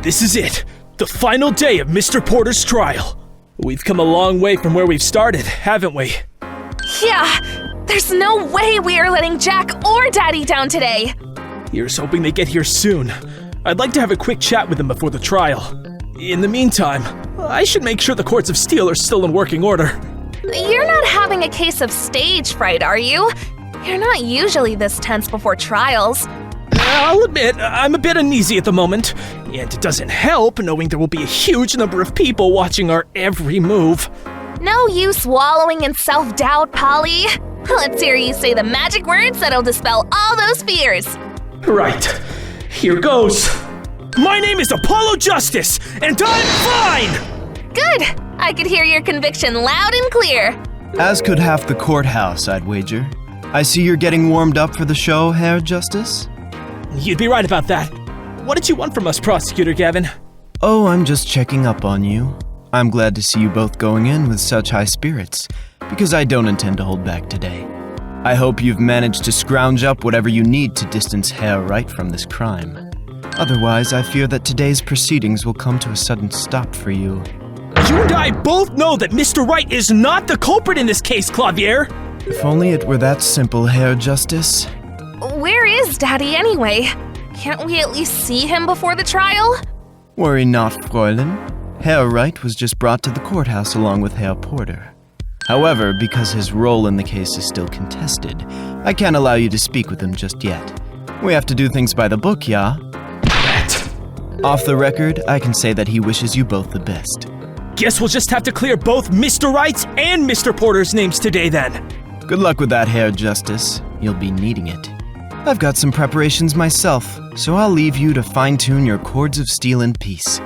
This is it, the final day of Mr. Porter's trial. We've come a long way from where we've started, haven't we? Yeah, there's no way we are letting Jack or Daddy down today. Here's hoping they get here soon. I'd like to have a quick chat with them before the trial. In the meantime, I should make sure the courts of steel are still in working order. You're not having a case of stage fright, are you? You're not usually this tense before trials. I'll admit, I'm a bit uneasy at the moment, and it doesn't help knowing there will be a huge number of people watching our every move. No use wallowing in self-doubt, Polly. Let's hear you say the magic words that'll dispel all those fears. Right. Here goes. My name is Apollo Justice, and I'm fine! Good! I could hear your conviction loud and clear. As could half the courthouse, I'd wager. I see you're getting warmed up for the show, Herr Justice? You'd be right about that. What did you want from us, Prosecutor Gavin? Oh, I'm just checking up on you. I'm glad to see you both going in with such high spirits, because I don't intend to hold back today. I hope you've managed to scrounge up whatever you need to distance Herr Wright from this crime. Otherwise, I fear that today's proceedings will come to a sudden stop for you. You and I both know that Mr. Wright is not the culprit in this case, Clavier! If only it were that simple, Herr Justice. Where is Daddy anyway? Can't we at least see him before the trial? Worry not, Fräulein. Herr Wright was just brought to the courthouse along with Herr Porter. However, because his role in the case is still contested, I can't allow you to speak with him just yet. We have to do things by the book, yeah? Off the record, I can say that he wishes you both the best. Guess we'll just have to clear both Mr. Wright's and Mr. Porter's names today then. Good luck with that, Herr Justice. You'll be needing it. I've got some preparations myself, so I'll leave you to fine-tune your cords of steel in peace.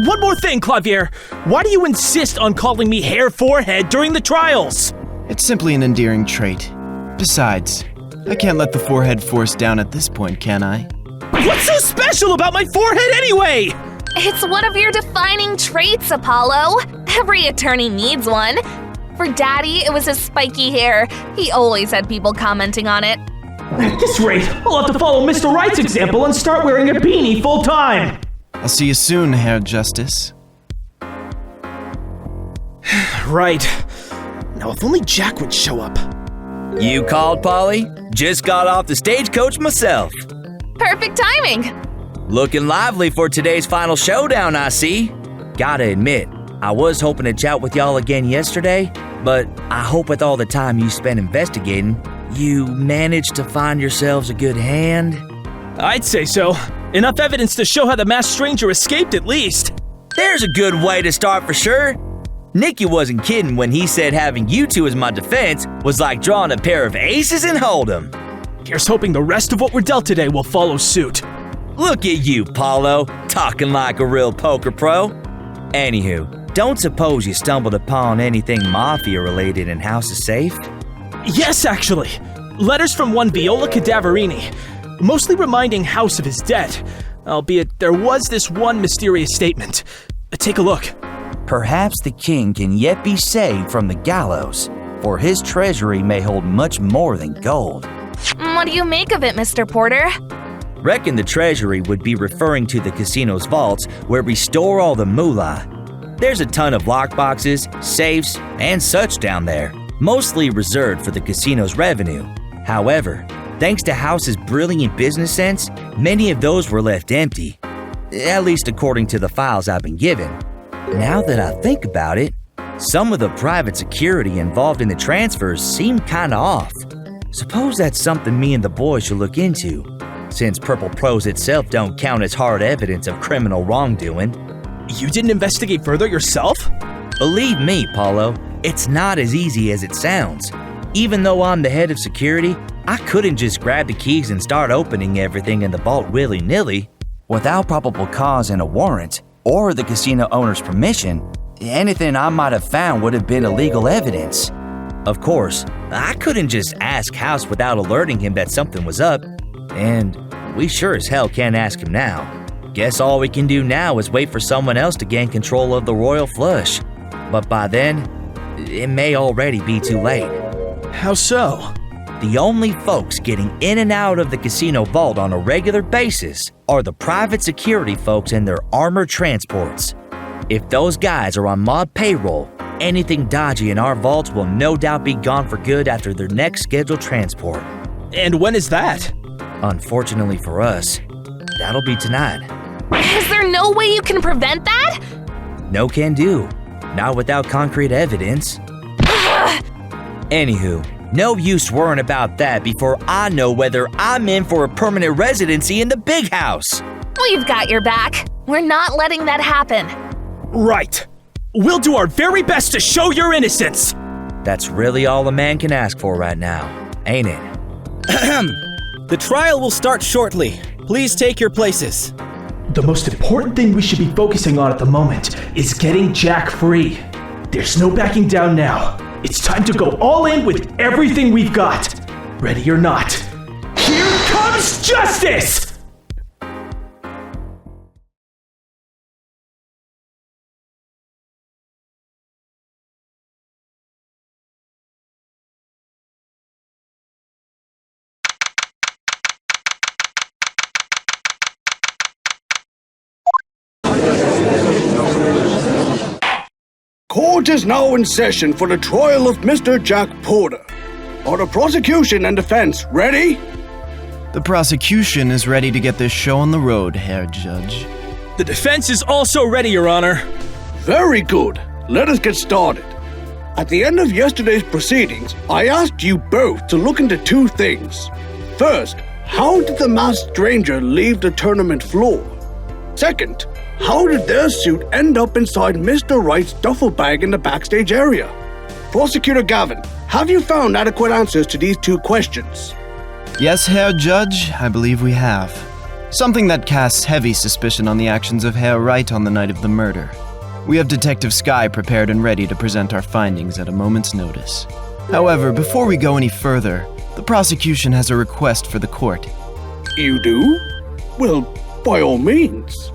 One more thing, Clavier. Why do you insist on calling me Hair Forehead during the trials? It's simply an endearing trait. Besides, I can't let the forehead force down at this point, can I? What's so special about my forehead anyway? It's one of your defining traits, Apollo. Every attorney needs one. For Daddy, it was his spiky hair. He always had people commenting on it. At this rate, I'll have to follow Mr. Wright's example and start wearing a beanie full time. I'll see you soon, Herr Justice. Right. Now, if only Jack would show up. You called, Polly? Just got off the stagecoach myself. Perfect timing. Looking lively for today's final showdown, I see. Gotta admit, I was hoping to chat with y'all again yesterday, but I hope with all the time you spent investigating, you managed to find yourselves a good hand. I'd say so. Enough evidence to show how the masked stranger escaped at least. There's a good way to start for sure. Nicky wasn't kidding when he said having you two as my defense was like drawing a pair of aces in Hold'em. Here's hoping the rest of what we're dealt today will follow suit. Look at you, Paulo, talking like a real poker pro. Anywho, don't suppose you stumbled upon anything mafia-related in House's safe? Yes, actually. Letters from one Viola Cadaverini, mostly reminding House of his debt, albeit there was this one mysterious statement. Take a look. Perhaps the king can yet be saved from the gallows, for his treasury may hold much more than gold. What do you make of it, Mr. Porter? Reckon the treasury would be referring to the casino's vaults where we store all the moolah. There's a ton of lockboxes, safes, and such down there, mostly reserved for the casino's revenue. However, thanks to House's brilliant business sense, many of those were left empty, at least according to the files I've been given. Now that I think about it, some of the private security involved in the transfers seem kinda off. Suppose that's something me and the boys should look into, since Purple Prose itself don't count as hard evidence of criminal wrongdoing. You didn't investigate further yourself? Believe me, Paulo, it's not as easy as it sounds. Even though I'm the head of security, I couldn't just grab the keys and start opening everything in the vault willy-nilly. Without probable cause and a warrant, or the casino owner's permission, anything I might have found would have been illegal evidence. Of course, I couldn't just ask House without alerting him that something was up, and we sure as hell can't ask him now. Guess all we can do now is wait for someone else to gain control of the royal flush. But by then, it may already be too late. How so? The only folks getting in and out of the casino vault on a regular basis are the private security folks in their armored transports. If those guys are on mob payroll, anything dodgy in our vaults will no doubt be gone for good after their next scheduled transport. And when is that? Unfortunately for us, that'll be tonight. Is there no way you can prevent that? No can do. Not without concrete evidence. Anywho, no use worrying about that before I know whether I'm in for a permanent residency in the big house. We've got your back. We're not letting that happen. Right. We'll do our very best to show your innocence. That's really all a man can ask for right now, ain't it? The trial will start shortly. Please take your places. The most important thing we should be focusing on at the moment is getting Jack free. There's no backing down now. It's time to go all in with everything we've got. Ready or not, here comes justice! Court is now in session for the trial of Mr. Jack Porter. Are the prosecution and defense ready? The prosecution is ready to get this show on the road, Herr Judge. The defense is also ready, Your Honor. Very good. Let us get started. At the end of yesterday's proceedings, I asked you both to look into two things. First, how did the masked stranger leave the tournament floor? Second, how did their suit end up inside Mr. Wright's duffel bag in the backstage area? Prosecutor Gavin, have you found adequate answers to these two questions? Yes, Herr Judge, I believe we have. Something that casts heavy suspicion on the actions of Herr Wright on the night of the murder. We have Detective Skye prepared and ready to present our findings at a moment's notice. However, before we go any further, the prosecution has a request for the court. You do? Well, by all means.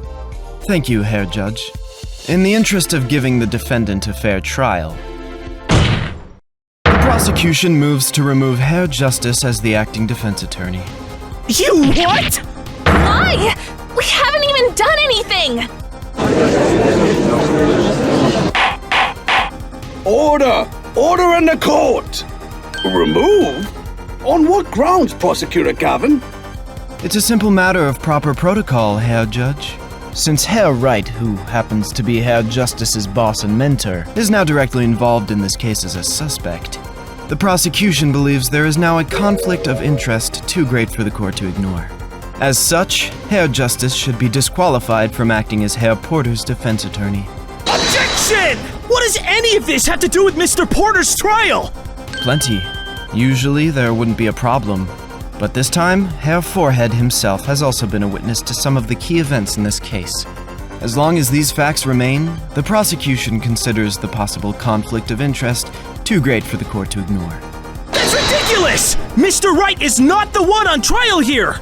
Thank you, Herr Judge. In the interest of giving the defendant a fair trial, the prosecution moves to remove Herr Justice as the acting defense attorney. You what? Why? We haven't even done anything! Order! Order in the court! Remove? On what grounds, Prosecutor Gavin? It's a simple matter of proper protocol, Herr Judge. Since Herr Wright, who happens to be Herr Justice's boss and mentor, is now directly involved in this case as a suspect, the prosecution believes there is now a conflict of interest too great for the court to ignore. As such, Herr Justice should be disqualified from acting as Herr Porter's defense attorney. Objection! What does any of this have to do with Mr. Porter's trial? Plenty. Usually there wouldn't be a problem. But this time, Herr Forehead himself has also been a witness to some of the key events in this case. As long as these facts remain, the prosecution considers the possible conflict of interest too great for the court to ignore. That's ridiculous! Mr. Wright is not the one on trial here!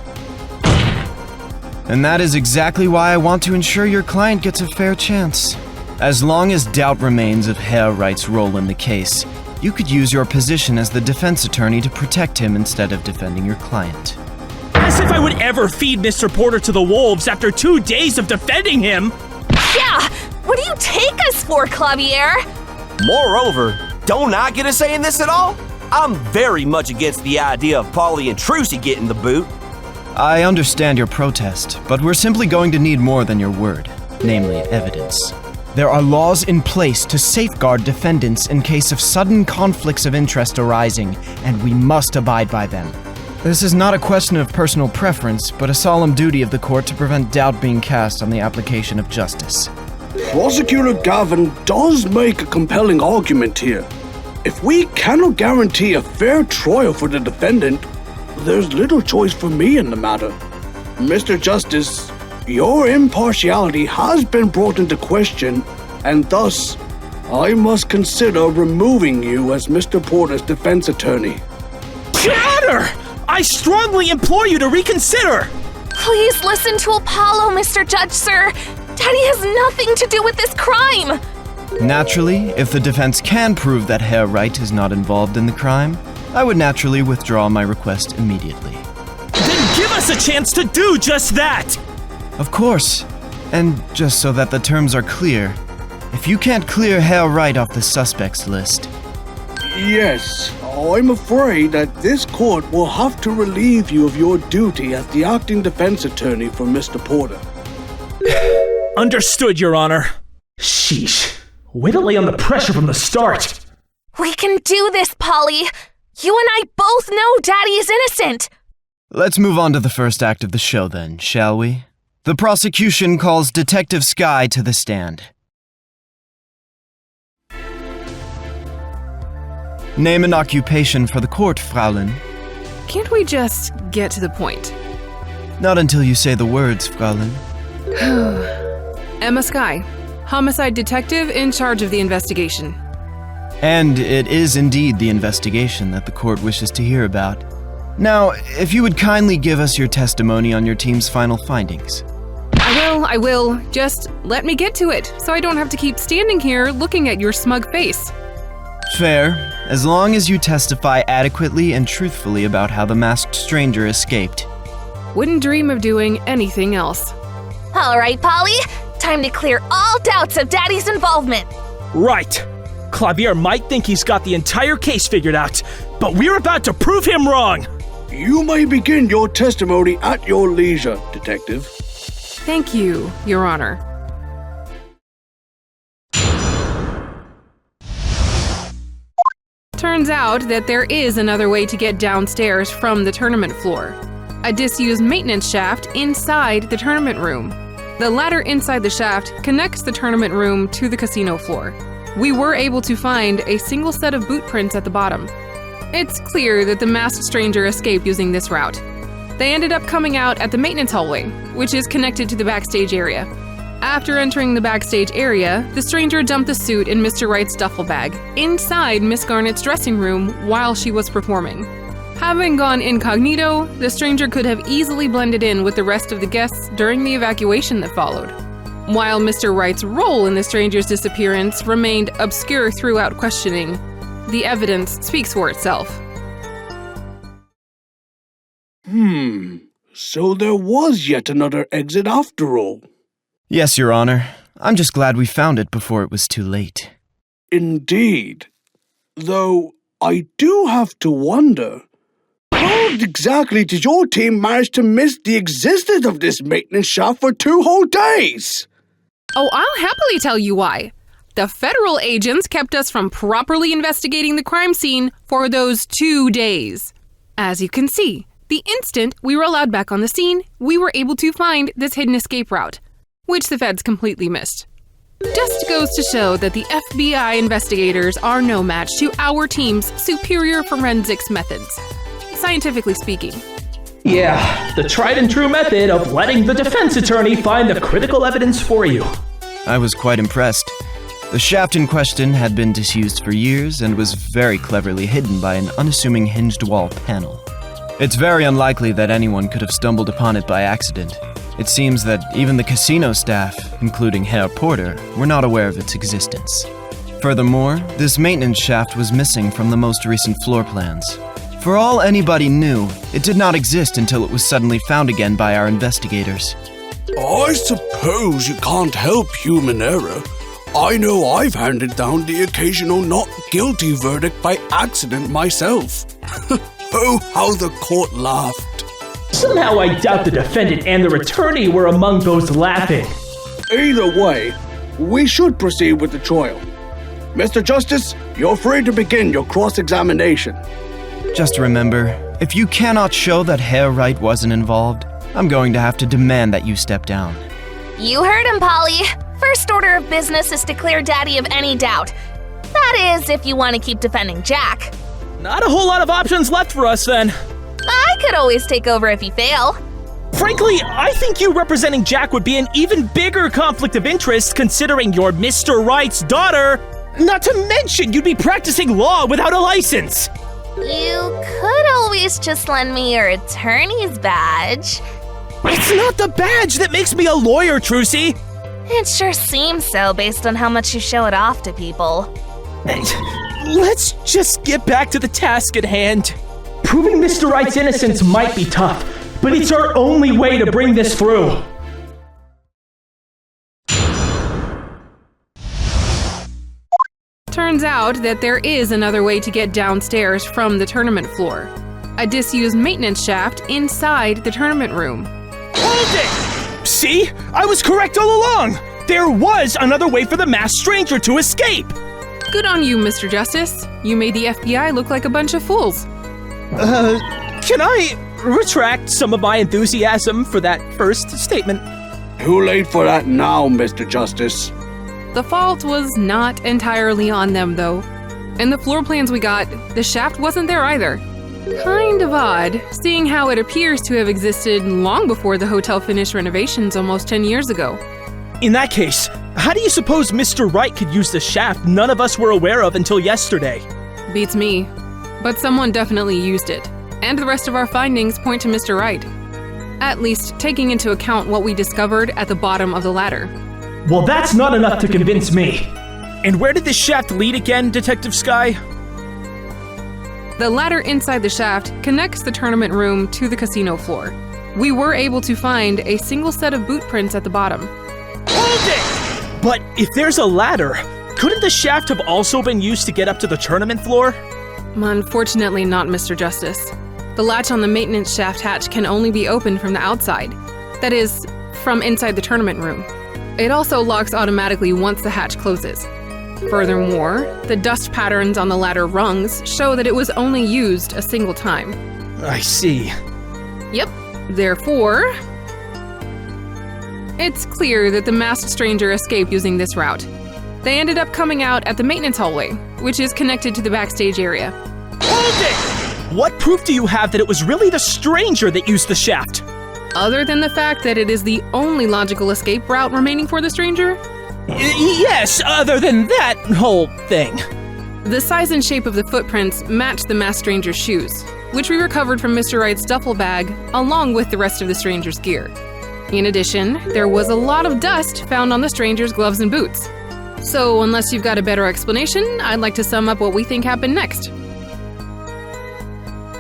And that is exactly why I want to ensure your client gets a fair chance. As long as doubt remains of Herr Wright's role in the case, you could use your position as the defense attorney to protect him instead of defending your client. As if I would ever feed Mr. Porter to the wolves after 2 days of defending him! Yeah! What do you take us for, Clavier? Moreover, don't I get a say in this at all? I'm very much against the idea of Apollo and Trucy getting the boot. I understand your protest, but we're simply going to need more than your word, namely evidence. There are laws in place to safeguard defendants in case of sudden conflicts of interest arising, and we must abide by them. This is not a question of personal preference, but a solemn duty of the court to prevent doubt being cast on the application of justice. Prosecutor Gavin does make a compelling argument here. If we cannot guarantee a fair trial for the defendant, there's little choice for me in the matter. Mr. Justice, your impartiality has been brought into question, and thus, I must consider removing you as Mr. Porter's defense attorney. Your Honor! I strongly implore you to reconsider! Please listen to Apollo, Mr. Judge, sir. Daddy has nothing to do with this crime. Naturally, if the defense can prove that Herr Wright is not involved in the crime, I would naturally withdraw my request immediately. Then give us a chance to do just that! Of course. And just so that the terms are clear, if you can't clear Herr Wright off the suspects list... Yes, I'm afraid that this court will have to relieve you of your duty as the acting defense attorney for Mr. Porter. Understood, Your Honor. Sheesh. Way to lay on the pressure from the start. We can do this, Polly. You and I both know Daddy is innocent. Let's move on to the first act of the show then, shall we? The prosecution calls Detective Skye to the stand. Name and occupation for the court, Fraulein. Can't we just get to the point? Not until you say the words, Fraulein. Emma Skye, homicide detective in charge of the investigation. And it is indeed the investigation that the court wishes to hear about. Now, if you would kindly give us your testimony on your team's final findings. I will. Just let me get to it, so I don't have to keep standing here looking at your smug face. Fair, as long as you testify adequately and truthfully about how the masked stranger escaped. Wouldn't dream of doing anything else. All right, Polly. Time to clear all doubts of Daddy's involvement. Right. Clavier might think he's got the entire case figured out, but we're about to prove him wrong. You may begin your testimony at your leisure, Detective. Thank you, Your Honor. Turns out that there is another way to get downstairs from the tournament floor. A disused maintenance shaft inside the tournament room. The ladder inside the shaft connects the tournament room to the casino floor. We were able to find a single set of boot prints at the bottom. It's clear that the masked stranger escaped using this route. They ended up coming out at the maintenance hallway, which is connected to the backstage area. After entering the backstage area, the stranger dumped the suit in Mr. Wright's duffel bag inside Miss Garnett's dressing room while she was performing. Having gone incognito, the stranger could have easily blended in with the rest of the guests during the evacuation that followed. While Mr. Wright's role in the stranger's disappearance remained obscure throughout questioning, the evidence speaks for itself. So there was yet another exit after all. Yes, Your Honor. I'm just glad we found it before it was too late. Indeed. Though, I do have to wonder, how exactly did your team manage to miss the existence of this maintenance shaft for 2 whole days? Oh, I'll happily tell you why. The federal agents kept us from properly investigating the crime scene for those 2 days. As you can see, the instant we were allowed back on the scene, we were able to find this hidden escape route, which the feds completely missed. Just goes to show that the FBI investigators are no match to our team's superior forensics methods, scientifically speaking. Yeah, the tried and true method of letting the defense attorney find the critical evidence for you. I was quite impressed. The shaft in question had been disused for years and was very cleverly hidden by an unassuming hinged wall panel. It's very unlikely that anyone could have stumbled upon it by accident. It seems that even the casino staff, including Herr Porter, were not aware of its existence. Furthermore, this maintenance shaft was missing from the most recent floor plans. For all anybody knew, it did not exist until it was suddenly found again by our investigators. I suppose you can't help human error. I know I've handed down the occasional not guilty verdict by accident myself. Oh, how the court laughed. Somehow I doubt the defendant and their attorney were among those laughing. Either way, we should proceed with the trial. Mr. Justice, you're free to begin your cross-examination. Just remember, if you cannot show that Herr Wright wasn't involved, I'm going to have to demand that you step down. You heard him, Polly. First order of business is to clear Daddy of any doubt. That is, if you want to keep defending Jack. Not a whole lot of options left for us then. I could always take over if you fail. Frankly, I think you representing Jack would be an even bigger conflict of interest considering you're Mr. Wright's daughter. Not to mention you'd be practicing law without a license. You could always just lend me your attorney's badge. It's not the badge that makes me a lawyer, Trucy. It sure seems so based on how much you show it off to people. let's just get back to the task at hand. Proving Mr. Wright's innocence might be tough, but it's our only way to bring this through. Turns out that there is another way to get downstairs from the tournament floor. A disused maintenance shaft inside the tournament room. Hold it! See? I was correct all along! There was another way for the masked stranger to escape! Good on you, Mr. Justice. You made the FBI look like a bunch of fools. Can I retract some of my enthusiasm for that first statement? Too late for that now, Mr. Justice. The fault was not entirely on them, though. In the floor plans we got, the shaft wasn't there either. Kind of odd, seeing how it appears to have existed long before the hotel finished renovations almost 10 years ago. In that case, how do you suppose Mr. Wright could use the shaft none of us were aware of until yesterday? Beats me. But someone definitely used it. And the rest of our findings point to Mr. Wright. At least taking into account what we discovered at the bottom of the ladder. Well, that's not enough to convince me. And where did this shaft lead again, Detective Sky? The ladder inside the shaft connects the tournament room to the casino floor. We were able to find a single set of boot prints at the bottom. Hold it! But if there's a ladder, couldn't the shaft have also been used to get up to the tournament floor? Unfortunately not, Mr. Justice. The latch on the maintenance shaft hatch can only be opened from the outside. That is, from inside the tournament room. It also locks automatically once the hatch closes. Furthermore, the dust patterns on the ladder rungs show that it was only used a single time. I see. Yep. Therefore, it's clear that the masked stranger escaped using this route. They ended up coming out at the maintenance hallway, which is connected to the backstage area. Hold it! What proof do you have that it was really the stranger that used the shaft? Other than the fact that it is the only logical escape route remaining for the stranger? Yes, other than that whole thing. The size and shape of the footprints matched the masked stranger's shoes, which we recovered from Mr. Wright's duffel bag, along with the rest of the stranger's gear. In addition, there was a lot of dust found on the stranger's gloves and boots. So, unless you've got a better explanation, I'd like to sum up what we think happened next.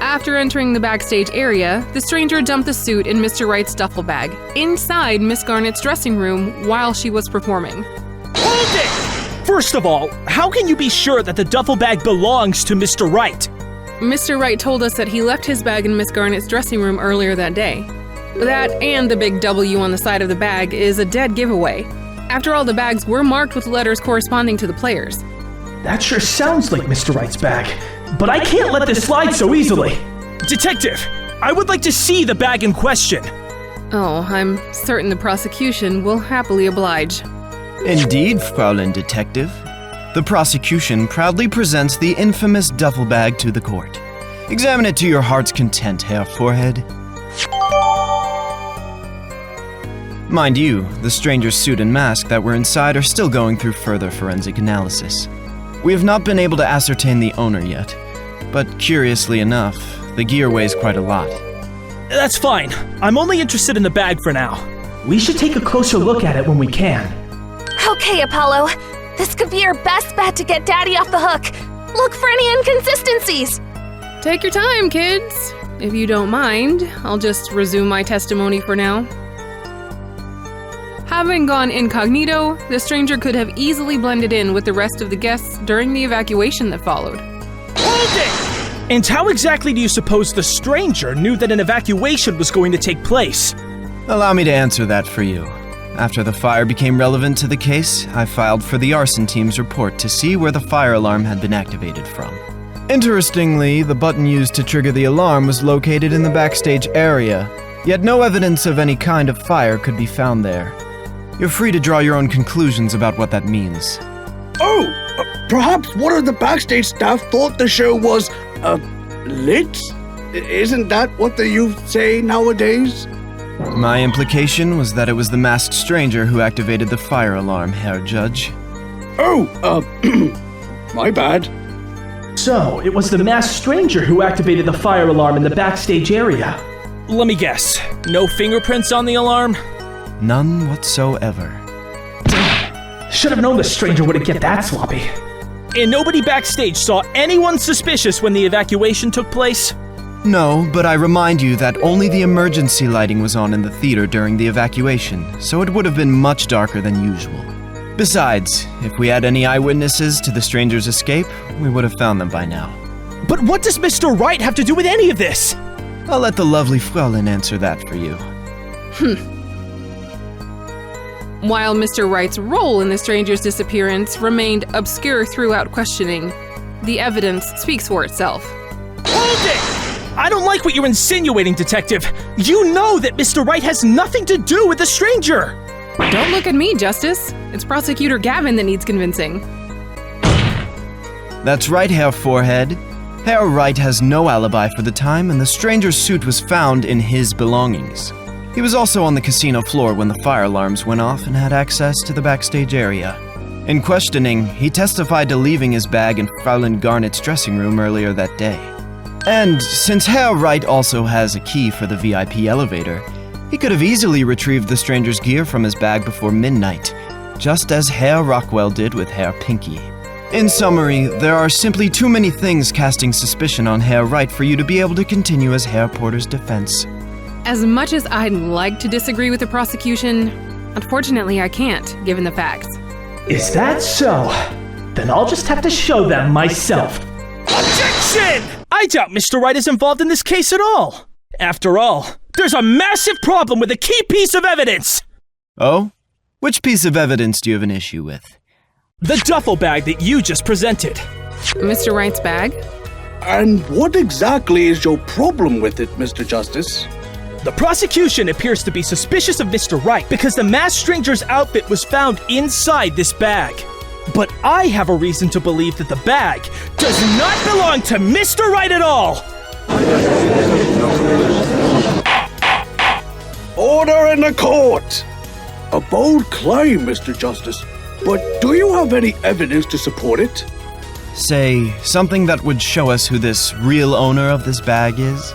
After entering the backstage area, the stranger dumped the suit in Mr. Wright's duffel bag, inside Miss Garnett's dressing room while she was performing. Hold it! First of all, how can you be sure that the duffel bag belongs to Mr. Wright? Mr. Wright told us that he left his bag in Miss Garnett's dressing room earlier that day. That and the big W on the side of the bag is a dead giveaway. After all, the bags were marked with letters corresponding to the players. That sure sounds like Mr. Wright's bag, but I can't let this slide so easily. Detective, I would like to see the bag in question. Oh, I'm certain the prosecution will happily oblige. Indeed, Fräulein Detective. The prosecution proudly presents the infamous duffel bag to the court. Examine it to your heart's content, Herr Forehead. Mind you, the stranger's suit and mask that were inside are still going through further forensic analysis. We have not been able to ascertain the owner yet, but curiously enough, the gear weighs quite a lot. That's fine. I'm only interested in the bag for now. We should take a closer look at it when we can. Okay, Apollo. This could be your best bet to get Daddy off the hook. Look for any inconsistencies. Take your time, kids. If you don't mind, I'll just resume my testimony for now. Having gone incognito, the stranger could have easily blended in with the rest of the guests during the evacuation that followed. Hold it! And how exactly do you suppose the stranger knew that an evacuation was going to take place? Allow me to answer that for you. After the fire became relevant to the case, I filed for the arson team's report to see where the fire alarm had been activated from. Interestingly, the button used to trigger the alarm was located in the backstage area, yet no evidence of any kind of fire could be found there. You're free to draw your own conclusions about what that means. Oh, perhaps one of the backstage staff thought the show was, lit? Isn't that what the youth say nowadays? My implication was that it was the masked stranger who activated the fire alarm, Herr Judge. Oh, my bad. So, it was the masked stranger who activated the fire alarm in the backstage area. Let me guess. No fingerprints on the alarm? None whatsoever. Should have known the stranger wouldn't get that sloppy. And nobody backstage saw anyone suspicious when the evacuation took place? No, but I remind you that only the emergency lighting was on in the theater during the evacuation, so it would have been much darker than usual. Besides, if we had any eyewitnesses to the stranger's escape, we would have found them by now. But what does Mr. Wright have to do with any of this? I'll let the lovely Fräulein answer that for you. While Mr. Wright's role in the stranger's disappearance remained obscure throughout questioning, the evidence speaks for itself. Hold it! I don't like what you're insinuating, Detective. You know that Mr. Wright has nothing to do with the stranger. Don't look at me, Justice. It's Prosecutor Gavin that needs convincing. That's right, Herr Forehead. Herr Wright has no alibi for the time, and the stranger's suit was found in his belongings. He was also on the casino floor when the fire alarms went off and had access to the backstage area. In questioning, he testified to leaving his bag in Fräulein Garnet's dressing room earlier that day. And since Herr Wright also has a key for the VIP elevator, he could have easily retrieved the stranger's gear from his bag before midnight, just as Herr Rockwell did with Herr Pinky. In summary, there are simply too many things casting suspicion on Herr Wright for you to be able to continue as Herr Porter's defense. As much as I'd like to disagree with the prosecution, unfortunately I can't, given the facts. Is that so? Then I'll just have to show them myself. Objection! I doubt Mr. Wright is involved in this case at all. After all, there's a massive problem with a key piece of evidence. Oh? Which piece of evidence do you have an issue with? The duffel bag that you just presented. Mr. Wright's bag? And what exactly is your problem with it, Mr. Justice? The prosecution appears to be suspicious of Mr. Wright because the masked stranger's outfit was found inside this bag. But I have a reason to believe that the bag does not belong to Mr. Wright at all. Order in the court! A bold claim, Mr. Justice, but do you have any evidence to support it? Say, something that would show us who this real owner of this bag is?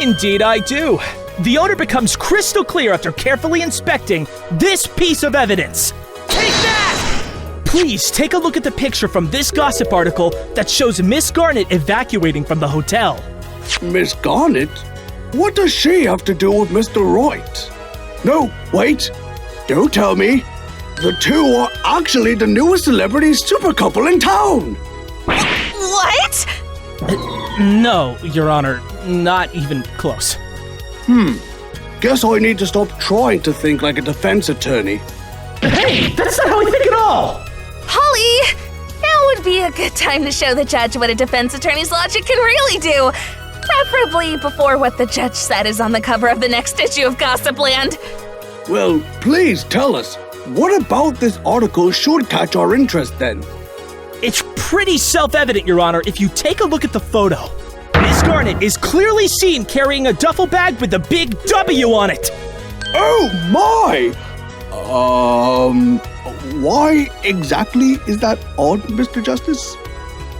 Indeed I do. The owner becomes crystal clear after carefully inspecting this piece of evidence. Take that! Please take a look at the picture from this gossip article that shows Miss Garnet evacuating from the hotel. Miss Garnet? What does she have to do with Mr. Wright? No, wait. Don't tell me. The two are actually the newest celebrity super couple in town. What? No, Your Honor, not even close. Guess I need to stop trying to think like a defense attorney. Hey, that's not how I think at all! Holly, now would be a good time to show the judge what a defense attorney's logic can really do. Preferably before what the judge said is on the cover of the next issue of Gossipland. Well, please tell us, what about this article should catch our interest then? It's pretty self-evident, Your Honor, if you take a look at the photo. Miss Garnet is clearly seen carrying a duffel bag with a big W on it. Oh my! Why exactly is that odd, Mr. Justice?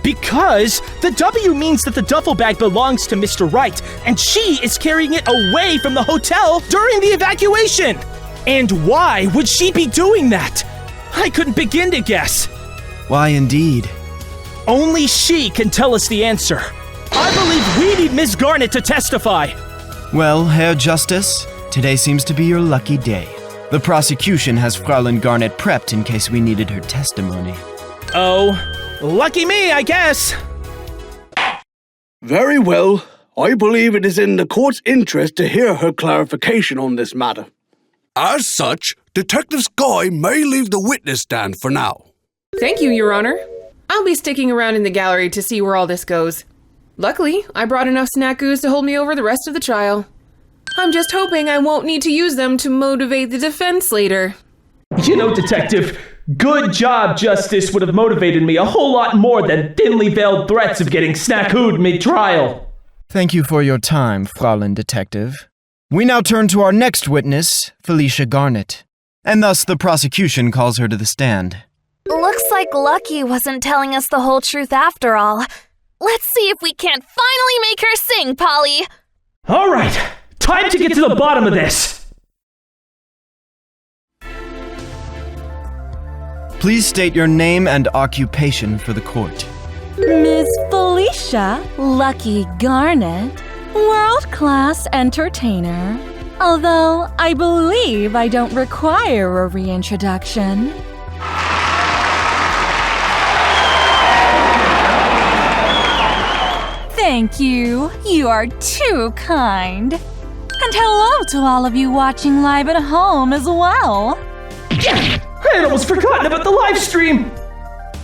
Because the W means that the duffel bag belongs to Mr. Wright, and she is carrying it away from the hotel during the evacuation. And why would she be doing that? I couldn't begin to guess. Why indeed? Only she can tell us the answer. I believe we need Miss Garnet to testify. Well, Herr Justice, today seems to be your lucky day. The prosecution has Fräulein Garnet prepped in case we needed her testimony. Oh, lucky me, I guess. Very well. I believe it is in the court's interest to hear her clarification on this matter. As such, Detective Skye may leave the witness stand for now. Thank you, Your Honor. I'll be sticking around in the gallery to see where all this goes. Luckily, I brought enough snackoos to hold me over the rest of the trial. I'm just hoping I won't need to use them to motivate the defense later. You know, Detective, good job, Justice would have motivated me a whole lot more than thinly veiled threats of getting snackooed mid-trial. Thank you for your time, Fräulein Detective. We now turn to our next witness, Felicia Garnet, and thus the prosecution calls her to the stand. Looks like Lucky wasn't telling us the whole truth after all. Let's see if we can't finally make her sing, Polly. All right, time to get to the bottom of this. Please state your name and occupation for the court. Ms. Felicia Lucky Garnet, world-class entertainer. Although I believe I don't require a reintroduction. Thank you. You are too kind. And hello to all of you watching live at home as well. Yeah! I had almost forgotten about the live stream!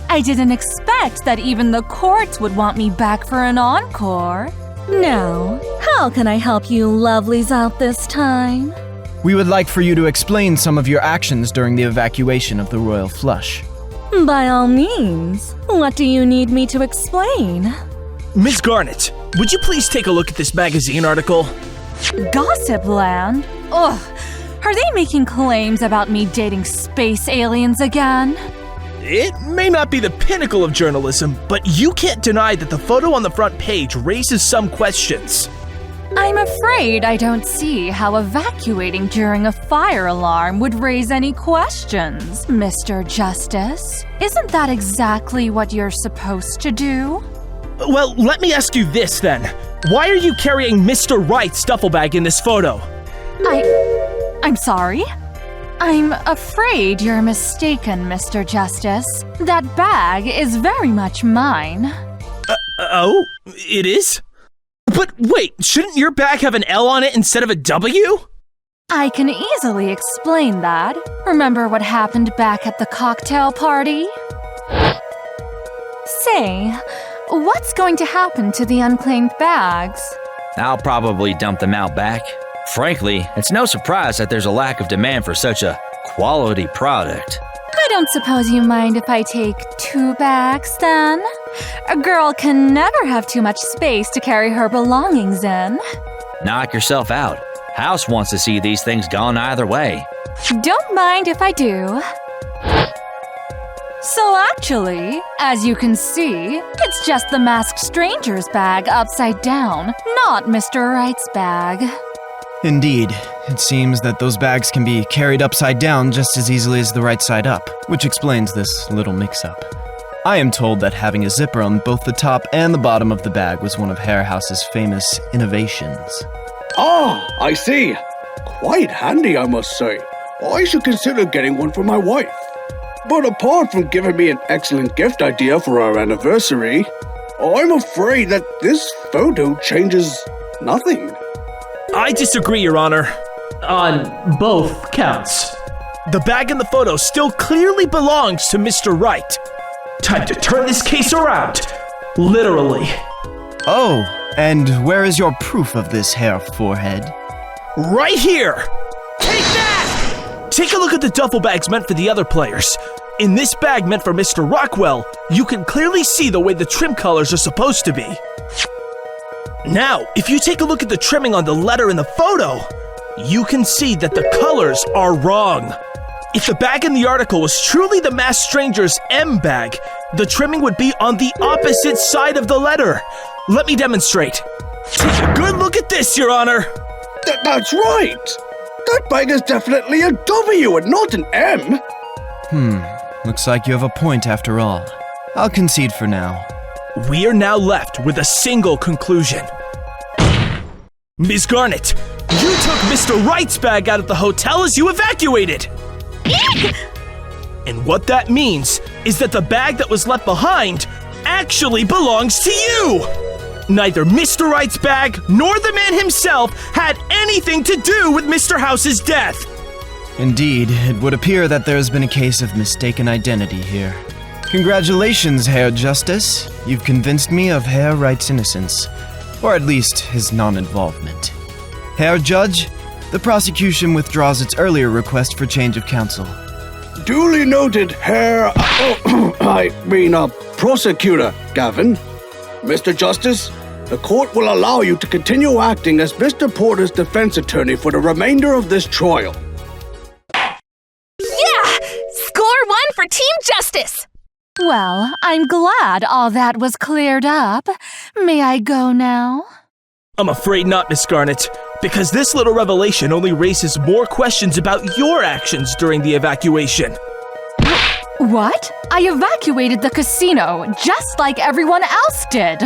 I didn't expect that even the courts would want me back for an encore. Now, how can I help you lovelies out this time? We would like for you to explain some of your actions during the evacuation of the Royal Flush. By all means. What do you need me to explain? Ms. Garnet, would you please take a look at this magazine article? Gossip Land? Ugh. Are they making claims about me dating space aliens again? It may not be the pinnacle of journalism, but you can't deny that the photo on the front page raises some questions. I'm afraid I don't see how evacuating during a fire alarm would raise any questions, Mr. Justice. Isn't that exactly what you're supposed to do? Well, let me ask you this then. Why are you carrying Mr. Wright's duffel bag in this photo? I'm sorry? I'm afraid you're mistaken, Mr. Justice. That bag is very much mine. Oh? It is? But wait, shouldn't your bag have an L on it instead of a W? I can easily explain that. Remember what happened back at the cocktail party? Say, what's going to happen to the unclaimed bags? I'll probably dump them out back. Frankly, it's no surprise that there's a lack of demand for such a quality product. I don't suppose you mind if I take 2 bags, then? A girl can never have too much space to carry her belongings in. Knock yourself out. House wants to see these things gone either way. Don't mind if I do. So actually, as you can see, it's just the masked stranger's bag upside down, not Mr. Wright's bag. Indeed, it seems that those bags can be carried upside down just as easily as the right side up, which explains this little mix-up. I am told that having a zipper on both the top and the bottom of the bag was one of Hare House's famous innovations. Ah, I see. Quite handy, I must say. I should consider getting one for my wife. But apart from giving me an excellent gift idea for our anniversary, I'm afraid that this photo changes nothing. I disagree, Your Honor. On both counts. The bag in the photo still clearly belongs to Mr. Wright. Time to turn this case around. Literally. Oh, and where is your proof of this hair forehead? Right here! Take that! Take a look at the duffel bags meant for the other players. In this bag meant for Mr. Rockwell, you can clearly see the way the trim colors are supposed to be. Now, if you take a look at the trimming on the letter in the photo, you can see that the colors are wrong. If the bag in the article was truly the masked stranger's M bag, the trimming would be on the opposite side of the letter. Let me demonstrate. Take a good look at this, Your Honor. That's right. That bag is definitely a W and not an M. Looks like you have a point after all. I'll concede for now. We are now left with a single conclusion. Ms. Garnet, you took Mr. Wright's bag out of the hotel as you evacuated. And what that means is that the bag that was left behind actually belongs to you. Neither Mr. Wright's bag nor the man himself had anything to do with Mr. House's death. Indeed, it would appear that there has been a case of mistaken identity here. Congratulations, Herr Justice. You've convinced me of Herr Wright's innocence, or at least his non-involvement. Herr Judge, the prosecution withdraws its earlier request for change of counsel. Duly noted, Prosecutor Gavin. Mr. Justice, the court will allow you to continue acting as Mr. Porter's defense attorney for the remainder of this trial. Yeah! Score 1 for Team Justice! Well, I'm glad all that was cleared up. May I go now? I'm afraid not, Miss Garnet, because this little revelation only raises more questions about your actions during the evacuation. What? I evacuated the casino, just like everyone else did.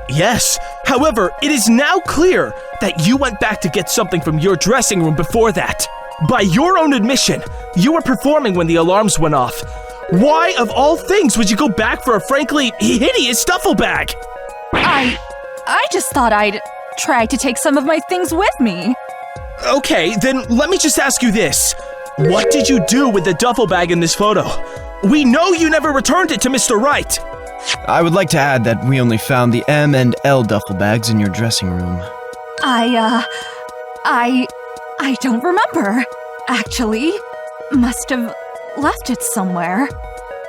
Yes, however, it is now clear that you went back to get something from your dressing room before that. By your own admission, you were performing when the alarms went off. Why, of all things, would you go back for a frankly hideous duffel bag? I just thought I'd try to take some of my things with me. Okay, then let me just ask you this. What did you do with the duffel bag in this photo? We know you never returned it to Mr. Wright. I would like to add that we only found the M and L duffel bags in your dressing room. I don't remember. Actually, must have left it somewhere.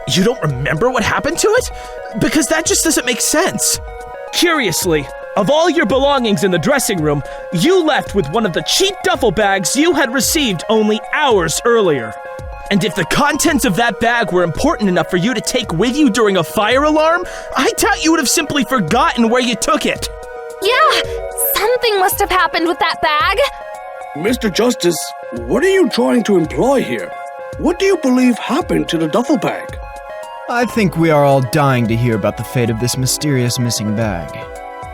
You don't remember what happened to it? Because that just doesn't make sense. Curiously, of all your belongings in the dressing room, you left with one of the cheap duffel bags you had received only hours earlier. And if the contents of that bag were important enough for you to take with you during a fire alarm, I doubt you would have simply forgotten where you took it. Yeah, something must have happened with that bag. Mr. Justice, what are you trying to imply here? What do you believe happened to the duffel bag? I think we are all dying to hear about the fate of this mysterious missing bag.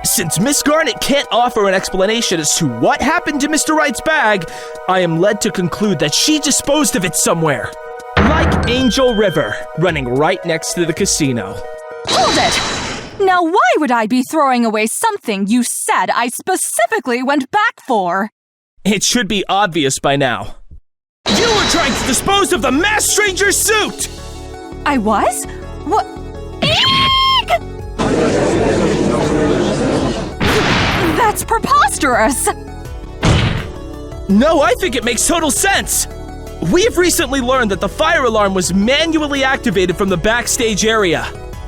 Since Miss Garnet can't offer an explanation as to what happened to Mr. Wright's bag, I am led to conclude that she disposed of it somewhere. Like Angel River, running right next to the casino. Hold it! Now why would I be throwing away something you said I specifically went back for? It should be obvious by now. You were trying to dispose of the masked stranger's suit! I was? What? Eek! That's preposterous! No, I think it makes total sense. We have recently learned that the fire alarm was manually activated from the backstage area.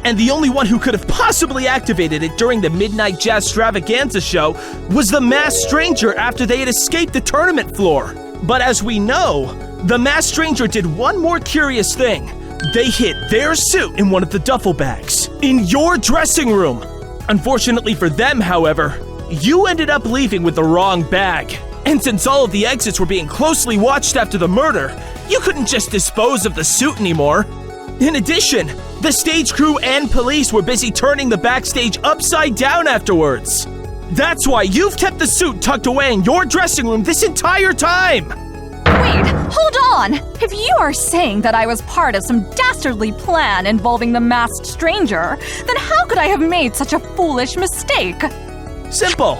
And the only one who could have possibly activated it during the Midnight Jazz Stravaganza show was the masked stranger after they had escaped the tournament floor. But as we know, the masked stranger did one more curious thing. They hid their suit in one of the duffel bags, in your dressing room. Unfortunately for them, however, you ended up leaving with the wrong bag. And since all of the exits were being closely watched after the murder, you couldn't just dispose of the suit anymore. In addition, the stage crew and police were busy turning the backstage upside down afterwards. That's why you've kept the suit tucked away in your dressing room this entire time! Wait, hold on! If you are saying that I was part of some dastardly plan involving the masked stranger, then how could I have made such a foolish mistake? Simple.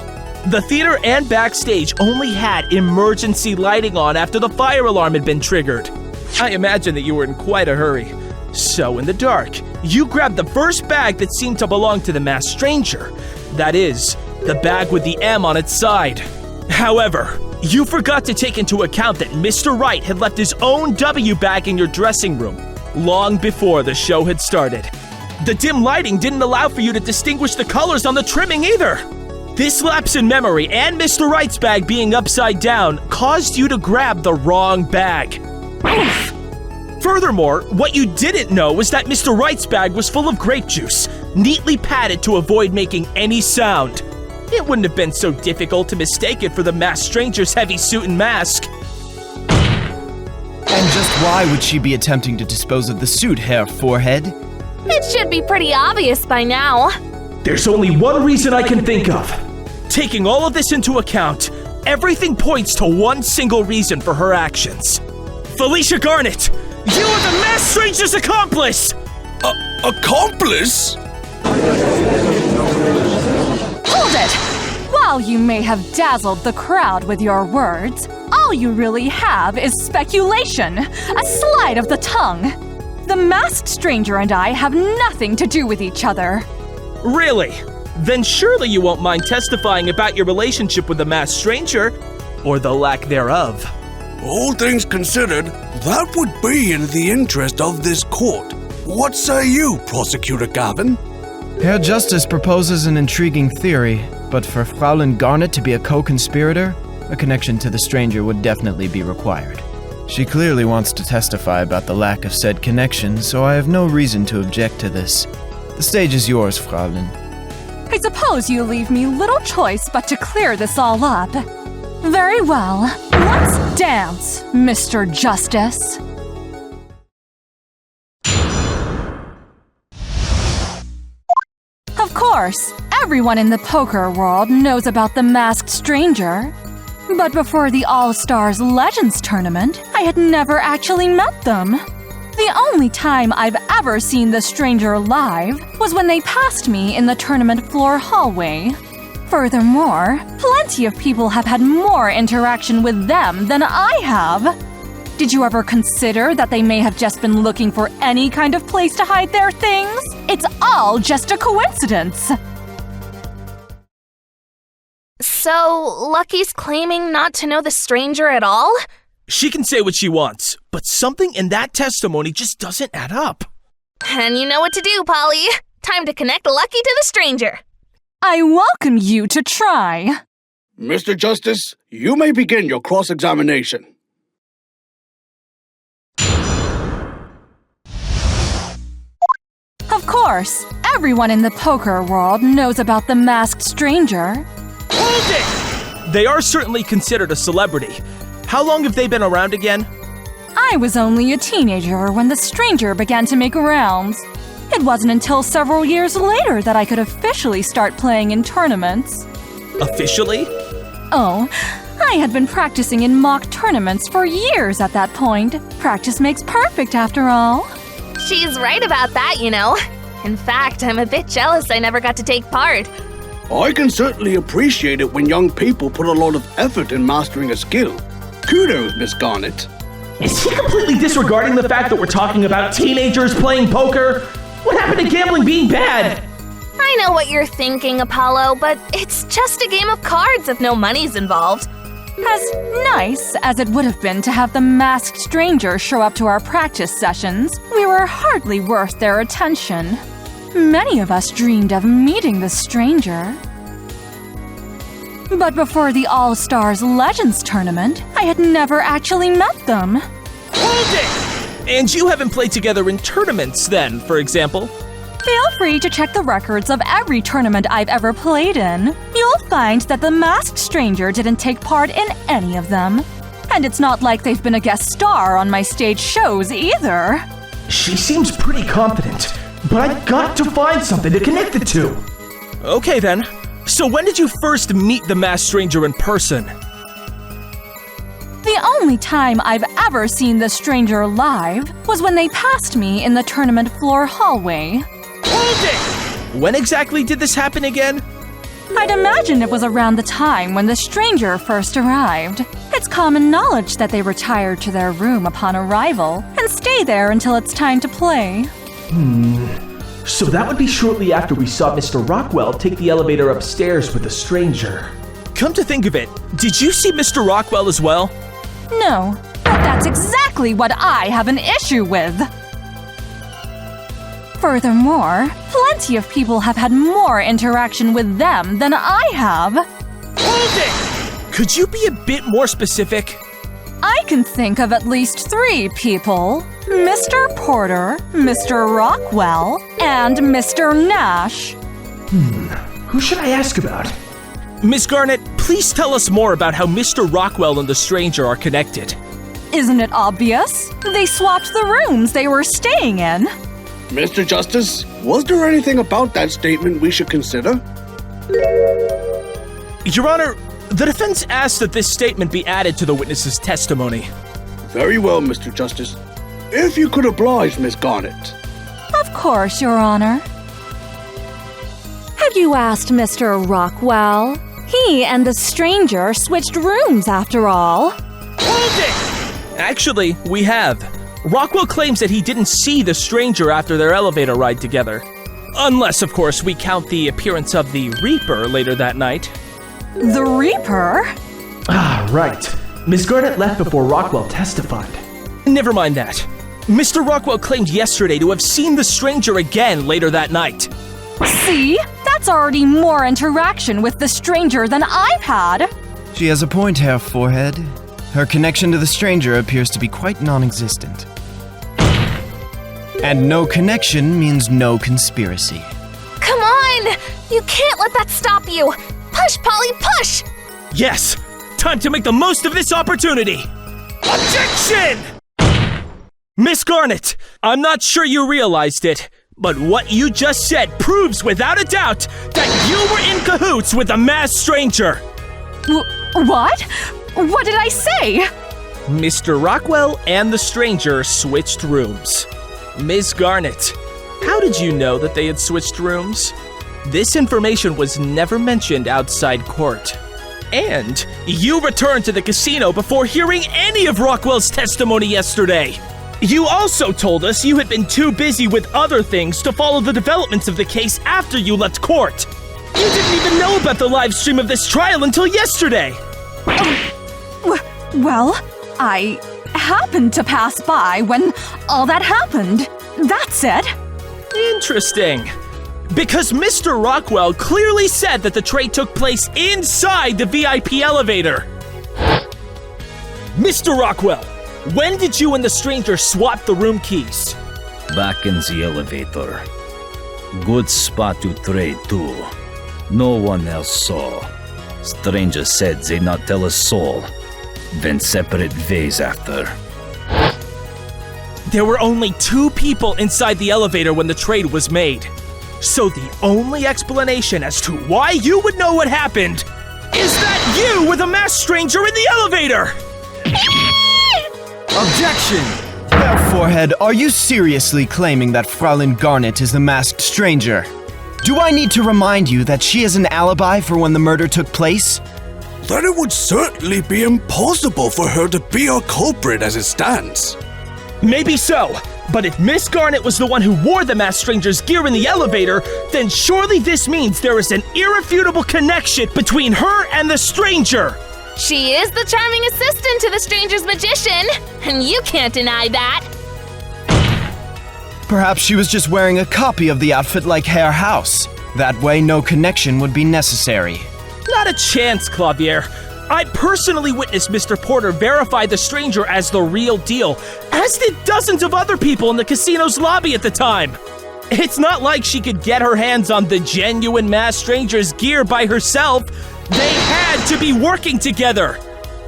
The theater and backstage only had emergency lighting on after the fire alarm had been triggered. I imagine that you were in quite a hurry. So in the dark, you grabbed the first bag that seemed to belong to the masked stranger. That is, the bag with the M on its side. However, you forgot to take into account that Mr. Wright had left his own W bag in your dressing room long before the show had started. The dim lighting didn't allow for you to distinguish the colors on the trimming either. This lapse in memory and Mr. Wright's bag being upside down caused you to grab the wrong bag. Oof. Furthermore, what you didn't know was that Mr. Wright's bag was full of grape juice, neatly padded to avoid making any sound. It wouldn't have been so difficult to mistake it for the masked stranger's heavy suit and mask. And just why would she be attempting to dispose of the suit, Herr Forehead? It should be pretty obvious by now. There's only one reason I can think of. Taking all of this into account, everything points to one single reason for her actions. Felicia Garnet, you are the masked stranger's accomplice! Accomplice? Hold it! While you may have dazzled the crowd with your words, all you really have is speculation, a slide of the tongue. The masked stranger and I have nothing to do with each other. Really? Then surely you won't mind testifying about your relationship with the masked stranger, or the lack thereof. All things considered, that would be in the interest of this court. What say you, Prosecutor Gavin? Herr Justice proposes an intriguing theory, but for Fraulein Garnet to be a co-conspirator, a connection to the stranger would definitely be required. She clearly wants to testify about the lack of said connection, so I have no reason to object to this. The stage is yours, Fraulein. I suppose you leave me little choice but to clear this all up. Very well. Let's dance, Mr. Justice. course, everyone in the poker world knows about the masked stranger. But before the All-Stars Legends tournament, I had never actually met them. The only time I've ever seen the stranger live was when they passed me in the tournament floor hallway. Furthermore, plenty of people have had more interaction with them than I have. Did you ever consider that they may have just been looking for any kind of place to hide their things? It's all just a coincidence. So, Lucky's claiming not to know the stranger at all? She can say what she wants, but something in that testimony just doesn't add up. And you know what to do, Polly. Time to connect Lucky to the stranger. I welcome you to try. Mr. Justice, you may begin your cross-examination. Of course, everyone in the poker world knows about the masked stranger. Hold it! They are certainly considered a celebrity. How long have they been around again? I was only a teenager when the stranger began to make rounds. It wasn't until several years later that I could officially start playing in tournaments. Officially? Oh, I had been practicing in mock tournaments for years at that point. Practice makes perfect after all. She's right about that, you know. In fact, I'm a bit jealous I never got to take part. I can certainly appreciate it when young people put a lot of effort in mastering a skill. Kudos, Miss Garnet. Is he completely disregarding the fact that we're talking about teenagers playing poker? What happened to gambling being bad? I know what you're thinking, Apollo, but it's just a game of cards if no money's involved. As nice as it would have been to have the masked stranger show up to our practice sessions, we were hardly worth their attention. Many of us dreamed of meeting the stranger. But before the All-Stars Legends tournament, I had never actually met them. Hold it! And you haven't played together in tournaments then, for example? Feel free to check the records of every tournament I've ever played in. You'll find that the masked stranger didn't take part in any of them. And it's not like they've been a guest star on my stage shows either. She seems pretty confident, but I got to find something to connect the two. Okay then. So when did you first meet the masked stranger in person? The only time I've ever seen the stranger live was when they passed me in the tournament floor hallway. Hold it! When exactly did this happen again? I'd imagine it was around the time when the stranger first arrived. It's common knowledge that they retire to their room upon arrival and stay there until it's time to play. So that would be shortly after we saw Mr. Rockwell take the elevator upstairs with a stranger. Come to think of it, did you see Mr. Rockwell as well? No, but that's exactly what I have an issue with. Furthermore, plenty of people have had more interaction with them than I have. Hold it! Could you be a bit more specific? I can think of at least 3 people. Mr. Porter, Mr. Rockwell, and Mr. Nash. Who should I ask about? Miss Garnet, please tell us more about how Mr. Rockwell and the stranger are connected. Isn't it obvious? They swapped the rooms they were staying in. Mr. Justice, was there anything about that statement we should consider? Your Honor, the defense asked that this statement be added to the witness's testimony. Very well, Mr. Justice. If you could oblige, Miss Garnet. Of course, Your Honor. Have you asked Mr. Rockwell? He and the stranger switched rooms after all. Hold it! Actually, we have. Rockwell claims that he didn't see the stranger after their elevator ride together. Unless, of course, we count the appearance of the Reaper later that night. The Reaper? Ah, right. Miss Garnet left before Rockwell testified. Never mind that. Mr. Rockwell claimed yesterday to have seen the stranger again later that night. See? That's already more interaction with the stranger than I've had. She has a point, Herr Forehead. Her connection to the stranger appears to be quite non-existent. And no connection means no conspiracy. Come on! You can't let that stop you! Push, Polly, push! Yes! Time to make the most of this opportunity! Objection! Miss Garnet, I'm not sure you realized it, But what you just said proves without a doubt that you were in cahoots with a masked stranger. What? What did I say? Mr. Rockwell and the stranger switched rooms. Ms. Garnet, how did you know that they had switched rooms? This information was never mentioned outside court. And you returned to the casino before hearing any of Rockwell's testimony yesterday. You also told us you had been too busy with other things to follow the developments of the case after you left court. You didn't even know about the live stream of this trial until yesterday. Well, I happened to pass by when all that happened. That's it. Interesting. Because Mr. Rockwell clearly said that the trade took place inside the VIP elevator. Mr. Rockwell, when did you and the stranger swap the room keys? Back in the elevator. Good spot to trade too. No one else saw. Stranger said they not tell a soul. Went separate ways after. There were only 2 people inside the elevator when the trade was made. So the only explanation as to why you would know what happened is that you were the masked stranger in the elevator! Objection! Hair Forehead, are you seriously claiming that Fraulein Garnet is the masked stranger? Do I need to remind you that she has an alibi for when the murder took place? Then it would certainly be impossible for her to be a culprit as it stands. Maybe so, but if Miss Garnet was the one who wore the masked stranger's gear in the elevator, then surely this means there is an irrefutable connection between her and the stranger. She is the charming assistant to the stranger's magician, and you can't deny that. Perhaps she was just wearing a copy of the outfit like Hair House. That way, no connection would be necessary. Not a chance, Clavier. I personally witnessed Mr. Porter verify the stranger as the real deal, as did dozens of other people in the casino's lobby at the time. It's not like she could get her hands on the genuine masked stranger's gear by herself. They had to be working together.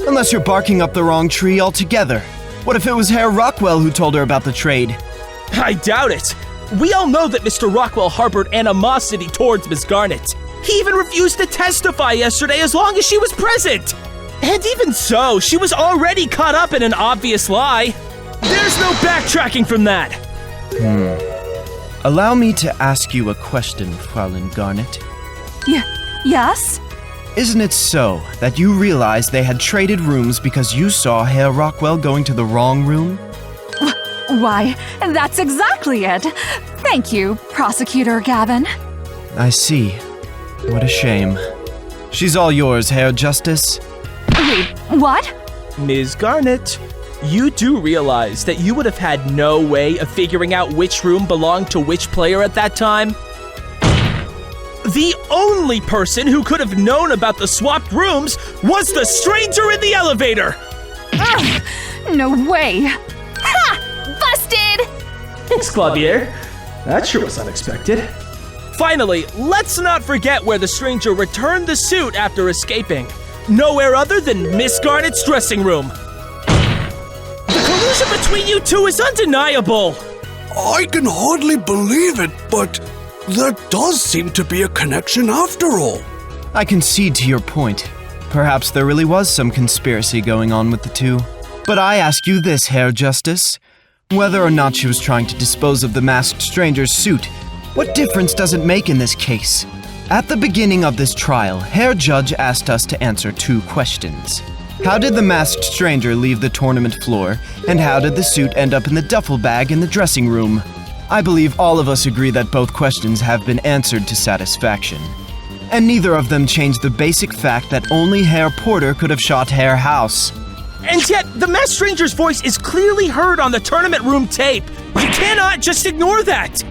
Unless you're barking up the wrong tree altogether. What if it was Herr Rockwell who told her about the trade? I doubt it. We all know that Mr. Rockwell harbored animosity towards Miss Garnet. He even refused to testify yesterday as long as she was present. And even so, she was already caught up in an obvious lie. There's no backtracking from that. Allow me to ask you a question, Fraulein Garnet. Yes? Isn't it so that you realized they had traded rooms because you saw Herr Rockwell going to the wrong room? Why, that's exactly it. Thank you, Prosecutor Gavin. I see. What a shame. She's all yours, Herr Justice. Wait, what? Ms. Garnet, you do realize that you would have had no way of figuring out which room belonged to which player at that time? The only person who could have known about the swapped rooms was the stranger in the elevator! Ugh, no way. Ha! Busted! Thanks, Clavier. That sure was unexpected. Finally, let's not forget where the stranger returned the suit after escaping. Nowhere other than Miss Garnet's dressing room. The collusion between you two is undeniable. I can hardly believe it, but there does seem to be a connection after all. I concede to your point. Perhaps there really was some conspiracy going on with the two. But I ask you this, Herr Justice. Whether or not she was trying to dispose of the masked stranger's suit, what difference does it make in this case? At the beginning of this trial, Herr Judge asked us to answer 2 questions. How did the masked stranger leave the tournament floor, and how did the suit end up in the duffel bag in the dressing room? I believe all of us agree that both questions have been answered to satisfaction. And neither of them change the basic fact that only Herr Porter could have shot Herr House. And yet, the masked stranger's voice is clearly heard on the tournament room tape. You cannot just ignore that!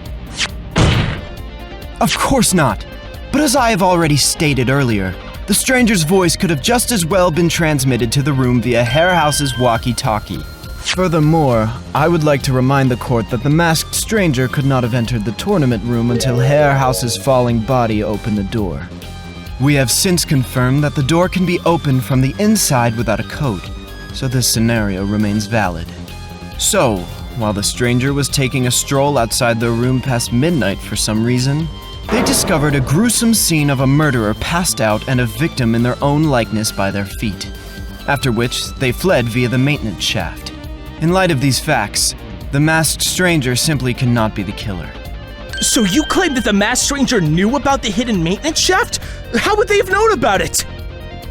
Of course not. But as I have already stated earlier, the stranger's voice could have just as well been transmitted to the room via Herr House's walkie-talkie. Furthermore, I would like to remind the court that the masked stranger could not have entered the tournament room until Herr House's falling body opened the door. We have since confirmed that the door can be opened from the inside without a code, so this scenario remains valid. So, while the stranger was taking a stroll outside their room past midnight for some reason, they discovered a gruesome scene of a murderer passed out and a victim in their own likeness by their feet, after which they fled via the maintenance shaft. In light of these facts, the masked stranger simply cannot be the killer. So you claim that the masked stranger knew about the hidden maintenance shaft? How would they have known about it?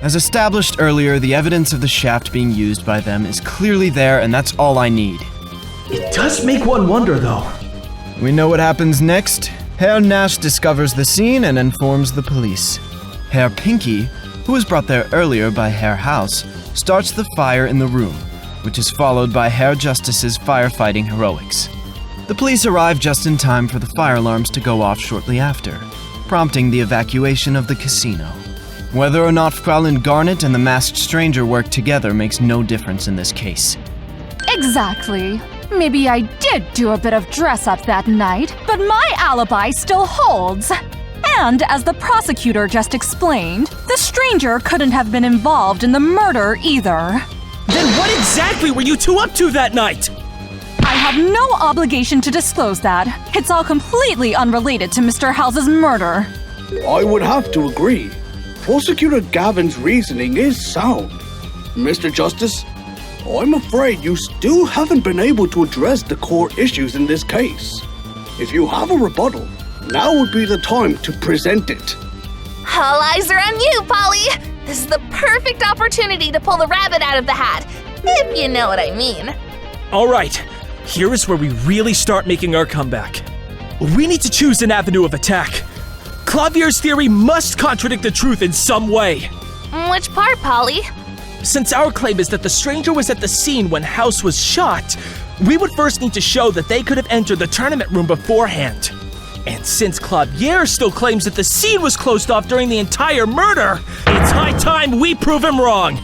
As established earlier, the evidence of the shaft being used by them is clearly there, and that's all I need. It does make one wonder, though. We know what happens next. Herr Nash discovers the scene and informs the police. Herr Pinky, who was brought there earlier by Herr House, starts the fire in the room, which is followed by Herr Justice's firefighting heroics. The police arrive just in time for the fire alarms to go off shortly after, prompting the evacuation of the casino. Whether or not Fraulein Garnet and the masked stranger work together makes no difference in this case. Exactly. Maybe I did do a bit of dress-up that night, but my alibi still holds. And as the prosecutor just explained, the stranger couldn't have been involved in the murder either. Then what exactly were you two up to that night? I have no obligation to disclose that. It's all completely unrelated to Mr. House's murder. I would have to agree. Prosecutor Gavin's reasoning is sound. Mr. Justice, I'm afraid you still haven't been able to address the core issues in this case. If you have a rebuttal, now would be the time to present it. All eyes are on you, Polly. This is the perfect opportunity to pull the rabbit out of the hat, if you know what I mean. All right, here is where we really start making our comeback. We need to choose an avenue of attack. Clavier's theory must contradict the truth in some way. Which part, Polly? Since our claim is that the stranger was at the scene when House was shot, we would first need to show that they could have entered the tournament room beforehand. And since Clavier still claims that the scene was closed off during the entire murder, it's high time we prove him wrong.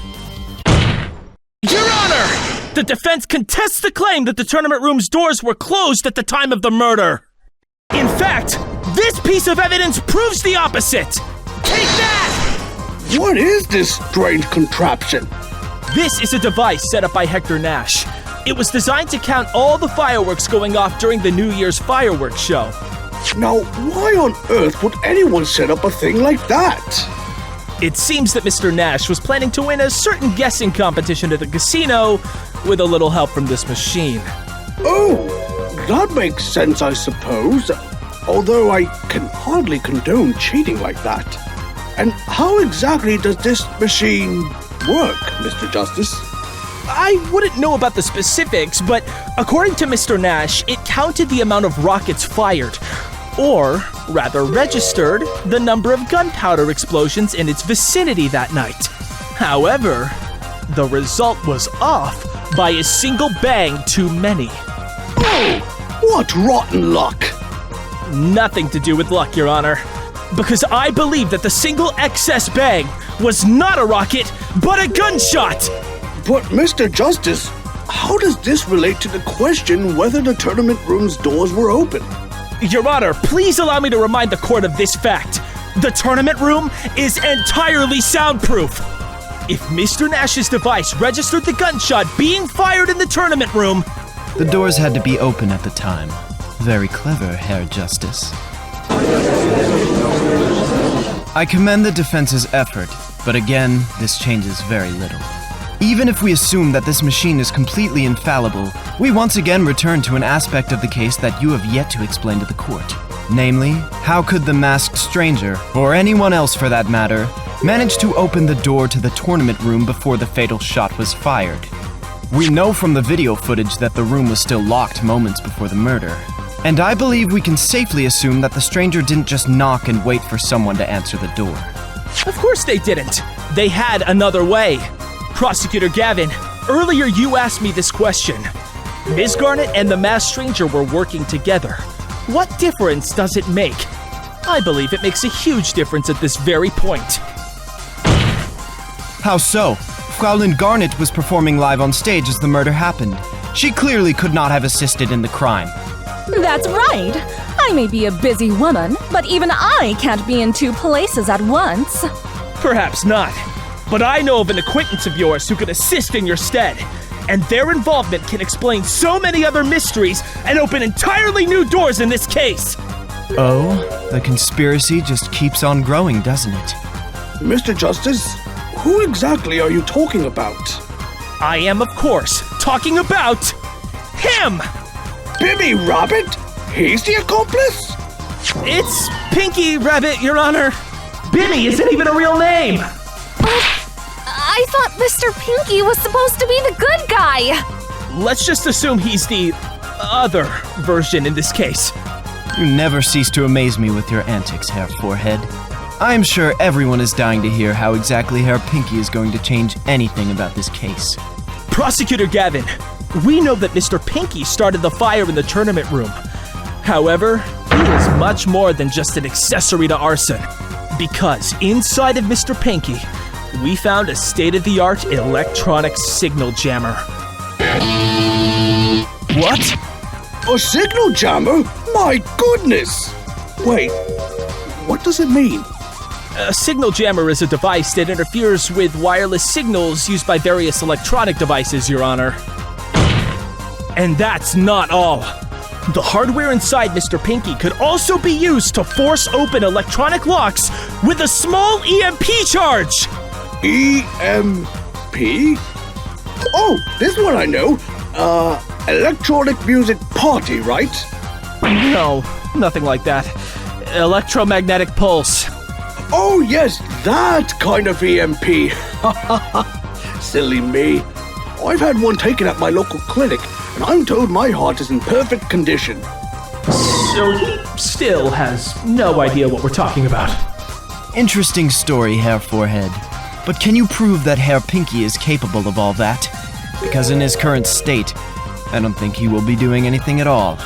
Your Honor! The defense contests the claim that the tournament room's doors were closed at the time of the murder. In fact, this piece of evidence proves the opposite. Take that! What is this strange contraption? This is a device set up by Hector Nash. It was designed to count all the fireworks going off during the New Year's fireworks show. Now, why on earth would anyone set up a thing like that? It seems that Mr. Nash was planning to win a certain guessing competition at the casino with a little help from this machine. Oh, that makes sense, I suppose. Although I can hardly condone cheating like that. And how exactly does this machine work, Mr. Justice? I wouldn't know about the specifics, but according to Mr. Nash, it counted the amount of rockets fired, or rather registered the number of gunpowder explosions in its vicinity that night. However, the result was off by a single bang too many. Oh, what rotten luck! Nothing to do with luck, Your Honor, because I believe that the single excess bang was not a rocket, but a gunshot! But, Mr. Justice, how does this relate to the question whether the tournament room's doors were open? Your Honor, please allow me to remind the court of this fact. The tournament room is entirely soundproof. If Mr. Nash's device registered the gunshot being fired in the tournament room... The doors had to be open at the time. Very clever, Herr Justice. I commend the defense's effort, but again, this changes very little. Even if we assume that this machine is completely infallible, we once again return to an aspect of the case that you have yet to explain to the court. Namely, how could the masked stranger, or anyone else for that matter, manage to open the door to the tournament room before the fatal shot was fired? We know from the video footage that the room was still locked moments before the murder. And I believe we can safely assume that the stranger didn't just knock and wait for someone to answer the door. Of course they didn't. They had another way. Prosecutor Gavin, earlier you asked me this question. Ms. Garnet and the masked stranger were working together. What difference does it make? I believe it makes a huge difference at this very point. How so? Fraulein Garnet was performing live on stage as the murder happened. She clearly could not have assisted in the crime. That's right. I may be a busy woman, but even I can't be in two places at once. Perhaps not. But I know of an acquaintance of yours who could assist in your stead. and their involvement can explain so many other mysteries and open entirely new doors in this case. Oh, the conspiracy just keeps on growing, doesn't it? Mr. Justice, who exactly are you talking about? I am, of course, talking about him! Bimmy Rabbit? He's the accomplice? It's Pinky Rabbit, Your Honor. Bimmy isn't even a real name! I thought Mr. Pinky was supposed to be the good guy! Let's just assume he's the other version in this case. You never cease to amaze me with your antics, Herr Forehead. I'm sure everyone is dying to hear how exactly Herr Pinky is going to change anything about this case. Prosecutor Gavin, we know that Mr. Pinky started the fire in the tournament room. However, he is much more than just an accessory to arson. Because inside of Mr. Pinky, we found a state-of-the-art electronic signal jammer. What? A signal jammer? My goodness! Wait, what does it mean? A signal jammer is a device that interferes with wireless signals used by various electronic devices, Your Honor. And that's not all. The hardware inside Mr. Pinky could also be used to force open electronic locks with a small EMP charge! EMP? Oh, this one I know. Electronic music party, right? No, nothing like that. Electromagnetic pulse. Oh yes, that kind of EMP. Silly me. I've had one taken at my local clinic, and I'm told my heart is in perfect condition. So he still has no idea what we're talking about. Interesting story, Herr Forehead. But can you prove that Herr Pinky is capable of all that? Because in his current state, I don't think he will be doing anything at all.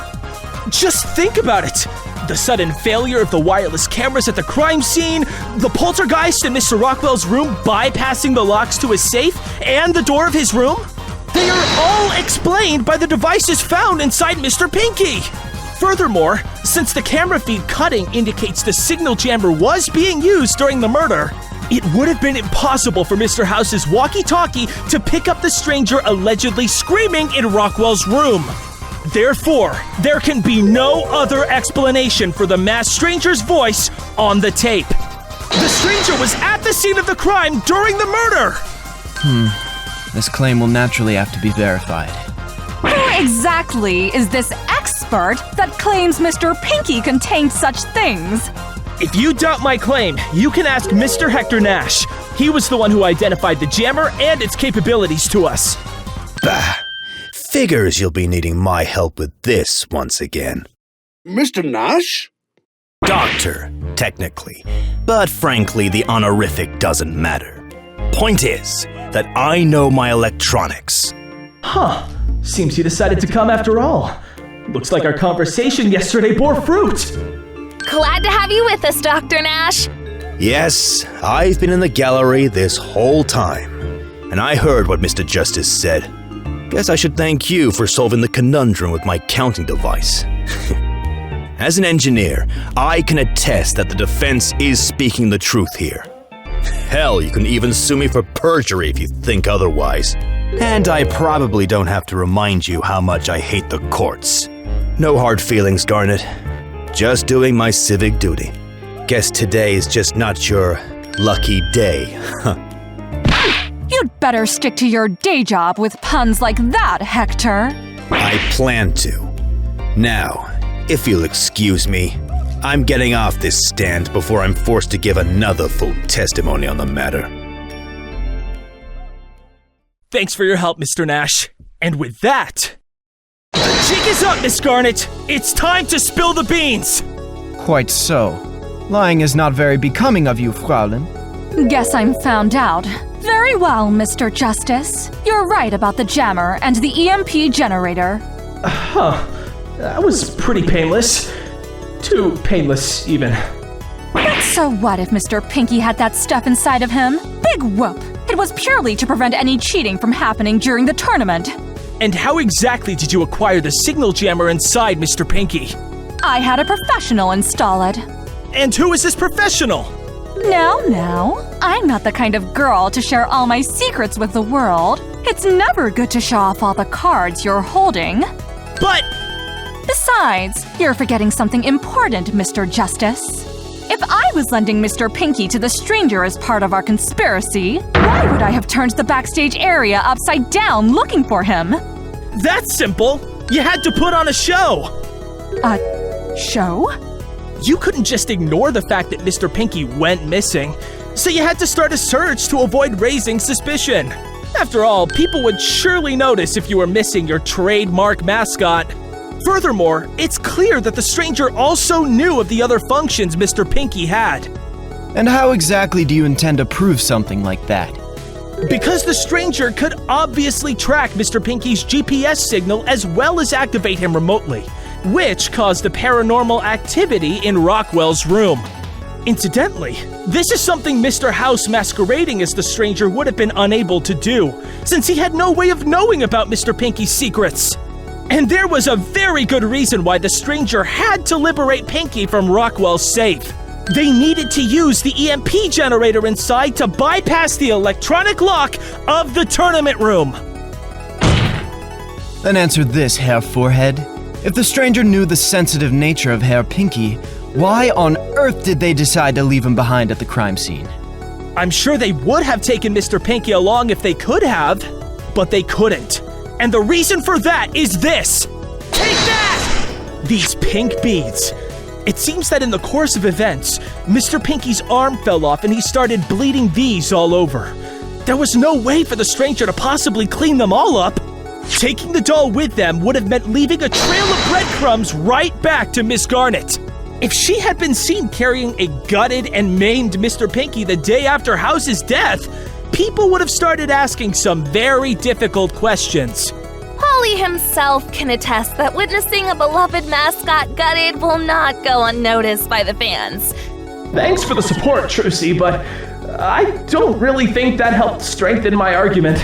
Just think about it! The sudden failure of the wireless cameras at the crime scene, the poltergeist in Mr. Rockwell's room bypassing the locks to his safe, and the door of his room? They are all explained by the devices found inside Mr. Pinky! Furthermore, since the camera feed cutting indicates the signal jammer was being used during the murder, it would have been impossible for Mr. House's walkie-talkie to pick up the stranger allegedly screaming in Rockwell's room. Therefore, there can be no other explanation for the masked stranger's voice on the tape. The stranger was at the scene of the crime during the murder! This claim will naturally have to be verified. Who exactly is this expert that claims Mr. Pinky contained such things? If you doubt my claim, you can ask Mr. Hector Nash. He was the one who identified the jammer and its capabilities to us. Bah! Figures you'll be needing my help with this once again. Mr. Nash? Doctor, technically. But frankly, the honorific doesn't matter. Point is that I know my electronics. Huh. Seems you decided to come after all. Looks like our conversation yesterday bore fruit. Glad to have you with us, Dr. Nash. Yes, I've been in the gallery this whole time. And I heard what Mr. Justice said. Guess I should thank you for solving the conundrum with my counting device. As an engineer, I can attest that the defense is speaking the truth here. Hell, you can even sue me for perjury if you think otherwise. And I probably don't have to remind you how much I hate the courts. No hard feelings, Garnet. Just doing my civic duty. Guess today is just not your lucky day. You'd better stick to your day job with puns like that, Hector. I plan to. Now, if you'll excuse me, I'm getting off this stand before I'm forced to give another full testimony on the matter. Thanks for your help, Mr. Nash. And with that, the jig is up, Miss Garnet. It's time to spill the beans. Quite so. Lying is not very becoming of you, Fraulein. Guess I'm found out. Very well, Mr. Justice. You're right about the jammer and the EMP generator. That was pretty painless. Too painless, even. But so what if Mr. Pinky had that stuff inside of him? Big whoop! It was purely to prevent any cheating from happening during the tournament. And how exactly did you acquire the signal jammer inside Mr. Pinky? I had a professional install it. And who is this professional? Now, I'm not the kind of girl to share all my secrets with the world. It's never good to show off all the cards you're holding. But... Besides, you're forgetting something important, Mr. Justice. If I was lending Mr. Pinky to the stranger as part of our conspiracy, why would I have turned the backstage area upside down looking for him? That's simple. You had to put on a show. A show? You couldn't just ignore the fact that Mr. Pinky went missing, so you had to start a search to avoid raising suspicion. After all, people would surely notice if you were missing your trademark mascot. Furthermore, it's clear that the stranger also knew of the other functions Mr. Pinky had. And how exactly do you intend to prove something like that? Because the stranger could obviously track Mr. Pinky's GPS signal as well as activate him remotely, which caused a paranormal activity in Rockwell's room. Incidentally, this is something Mr. House masquerading as the stranger would have been unable to do, since he had no way of knowing about Mr. Pinky's secrets. And there was a very good reason why the stranger had to liberate Pinky from Rockwell's safe. They needed to use the EMP generator inside to bypass the electronic lock of the tournament room. Then answer this, Herr Forehead. If the stranger knew the sensitive nature of Herr Pinky, why on earth did they decide to leave him behind at the crime scene? I'm sure they would have taken Mr. Pinky along if they could have, but they couldn't. And the reason for that is this! Take that! These pink beads. It seems that in the course of events, Mr. Pinky's arm fell off and he started bleeding these all over. There was no way for the stranger to possibly clean them all up. Taking the doll with them would have meant leaving a trail of breadcrumbs right back to Miss Garnet. If she had been seen carrying a gutted and maimed Mr. Pinky the day after House's death, people would have started asking some very difficult questions. Polly himself can attest that witnessing a beloved mascot gutted will not go unnoticed by the fans. Thanks for the support, Trucy, but I don't really think that helped strengthen my argument.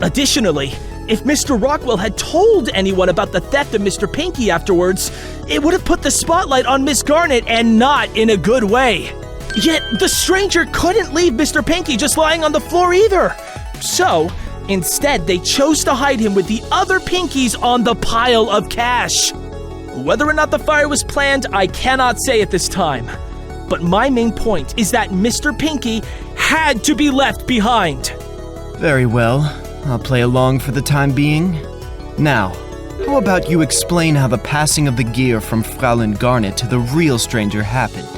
Additionally, if Mr. Rockwell had told anyone about the theft of Mr. Pinky afterwards, it would have put the spotlight on Miss Garnet and not in a good way. Yet, the stranger couldn't leave Mr. Pinky just lying on the floor either. So, instead, they chose to hide him with the other Pinkies on the pile of cash. Whether or not the fire was planned, I cannot say at this time. But my main point is that Mr. Pinky had to be left behind. Very well. I'll play along for the time being. Now, how about you explain how the passing of the gear from Fraulein Garnet to the real stranger happened?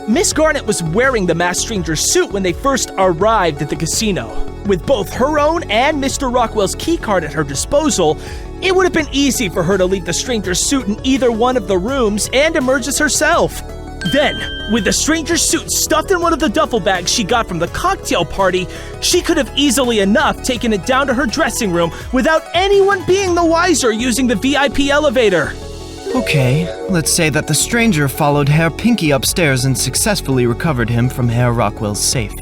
Miss Garnet was wearing the masked stranger's suit when they first arrived at the casino. With both her own and Mr. Rockwell's keycard at her disposal, it would have been easy for her to leave the stranger's suit in either one of the rooms and emerge as herself. Then, with the stranger's suit stuffed in one of the duffel bags she got from the cocktail party, she could have easily enough taken it down to her dressing room without anyone being the wiser using the VIP elevator. Okay, let's say that the stranger followed Herr Pinky upstairs and successfully recovered him from Herr Rockwell's safe.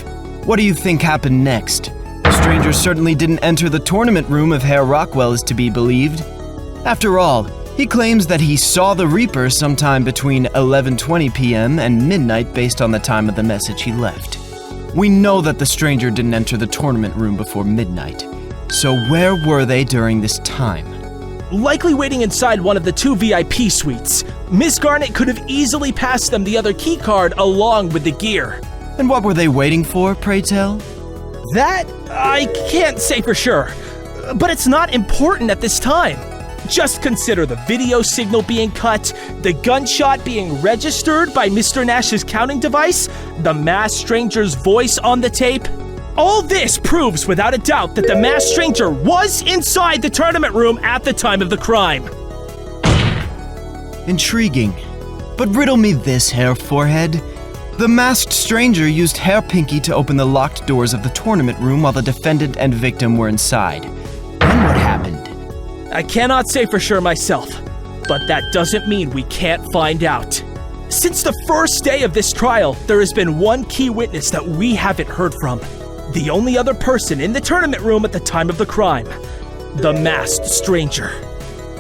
What do you think happened next? The stranger certainly didn't enter the tournament room if Herr Rockwell is to be believed. After all, he claims that he saw the Reaper sometime between 11:20 p.m. and midnight based on the time of the message he left. We know that the stranger didn't enter the tournament room before midnight. So where were they during this time? Likely waiting inside one of the two VIP suites. Miss Garnet could have easily passed them the other keycard along with the gear. And what were they waiting for, pray tell? That, I can't say for sure. But it's not important at this time. Just consider the video signal being cut, the gunshot being registered by Mr. Nash's counting device, the masked stranger's voice on the tape. All this proves without a doubt that the masked stranger was inside the tournament room at the time of the crime. Intriguing. But riddle me this, Herr Forehead. The masked stranger used Herr Pinky to open the locked doors of the tournament room while the defendant and victim were inside. Then what happened? I cannot say for sure myself, but that doesn't mean we can't find out. Since the first day of this trial, there has been one key witness that we haven't heard from. The only other person in the tournament room at the time of the crime. The masked stranger.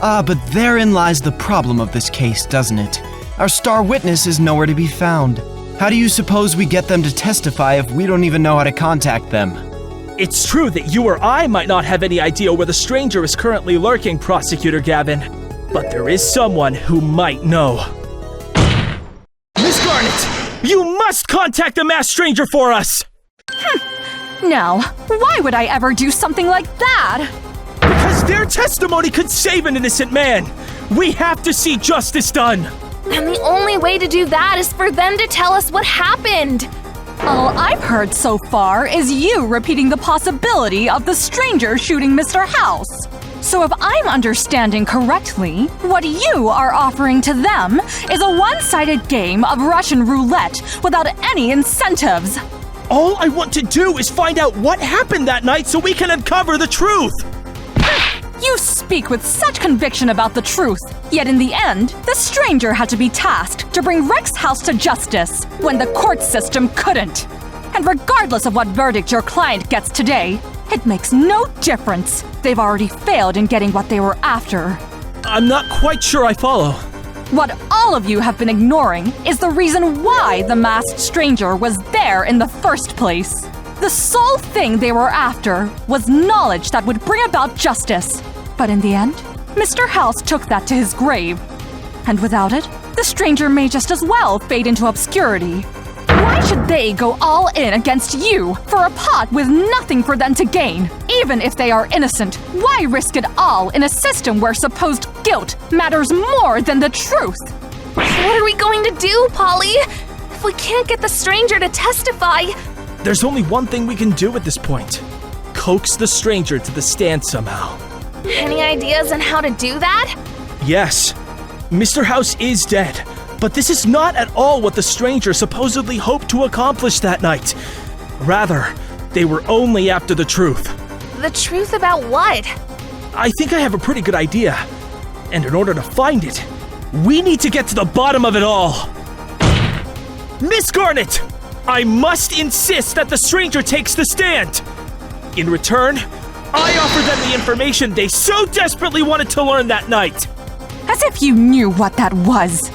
But therein lies the problem of this case, doesn't it? Our star witness is nowhere to be found. How do you suppose we get them to testify if we don't even know how to contact them? It's true that you or I might not have any idea where the stranger is currently lurking, Prosecutor Gavin. But there is someone who might know. Miss Garnet, you must contact the masked stranger for us! Now, why would I ever do something like that? Because their testimony could save an innocent man! We have to see justice done! And the only way to do that is for them to tell us what happened! All I've heard so far is you repeating the possibility of the stranger shooting Mr. House. So if I'm understanding correctly, what you are offering to them is a one-sided game of Russian roulette without any incentives. All I want to do is find out what happened that night so we can uncover the truth! You speak with such conviction about the truth, yet in the end, the stranger had to be tasked to bring Rick's house to justice when the court system couldn't. And regardless of what verdict your client gets today, it makes no difference. They've already failed in getting what they were after. I'm not quite sure I follow. What all of you have been ignoring is the reason why the masked stranger was there in the first place. The sole thing they were after was knowledge that would bring about justice. But in the end, Mr. House took that to his grave. And without it, the stranger may just as well fade into obscurity. Why should they go all in against you for a pot with nothing for them to gain? Even if they are innocent, why risk it all in a system where supposed guilt matters more than the truth? What are we going to do, Polly? If we can't get the stranger to testify... There's only one thing we can do at this point. Coax the stranger to the stand somehow. Any ideas on how to do that? Yes. Mr. House is dead, but this is not at all what the stranger supposedly hoped to accomplish that night. Rather, they were only after the truth. The truth about what? I think I have a pretty good idea. And in order to find it, we need to get to the bottom of it all. Miss Garnet! I must insist that the stranger takes the stand. In return, I offer them the information they so desperately wanted to learn that night. As if you knew what that was.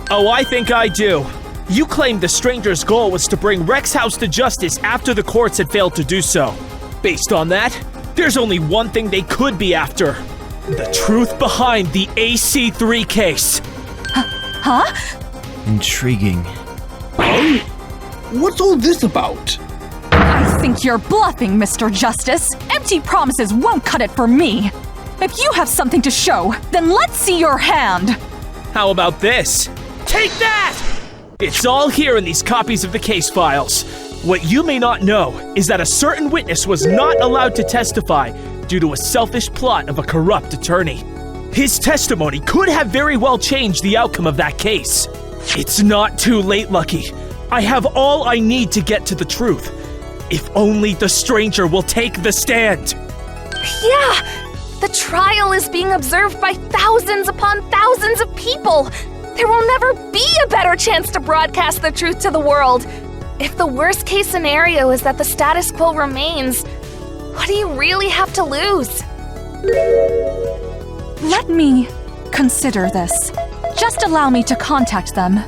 Oh, I think I do. You claimed the stranger's goal was to bring Rex House to justice after the courts had failed to do so. Based on that, there's only one thing they could be after. The truth behind the AC3 case. Huh? Intriguing. Oh? What's all this about? I think you're bluffing, Mr. Justice. Empty promises won't cut it for me. If you have something to show, then let's see your hand. How about this? Take that! It's all here in these copies of the case files. What you may not know is that a certain witness was not allowed to testify due to a selfish plot of a corrupt attorney. His testimony could have very well changed the outcome of that case. It's not too late, Lucky. I have all I need to get to the truth. If only the stranger will take the stand. Yeah! The trial is being observed by thousands upon thousands of people. There will never be a better chance to broadcast the truth to the world. If the worst case scenario is that the status quo remains, what do you really have to lose? Let me consider this. Just allow me to contact them.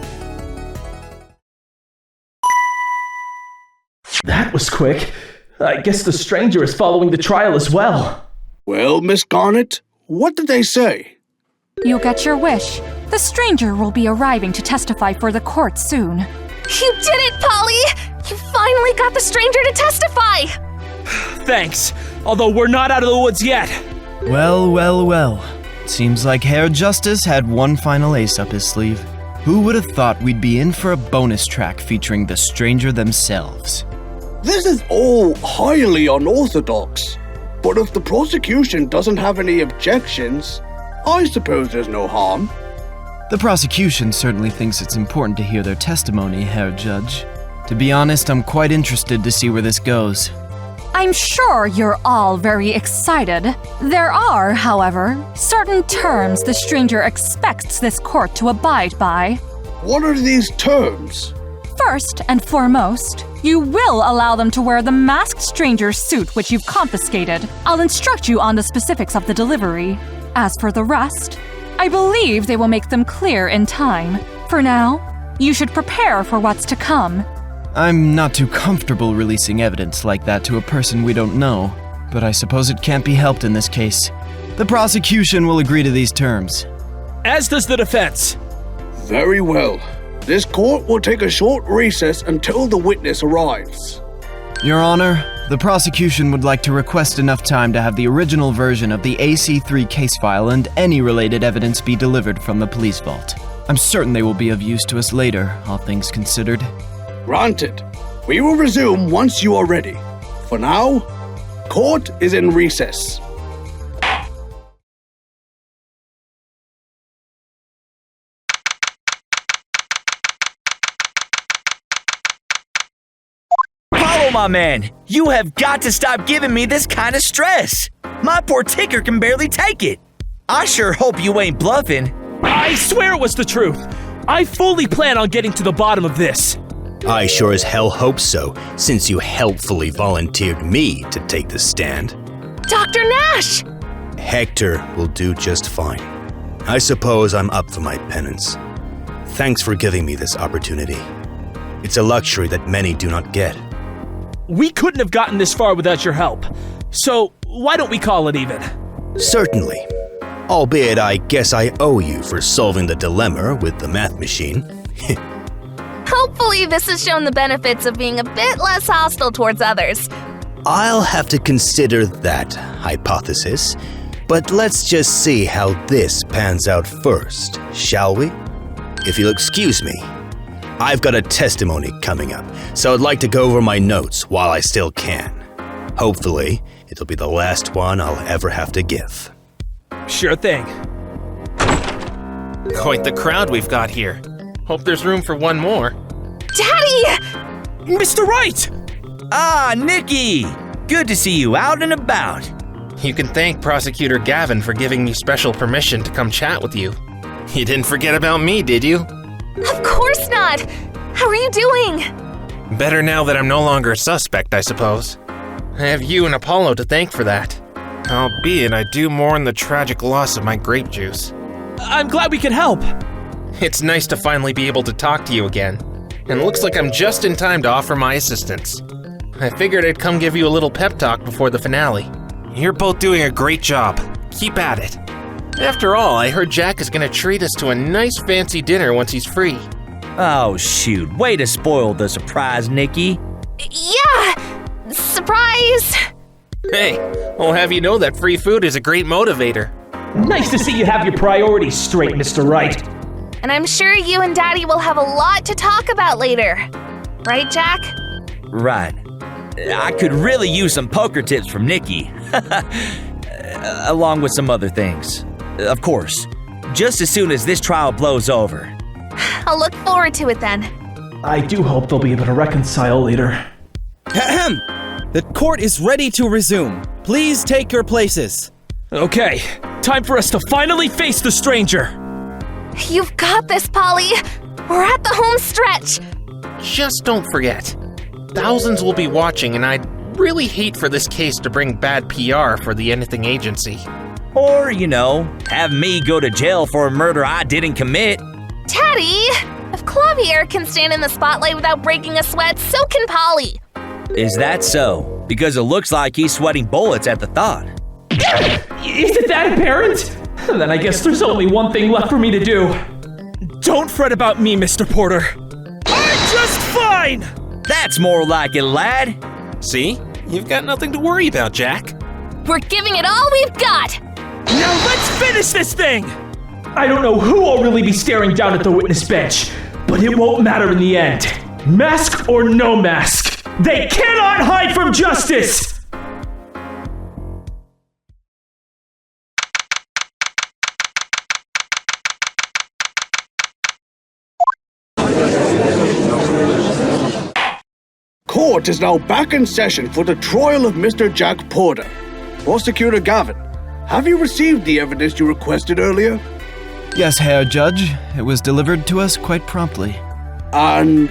That was quick. I guess the stranger is following the trial as well. Well, Miss Garnet, what did they say? You'll get your wish. The stranger will be arriving to testify for the court soon. You did it, Polly! You finally got the stranger to testify! Thanks, although we're not out of the woods yet. Well, well, well. Seems like Herr Justice had one final ace up his sleeve. Who would have thought we'd be in for a bonus track featuring the stranger themselves? This is all highly unorthodox. But if the prosecution doesn't have any objections, I suppose there's no harm. The prosecution certainly thinks it's important to hear their testimony, Herr Judge. To be honest, I'm quite interested to see where this goes. I'm sure you're all very excited. There are, however, certain terms the stranger expects this court to abide by. What are these terms? First and foremost, you will allow them to wear the masked stranger's suit which you've confiscated. I'll instruct you on the specifics of the delivery. As for the rest, I believe they will make them clear in time. For now, you should prepare for what's to come. I'm not too comfortable releasing evidence like that to a person we don't know, but I suppose it can't be helped in this case. The prosecution will agree to these terms. As does the defense. Very well. This court will take a short recess until the witness arrives. Your Honor, the prosecution would like to request enough time to have the original version of the AC3 case file and any related evidence be delivered from the police vault. I'm certain they will be of use to us later, all things considered. Granted. We will resume once you are ready. For now, court is in recess. Apollo, my man, you have got to stop giving me this kind of stress. My poor ticker can barely take it. I sure hope you ain't bluffing. I swear it was the truth. I fully plan on getting to the bottom of this. I sure as hell hope so, since you helpfully volunteered me to take the stand. Dr. Nash! Hector will do just fine. I suppose I'm up for my penance. Thanks for giving me this opportunity. It's a luxury that many do not get. We couldn't have gotten this far without your help. So, why don't we call it even? Certainly. Albeit I guess I owe you for solving the dilemma with the math machine. Hopefully this has shown the benefits of being a bit less hostile towards others. I'll have to consider that hypothesis, but let's just see how this pans out first, shall we? If you'll excuse me, I've got a testimony coming up, so I'd like to go over my notes while I still can. Hopefully, it'll be the last one I'll ever have to give. Sure thing. Quite the crowd we've got here. Hope there's room for one more. Daddy! Mr. Wright! Ah, Nikki! Good to see you out and about. You can thank Prosecutor Gavin for giving me special permission to come chat with you. You didn't forget about me, did you? Of course not! How are you doing? Better now that I'm no longer a suspect, I suppose. I have you and Apollo to thank for that. Albeit I do mourn the tragic loss of my grape juice. I'm glad we can help. It's nice to finally be able to talk to you again. And it looks like I'm just in time to offer my assistance. I figured I'd come give you a little pep talk before the finale. You're both doing a great job. Keep at it. After all, I heard Jack is gonna treat us to a nice fancy dinner once he's free. Oh shoot, way to spoil the surprise, Nikki. Yeah! Surprise! Hey, I'll have you know that free food is a great motivator. Nice to see you have your priorities straight, Mr. Wright. And I'm sure you and Daddy will have a lot to talk about later. Right, Jack? Right. I could really use some poker tips from Nikki. Along with some other things. Of course, just as soon as this trial blows over. I'll look forward to it then. I do hope they'll be able to reconcile later. Ahem! The court is ready to resume. Please take your places. Okay, time for us to finally face the stranger. You've got this, Polly. We're at the home stretch. Just don't forget. Thousands will be watching, and I'd really hate for this case to bring bad PR for the Anything Agency. Or, have me go to jail for a murder I didn't commit. Daddy! If Clavier can stand in the spotlight without breaking a sweat, so can Polly. Is that so? Because it looks like he's sweating bullets at the thought. Is it that apparent? Then I guess there's only one thing left for me to do. Don't fret about me, Mr. Porter. I'm just fine! That's more like it, lad. See? You've got nothing to worry about, Jack. We're giving it all we've got! Now let's finish this thing! I don't know who will really be staring down at the witness bench, but it won't matter in the end. Mask or no mask, they cannot hide from justice! Court is now back in session for the trial of Mr. Jack Porter. Prosecutor Gavin, have you received the evidence you requested earlier? Yes, Herr Judge. It was delivered to us quite promptly. And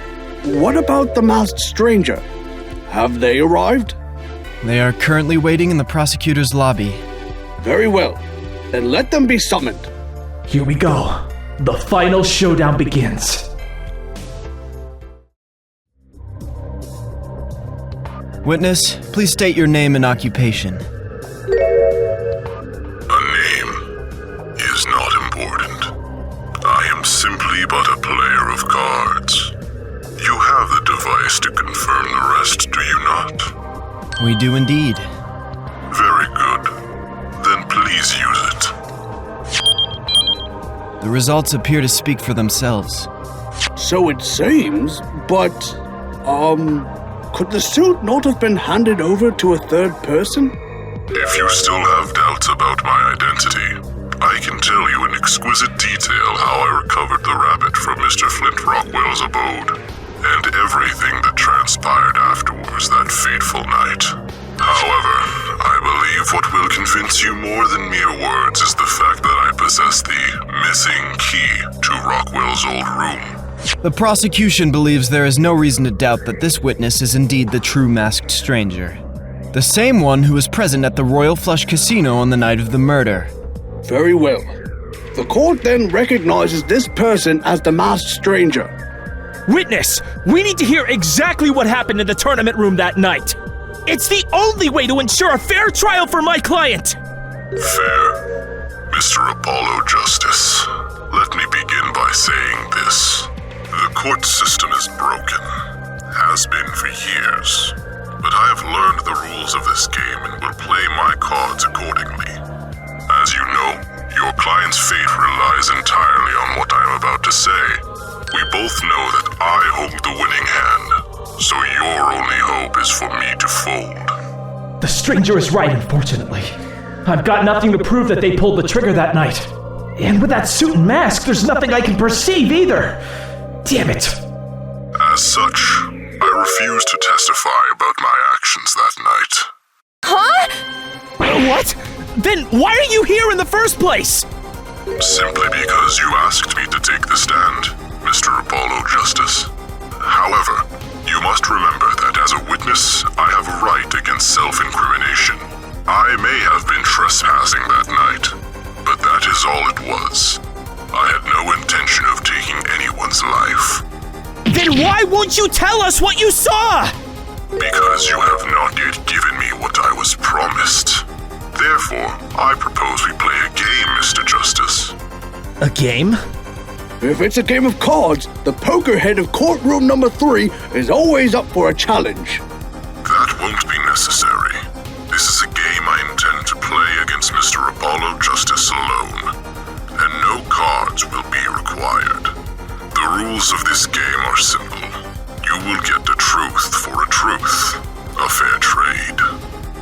what about the masked stranger? Have they arrived? They are currently waiting in the prosecutor's lobby. Very well. Then let them be summoned. Here we go. The final showdown begins. Witness, please state your name and occupation. A name is not important. I am simply but a player of cards. You have the device to confirm the rest, do you not? We do indeed. Very good. Then please use it. The results appear to speak for themselves. So it seems, but, could the suit not have been handed over to a third person? If you still have doubts about my identity, I can tell you in exquisite detail how I recovered the rabbit from Mr. Flint Rockwell's abode, and everything that transpired afterwards that fateful night. However, I believe what will convince you more than mere words is the fact that I possess the missing key to Rockwell's old room. The prosecution believes there is no reason to doubt that this witness is indeed the true masked stranger. The same one who was present at the Royal Flush Casino on the night of the murder. Very well. The court then recognizes this person as the masked stranger. Witness, we need to hear exactly what happened in the tournament room that night. It's the only way to ensure a fair trial for my client. Fair? Mr. Apollo Justice, let me begin by saying this. The court system is broken. Has been for years. But I have learned the rules of this game and will play my cards accordingly. As you know, your client's fate relies entirely on what I am about to say. We both know that I hold the winning hand, so your only hope is for me to fold. The stranger is right, unfortunately. I've got nothing to prove that they pulled the trigger that night. And with that suit and mask, there's nothing I can perceive either. Damn it. As such, I refuse to testify about my actions that night. Huh? What? Then why are you here in the first place? Simply because you asked me to take the stand, Mr. Apollo Justice. However, you must remember that as a witness, I have a right against self-incrimination. I may have been trespassing that night, but that is all it was. I had no intention of taking anyone's life. Then why won't you tell us what you saw? Because you have not yet given me what I was promised. Therefore, I propose we play a game, Mr. Justice. A game? If it's a game of cards, the poker head of courtroom number 3 is always up for a challenge. That won't be necessary. This is a game I intend to play against Mr. Apollo Justice alone, and no cards will be required. The rules of this game are simple. You will get the truth for a truth, a fair trade.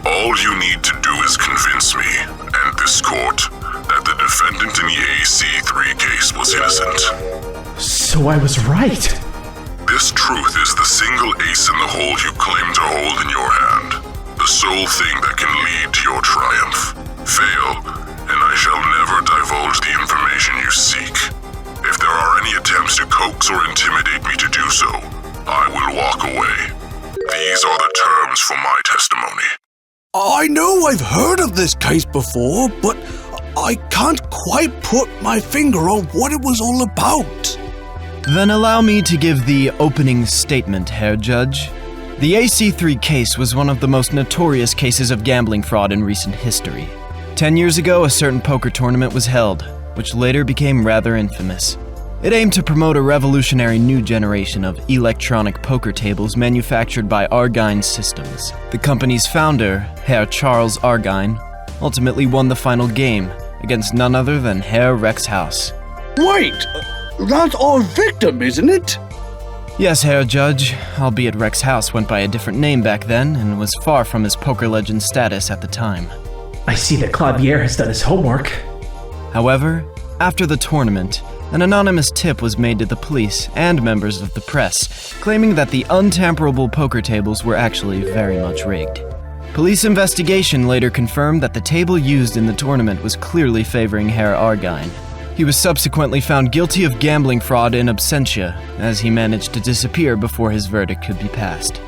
All you need to do is convince me, and this court, that the defendant in the AC3 case was innocent. So I was right. This truth is the single ace in the hole you claim to hold in your hand. The sole thing that can lead to your triumph. Fail, and I shall never divulge the information you seek. If there are any attempts to coax or intimidate me to do so, I will walk away. These are the terms for my testimony. I know I've heard of this case before, but I can't quite put my finger on what it was all about. Then allow me to give the opening statement, Herr Judge. The AC3 case was one of the most notorious cases of gambling fraud in recent history. 10 years ago, a certain poker tournament was held, which later became rather infamous. It aimed to promote a revolutionary new generation of electronic poker tables manufactured by Argine Systems. The company's founder, Herr Charles Argine, ultimately won the final game against none other than Herr Rex House. Wait, that's our victim, isn't it? Yes, Herr Judge, albeit Rex House went by a different name back then and was far from his poker legend status at the time. I see that Clavier has done his homework. However, after the tournament, an anonymous tip was made to the police and members of the press, claiming that the untamperable poker tables were actually very much rigged. Police investigation later confirmed that the table used in the tournament was clearly favoring Herr Argine. He was subsequently found guilty of gambling fraud in absentia, as he managed to disappear before his verdict could be passed.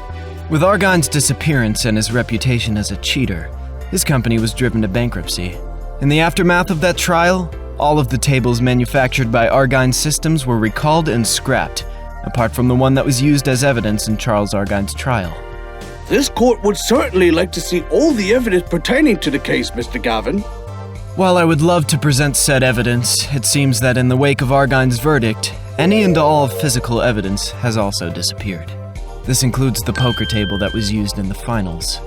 With Argine's disappearance and his reputation as a cheater, his company was driven to bankruptcy. In the aftermath of that trial, all of the tables manufactured by Argine Systems were recalled and scrapped, apart from the one that was used as evidence in Charles Argine's trial. This court would certainly like to see all the evidence pertaining to the case, Mr. Gavin. While I would love to present said evidence, it seems that in the wake of Argyne's verdict, any and all physical evidence has also disappeared. This includes the poker table that was used in the finals.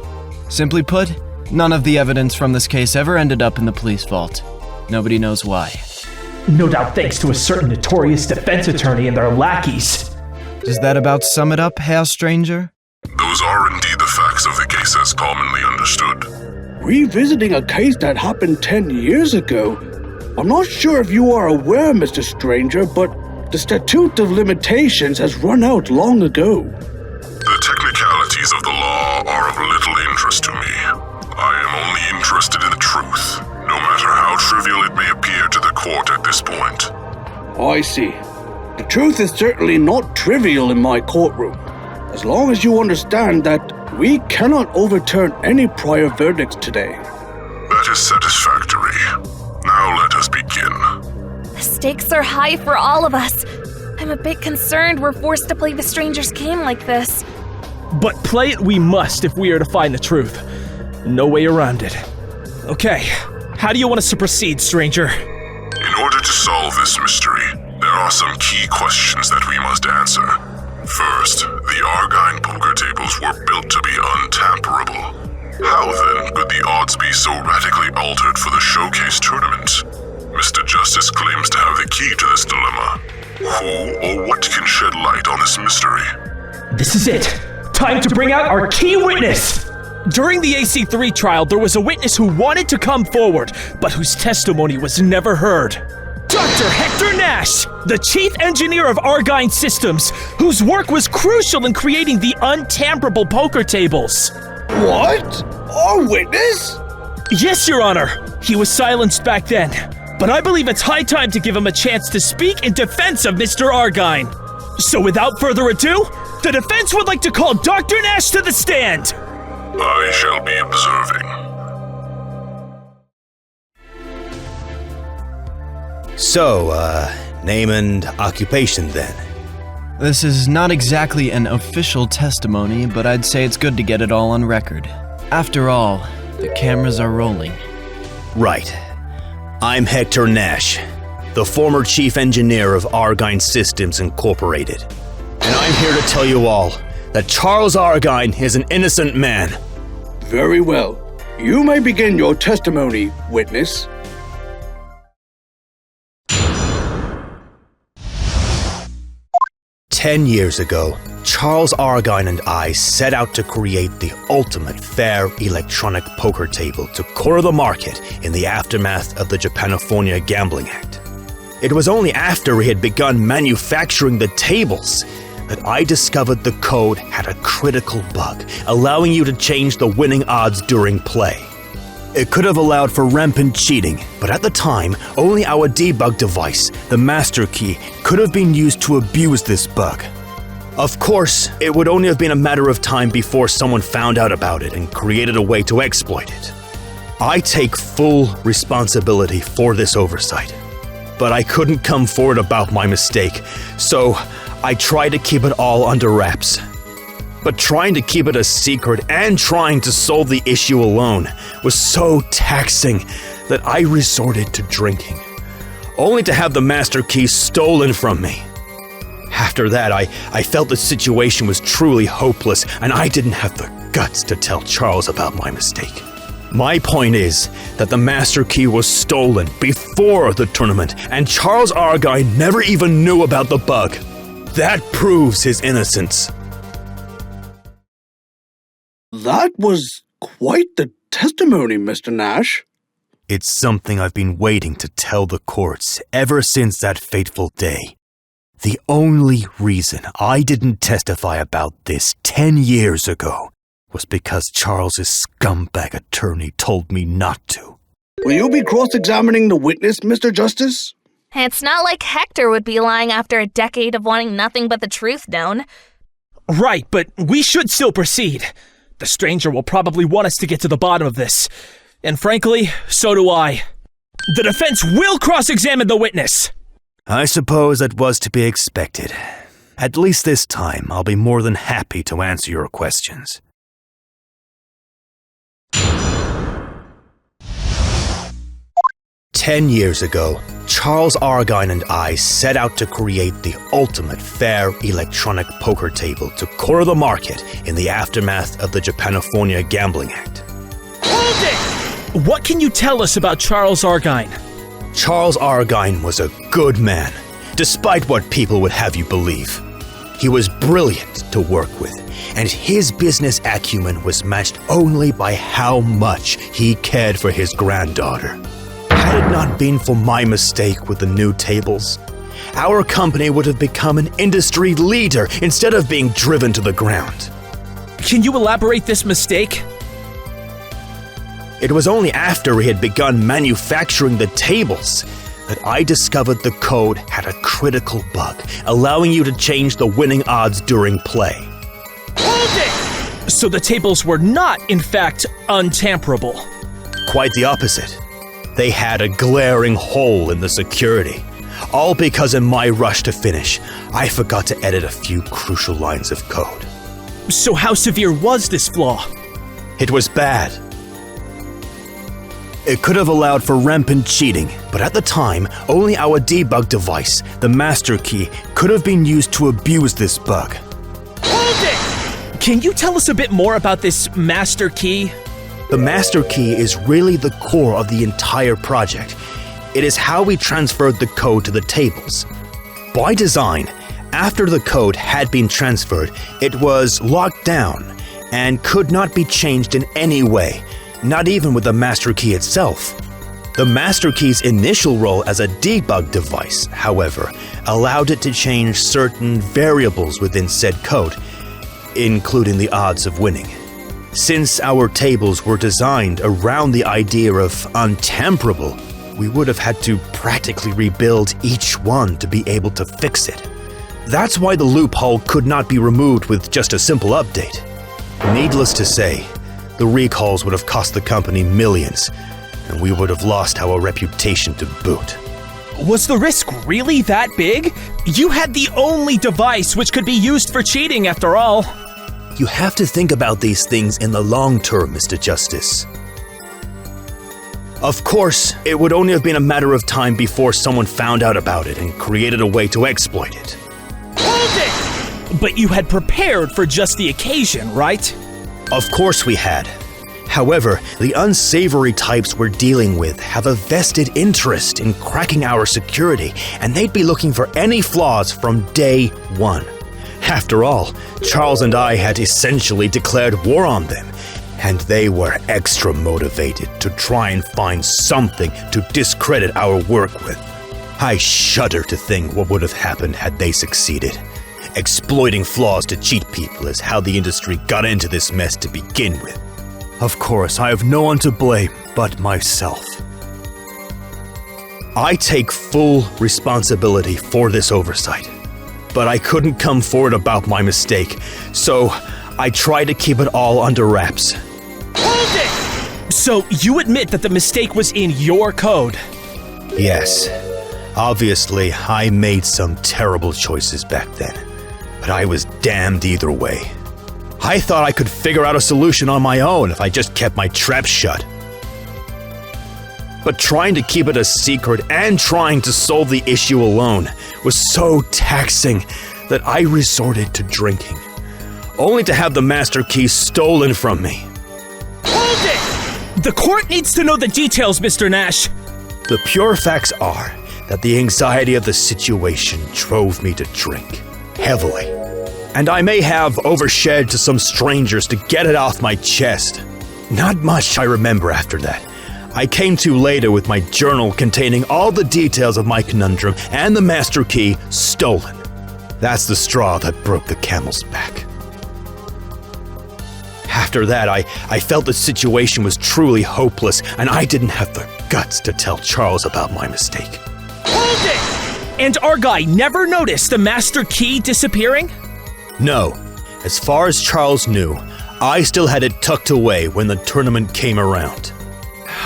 Simply put, none of the evidence from this case ever ended up in the police vault. Nobody knows why. No doubt thanks to a certain notorious defense attorney and their lackeys. Does that about sum it up, Herr Stranger? Those are indeed the facts of the case as commonly understood. Revisiting a case that happened 10 years ago? I'm not sure if you are aware, Mr. Stranger, but the statute of limitations has run out long ago. The technicalities of the law are of little interest to me. I am only interested in the truth, no matter how trivial it may appear to the court at this point. I see. The truth is certainly not trivial in my courtroom, as long as you understand that we cannot overturn any prior verdicts today. That is satisfactory. Now let us begin. The stakes are high for all of us. I'm a bit concerned we're forced to play the stranger's game like this. But play it we must if we are to find the truth. No way around it. Okay, how do you want us to proceed, stranger? In order to solve this mystery, there are some key questions that we must answer. First, the Argyne poker tables were built to be untamperable. How then could the odds be so radically altered for the showcase tournament? Mr. Justice claims to have the key to this dilemma. Who or what can shed light on this mystery? This is it! Time to bring out our key witness! During the AC3 trial, there was a witness who wanted to come forward, but whose testimony was never heard. Dr. Hector Nash, the chief engineer of Argyne Systems, whose work was crucial in creating the untamperable poker tables. What? Our witness? Yes, Your Honor. He was silenced back then, but I believe it's high time to give him a chance to speak in defense of Mr. Argyne. So without further ado, the defense would like to call Dr. Nash to the stand. I shall be observing. So, name and occupation then. This is not exactly an official testimony, but I'd say it's good to get it all on record. After all, the cameras are rolling. Right. I'm Hector Nash, the former chief engineer of Argyne Systems Incorporated. And I'm here to tell you all that Charles Argyne is an innocent man. Very well. You may begin your testimony, witness. "10 years ago, Charles Argyne and I set out to create the ultimate fair electronic poker table to corner the market in the aftermath of the Japanifornia Gambling Act. It was only after we had begun manufacturing the tables that I discovered the code had a critical bug, allowing you to change the winning odds during play. It could have allowed for rampant cheating, but at the time, only our debug device, the master key, could have been used to abuse this bug. Of course, it would only have been a matter of time before someone found out about it and created a way to exploit it. I take full responsibility for this oversight, but I couldn't come forward about my mistake, so I tried to keep it all under wraps. But trying to keep it a secret and trying to solve the issue alone was so taxing that I resorted to drinking, only to have the master key stolen from me. After that, I felt the situation was truly hopeless, and I didn't have the guts to tell Charles about my mistake. My point is that the master key was stolen before the tournament, and Charles Argyne never even knew about the bug. That proves his innocence. That was quite the testimony, Mr. Nash. It's something I've been waiting to tell the courts ever since that fateful day. The only reason I didn't testify about this 10 years ago was because Charles's scumbag attorney told me not to. Will you be cross-examining the witness, Mr. Justice? It's not like Hector would be lying after a decade of wanting nothing but the truth known. Right, but we should still proceed. The stranger will probably want us to get to the bottom of this. And frankly, so do I. The defense will cross-examine the witness. I suppose that was to be expected. At least this time, I'll be more than happy to answer your questions. 10 years ago, Charles Argine and I set out to create the ultimate fair electronic poker table to corner the market in the aftermath of the Japanofornia Gambling Act. Hold it! What can you tell us about Charles Argine? Charles Argine was a good man, despite what people would have you believe. He was brilliant to work with, and his business acumen was matched only by how much he cared for his granddaughter. Had it not been for my mistake with the new tables, our company would have become an industry leader instead of being driven to the ground. Can you elaborate this mistake? It was only after we had begun manufacturing the tables that I discovered the code had a critical bug, allowing you to change the winning odds during play. Hold it! So the tables were not, in fact, untamperable. Quite the opposite. They had a glaring hole in the security. All because in my rush to finish, I forgot to edit a few crucial lines of code. So how severe was this flaw? It was bad. It could have allowed for rampant cheating, but at the time, only our debug device, the master key, could have been used to abuse this bug. Hold it! Can you tell us a bit more about this master key? The master key is really the core of the entire project. It is how we transferred the code to the tables. By design, after the code had been transferred, it was locked down and could not be changed in any way, not even with the master key itself. The master key's initial role as a debug device, however, allowed it to change certain variables within said code, including the odds of winning. Since our tables were designed around the idea of untamperable, we would have had to practically rebuild each one to be able to fix it. That's why the loophole could not be removed with just a simple update. Needless to say, the recalls would have cost the company millions, and we would have lost our reputation to boot. Was the risk really that big? You had the only device which could be used for cheating, after all. You have to think about these things in the long term, Mr. Justice. Of course, it would only have been a matter of time before someone found out about it and created a way to exploit it. Hold it! But you had prepared for just the occasion, right? Of course we had. However, the unsavory types we're dealing with have a vested interest in cracking our security, and they'd be looking for any flaws from day one. After all, Charles and I had essentially declared war on them, and they were extra motivated to try and find something to discredit our work with. I shudder to think what would have happened had they succeeded. Exploiting flaws to cheat people is how the industry got into this mess to begin with. Of course, I have no one to blame but myself. I take full responsibility for this oversight. But I couldn't come forward about my mistake, so I tried to keep it all under wraps. Hold it! So you admit that the mistake was in your code? Yes. Obviously, I made some terrible choices back then, but I was damned either way. I thought I could figure out a solution on my own if I just kept my trap shut. But trying to keep it a secret and trying to solve the issue alone was so taxing that I resorted to drinking, only to have the master key stolen from me. Hold it! The court needs to know the details, Mr. Nash. The pure facts are that the anxiety of the situation drove me to drink heavily, and I may have overshared to some strangers to get it off my chest. Not much I remember after that. I came to later with my journal containing all the details of my conundrum and the master key stolen. That's the straw that broke the camel's back. After that, I felt the situation was truly hopeless, and I didn't have the guts to tell Charles about my mistake. Hold it! And our guy never noticed the master key disappearing? No. As far as Charles knew, I still had it tucked away when the tournament came around.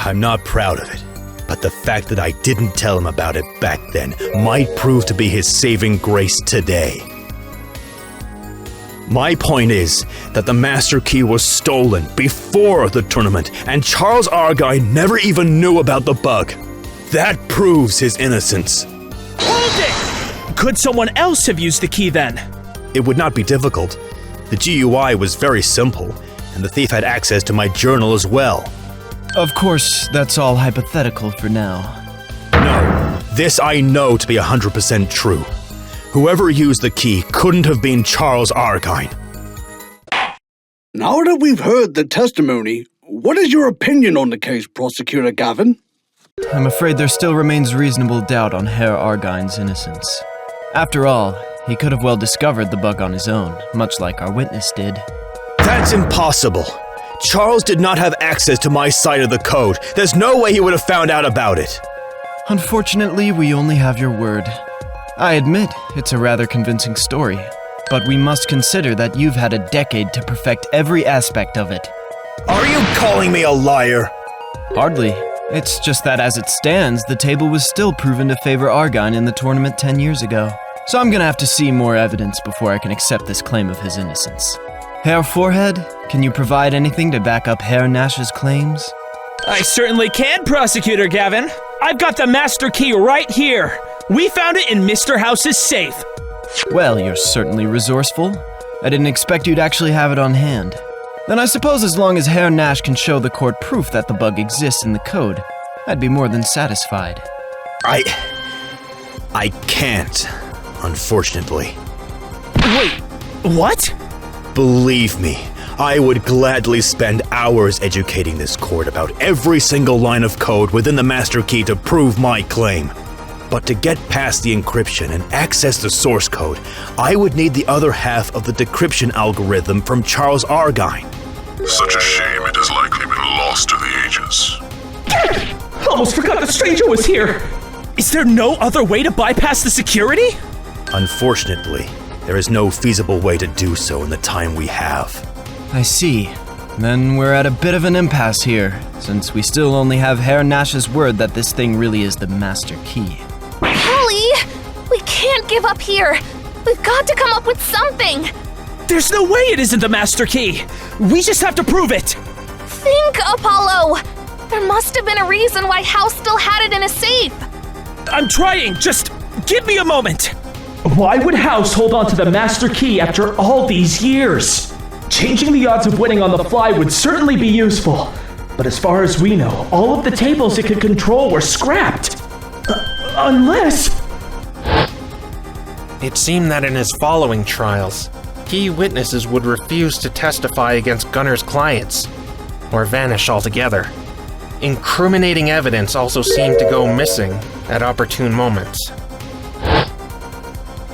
I'm not proud of it, but the fact that I didn't tell him about it back then might prove to be his saving grace today. My point is that the master key was stolen before the tournament, and Charles Argine never even knew about the bug. That proves his innocence. Hold it! Could someone else have used the key then? It would not be difficult. The GUI was very simple, and the thief had access to my journal as well. Of course, that's all hypothetical for now. No, this I know to be 100% true. Whoever used the key couldn't have been Charles Argine. Now that we've heard the testimony, what is your opinion on the case, Prosecutor Gavin? I'm afraid there still remains reasonable doubt on Herr Argine's innocence. After all, he could have well discovered the bug on his own, much like our witness did. That's impossible. Charles did not have access to my side of the code. There's no way he would have found out about it. Unfortunately, we only have your word. I admit, it's a rather convincing story, but we must consider that you've had a decade to perfect every aspect of it. Are you calling me a liar? Hardly. It's just that as it stands, the table was still proven to favor Argine in the tournament 10 years ago. So I'm gonna have to see more evidence before I can accept this claim of his innocence. Herr Forehead, can you provide anything to back up Herr Nash's claims? I certainly can, Prosecutor Gavin. I've got the master key right here. We found it in Mr. House's safe. Well, you're certainly resourceful. I didn't expect you'd actually have it on hand. Then I suppose as long as Herr Nash can show the court proof that the bug exists in the code, I'd be more than satisfied. I can't, unfortunately. Wait, what? Believe me, I would gladly spend hours educating this court about every single line of code within the master key to prove my claim. But to get past the encryption and access the source code, I would need the other half of the decryption algorithm from Charles Argine. Such a shame it has likely been lost to the ages. Almost forgot the stranger was here. Is there no other way to bypass the security? Unfortunately, there is no feasible way to do so in the time we have. I see. Then we're at a bit of an impasse here, since we still only have Herr Nash's word that this thing really is the master key. Polly, we can't give up here. We've got to come up with something. There's no way it isn't the master key. We just have to prove it. Think, Apollo. There must have been a reason why House still had it in a safe. I'm trying. Just give me a moment. Why would House hold on to the master key after all these years? Changing the odds of winning on the fly would certainly be useful. But as far as we know, all of the tables it could control were scrapped. Unless... It seemed that in his following trials, key witnesses would refuse to testify against Gunner's clients, or vanish altogether. Incriminating evidence also seemed to go missing at opportune moments.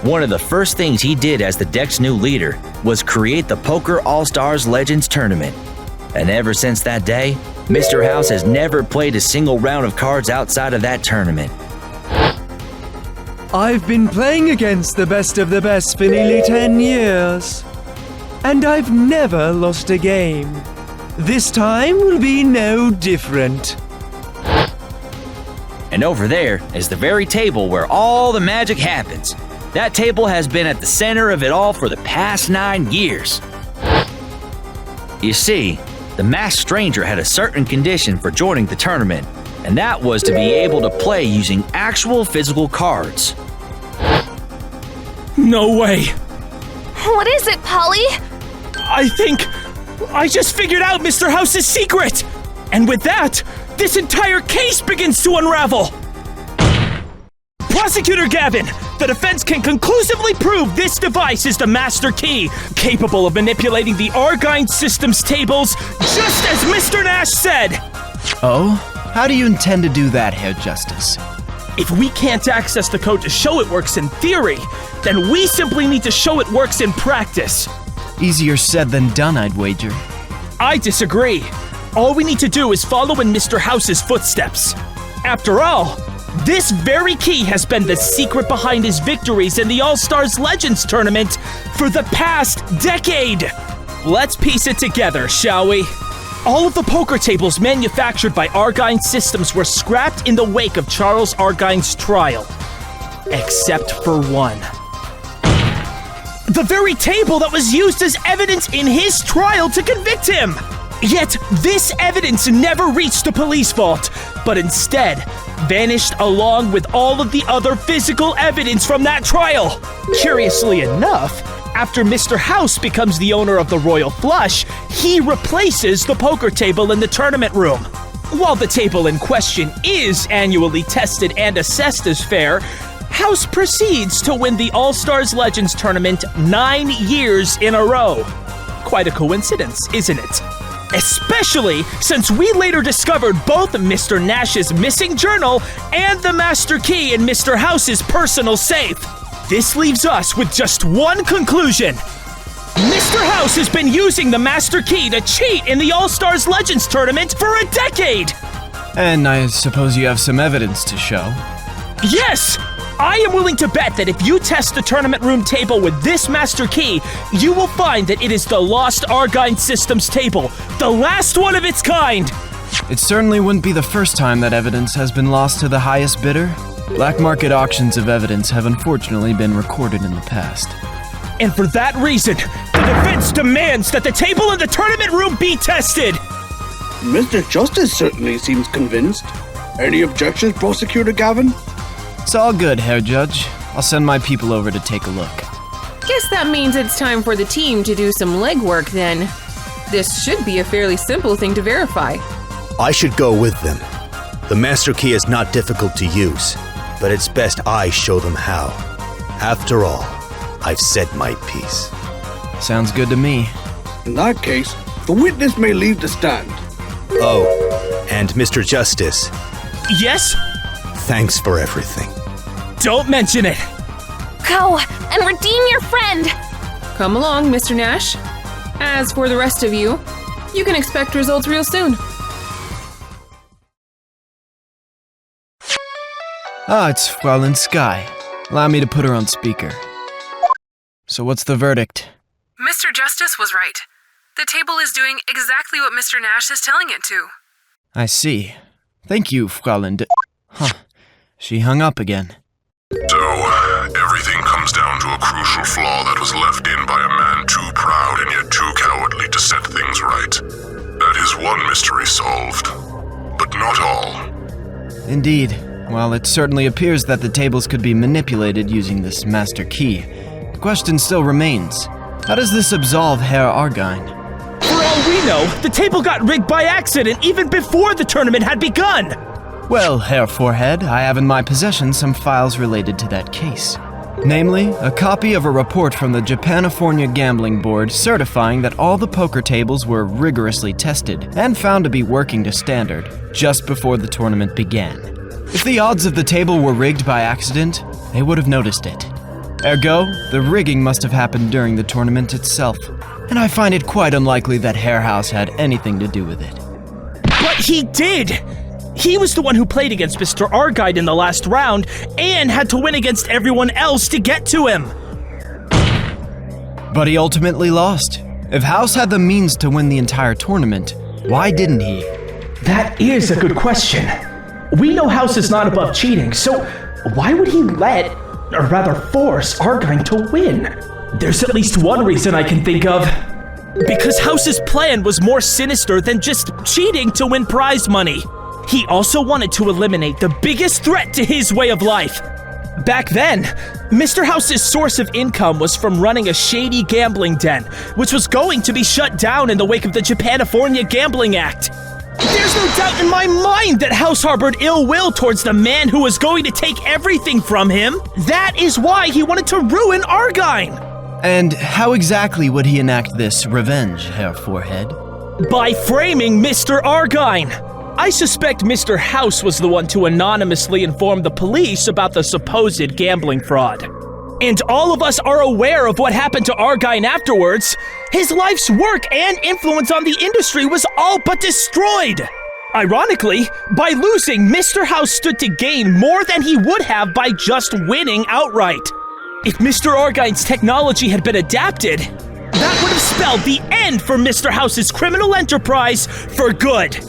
One of the first things he did as the deck's new leader was create the Poker All-Stars Legends Tournament. And ever since that day, Mr. House has never played a single round of cards outside of that tournament. I've been playing against the best of the best for nearly 10 years. And I've never lost a game. This time will be no different. And over there is the very table where all the magic happens. That table has been at the center of it all for the past 9 years. You see, the masked stranger had a certain condition for joining the tournament, and that was to be able to play using actual physical cards. No way. What is it, Polly? I think I just figured out Mr. House's secret. And with that, this entire case begins to unravel. Prosecutor Gavin, the defense can conclusively prove this device is the master key, capable of manipulating the Argine systems tables, just as Mr. Nash said. Oh? How do you intend to do that, Herr Justice? If we can't access the code to show it works in theory, then we simply need to show it works in practice. Easier said than done, I'd wager. I disagree. All we need to do is follow in Mr. House's footsteps. After all, this very key has been the secret behind his victories in the All-Stars Legends tournament for the past decade. Let's piece it together, shall we? All of the poker tables manufactured by Argine Systems were scrapped in the wake of Charles Argine's trial. Except for one. The very table that was used as evidence in his trial to convict him! Yet, this evidence never reached the police vault, but instead vanished along with all of the other physical evidence from that trial. Curiously enough, after Mr. House becomes the owner of the Royal Flush, he replaces the poker table in the tournament room. While the table in question is annually tested and assessed as fair, House proceeds to win the All-Stars Legends tournament 9 years in a row. Quite a coincidence, isn't it? Especially since we later discovered both Mr. Nash's missing journal and the master key in Mr. House's personal safe. This leaves us with just one conclusion. Mr. House has been using the master key to cheat in the All-Stars Legends tournament for a decade! And I suppose you have some evidence to show. Yes! I am willing to bet that if you test the tournament room table with this master key, you will find that it is the Lost Argine Systems table, the last one of its kind! It certainly wouldn't be the first time that evidence has been lost to the highest bidder. Black market auctions of evidence have unfortunately been recorded in the past. And for that reason, the defense demands that the table in the tournament room be tested! Mr. Justice certainly seems convinced. Any objections, Prosecutor Gavin? It's all good, Herr Judge. I'll send my people over to take a look. Guess that means it's time for the team to do some legwork then. This should be a fairly simple thing to verify. I should go with them. The master key is not difficult to use, but it's best I show them how. After all, I've said my piece. Sounds good to me. In that case, the witness may leave the stand. Oh, and Mr. Justice. Yes? Thanks for everything. Don't mention it! Go and redeem your friend! Come along, Mr. Nash. As for the rest of you, you can expect results real soon. Ah, it's Fräulein Sky. Allow me to put her on speaker. So what's the verdict? Mr. Justice was right. The table is doing exactly what Mr. Nash is telling it to. I see. Thank you, Fräulein Huh. She hung up again. So, everything comes down to a crucial flaw that was left in by a man too proud and yet too cowardly to set things right. That is one mystery solved, but not all. Indeed. While it certainly appears that the tables could be manipulated using this master key, the question still remains. How does this absolve Herr Argine? For all we know, the table got rigged by accident even before the tournament had begun! Well, Herr Forehead, I have in my possession some files related to that case. Namely, a copy of a report from the Japanifornia Gambling Board certifying that all the poker tables were rigorously tested and found to be working to standard just before the tournament began. If the odds of the table were rigged by accident, they would have noticed it. Ergo, the rigging must have happened during the tournament itself, and I find it quite unlikely that Herr House had anything to do with it. But he did! He was the one who played against Mr. Argine in the last round and had to win against everyone else to get to him. But he ultimately lost. If House had the means to win the entire tournament, why didn't he? That is a good question. We know House is not above cheating, so why would he let, or rather force, Argine to win? There's at least one reason I can think of. Because House's plan was more sinister than just cheating to win prize money. He also wanted to eliminate the biggest threat to his way of life. Back then, Mr. House's source of income was from running a shady gambling den, which was going to be shut down in the wake of the Japanifornia Gambling Act. There's no doubt in my mind that House harbored ill will towards the man who was going to take everything from him. That is why he wanted to ruin Argine. And how exactly would he enact this revenge, Herr Forehead? By framing Mr. Argine. I suspect Mr. House was the one to anonymously inform the police about the supposed gambling fraud. And all of us are aware of what happened to Argine afterwards. His life's work and influence on the industry was all but destroyed. Ironically, by losing, Mr. House stood to gain more than he would have by just winning outright. If Mr. Argine's technology had been adapted, that would have spelled the end for Mr. House's criminal enterprise for good.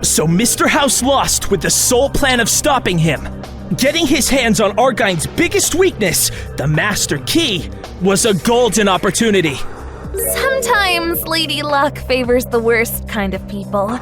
So Mr. House lost with the sole plan of stopping him. Getting his hands on Argine's biggest weakness, the master key, was a golden opportunity. Sometimes Lady Luck favors the worst kind of people.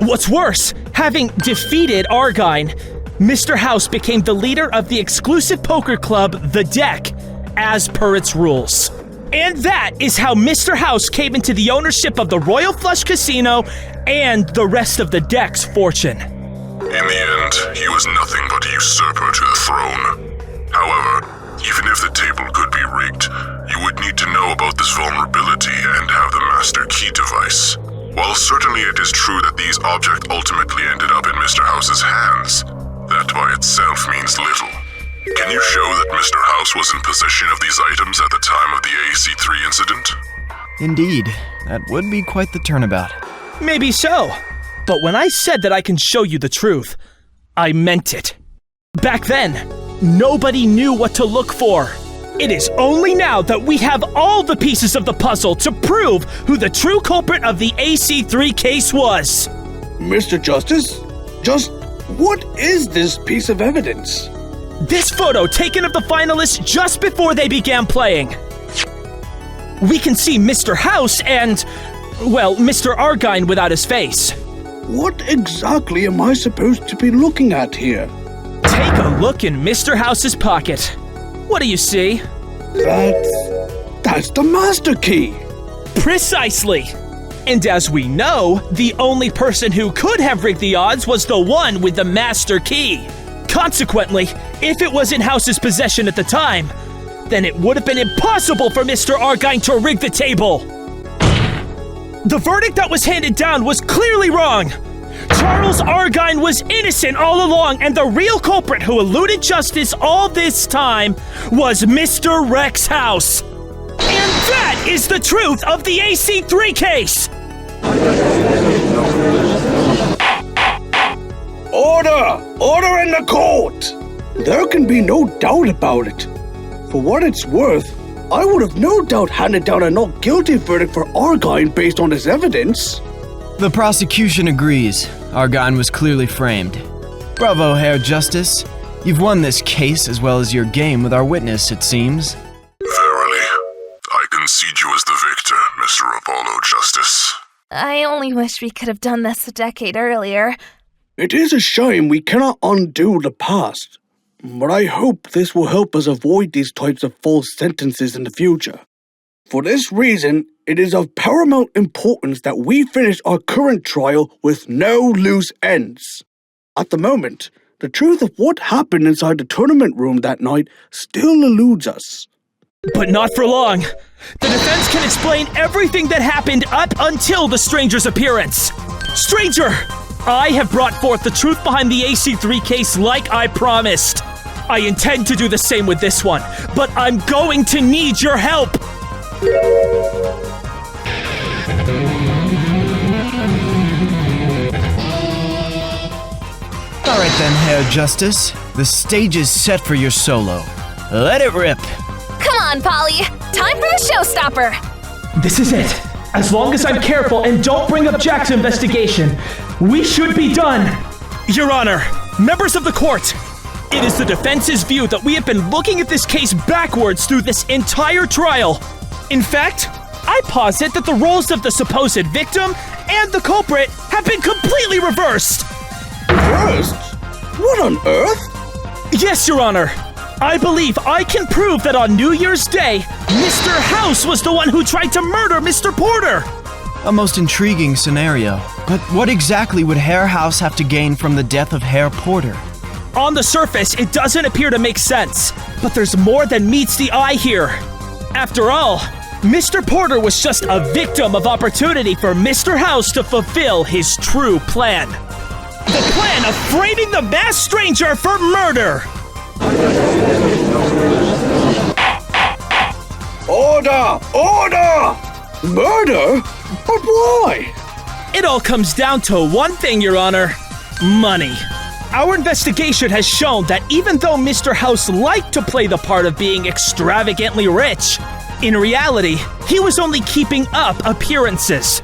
What's worse, having defeated Argine, Mr. House became the leader of the exclusive poker club, The Deck, as per its rules. And that is how Mr. House came into the ownership of the Royal Flush Casino and the rest of the Deck's fortune. In the end, he was nothing but a usurper to the throne. However, even if the table could be rigged, you would need to know about this vulnerability and have the master key device. While certainly it is true that these objects ultimately ended up in Mr. House's hands, that by itself means little. Can you show that Mr. House was in possession of these items at the time of the AC3 incident? Indeed, that would be quite the turnabout. Maybe so, but when I said that I can show you the truth, I meant it. Back then, nobody knew what to look for. It is only now that we have all the pieces of the puzzle to prove who the true culprit of the AC3 case was. Mr. Justice, just what is this piece of evidence? This photo taken of the finalists just before they began playing. We can see Mr. House and, well, Mr. Argine without his face. What exactly am I supposed to be looking at here? Take a look in Mr. House's pocket. What do you see? That's the master key. Precisely. And as we know, the only person who could have rigged the odds was the one with the master key. Consequently, if it was in House's possession at the time, then it would have been impossible for Mr. Argine to rig the table. The verdict that was handed down was clearly wrong. Charles Argine was innocent all along, and the real culprit who eluded justice all this time was Mr. Rex House. And that is the truth of the AC3 case! Order! Order in the court! There can be no doubt about it. For what it's worth, I would have no doubt handed down a not guilty verdict for Argine based on this evidence. The prosecution agrees. Argine was clearly framed. Bravo, Herr Justice. You've won this case as well as your game with our witness, it seems. Verily, I concede you as the victor, Mr. Apollo Justice. I only wish we could have done this a decade earlier. It is a shame we cannot undo the past, but I hope this will help us avoid these types of false sentences in the future. For this reason, it is of paramount importance that we finish our current trial with no loose ends. At the moment, the truth of what happened inside the tournament room that night still eludes us. But not for long. The defense can explain everything that happened up until the stranger's appearance. Stranger, I have brought forth the truth behind the AC3 case like I promised. I intend to do the same with this one, but I'm going to need your help. Alright then, Herr Justice. The stage is set for your solo. Let it rip. Come on, Polly. Time for a showstopper. This is it. As long as I'm careful and don't bring up Jack's investigation, we should be done. Your Honor, members of the court, it is the defense's view that we have been looking at this case backwards through this entire trial. In fact, I posit that the roles of the supposed victim and the culprit have been completely reversed. Reversed? What on earth? Yes, Your Honor. I believe I can prove that on New Year's Day, Mr. House was the one who tried to murder Mr. Porter. A most intriguing scenario. But what exactly would Herr House have to gain from the death of Herr Porter? On the surface, it doesn't appear to make sense, but there's more than meets the eye here. After all, Mr. Porter was just a victim of opportunity for Mr. House to fulfill his true plan. The plan of framing the masked stranger for murder! Order! Order! Murder? But why? It all comes down to one thing, Your Honor. Money. Our investigation has shown that even though Mr. House liked to play the part of being extravagantly rich, in reality, he was only keeping up appearances.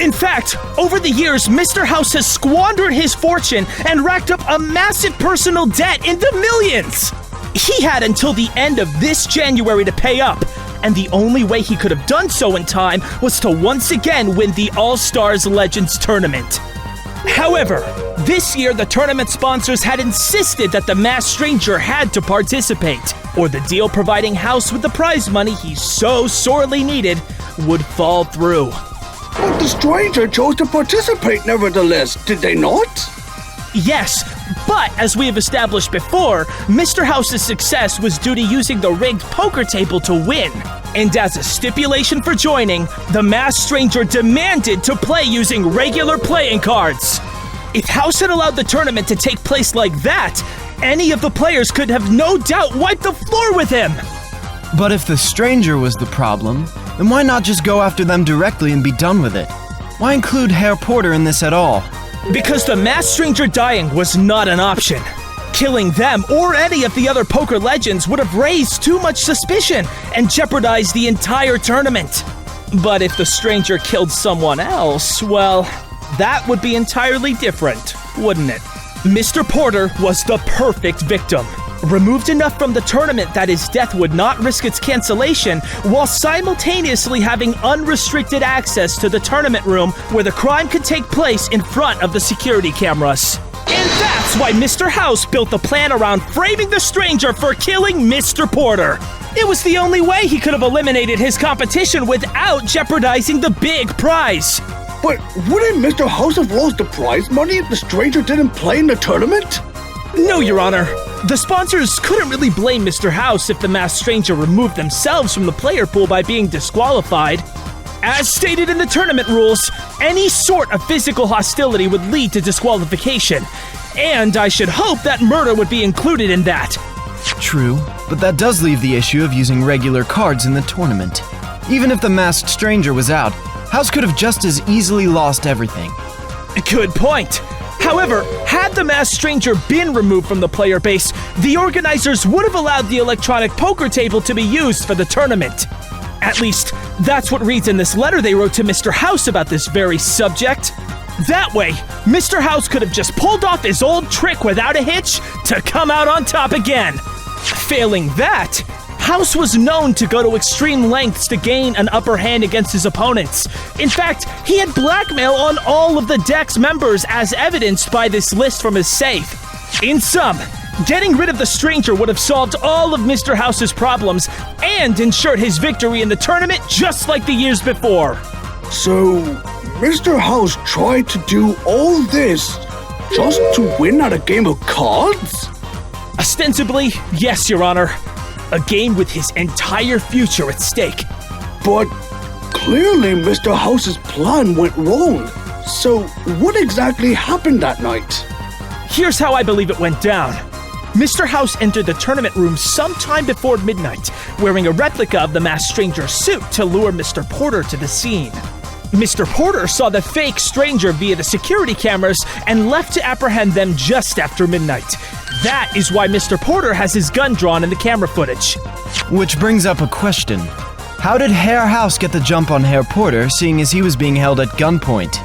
In fact, over the years, Mr. House has squandered his fortune and racked up a massive personal debt in the millions. He had until the end of this January to pay up, and the only way he could have done so in time was to once again win the All-Stars Legends tournament. However, this year the tournament sponsors had insisted that the masked stranger had to participate, or the deal providing House with the prize money he so sorely needed would fall through. But the stranger chose to participate nevertheless, did they not? Yes, but as we have established before, Mr. House's success was due to using the rigged poker table to win. And as a stipulation for joining, the masked stranger demanded to play using regular playing cards. If House had allowed the tournament to take place like that, any of the players could have no doubt wiped the floor with him. But if the stranger was the problem, then why not just go after them directly and be done with it? Why include Herr Porter in this at all? Because the masked stranger dying was not an option. Killing them or any of the other poker legends would have raised too much suspicion and jeopardized the entire tournament. But if the stranger killed someone else, well, that would be entirely different, wouldn't it? Mr. Porter was the perfect victim. Removed enough from the tournament that his death would not risk its cancellation, while simultaneously having unrestricted access to the tournament room where the crime could take place in front of the security cameras. And that's why Mr. House built the plan around framing the stranger for killing Mr. Porter. It was the only way he could have eliminated his competition without jeopardizing the big prize. But wouldn't Mr. House have lost the prize money if the stranger didn't play in the tournament? No, Your Honor. The sponsors couldn't really blame Mr. House if the masked stranger removed themselves from the player pool by being disqualified. As stated in the tournament rules, any sort of physical hostility would lead to disqualification, and I should hope that murder would be included in that. True, but that does leave the issue of using regular cards in the tournament. Even if the masked stranger was out, House could have just as easily lost everything. Good point. However, had the masked stranger been removed from the player base, the organizers would have allowed the electronic poker table to be used for the tournament. At least, that's what reads in this letter they wrote to Mr. House about this very subject. That way, Mr. House could have just pulled off his old trick without a hitch to come out on top again. Failing that, House was known to go to extreme lengths to gain an upper hand against his opponents. In fact, he had blackmail on all of the deck's members as evidenced by this list from his safe. In sum, getting rid of the stranger would have solved all of Mr. House's problems and ensured his victory in the tournament just like the years before. So, Mr. House tried to do all this just to win at a game of cards? Ostensibly, yes, Your Honor. A game with his entire future at stake. But clearly Mr. House's plan went wrong. So what exactly happened that night? Here's how I believe it went down. Mr. House entered the tournament room sometime before midnight, wearing a replica of the masked stranger's suit to lure Mr. Porter to the scene. Mr. Porter saw the fake stranger via the security cameras and left to apprehend them just after midnight. That is why Mr. Porter has his gun drawn in the camera footage. Which brings up a question. How did Herr House get the jump on Herr Porter, seeing as he was being held at gunpoint?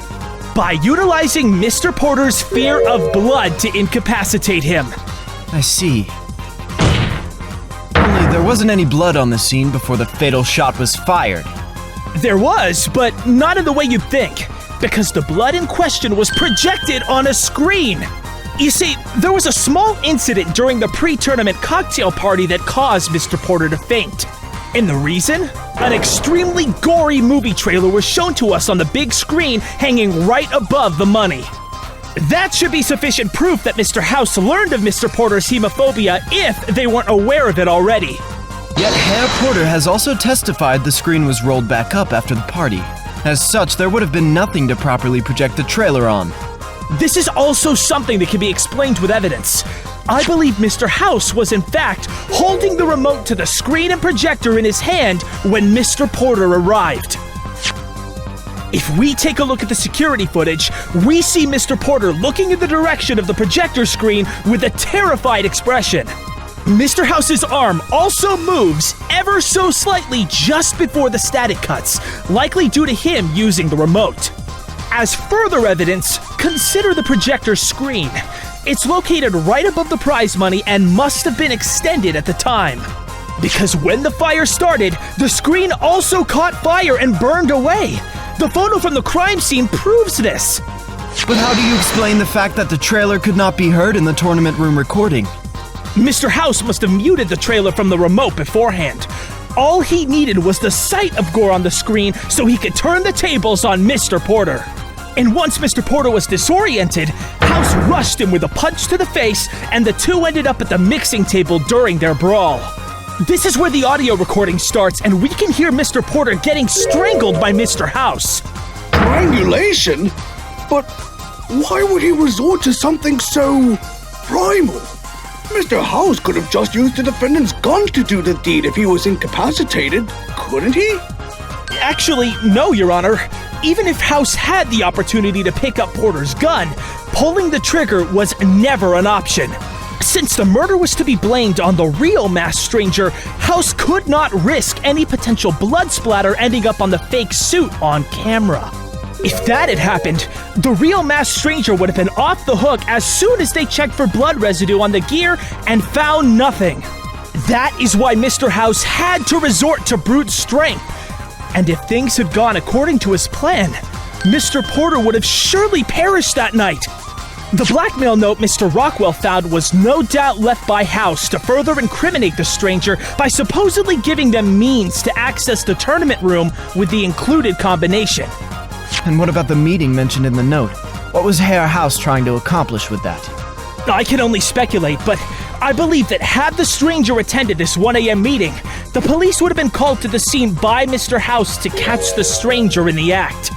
By utilizing Mr. Porter's fear of blood to incapacitate him. I see. Only there wasn't any blood on the scene before the fatal shot was fired. There was, but not in the way you'd think, because the blood in question was projected on a screen. You see, there was a small incident during the pre-tournament cocktail party that caused Mr. Porter to faint. And the reason? An extremely gory movie trailer was shown to us on the big screen hanging right above the money. That should be sufficient proof that Mr. House learned of Mr. Porter's hemophobia if they weren't aware of it already. Yet Herr Porter has also testified the screen was rolled back up after the party. As such, there would have been nothing to properly project the trailer on. This is also something that can be explained with evidence. I believe Mr. House was in fact holding the remote to the screen and projector in his hand when Mr. Porter arrived. If we take a look at the security footage, we see Mr. Porter looking in the direction of the projector screen with a terrified expression. Mr. House's arm also moves ever so slightly just before the static cuts, likely due to him using the remote. As further evidence, consider the projector screen. It's located right above the prize money and must have been extended at the time. Because when the fire started, the screen also caught fire and burned away. The photo from the crime scene proves this. But how do you explain the fact that the trailer could not be heard in the tournament room recording? Mr. House must have muted the trailer from the remote beforehand. All he needed was the sight of gore on the screen so he could turn the tables on Mr. Porter. And once Mr. Porter was disoriented, House rushed him with a punch to the face, and the two ended up at the mixing table during their brawl. This is where the audio recording starts, and we can hear Mr. Porter getting strangled by Mr. House. Strangulation? But why would he resort to something so primal? Mr. House could have just used the defendant's gun to do the deed if he was incapacitated, couldn't he? Actually, no, Your Honor. Even if House had the opportunity to pick up Porter's gun, pulling the trigger was never an option. Since the murder was to be blamed on the real masked stranger, House could not risk any potential blood splatter ending up on the fake suit on camera. If that had happened, the real masked stranger would have been off the hook as soon as they checked for blood residue on the gear and found nothing. That is why Mr. House had to resort to brute strength. And if things had gone according to his plan, Mr. Porter would have surely perished that night. The blackmail note Mr. Rockwell found was no doubt left by House to further incriminate the stranger by supposedly giving them means to access the tournament room with the included combination. And what about the meeting mentioned in the note? What was Herr House trying to accomplish with that? I can only speculate, but I believe that had the stranger attended this 1 a.m. meeting, the police would have been called to the scene by Mr. House to catch the stranger in the act.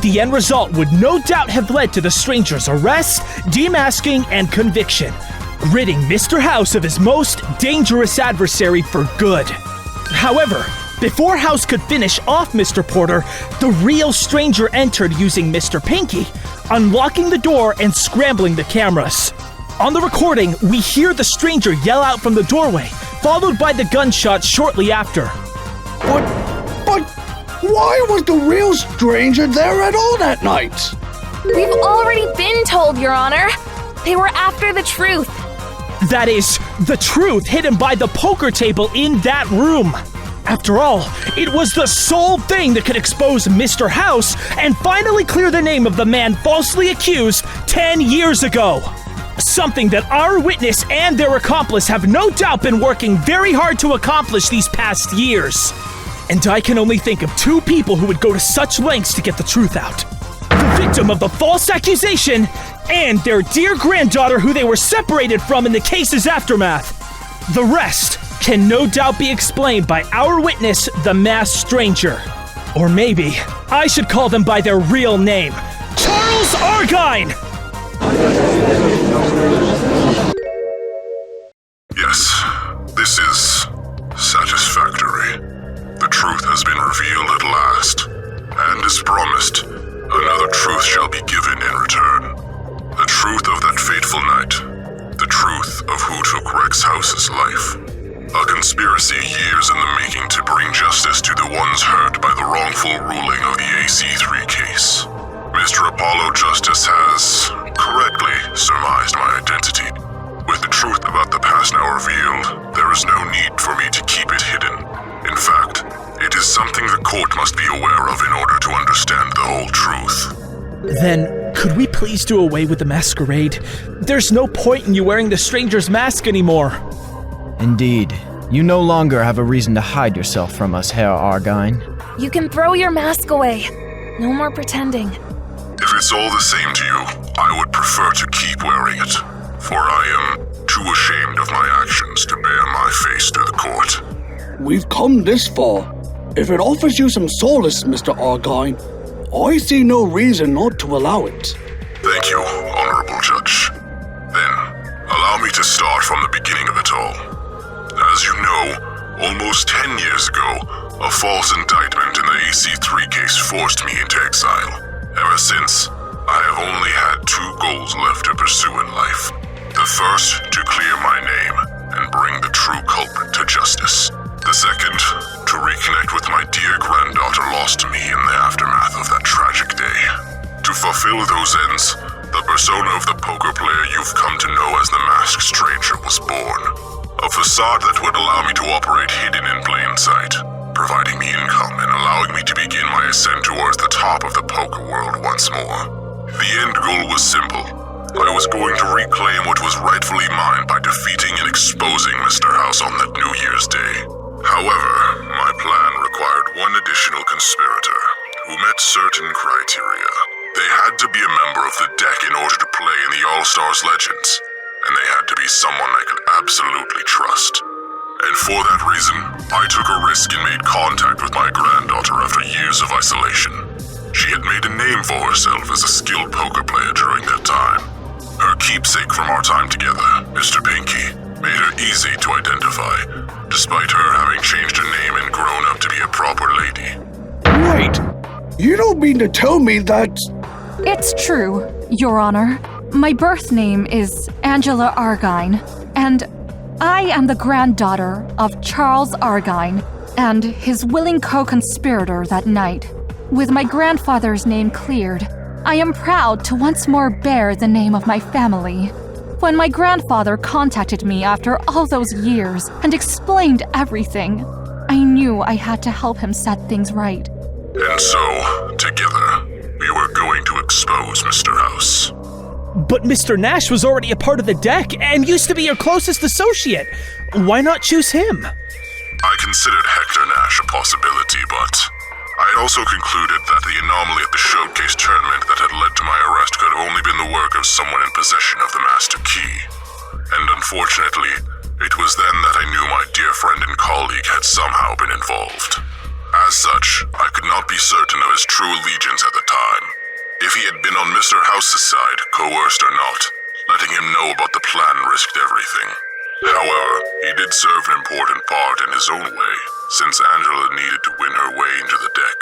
The end result would no doubt have led to the stranger's arrest, demasking, and conviction, ridding Mr. House of his most dangerous adversary for good. However, before House could finish off Mr. Porter, the real stranger entered using Mr. Pinky, unlocking the door and scrambling the cameras. On the recording, we hear the stranger yell out from the doorway, followed by the gunshot shortly after. But why was the real stranger there at all that night? We've already been told, Your Honor. They were after the truth. That is, the truth hidden by the poker table in that room. After all, it was the sole thing that could expose Mr. House and finally clear the name of the man falsely accused 10 years ago. Something that our witness and their accomplice have no doubt been working very hard to accomplish these past years. And I can only think of two people who would go to such lengths to get the truth out. The victim of the false accusation and their dear granddaughter who they were separated from in the case's aftermath. The rest can no doubt be explained by our witness, the masked stranger. Or maybe I should call them by their real name, Charles Argine! Yes, this is satisfactory. The truth has been revealed at last, and as promised, another truth shall be given in return. The truth of that fateful night. The truth of who took Rex House's life. A conspiracy years in the making to bring justice to the ones hurt by the wrongful ruling of the AC3 case. Mr. Apollo Justice has correctly surmised my identity. With the truth about the past now revealed, there is no need for me to keep it hidden. In fact, it is something the court must be aware of in order to understand the whole truth. Then, could we please do away with the masquerade? There's no point in you wearing the stranger's mask anymore. Indeed. You no longer have a reason to hide yourself from us, Herr Argine. You can throw your mask away. No more pretending. If it's all the same to you, I would prefer to keep wearing it, for I am too ashamed of my actions to bare my face to the court. We've come this far. If it offers you some solace, Mr. Argine, I see no reason not to allow it. Thank you, Honorable Judge. Then, allow me to start from the beginning of it all. As you know, almost 10 years ago, a false indictment in the AC3 case forced me into exile. Ever since, I have only had two goals left to pursue in life. The first, to clear my name and bring the true culprit to justice. The second, to reconnect with my dear granddaughter lost to me in the aftermath of that tragic day. To fulfill those ends, the persona of the poker player you've come to know as the Masked Stranger was born. A facade that would allow me to operate hidden in plain sight, providing me income and allowing me to begin my ascent towards the top of the poker world once more. The end goal was simple. I was going to reclaim what was rightfully mine by defeating and exposing Mr. House on that New Year's Day. However, my plan required one additional conspirator who met certain criteria. They had to be a member of the deck in order to play in the All-Stars Legends, and they had to be someone I could absolutely trust. And for that reason, I took a risk and made contact with my granddaughter after years of isolation. She had made a name for herself as a skilled poker player during that time. Her keepsake from our time together, Mr. Pinky, made her easy to identify, despite her having changed her name and grown up to be a proper lady. Wait, you don't mean to tell me that... It's true, Your Honor. My birth name is Angela Argine, and I am the granddaughter of Charles Argine and his willing co-conspirator that night. With my grandfather's name cleared, I am proud to once more bear the name of my family. When my grandfather contacted me after all those years and explained everything, I knew I had to help him set things right. And so, together, we were going to expose Mr. House. But Mr. Nash was already a part of the deck and used to be your closest associate. Why not choose him? I considered Hector Nash a possibility, but I had also concluded that the anomaly at the showcase tournament that had led to my arrest could have only been the work of someone in possession of the master key. And unfortunately, it was then that I knew my dear friend and colleague had somehow been involved. As such, I could not be certain of his true allegiance at the time. If he had been on Mr. House's side, coerced or not, letting him know about the plan risked everything. However, he did serve an important part in his own way, since Angela needed to win her way into the deck,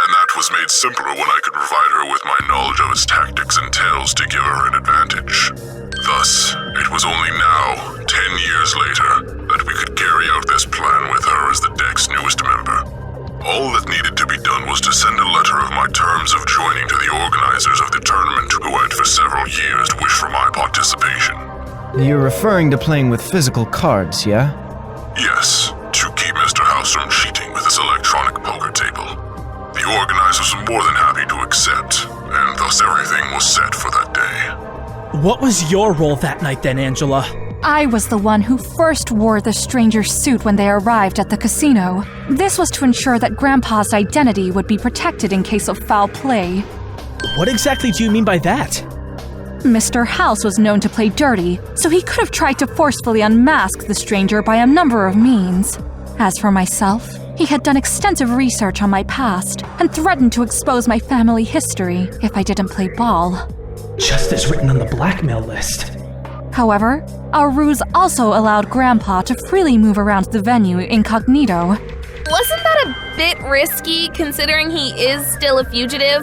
and that was made simpler when I could provide her with my knowledge of his tactics and tales to give her an advantage. Thus, it was only now, 10 years later, that we could carry out this plan with her as the deck's newest member. All that needed to be done was to send a letter of my terms of joining to the organizers of the tournament who had for several years wished for my participation. You're referring to playing with physical cards, yeah? Yes, to keep Mr. House from cheating with his electronic poker table. The organizers were more than happy to accept, and thus everything was set for that day. What was your role that night then, Angela? I was the one who first wore the stranger's suit when they arrived at the casino. This was to ensure that Grandpa's identity would be protected in case of foul play. What exactly do you mean by that? Mr. House was known to play dirty, so he could have tried to forcefully unmask the stranger by a number of means. As for myself, he had done extensive research on my past and threatened to expose my family history if I didn't play ball. Just as written on the blackmail list. However, our ruse also allowed Grandpa to freely move around the venue incognito. Wasn't that a bit risky, considering he is still a fugitive?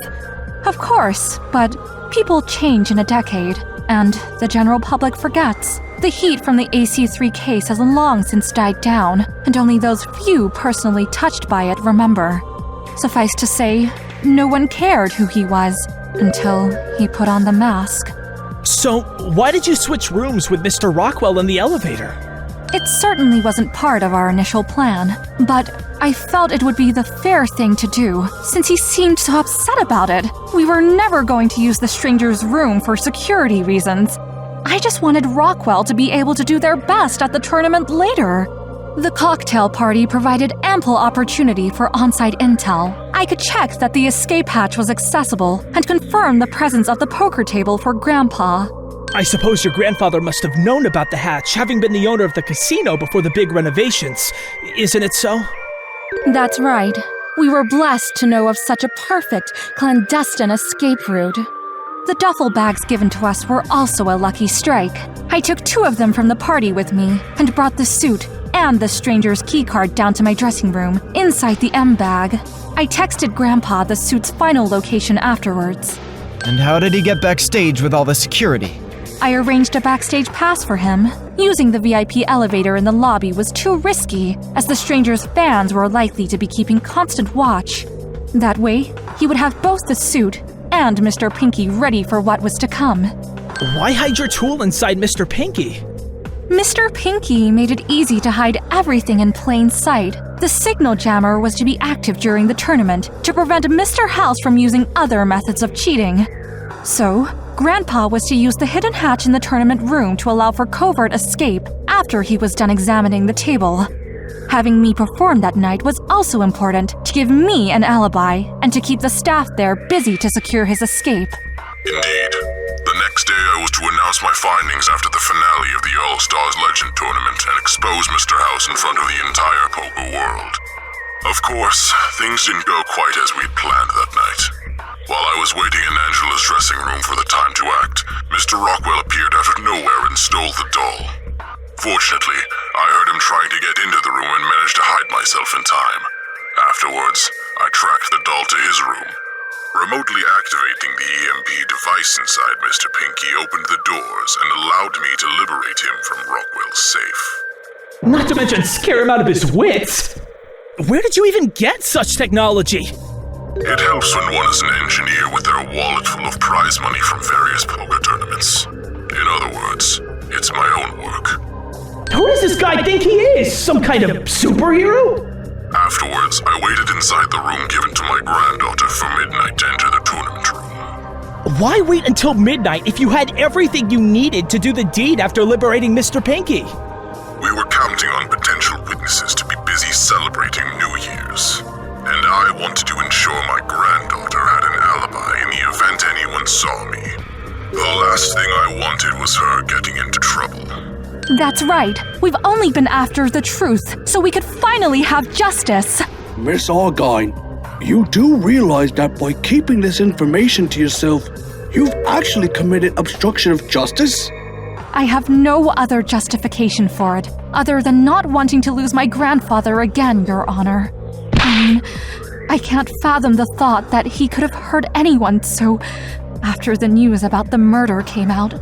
Of course, but people change in a decade, and the general public forgets. The heat from the AC3 case has long since died down, and only those few personally touched by it remember. Suffice to say, no one cared who he was until he put on the mask. So, why did you switch rooms with Mr. Rockwell in the elevator? It certainly wasn't part of our initial plan, but I felt it would be the fair thing to do, since he seemed so upset about it. We were never going to use the stranger's room for security reasons. I just wanted Rockwell to be able to do their best at the tournament later. The cocktail party provided ample opportunity for on-site intel. I could check that the escape hatch was accessible and confirm the presence of the poker table for Grandpa. I suppose your grandfather must have known about the hatch, having been the owner of the casino before the big renovations. Isn't it so? That's right. We were blessed to know of such a perfect, clandestine escape route. The duffel bags given to us were also a lucky strike. I took 2 of them from the party with me and brought the suit and the stranger's keycard down to my dressing room, inside the M bag. I texted Grandpa the suit's final location afterwards. And how did he get backstage with all the security? I arranged a backstage pass for him. Using the VIP elevator in the lobby was too risky, as the stranger's fans were likely to be keeping constant watch. That way, he would have both the suit and Mr. Pinky ready for what was to come. Why hide your tool inside Mr. Pinky? Mr. Pinky made it easy to hide everything in plain sight. The signal jammer was to be active during the tournament to prevent Mr. House from using other methods of cheating. So, Grandpa was to use the hidden hatch in the tournament room to allow for covert escape after he was done examining the table. Having me perform that night was also important to give me an alibi and to keep the staff there busy to secure his escape. Indeed. The next day I was to announce my findings after the finale of the All-Stars Legend Tournament and expose Mr. House in front of the entire poker world. Of course, things didn't go quite as we'd planned that night. While I was waiting in Angela's dressing room for the time to act, Mr. Rockwell appeared out of nowhere and stole the doll. Fortunately, I heard him trying to get into the room and managed to hide myself in time. Afterwards, I tracked the doll to his room. Remotely activating the EMP device inside Mr. Pinky opened the doors and allowed me to liberate him from Rockwell's safe. Not to mention scare him out of his wits! Where did you even get such technology? It helps when one is an engineer with their wallet full of prize money from various poker tournaments. In other words, it's my own work. Who does this guy think he is? Some kind of superhero? Afterwards, I waited inside the room given to my granddaughter for midnight to enter the tournament room. Why wait until midnight if you had everything you needed to do the deed after liberating Mr. Pinky? We were counting on potential witnesses to be busy celebrating New Year's. And I wanted to ensure my granddaughter had an alibi in the event anyone saw me. The last thing I wanted was her getting into trouble. That's right. We've only been after the truth, so we could finally have justice. Miss Argine, you do realize that by keeping this information to yourself, you've actually committed obstruction of justice? I have no other justification for it, other than not wanting to lose my grandfather again, Your Honor. I mean, I can't fathom the thought that he could have hurt anyone, so after the news about the murder came out,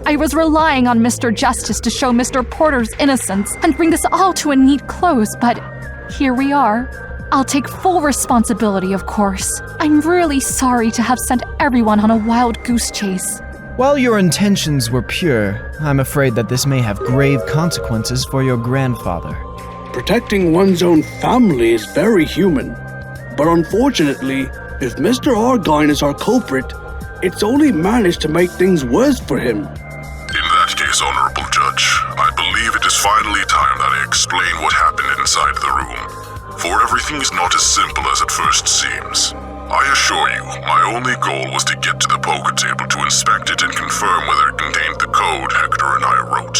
I was relying on Mr. Justice to show Mr. Porter's innocence and bring this all to a neat close, but here we are. I'll take full responsibility, of course. I'm really sorry to have sent everyone on a wild goose chase. While your intentions were pure, I'm afraid that this may have grave consequences for your grandfather. Protecting one's own family is very human. But unfortunately, if Mr. Argine is our culprit, it's only managed to make things worse for him. In that case, Honorable Judge, I believe it is finally time that I explain what happened inside the room. For everything is not as simple as it first seems. I assure you, my only goal was to get to the poker table to inspect it and confirm whether it contained the code Hector and I wrote.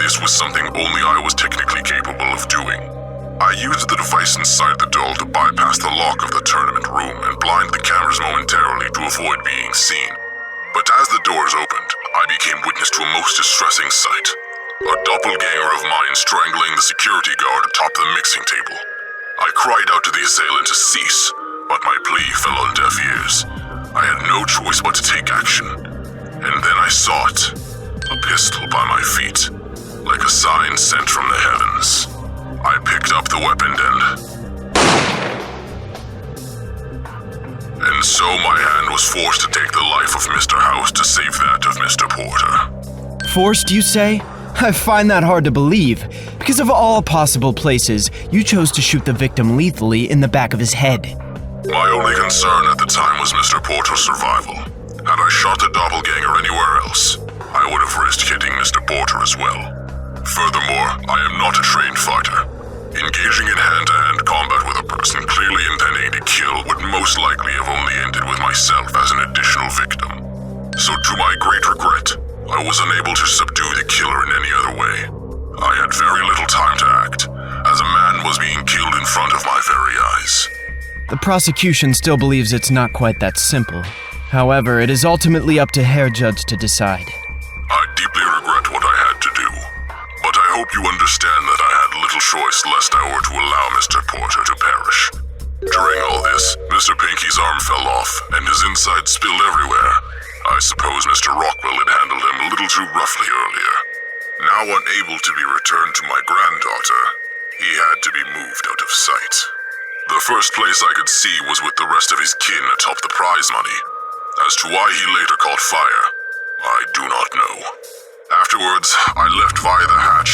This was something only I was technically capable of doing. I used the device inside the doll to bypass the lock of the tournament room and blind the cameras momentarily to avoid being seen. But as the doors opened, I became witness to a most distressing sight. A doppelganger of mine strangling the security guard atop the mixing table. I cried out to the assailant to cease, but my plea fell on deaf ears. I had no choice but to take action. And then I saw it. A pistol by my feet. Like a sign sent from the heavens. I picked up the weapon and so my hand was forced to take the life of Mr. House to save that of Mr. Porter. Forced, you say? I find that hard to believe. Because of all possible places, you chose to shoot the victim lethally in the back of his head. My only concern at the time was Mr. Porter's survival. Had I shot the doppelganger anywhere else, I would have risked hitting Mr. Porter as well. Furthermore, I am not a trained fighter. Engaging in hand-to-hand combat with a person clearly intending to kill would most likely have only ended with myself as an additional victim. So to my great regret, I was unable to subdue the killer in any other way. I had very little time to act, as a man was being killed in front of my very eyes. The prosecution still believes it's not quite that simple. However, it is ultimately up to Herr Judge to decide. I deeply regret what I had to do, but I hope you understand that I had little choice lest I were to allow Mr. Porter to perish. During all this, Mr. Pinky's arm fell off, and his insides spilled everywhere. I suppose Mr. Rockwell had handled him a little too roughly earlier. Now unable to be returned to my granddaughter, he had to be moved out of sight. The first place I could see was with the rest of his kin atop the prize money. As to why he later caught fire, I do not know. Afterwards, I left via the hatch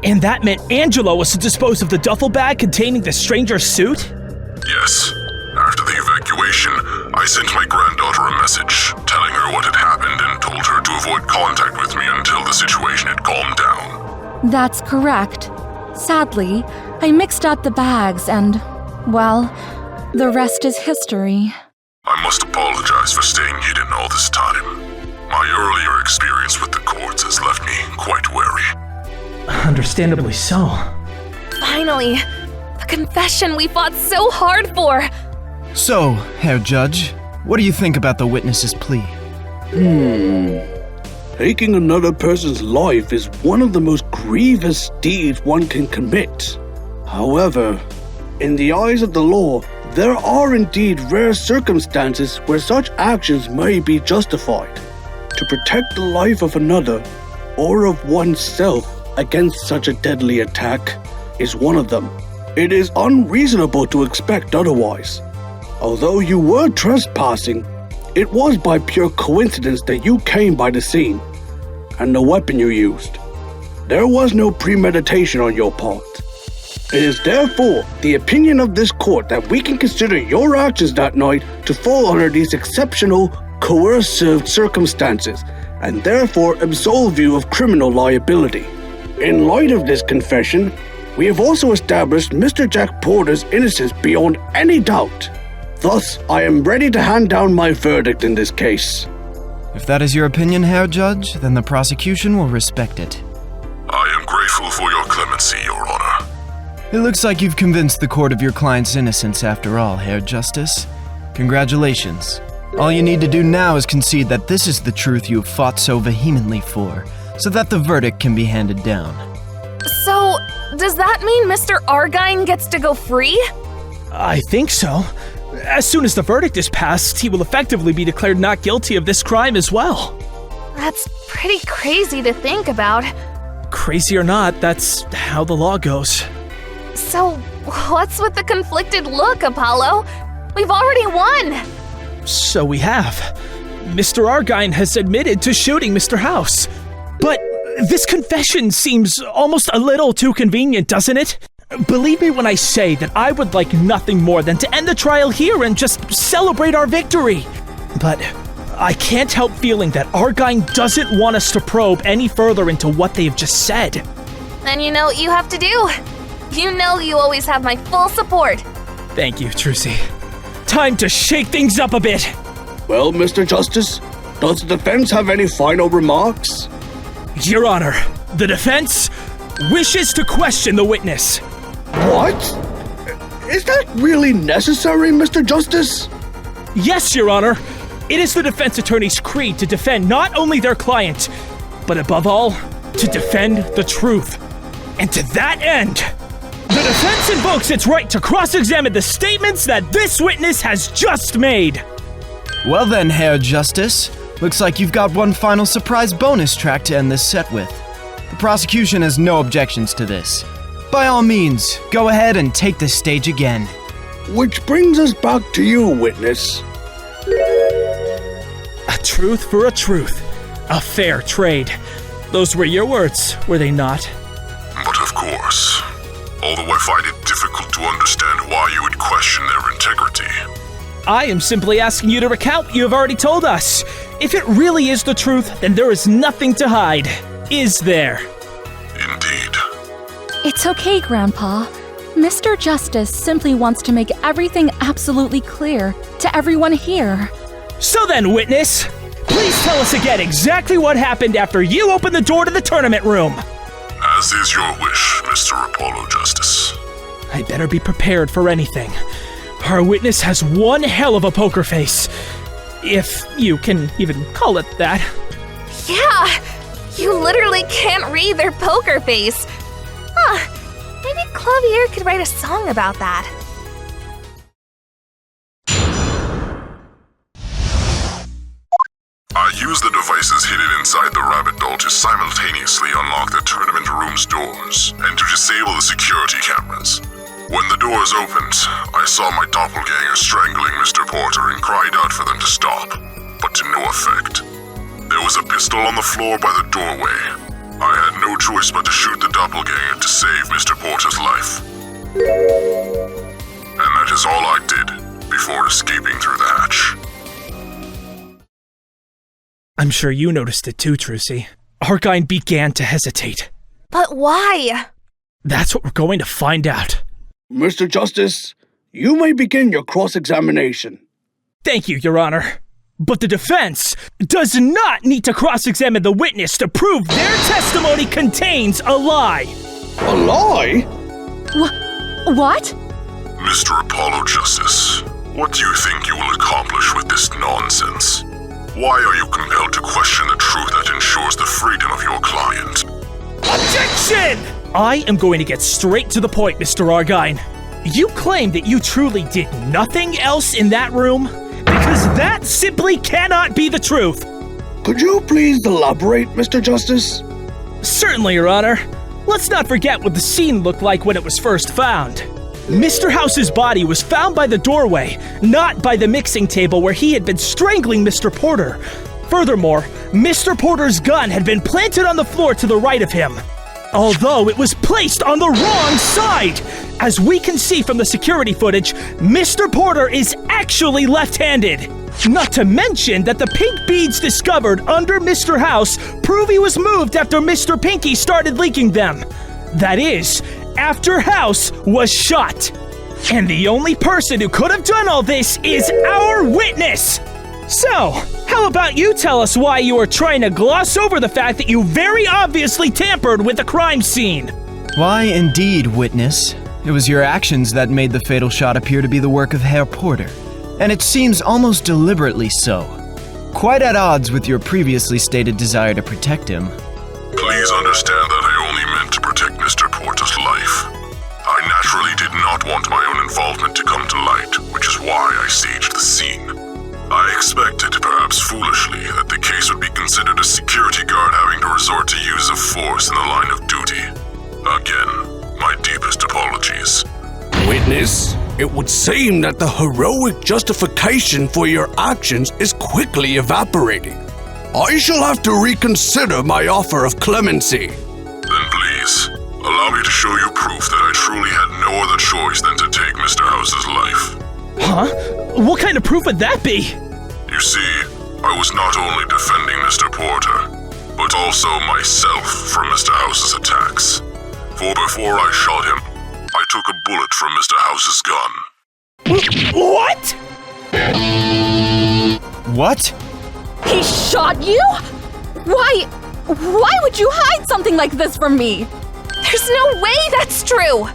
And that meant Angela was to dispose of the duffel bag containing the stranger's suit? Yes. After the evacuation, I sent my granddaughter a message, telling her what had happened and told her to avoid contact with me until the situation had calmed down. That's correct. Sadly, I mixed up the bags and, well, the rest is history. I must apologize for staying hidden all this time. My earlier experience with the courts has left me quite wary. Understandably so. Finally, the confession we fought so hard for. So, Herr Judge, what do you think about the witness's plea? Taking another person's life is one of the most grievous deeds one can commit. However, in the eyes of the law, there are indeed rare circumstances where such actions may be justified. To protect the life of another, or of oneself, against such a deadly attack is one of them. It is unreasonable to expect otherwise. Although you were trespassing, it was by pure coincidence that you came by the scene, and the weapon you used. There was no premeditation on your part. It is therefore the opinion of this court that we can consider your actions that night to fall under these exceptional, coercive circumstances, and therefore absolve you of criminal liability. In light of this confession, we have also established Mr. Jack Porter's innocence beyond any doubt. Thus, I am ready to hand down my verdict in this case. If that is your opinion, Herr Judge, then the prosecution will respect it. I am grateful for your clemency, Your Honor. It looks like you've convinced the court of your client's innocence after all, Herr Justice. Congratulations. All you need to do now is concede that this is the truth you have fought so vehemently for, so that the verdict can be handed down. So, does that mean Mr. Argine gets to go free? I think so. As soon as the verdict is passed, he will effectively be declared not guilty of this crime as well. That's pretty crazy to think about. Crazy or not, that's how the law goes. So, what's with the conflicted look, Apollo? We've already won! So we have. Mr. Argine has admitted to shooting Mr. House. But this confession seems almost a little too convenient, doesn't it? Believe me when I say that I would like nothing more than to end the trial here and just celebrate our victory. But I can't help feeling that Argine doesn't want us to probe any further into what they've just said. Then you know what you have to do. You know you always have my full support. Thank you, Trucy. Time to shake things up a bit. Well, Mr. Justice, does the defense have any final remarks? Your Honor, the defense wishes to question the witness. What? Is that really necessary, Mr. Justice? Yes, Your Honor. It is the defense attorney's creed to defend not only their client, but above all, to defend the truth. And to that end, the defense invokes its right to cross-examine the statements that this witness has just made. Well then, Herr Justice, looks like you've got one final surprise bonus track to end this set with. The prosecution has no objections to this. By all means, go ahead and take the stage again. Which brings us back to you, witness. A truth for a truth. A fair trade. Those were your words, were they not? But of course. Although I find it difficult to understand why you would question their integrity. I am simply asking you to recount what you have already told us. If it really is the truth, then there is nothing to hide. Is there? Indeed. It's okay, Grandpa. Mr. Justice simply wants to make everything absolutely clear to everyone here. So then, witness, please tell us again exactly what happened after you opened the door to the tournament room. As is your wish, Mr. Apollo Justice. I better be prepared for anything. Our witness has one hell of a poker face. If you can even call it that. Yeah, you literally can't read their poker face. Huh, maybe Clavier could write a song about that. I used the devices hidden inside the rabbit doll to simultaneously unlock the tournament room's doors and to disable the security cameras. When the doors opened, I saw my doppelganger strangling Mr. Porter and cried out for them to stop, but to no effect. There was a pistol on the floor by the doorway. I had no choice but to shoot the doppelganger to save Mr. Porter's life. And that is all I did before escaping through the hatch. I'm sure you noticed it too, Trucy. Argyne began to hesitate. But why? That's what we're going to find out. Mr. Justice, you may begin your cross-examination. Thank you, Your Honor. But the defense does not need to cross-examine the witness to prove their testimony contains a lie. A lie? What? Mr. Apollo Justice, what do you think you will accomplish with this nonsense? Why are you compelled to question the truth that ensures the freedom of your client? Objection! I am going to get straight to the point, Mr. Argyne. You claim that you truly did nothing else in that room? Because that simply cannot be the truth. Could you please elaborate, Mr. Justice? Certainly, Your Honor. Let's not forget what the scene looked like when it was first found. Mr. House's body was found by the doorway, not by the mixing table where he had been strangling Mr. Porter. Furthermore, Mr. Porter's gun had been planted on the floor to the right of him, although it was placed on the wrong side. As we can see from the security footage, Mr. Porter is actually left-handed. Not to mention that the pink beads discovered under Mr. House prove he was moved after Mr. Pinky started leaking them. That is, after House was shot. And the only person who could have done all this is our witness. So, how about you tell us why you are trying to gloss over the fact that you very obviously tampered with the crime scene? Why indeed, witness. It was your actions that made the fatal shot appear to be the work of Herr Porter. And it seems almost deliberately so. Quite at odds with your previously stated desire to protect him. Please understand that I only meant to protect Mr. Porter's life. I naturally did not want my own involvement to come to light, which is why I staged the scene. I expected, perhaps foolishly, that the case would be considered a security guard having to resort to use of force in the line of duty. Again, my deepest apologies. Witness, it would seem that the heroic justification for your actions is quickly evaporating. I shall have to reconsider my offer of clemency. Then please, allow me to show you proof that I truly had no other choice than to take Mr. House's life. Huh? What kind of proof would that be? You see, I was not only defending Mr. Porter, but also myself from Mr. House's attacks. For before I shot him, I took a bullet from Mr. House's gun. What? What? He shot you? Why would you hide something like this from me? There's no way that's true!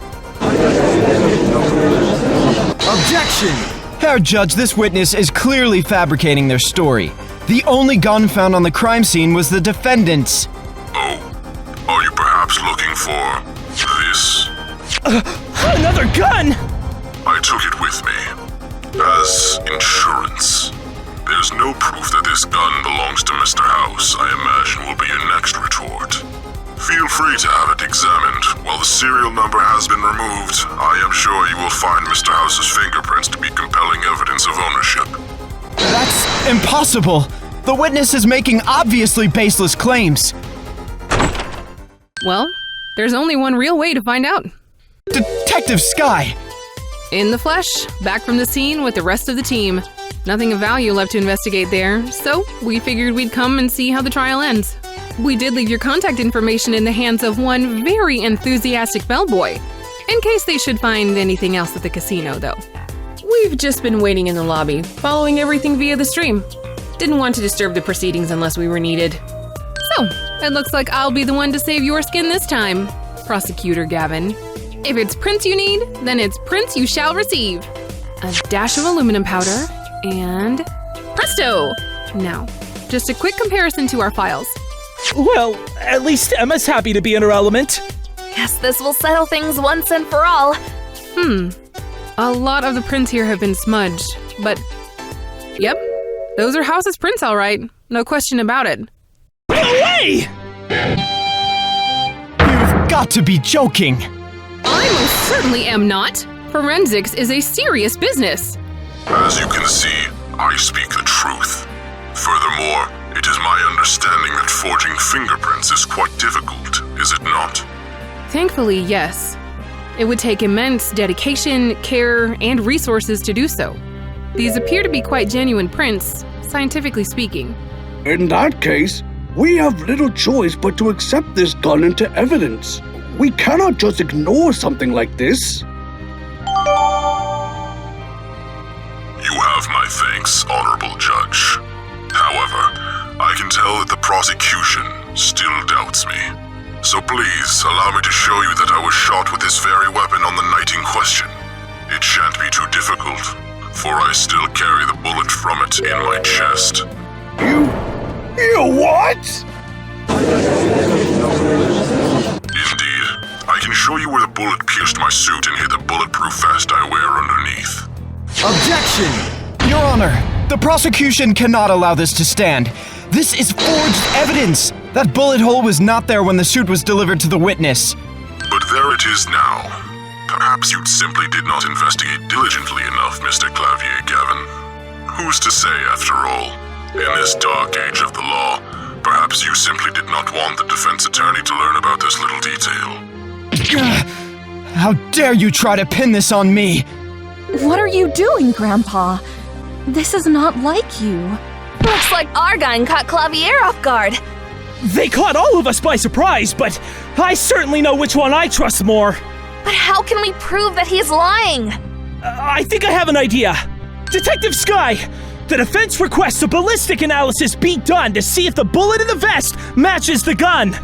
Objection! Herr Judge, this witness is clearly fabricating their story. The only gun found on the crime scene was the defendant's. Oh, are you perhaps looking for this? Another gun? I took it with me as insurance. There's no proof that this gun belongs to Mr. House. I imagine will be your next retort. Feel free to have it examined. While the serial number has been removed, I am sure you will find Mr. House's fingerprints to be compelling evidence of ownership. That's impossible! The witness is making obviously baseless claims. Well, there's only one real way to find out. Detective Sky! In the flesh, back from the scene with the rest of the team. Nothing of value left to investigate there, so we figured we'd come and see how the trial ends. We did leave your contact information in the hands of one very enthusiastic bellboy, in case they should find anything else at the casino, though. We've just been waiting in the lobby, following everything via the stream. Didn't want to disturb the proceedings unless we were needed. So, it looks like I'll be the one to save your skin this time, Prosecutor Gavin. If it's prints you need, then it's prints you shall receive. A dash of aluminum powder, and presto! Now, just a quick comparison to our files. Well, at least Emma's happy to be in her element. Guess this will settle things once and for all. A lot of the prints here have been smudged, but yep, those are House's prints all right. No question about it. No way! You've got to be joking! I most certainly am not. Forensics is a serious business. As you can see, I speak the truth. Furthermore, it is my understanding that forging fingerprints is quite difficult, is it not? Thankfully, yes. It would take immense dedication, care, and resources to do so. These appear to be quite genuine prints, scientifically speaking. In that case, we have little choice but to accept this gun into evidence. We cannot just ignore something like this. You have my thanks, Honorable Judge. However, I can tell that the prosecution still doubts me. So please, allow me to show you that I was shot with this very weapon on the night in question. It shan't be too difficult, for I still carry the bullet from it in my chest. You what? Indeed. I can show you where the bullet pierced my suit and hit the bulletproof vest I wear underneath. Objection! Your Honor, the prosecution cannot allow this to stand. This is forged evidence! That bullet hole was not there when the suit was delivered to the witness. But there it is now. Perhaps you simply did not investigate diligently enough, Mr. Clavier Gavin. Who's to say, after all? In this dark age of the law, perhaps you simply did not want the defense attorney to learn about this little detail. How dare you try to pin this on me? What are you doing, Grandpa? This is not like you. Looks like Argine caught Clavier off guard. They caught all of us by surprise, but I certainly know which one I trust more. But how can we prove that he's lying? I think I have an idea. Detective Sky, the defense requests a ballistic analysis be done to see if the bullet in the vest matches the gun.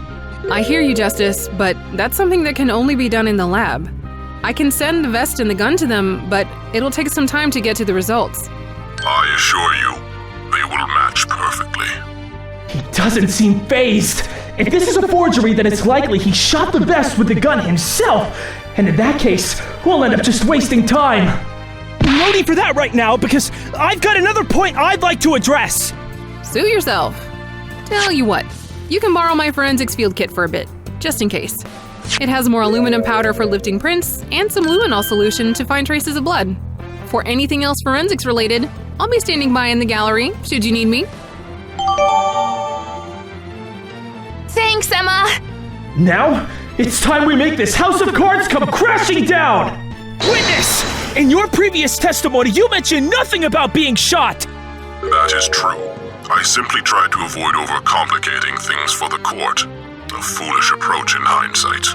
I hear you, Justice, but that's something that can only be done in the lab. I can send the vest and the gun to them, but it'll take some time to get to the results. I assure you, they will match perfectly. He doesn't seem fazed. If this is a forgery, then it's likely he shot the vest with the gun himself. And in that case, we'll end up just wasting time. No need for that right now, because I've got another point I'd like to address. Suit yourself. Tell you what, you can borrow my forensics field kit for a bit, just in case. It has more aluminum powder for lifting prints and some luminol solution to find traces of blood. For anything else forensics related, I'll be standing by in the gallery, should you need me. Thanks, Emma! Now, it's time we make this house of cards come crashing down! Witness! In your previous testimony, you mentioned nothing about being shot! That is true. I simply tried to avoid overcomplicating things for the court. A foolish approach in hindsight.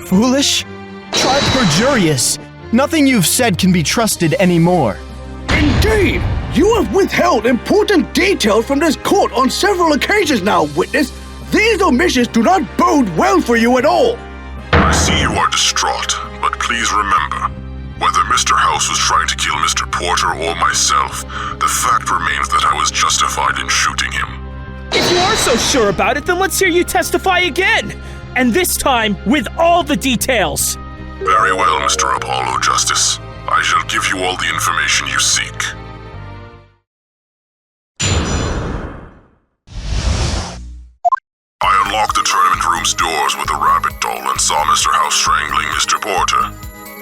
Foolish? Try perjurious. Nothing you've said can be trusted anymore. Indeed! You have withheld important details from this court on several occasions now, witness. These omissions do not bode well for you at all. I see you are distraught, but please remember, whether Mr. House was trying to kill Mr. Porter or myself, the fact remains that I was justified in shooting him. If you are so sure about it, then let's hear you testify again! And this time, with all the details! Very well, Mr. Apollo, Justice. I shall give you all the information you seek. I unlocked the tournament room's doors with a rabbit doll and saw Mr. House strangling Mr. Porter.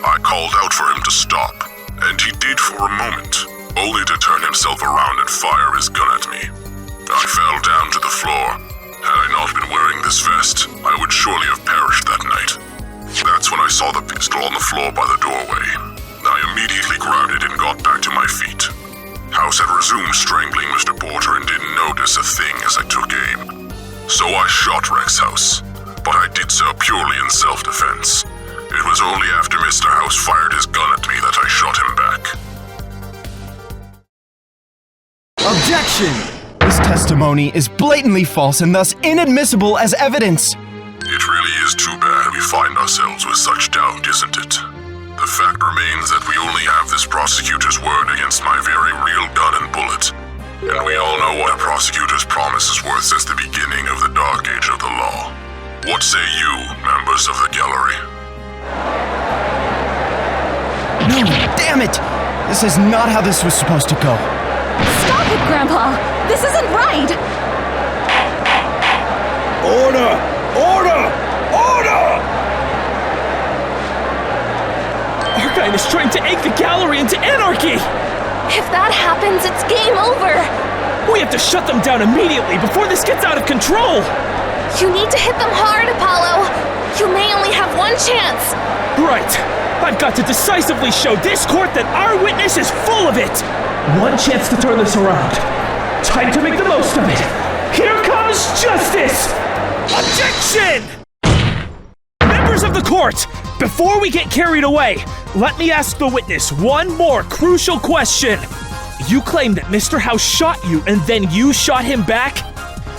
I called out for him to stop, and he did for a moment, only to turn himself around and fire his gun at me. I fell down to the floor. Had I not been wearing this vest, I would surely have perished that night. That's when I saw the pistol on the floor by the doorway. I immediately grabbed it and got back to my feet. House had resumed strangling Mr. Porter and didn't notice a thing as I took aim. So I shot Rex House, but I did so purely in self-defense. It was only after Mr. House fired his gun at me that I shot him back. Objection! This testimony is blatantly false and thus inadmissible as evidence. It really is too bad we find ourselves with such doubt, isn't it? The fact remains that we only have this prosecutor's word against my very real gun and bullet. And we all know what a prosecutor's promise is worth since the beginning of the dark age of the law. What say you, members of the gallery? No, damn it! This is not how this was supposed to go. Stop it, Grandpa! This isn't right! Order! Order! Order! Argine is trying to egg the gallery into anarchy! If that happens, it's game over! We We have to shut them down immediately before this gets out of control! You need to hit them hard, Apollo. You may only have one chance. Right. I've got to decisively show this court that our witness is full of it! One chance to turn this around. Time to make the most of it. Here comes justice! Objection! Members of the court, before we get carried away, let me ask the witness one more crucial question. You claim that Mr. House shot you and then you shot him back?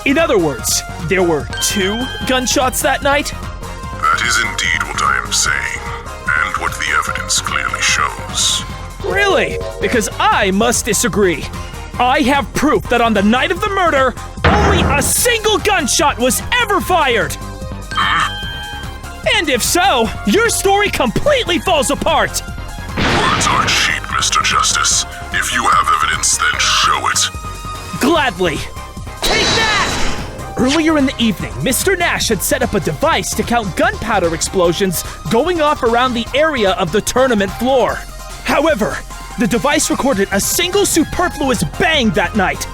In other words, there were 2 gunshots that night? That is indeed what I am saying, and what the evidence clearly shows. Really? Because I must disagree. I have proof that on the night of the murder, only a single gunshot was ever fired! And if so, your story completely falls apart! Words are cheap, Mr. Justice. If you have evidence, then show it. Gladly. Take that! Earlier in the evening, Mr. Nash had set up a device to count gunpowder explosions going off around the area of the tournament floor. However, the device recorded a single superfluous bang that night.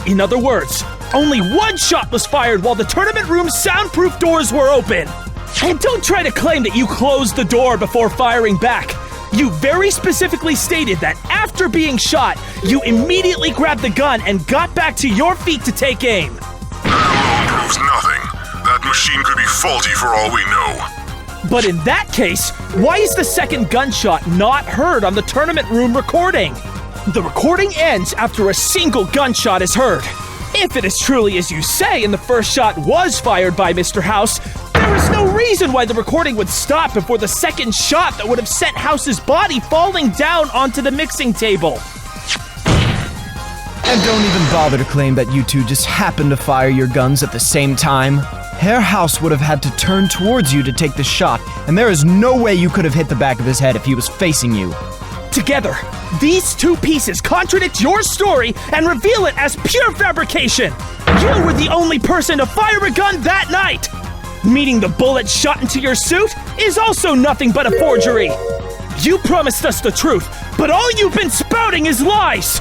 In other words, only 1 shot was fired while the tournament room's soundproof doors were open. And don't try to claim that you closed the door before firing back. You very specifically stated that after being shot, you immediately grabbed the gun and got back to your feet to take aim. That alone proves nothing. That machine could be faulty for all we know. But in that case, why is the second gunshot not heard on the tournament room recording? The recording ends after a single gunshot is heard. If it is truly as you say and the first shot was fired by Mr. House, there is no reason why the recording would stop before the second shot that would have sent House's body falling down onto the mixing table. And don't even bother to claim that you two just happened to fire your guns at the same time. Herr House would have had to turn towards you to take the shot, and there is no way you could have hit the back of his head if he was facing you. Together, these 2 pieces contradict your story and reveal it as pure fabrication. You were the only person to fire a gun that night. Meaning the bullet shot into your suit is also nothing but a forgery. You promised us the truth, but all you've been spouting is lies.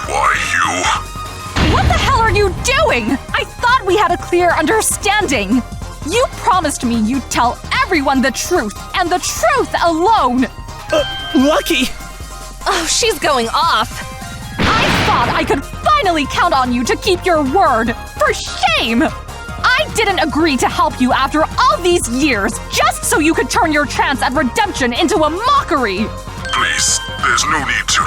Why you? What the hell are you doing? I thought we had a clear understanding. You promised me you'd tell everyone the truth, and the truth alone. Lucky? Oh, she's going off. I thought I could finally count on you to keep your word. For shame! I didn't agree to help you after all these years just so you could turn your chance at redemption into a mockery. Please, there's no need to.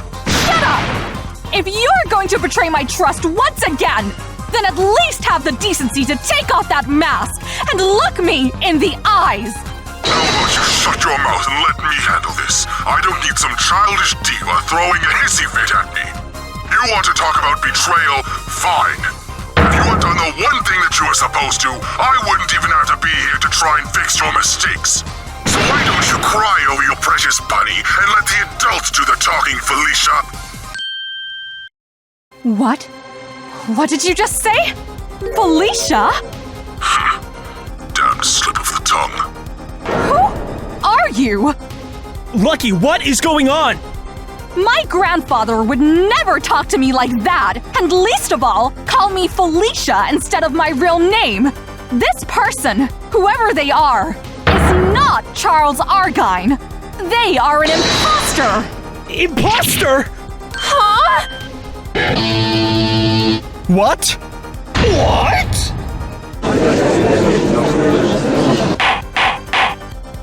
Shut up! If you're going to betray my trust once again, then at least have the decency to take off that mask and look me in the eyes. How about you shut your mouth and let me handle this? I don't need some childish diva throwing a hissy fit at me. You want to talk about betrayal? Fine. If you had done the one thing that you were supposed to, I wouldn't even have to be here to try and fix your mistakes. So why don't you cry over your precious bunny and let the adults do the talking, Felicia? What? What did you just say? Felicia? Damned slip of the tongue. Who are you? Lucky, what is going on? My grandfather would never talk to me like that, and least of all, call me Felicia instead of my real name. This person, whoever they are, is not Charles Argine. They are an imposter! Imposter? Huh? What? What?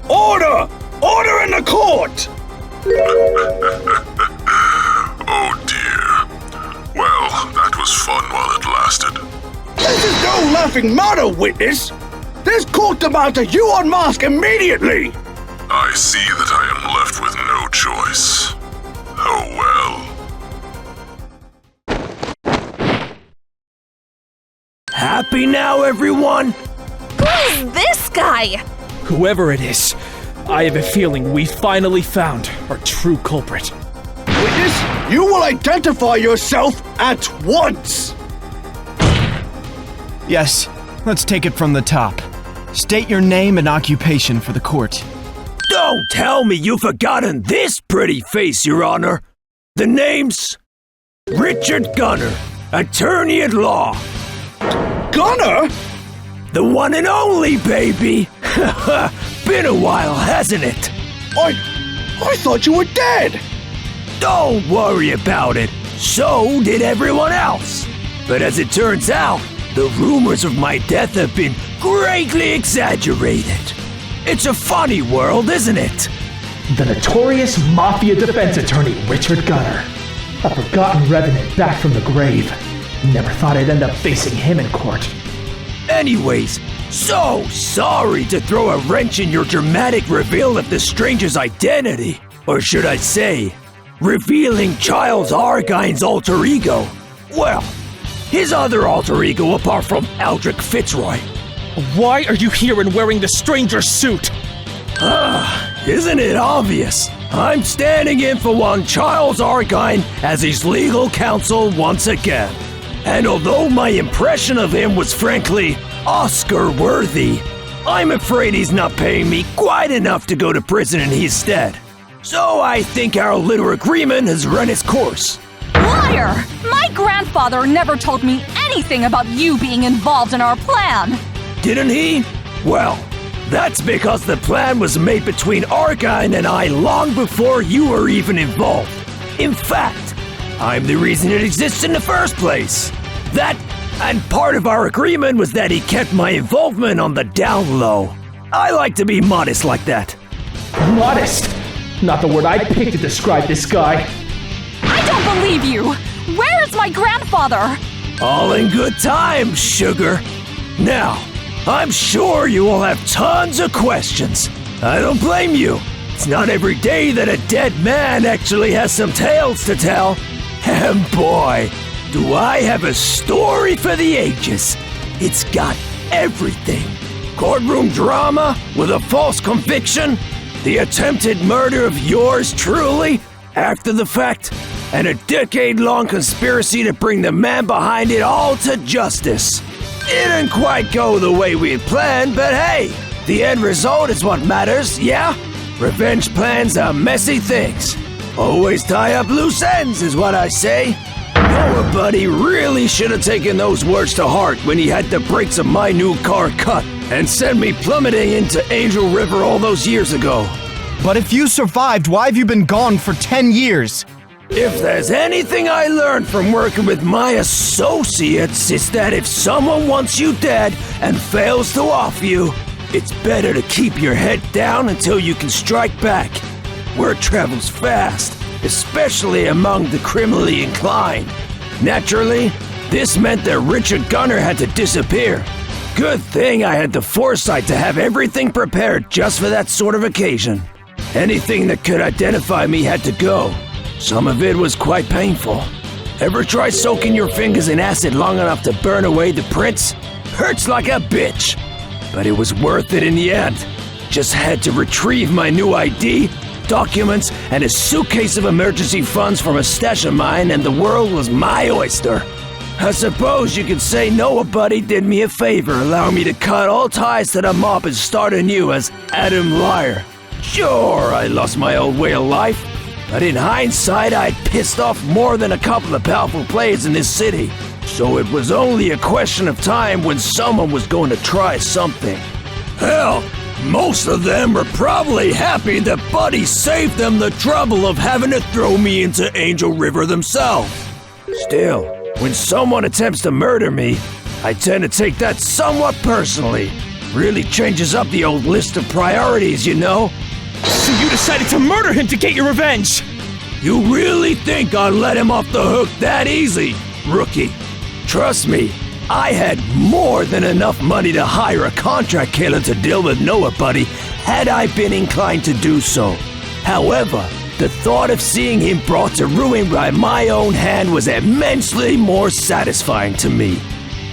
Order! Order in the court! Oh dear. Well, that was fun while it lasted. This is no laughing matter, witness! This court demands that you unmask immediately! I see that I am left with no choice. Oh well. Happy now, everyone? Who is this guy? Whoever it is, I have a feeling we finally found our true culprit. Witness, you will identify yourself at once! Yes, let's take it from the top. State your name and occupation for the court. Don't tell me you've forgotten this pretty face, Your Honor. The name's Richard Gunner, attorney at law. Gunner? The one and only, baby. Been a while, hasn't it? I thought you were dead. Don't worry about it. So did everyone else. But as it turns out, the rumors of my death have been greatly exaggerated. It's a funny world, isn't it? The notorious mafia defense attorney Richard Gunner. A forgotten revenant back from the grave. Never thought I'd end up facing him in court. Anyways, so sorry to throw a wrench in your dramatic reveal of the stranger's identity. Or should I say, revealing Charles Argyne's alter ego. Well, his other alter ego apart from Aldrich Fitzroy. Why are you here and wearing the stranger's suit? Isn't it obvious? I'm standing in for one Charles Argyne as his legal counsel once again. And although my impression of him was frankly Oscar-worthy, I'm afraid he's not paying me quite enough to go to prison in his stead. So I think our little agreement has run its course. Liar! My grandfather never told me anything about you being involved in our plan. Didn't he? Well, that's because the plan was made between Argyne and I long before you were even involved. In fact, I'm the reason it exists in the first place. That, and part of our agreement was that he kept my involvement on the down low. I like to be modest like that. Modest? Not the word I'd pick to describe this guy. I don't believe you! Where's my grandfather? All in good time, sugar. Now, I'm sure you will have tons of questions. I don't blame you. It's not every day that a dead man actually has some tales to tell. And boy, do I have a story for the ages. It's got everything. Courtroom drama with a false conviction, the attempted murder of yours truly after the fact, and a decade-long conspiracy to bring the man behind it all to justice. It didn't quite go the way we had planned, but hey, the end result is what matters, yeah? Revenge plans are messy things. Always tie up loose ends is what I say. Noah buddy really should have taken those words to heart when he had the brakes of my new car cut and sent me plummeting into Angel River all those years ago. But if you survived, why have you been gone for 10 years? If there's anything I learned from working with my associates, it's that if someone wants you dead and fails to off you, it's better to keep your head down until you can strike back. Word travels fast, especially among the criminally inclined. Naturally, this meant that Richard Gunner had to disappear. Good thing I had the foresight to have everything prepared just for that sort of occasion. Anything that could identify me had to go. Some of it was quite painful. Ever try soaking your fingers in acid long enough to burn away the prints? Hurts like a bitch. But it was worth it in the end. Just had to retrieve my new ID, documents, and a suitcase of emergency funds from a stash of mine, and the world was my oyster. I suppose you could say Noah buddy did me a favor, allowing me to cut all ties to the mob and start anew as Adam Liar. Sure, I lost my old way of life, but in hindsight, I'd pissed off more than a couple of powerful players in this city. So it was only a question of time when someone was going to try something. Hell, most of them were probably happy that Buddy saved them the trouble of having to throw me into Angel River themselves. Still, when someone attempts to murder me, I tend to take that somewhat personally. Really changes up the old list of priorities, you know? So you decided to murder him to get your revenge? You really think I'd let him off the hook that easy, rookie? Trust me, I had more than enough money to hire a contract killer to deal with Noah buddy had I been inclined to do so. However, the thought of seeing him brought to ruin by my own hand was immensely more satisfying to me.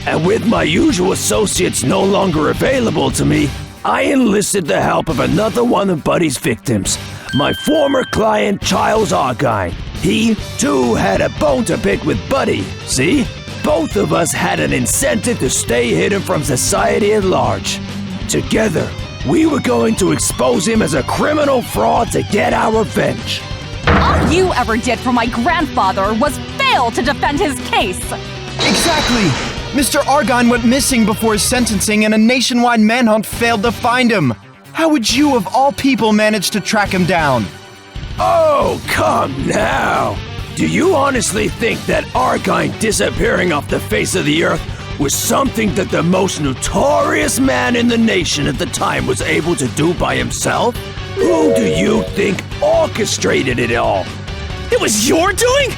And with my usual associates no longer available to me, I enlisted the help of another one of Buddy's victims, my former client Charles Argyne. He, too, had a bone to pick with Buddy, see? Both of us had an incentive to stay hidden from society at large. Together, we were going to expose him as a criminal fraud to get our revenge. All you ever did for my grandfather was fail to defend his case. Exactly! Mr. Argine went missing before his sentencing and a nationwide manhunt failed to find him. How would you, of all people, manage to track him down? Oh, come now! Do you honestly think that Argine disappearing off the face of the earth was something that the most notorious man in the nation at the time was able to do by himself? Who do you think orchestrated it all? It was your doing?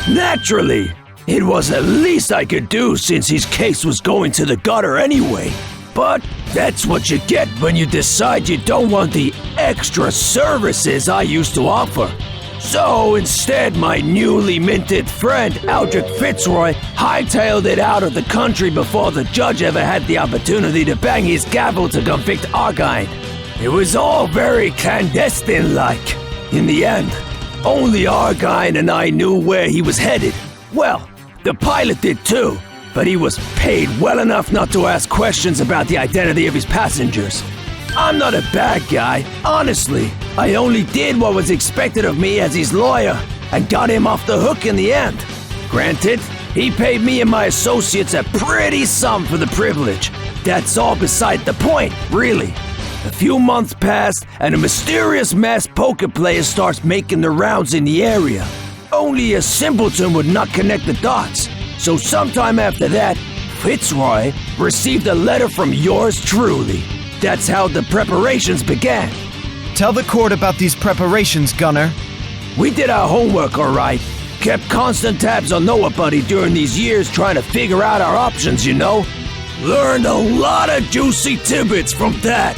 Naturally! It was the least I could do since his case was going to the gutter anyway. But that's what you get when you decide you don't want the extra services I used to offer. So instead, my newly minted friend, Aldrich Fitzroy, hightailed it out of the country before the judge ever had the opportunity to bang his gavel to convict Argine. It was all very clandestine-like. In the end, only Argine and I knew where he was headed. Well, the pilot did too, but he was paid well enough not to ask questions about the identity of his passengers. I'm not a bad guy, honestly. I only did what was expected of me as his lawyer and got him off the hook in the end. Granted, he paid me and my associates a pretty sum for the privilege. That's all beside the point, really. A few months passed and a mysterious masked poker player starts making the rounds in the area. Only a simpleton would not connect the dots. So sometime after that, Fitzroy received a letter from yours truly. That's how the preparations began. Tell the court about these preparations, Gunner. We did our homework all right. Kept constant tabs on nobody during these years trying to figure out our options, you know. Learned a lot of juicy tidbits from that.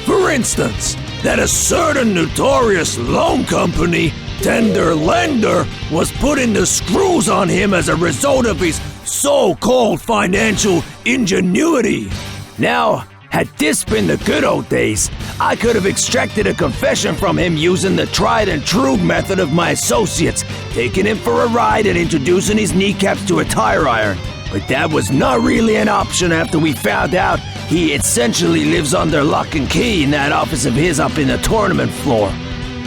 For instance, that a certain notorious loan company, Tender Lender, was putting the screws on him as a result of his so-called financial ingenuity. Now, had this been the good old days, I could have extracted a confession from him using the tried and true method of my associates, taking him for a ride and introducing his kneecaps to a tire iron. But that was not really an option after we found out he essentially lives under lock and key in that office of his up in the tournament floor.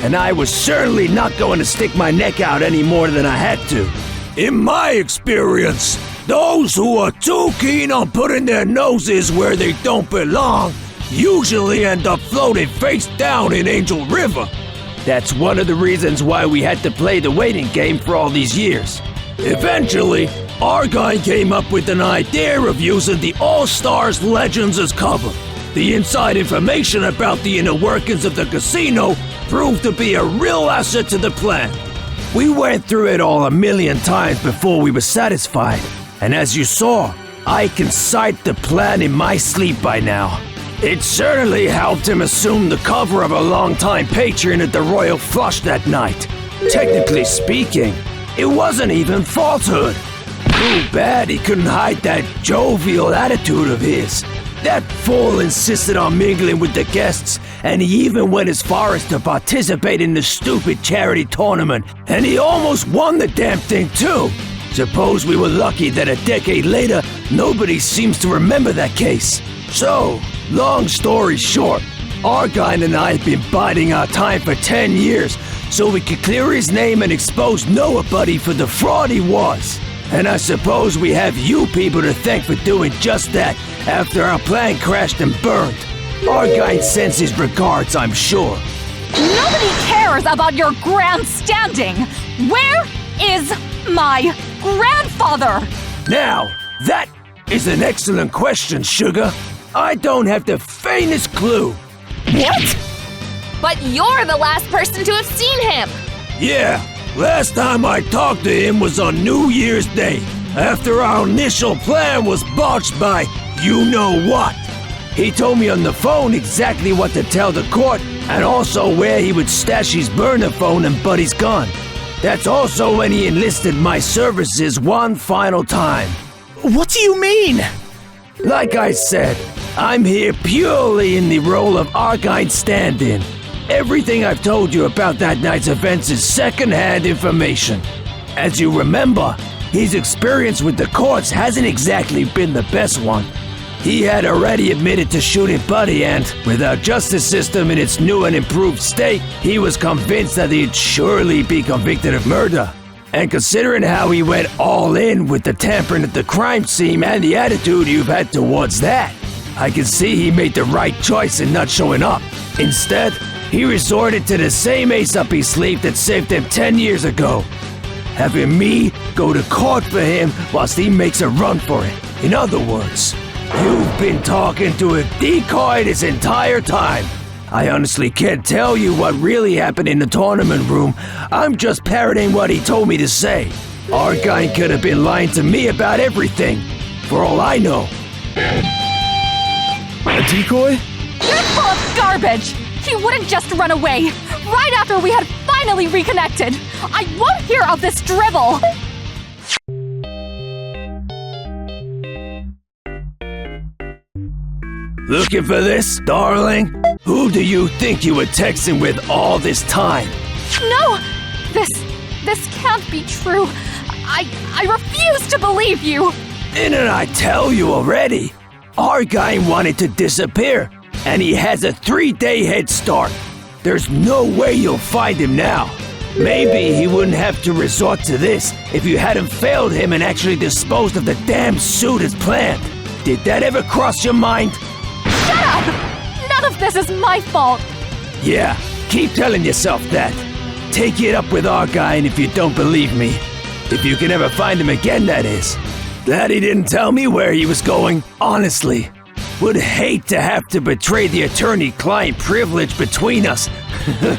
And I was certainly not going to stick my neck out any more than I had to. In my experience, those who are too keen on putting their noses where they don't belong usually end up floating face down in Angel River. That's one of the reasons why we had to play the waiting game for all these years. Eventually, Argine came up with an idea of using the All-Stars Legends as cover. The inside information about the inner workings of the casino proved to be a real asset to the plan. We went through it all a million times before we were satisfied. And as you saw, I can cite the plan in my sleep by now. It certainly helped him assume the cover of a longtime patron at the Royal Flush that night. Technically speaking, it wasn't even falsehood. Too bad he couldn't hide that jovial attitude of his. That fool insisted on mingling with the guests, and he even went as far as to participate in the stupid charity tournament, and he almost won the damn thing too. Suppose we were lucky that a decade later, nobody seems to remember that case. So, long story short, Argine and I have been biding our time for 10 years so we could clear his name and expose nobody for the fraud he was. And I suppose we have you people to thank for doing just that after our plan crashed and burned. Argine sends his regards, I'm sure. Nobody cares about your grandstanding. Where is my grandfather? Now, that is an excellent question, Sugar. I don't have the faintest clue. What? But you're the last person to have seen him. Yeah, last time I talked to him was on New Year's Day, after our initial plan was botched by you-know-what. He told me on the phone exactly what to tell the court and also where he would stash his burner phone and Buddy's gun. That's also when he enlisted my services one final time. What do you mean? Like I said, I'm here purely in the role of Argine stand-in. Everything I've told you about that night's events is second-hand information. As you remember, his experience with the courts hasn't exactly been the best one. He had already admitted to shooting Buddy, and with our justice system in its new and improved state, he was convinced that he'd surely be convicted of murder. And considering how he went all in with the tampering at the crime scene and the attitude you've had towards that, I can see he made the right choice in not showing up. Instead, he resorted to the same ace up his sleeve that saved him 10 years ago. Having me go to court for him whilst he makes a run for it. In other words, you've been talking to a decoy this entire time. I honestly can't tell you what really happened in the tournament room. I'm just parroting what he told me to say. Argine could have been lying to me about everything, for all I know. A decoy? You're full of garbage! He wouldn't just run away, right after we had finally reconnected! I won't hear of this drivel! Looking for this, darling? Who do you think you were texting with all this time? No! This can't be true. I refuse to believe you! Didn't I tell you already? Argine wanted to disappear, and he has a 3-day head start. There's no way you'll find him now. Maybe he wouldn't have to resort to this if you hadn't failed him and actually disposed of the damn suit as planned. Did that ever cross your mind? Shut up! None of this is my fault! Yeah, keep telling yourself that. Take it up with Argine if you don't believe me. If you can ever find him again, that is. Glad he didn't tell me where he was going, honestly. Would hate to have to betray the attorney-client privilege between us. You're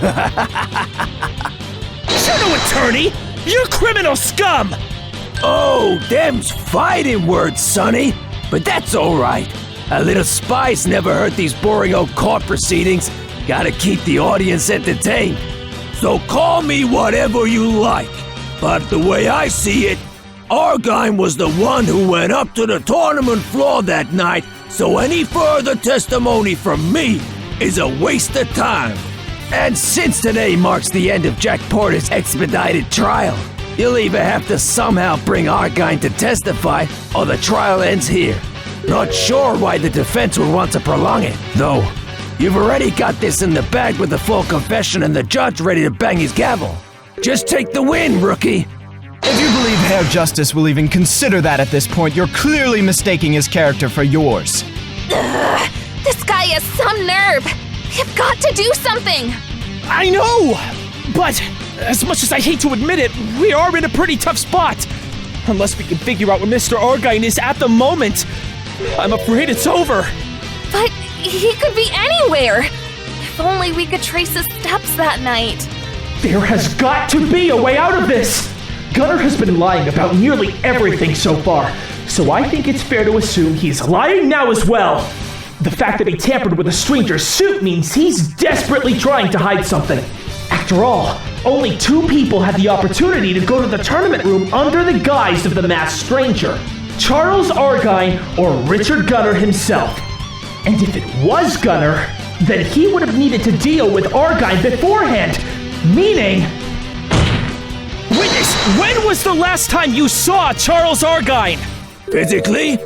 no attorney! You're criminal scum! Oh, them's fighting words, Sonny. But that's alright. A little spice never hurt these boring old court proceedings. Gotta keep the audience entertained. So call me whatever you like. But the way I see it, Argine was the one who went up to the tournament floor that night, so any further testimony from me is a waste of time. And since today marks the end of Jack Porter's expedited trial, you'll either have to somehow bring Argine to testify, or the trial ends here. Not sure why the defense would want to prolong it, though. You've already got this in the bag with the full confession and the judge ready to bang his gavel. Just take the win, rookie. If you believe Herr Justice will even consider that at this point, you're clearly mistaking his character for yours. Ugh, this guy has some nerve. You've got to do something. I know! But as much as I hate to admit it, we are in a pretty tough spot. Unless we can figure out where Mr. Argine is at the moment, I'm afraid it's over. But he could be anywhere. If only we could trace his steps that night. There has got to be a way out of this! Gunnar has been lying about nearly everything so far, so I think it's fair to assume he's lying now as well. The fact that he tampered with a stranger's suit means he's desperately trying to hide something. After all, only 2 people had the opportunity to go to the tournament room under the guise of the masked stranger. Charles Argine or Richard Gunnar himself. And if it was Gunnar, then he would have needed to deal with Argine beforehand, meaning... Witness, when was the last time you saw Charles Argine? Physically?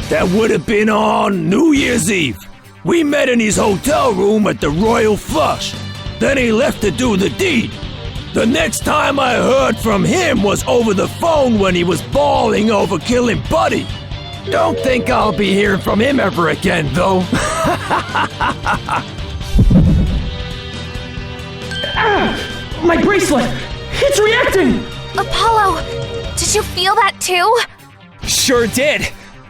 That would have been on New Year's Eve. We met in his hotel room at the Royal Flush. Then he left to do the deed. The next time I heard from him was over the phone when he was bawling over killing Buddy. Don't think I'll be hearing from him ever again, though. Ah! My bracelet! It's reacting! Apollo, did you feel that too? Sure did.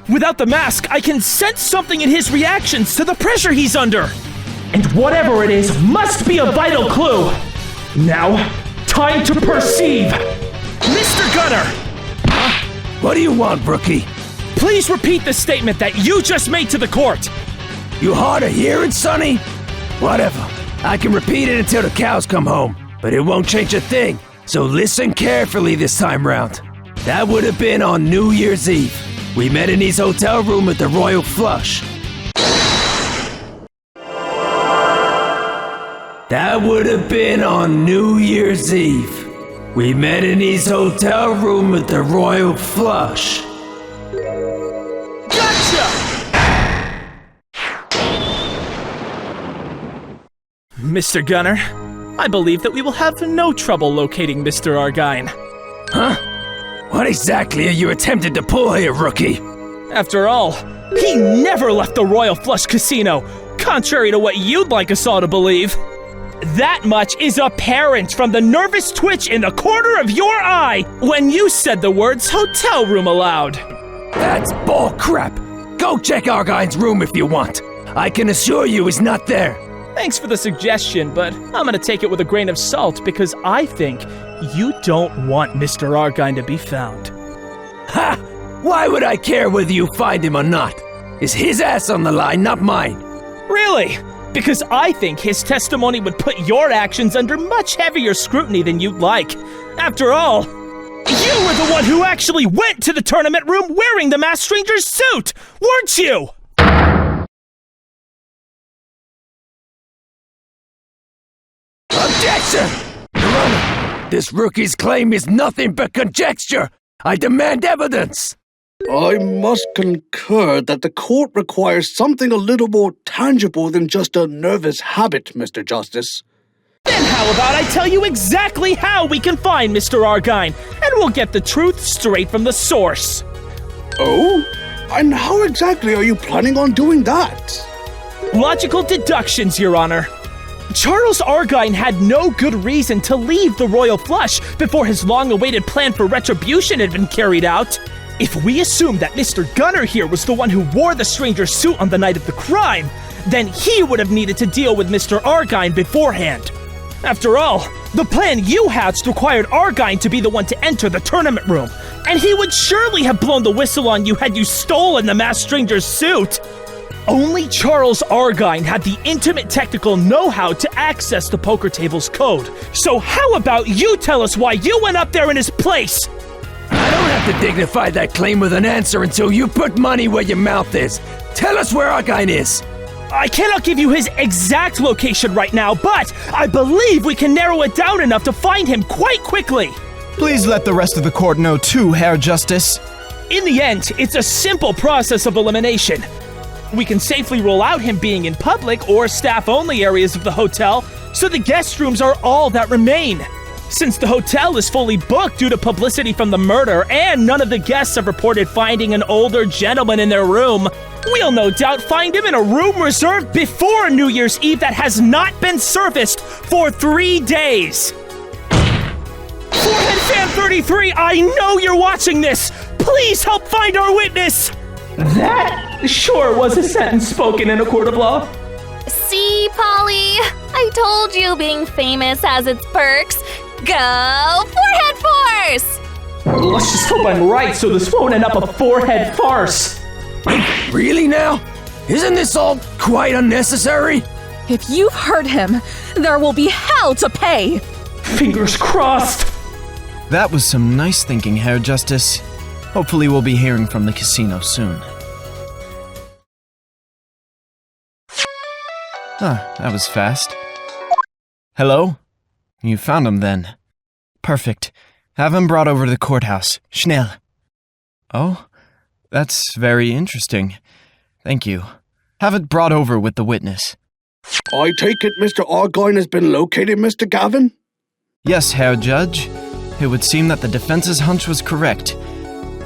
Without the mask, I can sense something in his reactions to the pressure he's under. And whatever it is must be a vital clue. Now, time to perceive. Mr. Gunnar! What do you want, rookie? Please repeat the statement that you just made to the court. You hard of hearing, Sonny? Whatever. I can repeat it until the cows come home, but it won't change a thing. So listen carefully this time round. That would have been on New Year's Eve. We met in his hotel room at the Royal Flush. That would have been on New Year's Eve. We met in his hotel room at the Royal Flush. Gotcha! Mr. Gunnar, I believe that we will have no trouble locating Mr. Argine. Huh? What exactly are you attempting to pull here, rookie? After all, he never left the Royal Flush Casino, contrary to what you'd like us all to believe. That much is apparent from the nervous twitch in the corner of your eye when you said the words hotel room aloud. That's bullcrap. Go check Argyne's room if you want. I can assure you he's not there. Thanks for the suggestion, but I'm gonna take it with a grain of salt because I think you don't want Mr. Argyne to be found. Ha! Why would I care whether you find him or not? It's his ass on the line, not mine. Really? Because I think his testimony would put your actions under much heavier scrutiny than you'd like. After all, you were the one who actually went to the tournament room wearing the masked stranger's suit, weren't you? Objection! Your Honor, this rookie's claim is nothing but conjecture. I demand evidence. I must concur that the court requires something a little more tangible than just a nervous habit, Mr. Justice. Then how about I tell you exactly how we can find Mr. Argyne, and we'll get the truth straight from the source. Oh? And how exactly are you planning on doing that? Logical deductions, Your Honor. Charles Argyne had no good reason to leave the Royal Flush before his long-awaited plan for retribution had been carried out. If we assume that Mr. Gunner here was the one who wore the stranger's suit on the night of the crime, then he would have needed to deal with Mr. Argyne beforehand. After all, the plan you hatched required Argyne to be the one to enter the tournament room, and he would surely have blown the whistle on you had you stolen the masked stranger's suit. Only Charles Argyne had the intimate technical know-how to access the poker table's code. So how about you tell us why you went up there in his place? I don't have to dignify that claim with an answer until you put money where your mouth is. Tell us where Argyne is. I cannot give you his exact location right now, but I believe we can narrow it down enough to find him quite quickly. Please let the rest of the court know too, Herr Justice. In the end, it's a simple process of elimination. We can safely rule out him being in public or staff-only areas of the hotel, so the guest rooms are all that remain. Since the hotel is fully booked due to publicity from the murder and none of the guests have reported finding an older gentleman in their room, we'll no doubt find him in a room reserved before New Year's Eve that has not been serviced for 3 days. Forehead Fan 33, I know you're watching this! Please help find our witness! That sure was a sentence spoken in a court of law. See, Polly? I told you being famous has its perks. Go Forehead Force! Let's just hope I'm right so this won't end up a forehead farce. Really now? Isn't this all quite unnecessary? If you've hurt him, there will be hell to pay. Fingers crossed. That was some nice thinking, Herr Justice. Hopefully we'll be hearing from the casino soon. That was fast. Hello? You found him then. Perfect. Have him brought over to the courthouse. Schnell. Oh? That's very interesting. Thank you. Have it brought over with the witness. I take it Mr. Argyne has been located, Mr. Gavin? Yes, Herr Judge. It would seem that the defense's hunch was correct.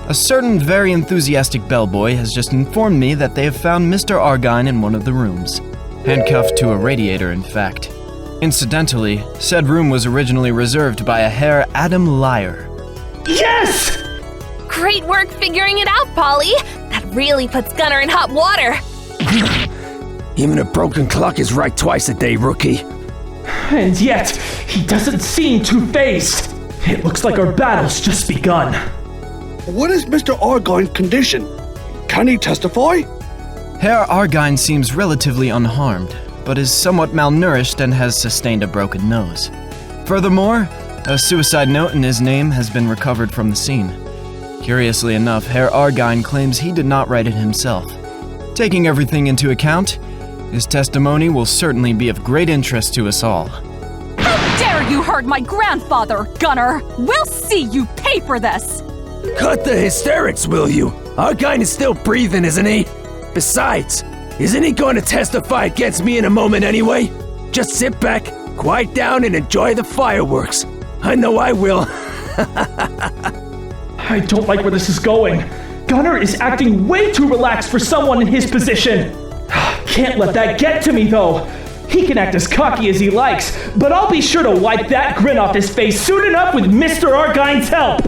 A certain very enthusiastic bellboy has just informed me that they have found Mr. Argyne in one of the rooms. Handcuffed to a radiator, in fact. Incidentally, said room was originally reserved by a Herr Adam Liar. Yes! Great work figuring it out, Polly. That really puts Gunner in hot water. Even a broken clock is right twice a day, rookie. And yet, he doesn't seem too fazed. It looks like our battle's just begun. What is Mr. Argyne's condition? Can he testify? Herr Argyne seems relatively unharmed, but is somewhat malnourished and has sustained a broken nose. Furthermore, a suicide note in his name has been recovered from the scene. Curiously enough, Herr Argyne claims he did not write it himself. Taking everything into account, his testimony will certainly be of great interest to us all. How dare you hurt my grandfather, Gunner! We'll see you pay for this! Cut the hysterics, will you? Argyne is still breathing, isn't he? Besides, isn't he going to testify against me in a moment anyway? Just sit back, quiet down, and enjoy the fireworks. I know I will. I don't like where this is going. Gunner is acting way too relaxed for someone in his position. Can't let that get to me, though. He can act as cocky as he likes, but I'll be sure to wipe that grin off his face soon enough with Mr. Argyne's help.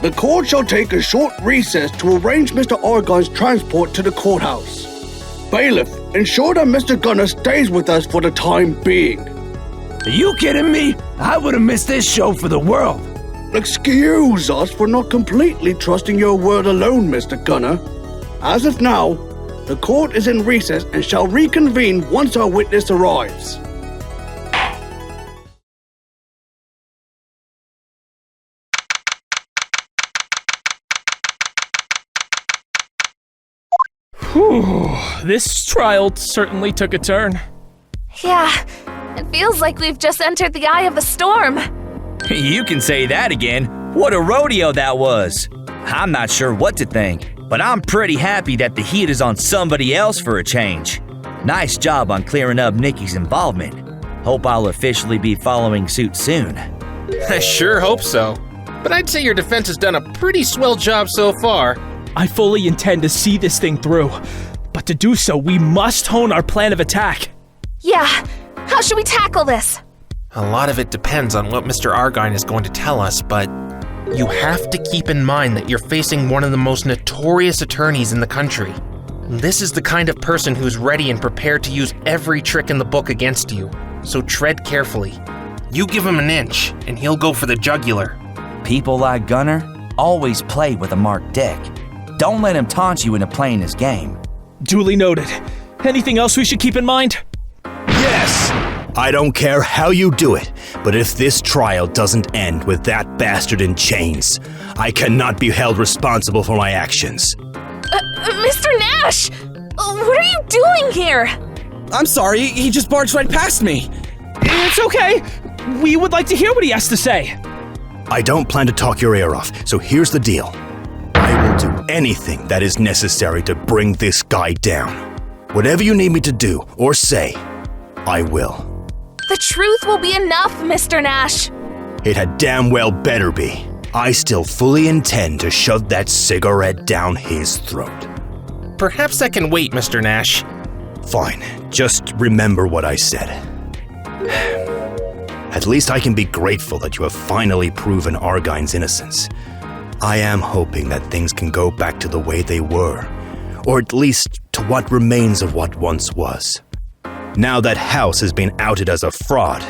The court shall take a short recess to arrange Mr. Argyne's transport to the courthouse. Bailiff, ensure that Mr. Gunner stays with us for the time being. Are you kidding me? I would have missed this show for the world. Excuse us for not completely trusting your word alone, Mr. Gunner. As of now, the court is in recess and shall reconvene once our witness arrives. Whew, this trial certainly took a turn. Yeah, it feels like we've just entered the eye of the storm. You can say that again. What a rodeo that was. I'm not sure what to think, but I'm pretty happy that the heat is on somebody else for a change. Nice job on clearing up Nikki's involvement. Hope I'll officially be following suit soon. I sure hope so. But I'd say your defense has done a pretty swell job so far. I fully intend to see this thing through, but to do so, we must hone our plan of attack. Yeah, how should we tackle this? A lot of it depends on what Mr. Argyne is going to tell us, but you have to keep in mind that you're facing one of the most notorious attorneys in the country. This is the kind of person who's ready and prepared to use every trick in the book against you, so tread carefully. You give him an inch, and he'll go for the jugular. People like Gunner always play with a marked deck. Don't let him taunt you into playing his game. Duly noted. Anything else we should keep in mind? Yes! I don't care how you do it, but if this trial doesn't end with that bastard in chains, I cannot be held responsible for my actions. Mr. Nash! What are you doing here? I'm sorry, he just barged right past me. It's okay. We would like to hear what he has to say. I don't plan to talk your ear off, so here's the deal. I will do anything that is necessary to bring this guy down. Whatever you need me to do or say, I will. The truth will be enough, Mr. Nash. It had damn well better be. I still fully intend to shove that cigarette down his throat. Perhaps that can wait, Mr. Nash. Fine, just remember what I said. At least I can be grateful that you have finally proven Argyne's innocence. I am hoping that things can go back to the way they were, or at least to what remains of what once was. Now that House has been outed as a fraud,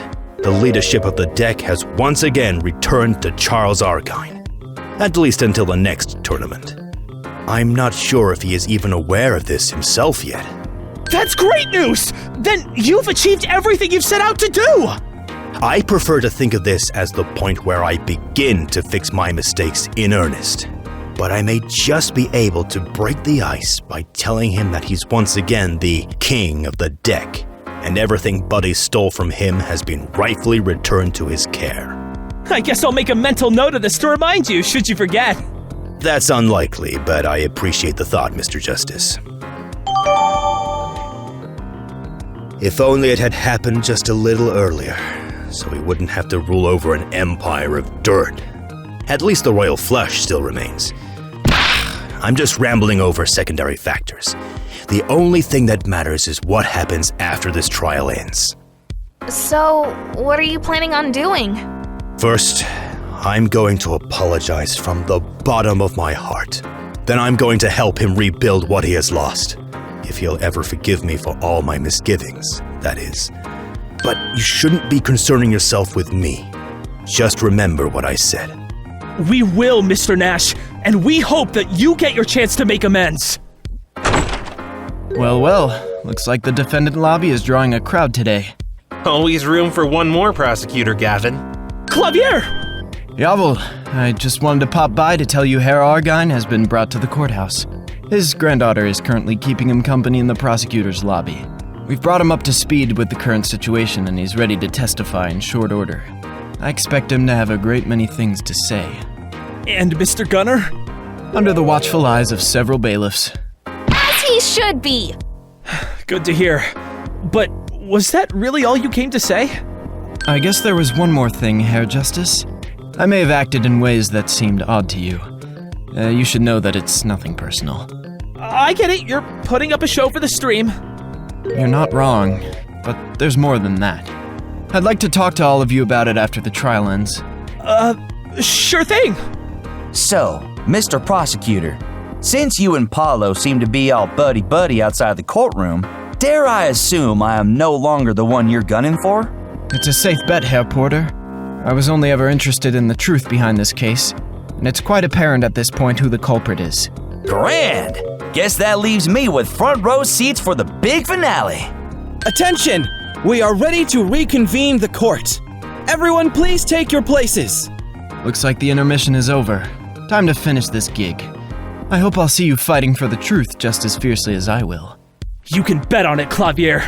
the leadership of the deck has once again returned to Charles Argyne, at least until the next tournament. I'm not sure if he is even aware of this himself yet. That's great news! Then you've achieved everything you've set out to do! I prefer to think of this as the point where I begin to fix my mistakes in earnest. But I may just be able to break the ice by telling him that he's once again the king of the deck, and everything Buddy stole from him has been rightfully returned to his care. I guess I'll make a mental note of this to remind you, should you forget. That's unlikely, but I appreciate the thought, Mr. Justice. If only it had happened just a little earlier, so we wouldn't have to rule over an empire of dirt. At least the royal flush still remains. I'm just rambling over secondary factors. The only thing that matters is what happens after this trial ends. So, what are you planning on doing? First, I'm going to apologize from the bottom of my heart. Then I'm going to help him rebuild what he has lost. If he'll ever forgive me for all my misgivings, that is. But you shouldn't be concerning yourself with me. Just remember what I said. We will, Mr. Nash, and we hope that you get your chance to make amends. Well, looks like the defendant lobby is drawing a crowd today. Always room for one more prosecutor, Gavin. Clavier! Jawohl, I just wanted to pop by to tell you Herr Argyne has been brought to the courthouse. His granddaughter is currently keeping him company in the prosecutor's lobby. We've brought him up to speed with the current situation and he's ready to testify in short order. I expect him to have a great many things to say. And Mr. Gunner? Under the watchful eyes of several bailiffs. As he should be! Good to hear. But was that really all you came to say? I guess there was one more thing, Herr Justice. I may have acted in ways that seemed odd to you. You should know that it's nothing personal. I get it, you're putting up a show for the stream. You're not wrong, but there's more than that. I'd like to talk to all of you about it after the trial ends. Sure thing. So, Mr. Prosecutor, since you and Paulo seem to be all buddy-buddy outside the courtroom, dare I assume I am no longer the one you're gunning for? It's a safe bet, Herr Porter. I was only ever interested in the truth behind this case, and it's quite apparent at this point who the culprit is. Grand! Guess that leaves me with front row seats for the big finale. Attention! We are ready to reconvene the court. Everyone, please take your places. Looks like the intermission is over. Time to finish this gig. I hope I'll see you fighting for the truth just as fiercely as I will. You can bet on it, Clavier.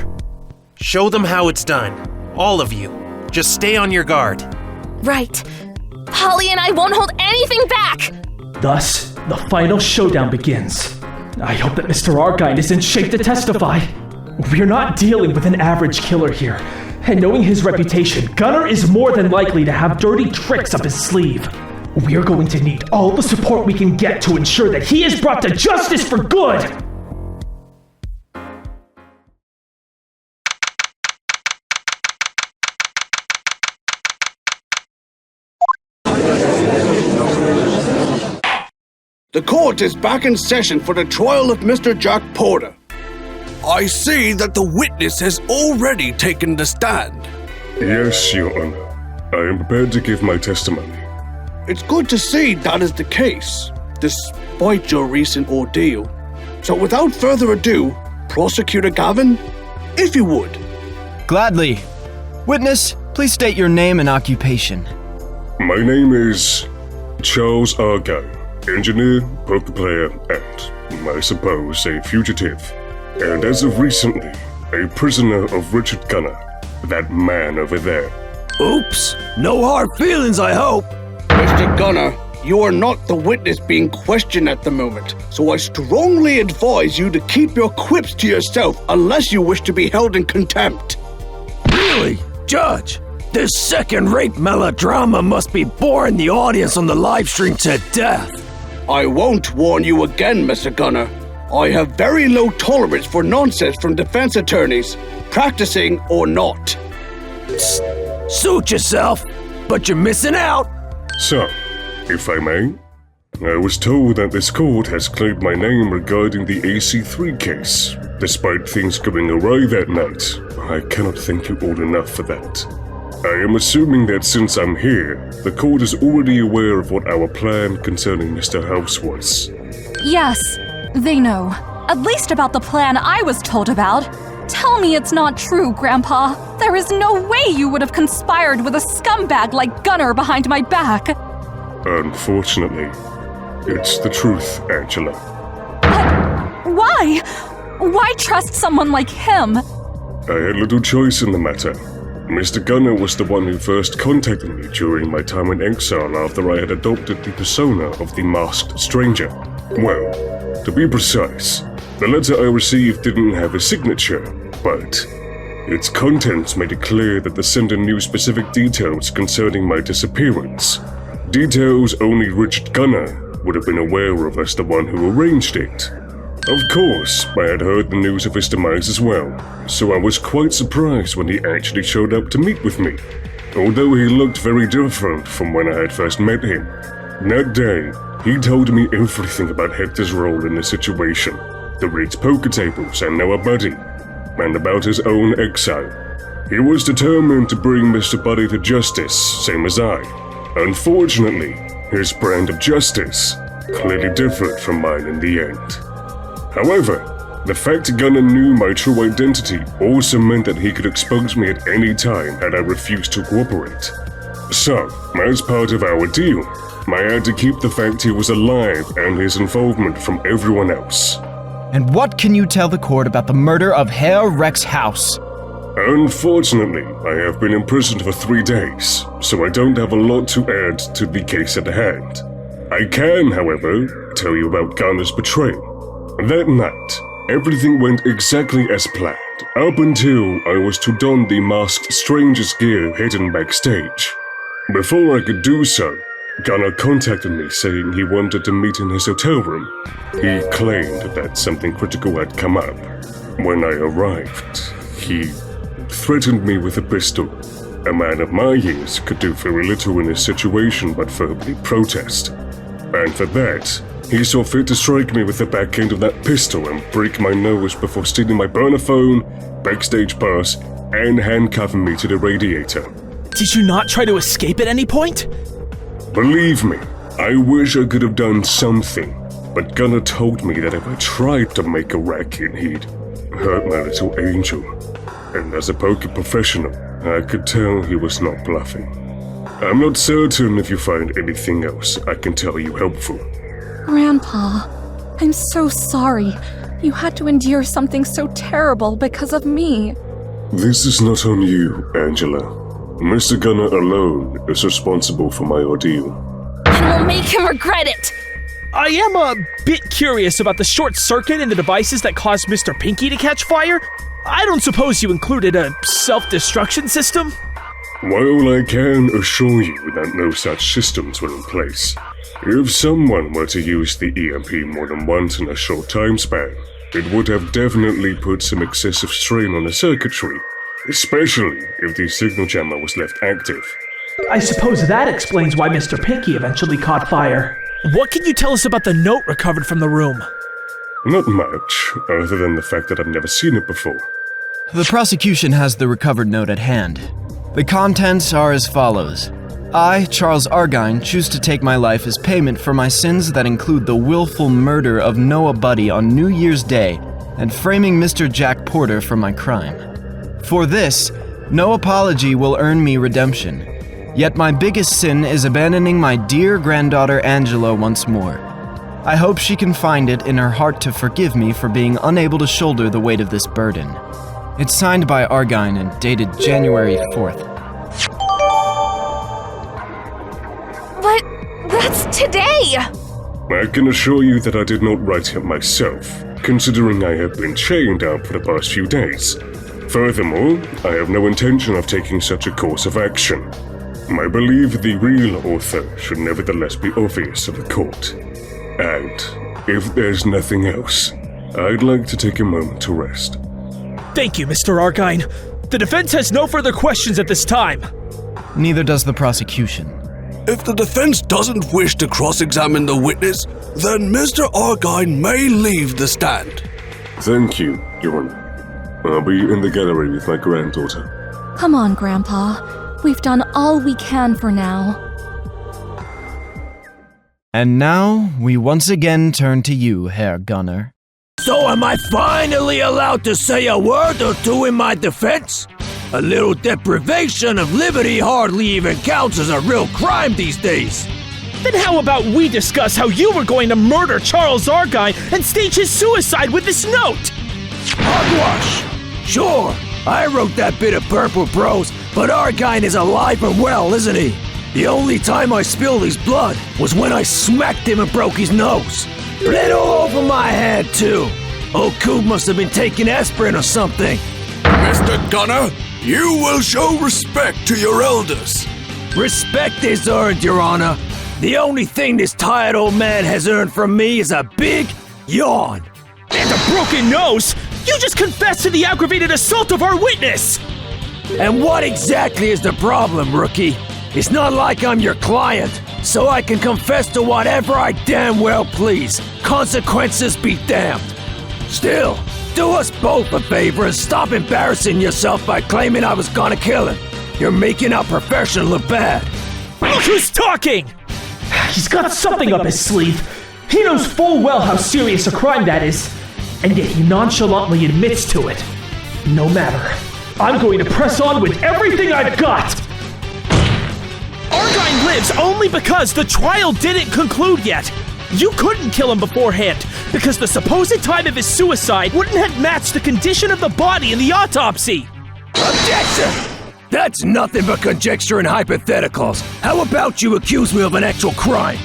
Show them how it's done. All of you. Just stay on your guard. Right. Polly and I won't hold anything back! Thus, the final showdown begins. I hope that Mr. Argine is in shape to testify. We're not dealing with an average killer here, and knowing his reputation, Gunnar is more than likely to have dirty tricks up his sleeve. We're going to need all the support we can get to ensure that he is brought to justice for good! The court is back in session for the trial of Mr. Jack Porter. I see that the witness has already taken the stand. Yes, Your Honor. I am prepared to give my testimony. It's good to see that is the case, despite your recent ordeal. So without further ado, Prosecutor Gavin, if you would. Gladly. Witness, please state your name and occupation. My name is Charles Argyle. Engineer, poker player, and, I suppose, a fugitive. And as of recently, a prisoner of Richard Gunnar, that man over there. Oops, no hard feelings, I hope. Mr. Gunnar, you are not the witness being questioned at the moment, so I strongly advise you to keep your quips to yourself unless you wish to be held in contempt. Really? Judge, this second-rate melodrama must be boring the audience on the live stream to death. I won't warn you again, Mr. Gunnar. I have very low tolerance for nonsense from defense attorneys, practicing or not. Suit yourself, but you're missing out. So, if I may, I was told that this court has claimed my name regarding the AC3 case. Despite things going awry that night, I cannot thank you all enough for that. I am assuming that since I'm here, the court is already aware of what our plan concerning Mr. House was. Yes, they know. At least about the plan I was told about. Tell me it's not true, Grandpa. There is no way you would have conspired with a scumbag like Gunnar behind my back. Unfortunately, it's the truth, Angela. But why? Why trust someone like him? I had little choice in the matter. Mr. Gunnar was the one who first contacted me during my time in exile after I had adopted the persona of the masked stranger. Well, to be precise, the letter I received didn't have a signature, but its contents made it clear that the sender knew specific details concerning my disappearance. Details only Richard Gunnar would have been aware of as the one who arranged it. Of course, I had heard the news of his demise as well, so I was quite surprised when he actually showed up to meet with me, although he looked very different from when I had first met him. That day, he told me everything about Hector's role in the situation, the rigged poker tables and our buddy, and about his own exile. He was determined to bring Mr. Buddy to justice, same as I. Unfortunately, his brand of justice clearly differed from mine in the end. However, the fact Gunnar knew my true identity also meant that he could expose me at any time had I refused to cooperate. So, as part of our deal, I had to keep the fact he was alive and his involvement from everyone else. And what can you tell the court about the murder of Herr Rex House? Unfortunately, I have been imprisoned for 3 days, so I don't have a lot to add to the case at hand. I can, however, tell you about Gunnar's betrayal. That night, everything went exactly as planned, up until I was to don the masked stranger's gear hidden backstage. Before I could do so, Gunnar contacted me saying he wanted to meet in his hotel room. He claimed that something critical had come up. When I arrived, he threatened me with a pistol. A man of my years could do very little in this situation but verbally protest. And for that, he saw fit to strike me with the back end of that pistol and break my nose before stealing my burner phone, backstage pass, and handcuffing me to the radiator. Did you not try to escape at any point? Believe me, I wish I could have done something, but Gunnar told me that if I tried to make a racket, he'd hurt my little angel. And as a poker professional, I could tell he was not bluffing. I'm not certain if you find anything else I can tell you helpful. Grandpa, I'm so sorry. You had to endure something so terrible because of me. This is not on you, Angela. Mr. Gunnar alone is responsible for my ordeal. And we'll make him regret it! I am a bit curious about the short circuit in the devices that caused Mr. Pinky to catch fire. I don't suppose you included a self-destruction system? While I can assure you that no such systems were in place, if someone were to use the EMP more than once in a short time span, it would have definitely put some excessive strain on the circuitry, especially if the signal jammer was left active. I suppose that explains why Mr. Pinky eventually caught fire. What can you tell us about the note recovered from the room? Not much, other than the fact that I've never seen it before. The prosecution has the recovered note at hand. The contents are as follows. I, Charles Argine, choose to take my life as payment for my sins that include the willful murder of Noah Buddy on New Year's Day and framing Mr. Jack Porter for my crime. For this, no apology will earn me redemption. Yet my biggest sin is abandoning my dear granddaughter Angela once more. I hope she can find it in her heart to forgive me for being unable to shoulder the weight of this burden. It's signed by Argine and dated January 4th. But that's today! I can assure you that I did not write it myself, considering I have been chained up for the past few days. Furthermore, I have no intention of taking such a course of action. I believe the real author should nevertheless be obvious to the court. And if there's nothing else, I'd like to take a moment to rest. Thank you, Mr. Argine. The defense has no further questions at this time. Neither does the prosecution. If the defense doesn't wish to cross-examine the witness, then Mr. Argine may leave the stand. Thank you, Your Honor. I'll be in the gallery with my granddaughter. Come on, Grandpa. We've done all we can for now. And now, we once again turn to you, Herr Gunnar. So am I finally allowed to say a word or two in my defense? A little deprivation of liberty hardly even counts as a real crime these days. Then how about we discuss how you were going to murder Charles Argine and stage his suicide with this note? Hogwash! Sure, I wrote that bit of purple prose, but Argine is alive and well, isn't he? The only time I spilled his blood was when I smacked him and broke his nose. Bled all over my head, too. Old Coop must have been taking aspirin or something. Mr. Gunnar, you will show respect to your elders. Respect is earned, Your Honor. The only thing this tired old man has earned from me is a big yawn. And a broken nose? You just confessed to the aggravated assault of our witness! And what exactly is the problem, rookie? It's not like I'm your client, so I can confess to whatever I damn well please. Consequences be damned. Still, do us both a favor and stop embarrassing yourself by claiming I was gonna kill him. You're making our profession look bad. Look who's talking! He's got something up his sleeve. He knows full well how serious a crime that is, and yet he nonchalantly admits to it. No matter. I'm going to press on with everything I've got! Argine lives only because the trial didn't conclude yet. You couldn't kill him beforehand, because the supposed time of his suicide wouldn't have matched the condition of the body in the autopsy. Objection! That's nothing but conjecture and hypotheticals. How about you accuse me of an actual crime?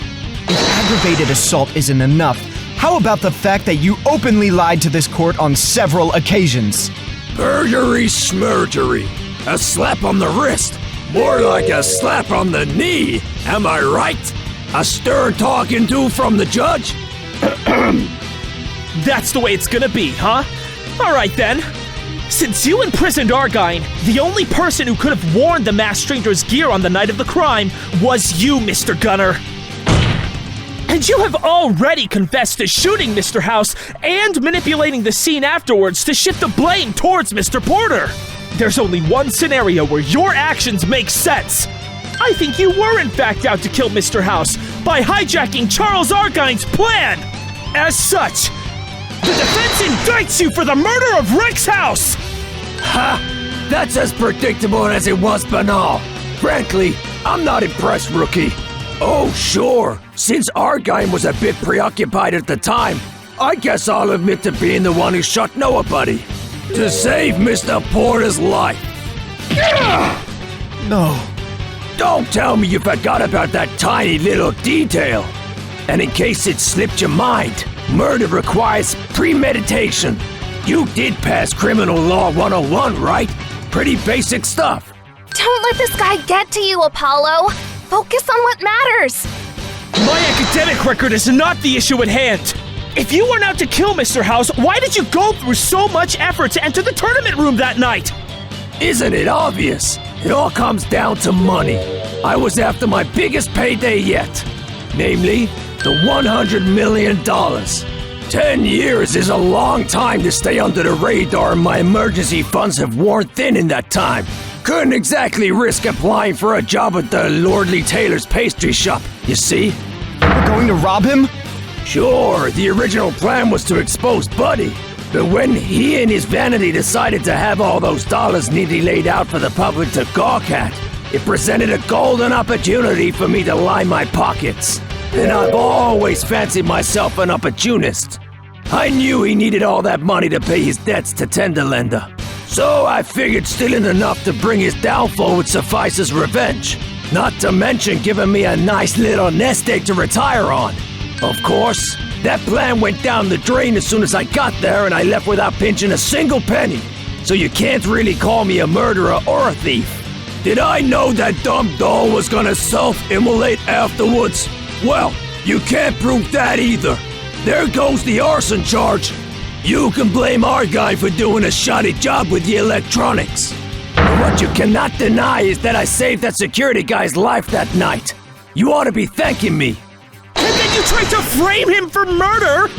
If aggravated assault isn't enough, how about the fact that you openly lied to this court on several occasions? Perjury smurgery. A slap on the wrist. More like a slap on the knee, am I right? A stern talking to from the judge? That's the way it's gonna be, huh? Alright then. Since you imprisoned Argine, the only person who could have worn the masked stranger's gear on the night of the crime was you, Mr. Gunner. And you have already confessed to shooting Mr. House and manipulating the scene afterwards to shift the blame towards Mr. Porter. There's only one scenario where your actions make sense. I think you were in fact out to kill Mr. House by hijacking Charles Argine's plan. As such, the defense indicts you for the murder of Rex House! Ha! That's as predictable as it was banal. Frankly, I'm not impressed, rookie. Oh, sure. Since Argine was a bit preoccupied at the time, I guess I'll admit to being the one who shot Nobody to save Mr. Porter's life. No. Don't tell me you forgot about that tiny little detail. And in case it slipped your mind, murder requires premeditation. You did pass Criminal Law 101, right? Pretty basic stuff. Don't let this guy get to you, Apollo. Focus on what matters. My academic record is not the issue at hand. If you weren't out to kill Mr. House, why did you go through so much effort to enter the tournament room that night? Isn't it obvious? It all comes down to money. I was after my biggest payday yet. Namely, the $100 million. 10 years is a long time to stay under the radar, and my emergency funds have worn thin in that time. Couldn't exactly risk applying for a job at the Lordly Taylor's pastry shop, you see? We're going to rob him? Sure, the original plan was to expose Buddy. But when he in his vanity decided to have all those dollars neatly laid out for the public to gawk at, it presented a golden opportunity for me to line my pockets. And I've always fancied myself an opportunist. I knew he needed all that money to pay his debts to Tenderlender. So I figured stealing enough to bring his downfall would suffice as revenge. Not to mention giving me a nice little nest egg to retire on. Of course, that plan went down the drain as soon as I got there, and I left without pinching a single penny. So you can't really call me a murderer or a thief. Did I know that dumb doll was gonna self-immolate afterwards? Well, you can't prove that either. There goes the arson charge. You can blame Argine for doing a shoddy job with the electronics. But what you cannot deny is that I saved that security guy's life that night. You ought to be thanking me. And then you tried to frame him for murder?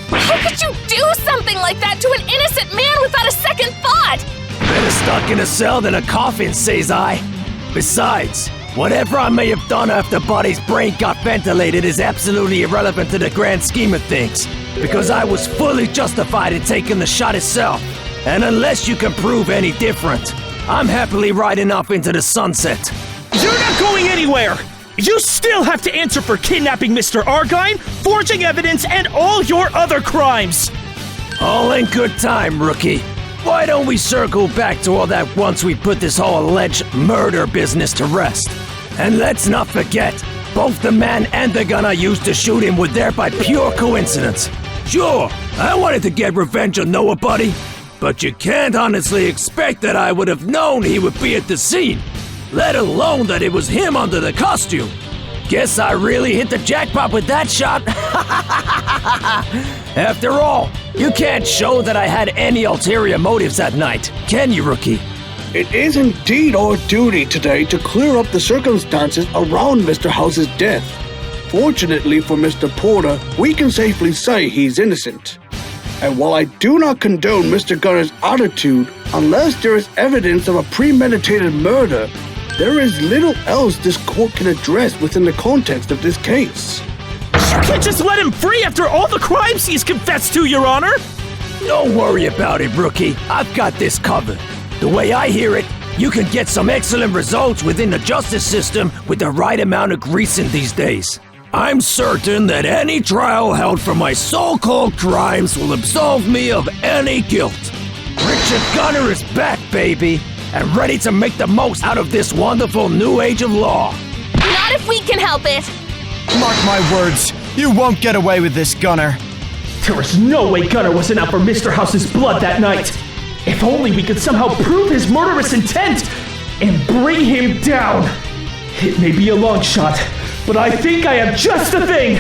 How could you do something like that to an innocent man without a second thought? Better stuck in a cell than a coffin, says I. Besides, whatever I may have done after Buddy's brain got ventilated is absolutely irrelevant to the grand scheme of things, because I was fully justified in taking the shot itself. And unless you can prove any different, I'm happily riding off into the sunset. You're not going anywhere! You still have to answer for kidnapping Mr. Argine, forging evidence, and all your other crimes! All in good time, rookie. Why don't we circle back to all that once we put this whole alleged murder business to rest? And let's not forget, both the man and the gun I used to shoot him were there by pure coincidence. Sure, I wanted to get revenge on Nobody, but you can't honestly expect that I would have known he would be at the scene, let alone that it was him under the costume. Guess I really hit the jackpot with that shot. After all, you can't show that I had any ulterior motives that night, can you, rookie? It is indeed our duty today to clear up the circumstances around Mr. House's death. Fortunately for Mr. Porter, we can safely say he's innocent. And while I do not condone Mr. Gunner's attitude, unless there is evidence of a premeditated murder, there is little else this court can address within the context of this case. You can't just let him free after all the crimes he's confessed to, Your Honor! Don't worry about it, rookie. I've got this covered. The way I hear it, you can get some excellent results within the justice system with the right amount of greasing these days. I'm certain that any trial held for my so-called crimes will absolve me of any guilt. Richard Gunner is back, baby, and ready to make the most out of this wonderful new age of law. Not if we can help it. Mark my words, you won't get away with this, Gunner. There is no way Gunner wasn't out for Mr. House's blood that night. If only we could somehow prove his murderous intent. and bring him down. It may be a long shot, but I think I have just the thing.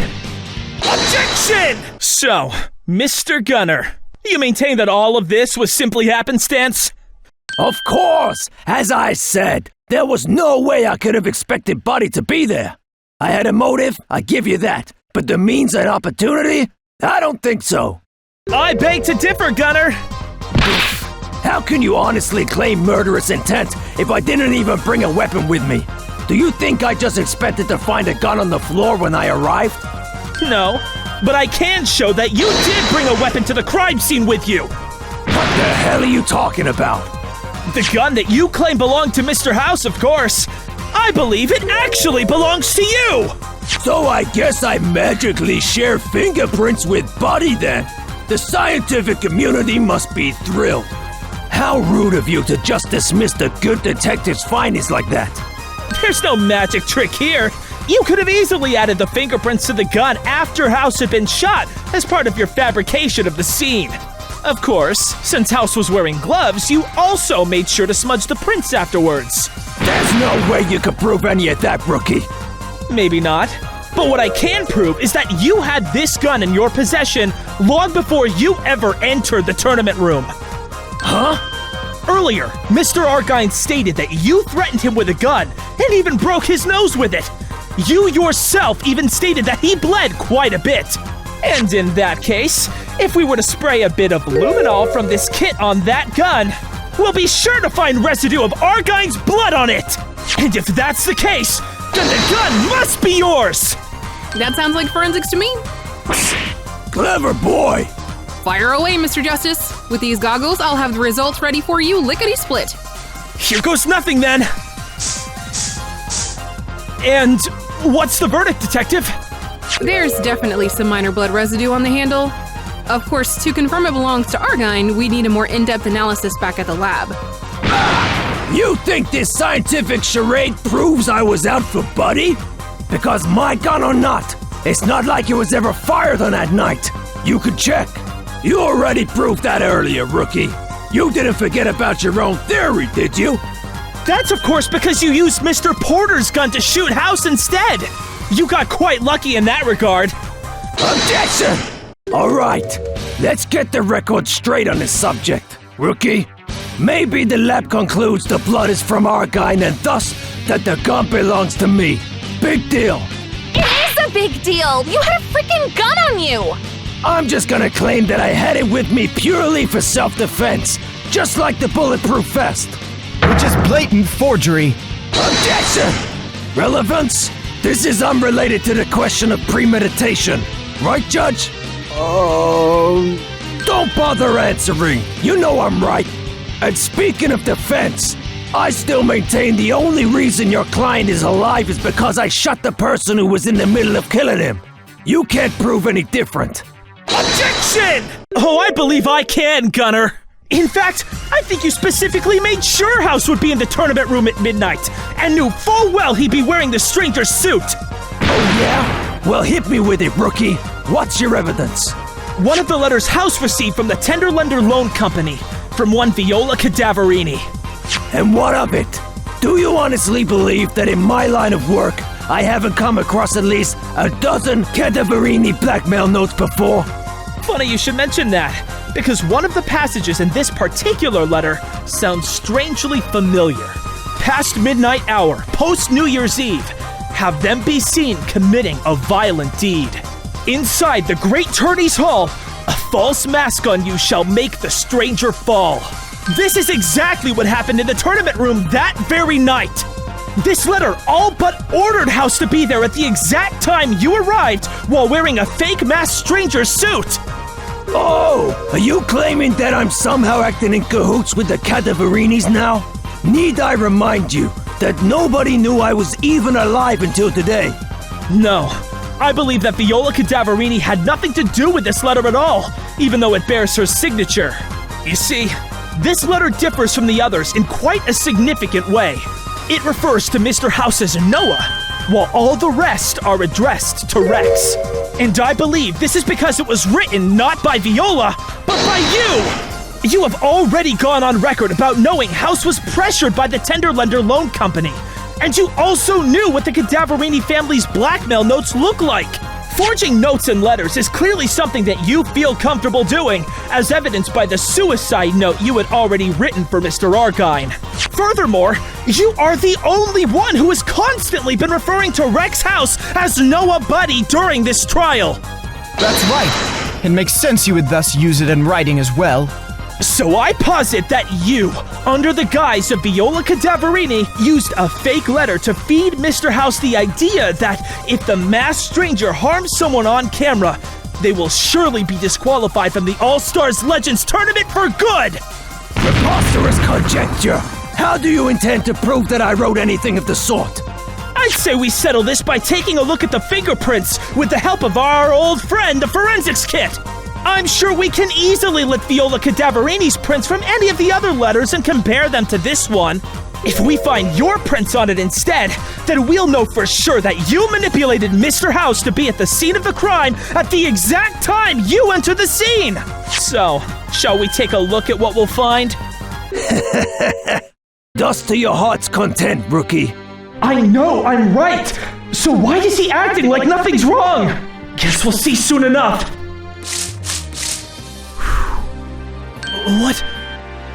Objection! So, Mr. Gunner, you maintain that all of this was simply happenstance? Of course! As I said, there was no way I could have expected Buddy to be there. I had a motive, I give you that. But the means and opportunity? I don't think so. I beg to differ, Gunner. How can you honestly claim murderous intent if I didn't even bring a weapon with me? Do you think I just expected to find a gun on the floor when I arrived? No, but I can show that you did bring a weapon to the crime scene with you. What the hell are you talking about? The gun that you claim belonged to Mr. House, of course. I believe it actually belongs to you! So I guess I magically share fingerprints with Buddy then. The scientific community must be thrilled. How rude of you to just dismiss the good detective's findings like that. There's no magic trick here. You could have easily added the fingerprints to the gun after House had been shot as part of your fabrication of the scene. Of course, since House was wearing gloves, you also made sure to smudge the prints afterwards. There's no way you could prove any of that, rookie. Maybe not. But what I can prove is that you had this gun in your possession long before you ever entered the tournament room. Huh? Earlier, Mr. Argine stated that you threatened him with a gun and even broke his nose with it. You yourself even stated that he bled quite a bit. And in that case, if we were to spray a bit of luminol from this kit on that gun, we'll be sure to find residue of Argine's blood on it! And if that's the case, then the gun must be yours! That sounds like forensics to me. Clever boy! Fire away, Mr. Justice. With these goggles, I'll have the results ready for you lickety-split. Here goes nothing then! And what's the verdict, Detective? There's definitely some minor blood residue on the handle. Of course, to confirm it belongs to Argine, we need a more in-depth analysis back at the lab. You think this scientific charade proves I was out for Buddy? Because my gun or not, it's not like it was ever fired on that night. You could check. You already proved that earlier, rookie. You didn't forget about your own theory, did you? That's of course because you used Mr. Porter's gun to shoot House instead. You got quite lucky in that regard. Objection! All right, let's get the record straight on this subject. Rookie, maybe the lab concludes the blood is from Argine and thus that the gun belongs to me. Big deal. It is a big deal. You had a freaking gun on you. I'm just gonna claim that I had it with me purely for self-defense, just like the bulletproof vest. Which is blatant forgery. Objection! Relevance? This is unrelated to the question of premeditation. Right, Judge? Don't bother answering. You know I'm right. And speaking of defense, I still maintain the only reason your client is alive is because I shot the person who was in the middle of killing him. You can't prove any different. Objection! Oh, I believe I can, Gunner. In fact, I think you specifically made sure House would be in the tournament room at midnight and knew full well he'd be wearing the stranger's suit. Oh, yeah? Well, hit me with it, rookie. What's your evidence? One of the letters House received from the Tenderlender Loan Company, from one Viola Cadaverini. And what of it? Do you honestly believe that in my line of work, I haven't come across at least a dozen Cadaverini blackmail notes before? Funny you should mention that, because one of the passages in this particular letter sounds strangely familiar. Past midnight hour, post New Year's Eve, have them be seen committing a violent deed. Inside the great tourney's hall, a false mask on you shall make the stranger fall. This is exactly what happened in the tournament room that very night. This letter all but ordered House to be there at the exact time you arrived while wearing a fake masked stranger's suit. Oh, are you claiming that I'm somehow acting in cahoots with the Cadaverinis now? Need I remind you that nobody knew I was even alive until today? No, I believe that Viola Cadaverini had nothing to do with this letter at all, even though it bears her signature. You see, this letter differs from the others in quite a significant way. It refers to Mr. House as Noah, while all the rest are addressed to Rex. And I believe this is because it was written not by Viola, but by you! You have already gone on record about knowing House was pressured by the Tenderlender Loan Company. And you also knew what the Cadaverini family's blackmail notes look like. Forging notes and letters is clearly something that you feel comfortable doing, as evidenced by the suicide note you had already written for Mr. Argine. Furthermore, you are the only one who has constantly been referring to Rex House as Noah Buddy during this trial. That's right. It makes sense you would thus use it in writing as well. So I posit that you, under the guise of Viola Cadaverini, used a fake letter to feed Mr. House the idea that if the masked stranger harms someone on camera, they will surely be disqualified from the All-Stars Legends tournament for good! Preposterous conjecture! How do you intend to prove that I wrote anything of the sort? I'd say we settle this by taking a look at the fingerprints with the help of our old friend, the forensics kit. I'm sure we can easily lift Viola Cadaverini's prints from any of the other letters and compare them to this one. If we find your prints on it instead, then we'll know for sure that you manipulated Mr. House to be at the scene of the crime at the exact time you entered the scene. So, shall we take a look at what we'll find? Dust to your heart's content, rookie. I know I'm right! So why is he acting like nothing's wrong? Guess we'll see soon enough.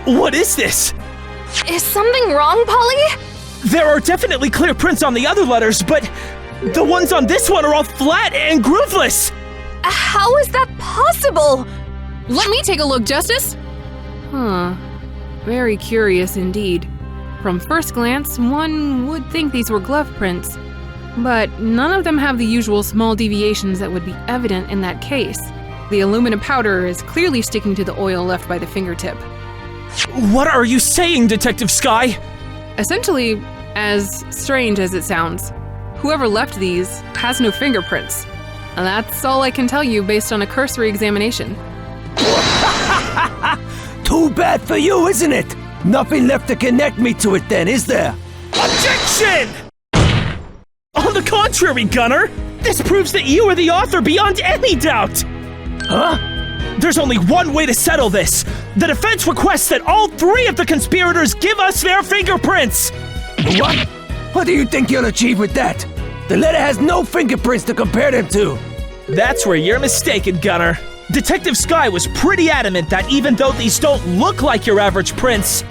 What is this? Is something wrong, Polly? There are definitely clear prints on the other letters, but the ones on this one are all flat and grooveless. How is that possible? Let me take a look, Justice. Very curious indeed. From first glance, one would think these were glove prints, but none of them have the usual small deviations that would be evident in that case. The aluminum powder is clearly sticking to the oil left by the fingertip. What are you saying, Detective Sky? Essentially, as strange as it sounds, whoever left these has no fingerprints. And that's all I can tell you based on a cursory examination. Too bad for you, isn't it? Nothing left to connect me to it then, is there? Objection! On the contrary, Gunner! This proves that you are the author beyond any doubt! Huh? There's only one way to settle this. The defense requests that all three of the conspirators give us their fingerprints! What? What do you think you'll achieve with that? The letter has no fingerprints to compare them to. That's where you're mistaken, Gunner. Detective Sky was pretty adamant that even though these don't look like your average prints,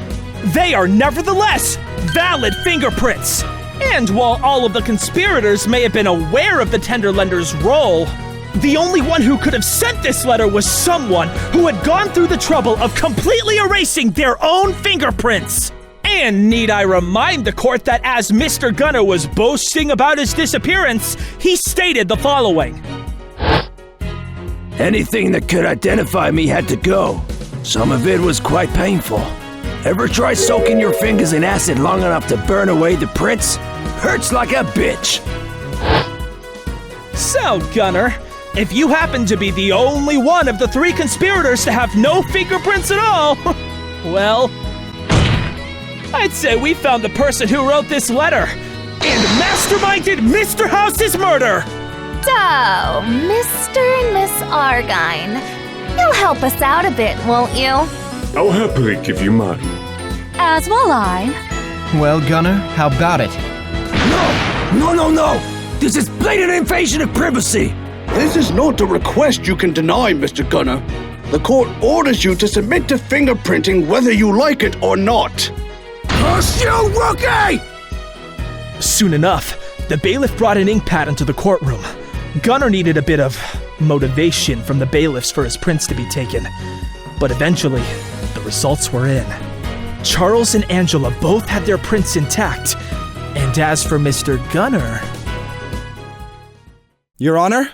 they are nevertheless valid fingerprints. And while all of the conspirators may have been aware of the Tenderlender's role, the only one who could have sent this letter was someone who had gone through the trouble of completely erasing their own fingerprints. And need I remind the court that as Mr. Gunner was boasting about his disappearance, he stated the following. Anything that could identify me had to go. Some of it was quite painful. Ever try soaking your fingers in acid long enough to burn away the prints? Hurts like a bitch. So, Gunner, if you happen to be the only one of the three conspirators to have no fingerprints at all, well, I'd say we found the person who wrote this letter and masterminded Mr. House's murder. So, Mr. and Miss Argine, you'll help us out a bit, won't you? I'll happily give you mine. As will I. Well, Gunner, how about it? No! This is blatant invasion of privacy! This is not a request you can deny, Mr. Gunner. The court orders you to submit to fingerprinting whether you like it or not. Curse you, rookie! Soon enough, the bailiff brought an ink pad into the courtroom. Gunner needed a bit of motivation from the bailiffs for his prints to be taken. But eventually, the results were in. Charles and Angela both had their prints intact. And as for Mr. Gunner... Your Honor,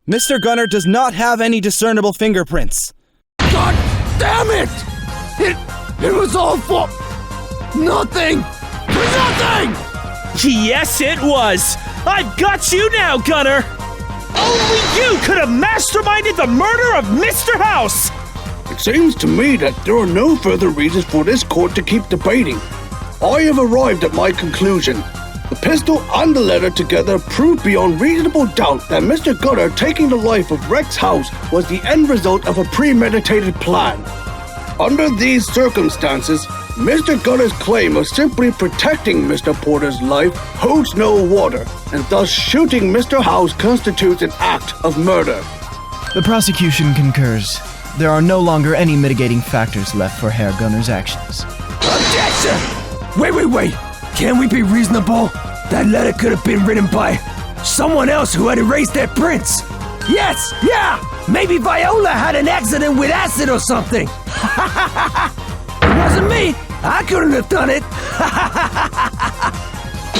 Mr. Gunner does not have any discernible fingerprints. God damn it! It was all for nothing! Nothing! Yes, it was! I've got you now, Gunner! Only you could have masterminded the murder of Mr. House! It seems to me that there are no further reasons for this court to keep debating. I have arrived at my conclusion. The pistol and the letter together prove beyond reasonable doubt that Mr. Gunner taking the life of Rex House was the end result of a premeditated plan. Under these circumstances, Mr. Gunner's claim of simply protecting Mr. Porter's life holds no water, and thus shooting Mr. House constitutes an act of murder. The prosecution concurs. There are no longer any mitigating factors left for Herr Gunner's actions. Objection! Wait. Can we be reasonable? That letter could have been written by someone else who had erased their prints. Yes, yeah! Maybe Viola had an accident with acid or something. It wasn't me. I couldn't have done it.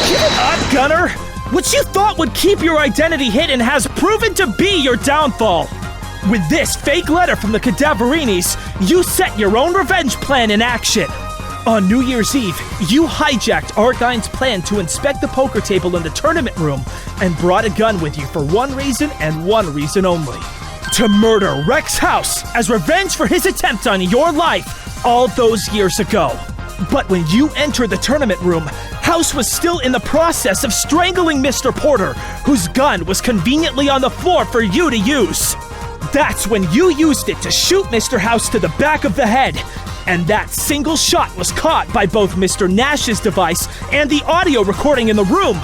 Give it up, Gunner! What you thought would keep your identity hidden has proven to be your downfall. With this fake letter from the Cadaverinis, you set your own revenge plan in action. On New Year's Eve, you hijacked Argyne's plan to inspect the poker table in the tournament room and brought a gun with you for one reason and one reason only. To murder Rex House as revenge for his attempt on your life all those years ago. But when you entered the tournament room, House was still in the process of strangling Mr. Porter, whose gun was conveniently on the floor for you to use. That's when you used it to shoot Mr. House to the back of the head. And that single shot was caught by both Mr. Nash's device and the audio recording in the room.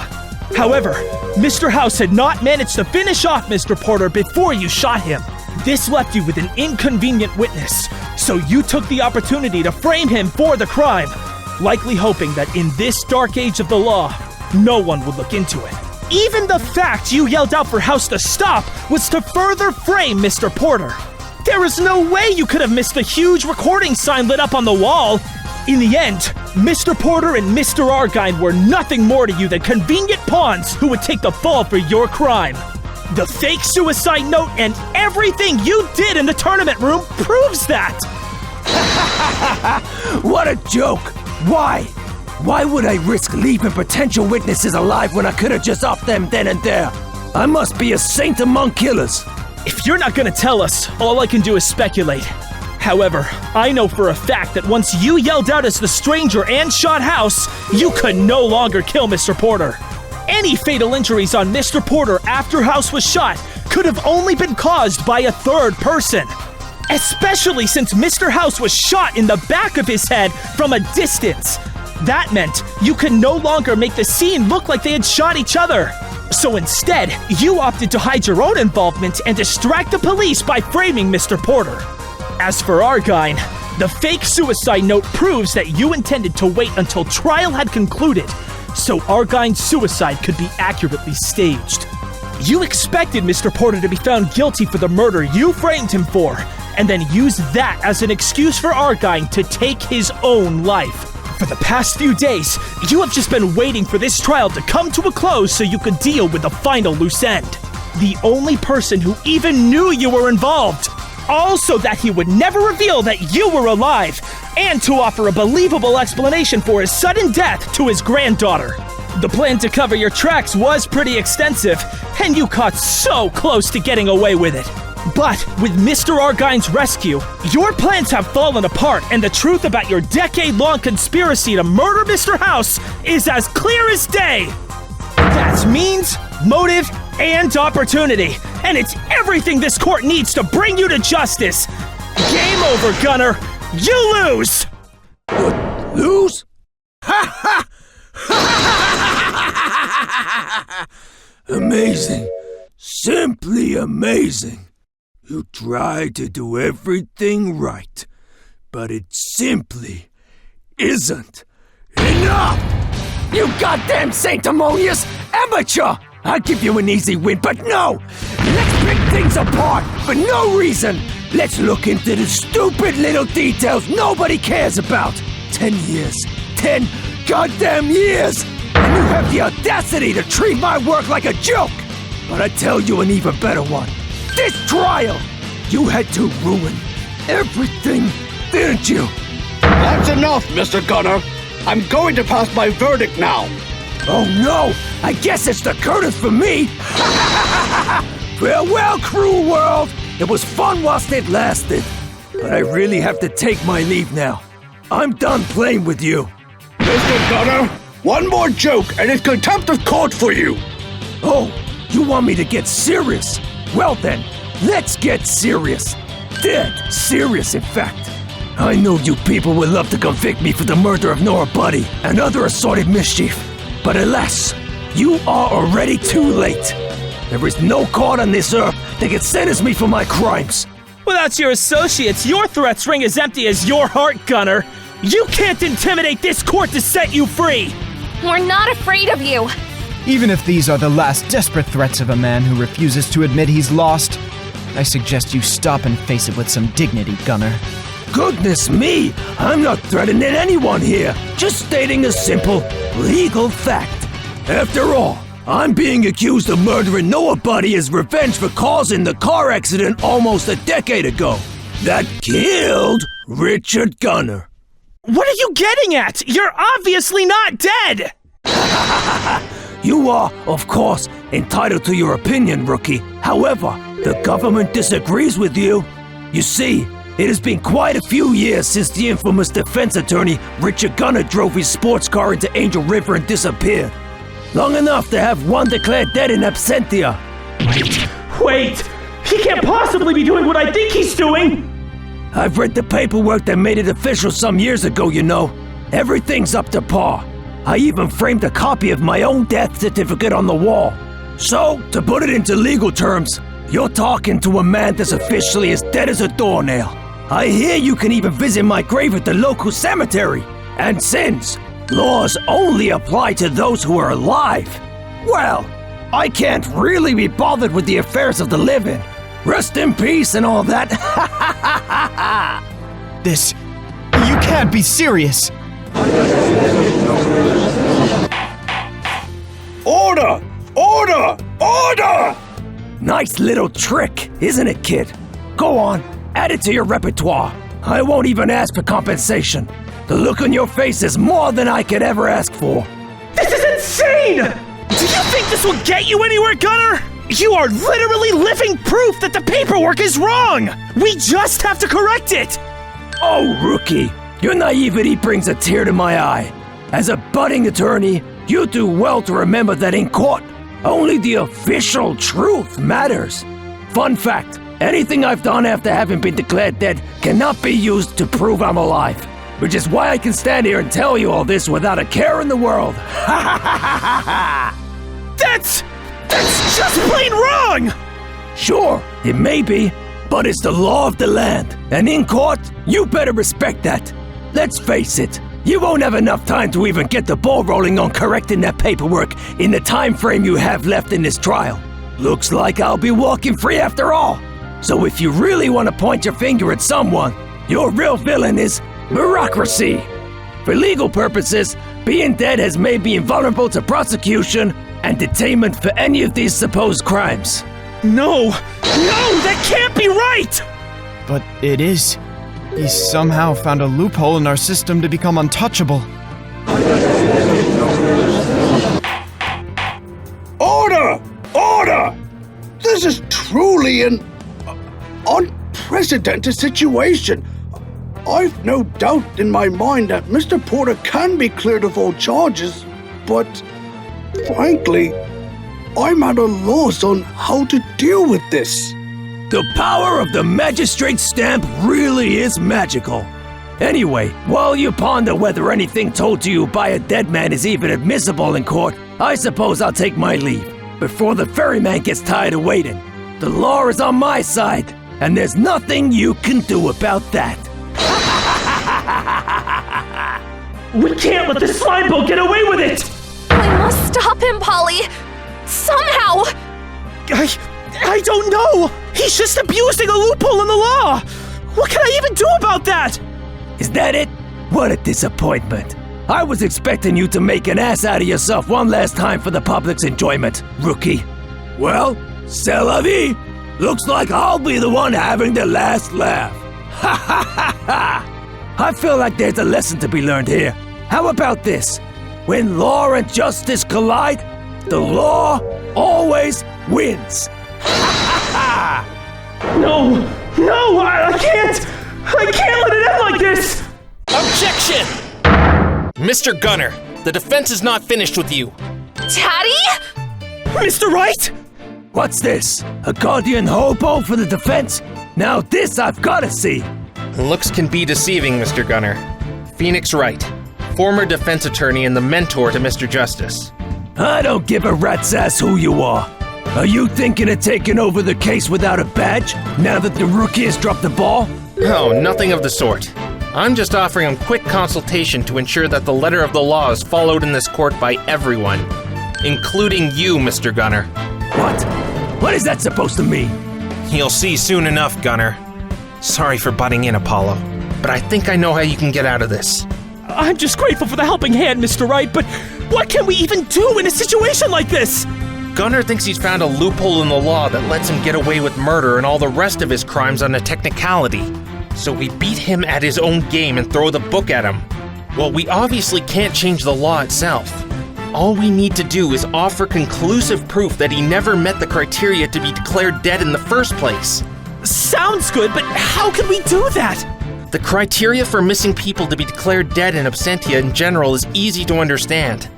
However, Mr. House had not managed to finish off Mr. Porter before you shot him. This left you with an inconvenient witness, so you took the opportunity to frame him for the crime, likely hoping that in this dark age of the law, no one would look into it. Even the fact you yelled out for House to stop was to further frame Mr. Porter. There is no way you could have missed the huge recording sign lit up on the wall. In the end, Mr. Porter and Mr. Argyne were nothing more to you than convenient pawns who would take the fall for your crime. The fake suicide note and everything you did in the tournament room proves that. What a joke! Why? Why would I risk leaving potential witnesses alive when I could have just offed them then and there? I must be a saint among killers. If you're not gonna tell us, all I can do is speculate. However, I know for a fact that once you yelled out as the stranger and shot House, you could no longer kill Mr. Porter. Any fatal injuries on Mr. Porter after House was shot could have only been caused by a third person. Especially since Mr. House was shot in the back of his head from a distance. That meant you could no longer make the scene look like they had shot each other. So instead, you opted to hide your own involvement and distract the police by framing Mr. Porter. As for Argyne, the fake suicide note proves that you intended to wait until trial had concluded, so Argyne's suicide could be accurately staged. You expected Mr. Porter to be found guilty for the murder you framed him for, and then use that as an excuse for Argyne to take his own life. For the past few days, you have just been waiting for this trial to come to a close so you could deal with the final loose end. The only person who even knew you were involved. Also that he would never reveal that you were alive, and to offer a believable explanation for his sudden death to his granddaughter. The plan to cover your tracks was pretty extensive, and you caught so close to getting away with it. But with Mr. Argyne's rescue, your plans have fallen apart, and the truth about your decade-long conspiracy to murder Mr. House is as clear as day. That's means, motive, and opportunity, and it's everything this court needs to bring you to justice. Game over, Gunner. You lose! Lose? Amazing. Simply amazing. You tried to do everything right, but it simply isn't enough! You goddamn sanctimonious amateur! I'd give you an easy win, but no! Let's pick things apart for no reason! Let's look into the stupid little details nobody cares about! 10 years. 10 goddamn years! And you have the audacity to treat my work like a joke! But I tell you an even better one. This trial! You had to ruin everything, didn't you? That's enough, Mr. Gunner. I'm going to pass my verdict now. Oh no! I guess it's the curtains for me! Farewell, cruel world! It was fun whilst it lasted. But I really have to take my leave now. I'm done playing with you. Mr. Gunner, one more joke and it's contempt of court for you. Oh, you want me to get serious? Well then, let's get serious. Dead serious, in fact. I knew you people would love to convict me for the murder of Nora Buddy and other assorted mischief. But alas, you are already too late. There is no court on this earth that can sentence me for my crimes. Without your associates, your threats ring as empty as your heart, Gunner. You can't intimidate this court to set you free! We're not afraid of you! Even if these are the last desperate threats of a man who refuses to admit he's lost, I suggest you stop and face it with some dignity, Gunner. Goodness me! I'm not threatening anyone here, just stating a simple, legal fact. After all, I'm being accused of murdering Noah Buddy as revenge for causing the car accident almost a decade ago that killed Richard Gunner. What are you getting at? You're obviously not dead! You are, of course, entitled to your opinion, rookie. However, the government disagrees with you. You see, it has been quite a few years since the infamous defense attorney Richard Gunner drove his sports car into Angel River and disappeared. Long enough to have one declared dead in absentia. Wait! He can't possibly be doing what I think he's doing! I've read the paperwork that made it official some years ago, you know. Everything's up to par. I even framed a copy of my own death certificate on the wall. So, to put it into legal terms, you're talking to a man that's officially as dead as a doornail. I hear you can even visit my grave at the local cemetery. And since laws only apply to those who are alive, well, I can't really be bothered with the affairs of the living. Rest in peace and all that. This... You can't be serious! Order! Order! Order! Nice little trick, isn't it, kid? Go on, add it to your repertoire. I won't even ask for compensation. The look on your face is more than I could ever ask for. This is insane! Do you think this will get you anywhere, Gunner? You are literally living proof that the paperwork is wrong! We just have to correct it! Oh, rookie, your naivety brings a tear to my eye. As a budding attorney, you do well to remember that in court, only the official truth matters. Fun fact, anything I've done after having been declared dead cannot be used to prove I'm alive. Which is why I can stand here and tell you all this without a care in the world. That's just plain wrong! Sure, it may be, but it's the law of the land. And in court, you better respect that. Let's face it, you won't have enough time to even get the ball rolling on correcting that paperwork in the time frame you have left in this trial. Looks like I'll be walking free after all. So if you really want to point your finger at someone, your real villain is bureaucracy. For legal purposes, being dead has made me invulnerable to prosecution and detainment for any of these supposed crimes. No, that can't be right! But it is. He somehow found a loophole in our system to become untouchable. Order! Order! This is truly an unprecedented situation. I've no doubt in my mind that Mr. Porter can be cleared of all charges, but frankly, I'm at a loss on how to deal with this. The power of the magistrate's stamp really is magical. Anyway, while you ponder whether anything told to you by a dead man is even admissible in court, I suppose I'll take my leave before the ferryman gets tired of waiting. The law is on my side, and there's nothing you can do about that. We can't let this slime ball get away with it! We must stop him, Polly! Somehow! I don't know! He's just abusing a loophole in the law! What can I even do about that? Is that it? What a disappointment. I was expecting you to make an ass out of yourself one last time for the public's enjoyment, rookie. Well, c'est la vie. Looks like I'll be the one having the last laugh. Ha ha ha ha! I feel like there's a lesson to be learned here. How about this? When law and justice collide, the law always wins. No, I can't let it end like this! Objection! Mr. Gunner, the defense is not finished with you. Daddy? Mr. Wright? What's this? A guardian hobo for the defense? Now this I've gotta see. Looks can be deceiving, Mr. Gunner. Phoenix Wright, former defense attorney and the mentor to Mr. Justice. I don't give a rat's ass who you are. Are you thinking of taking over the case without a badge, now that the rookie has dropped the ball? Oh, nothing of the sort. I'm just offering a quick consultation to ensure that the letter of the law is followed in this court by everyone, including you, Mr. Gunner. What? What is that supposed to mean? You'll see soon enough, Gunner. Sorry for butting in, Apollo, but I think I know how you can get out of this. I'm just grateful for the helping hand, Mr. Wright, but what can we even do in a situation like this? Gunner thinks he's found a loophole in the law that lets him get away with murder and all the rest of his crimes on a technicality. So we beat him at his own game and throw the book at him. Well, we obviously can't change the law itself. All we need to do is offer conclusive proof that he never met the criteria to be declared dead in the first place. Sounds good, but how can we do that? The criteria for missing people to be declared dead in absentia in general is easy to understand.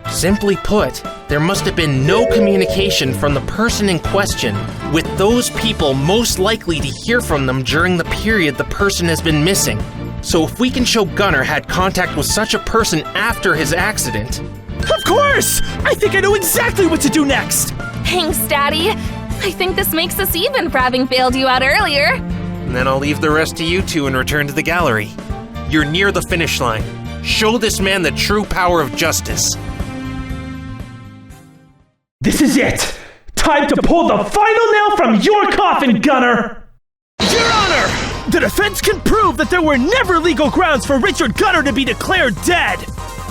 Simply put, there must have been no communication from the person in question with those people most likely to hear from them during the period the person has been missing. So if we can show Gunner had contact with such a person after his accident... Of course! I think I know exactly what to do next! Thanks, Daddy. I think this makes us even for having bailed you out earlier. And then I'll leave the rest to you two and return to the gallery. You're near the finish line. Show this man the true power of justice. This is it! Time to pull the final nail from your coffin, Gunner! Your Honor! The defense can prove that there were never legal grounds for Richard Gunner to be declared dead!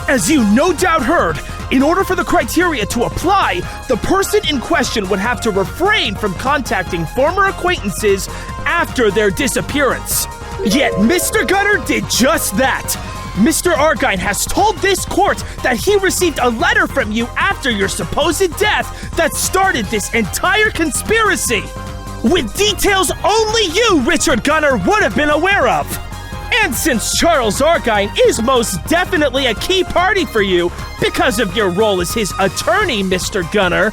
As you no doubt heard, in order for the criteria to apply, the person in question would have to refrain from contacting former acquaintances after their disappearance. Yet Mr. Gunner did just that! Mr. Argine has told this court that he received a letter from you after your supposed death that started this entire conspiracy, with details only you, Richard Gunner, would have been aware of. And since Charles Argine is most definitely a key party for you because of your role as his attorney, Mr. Gunner,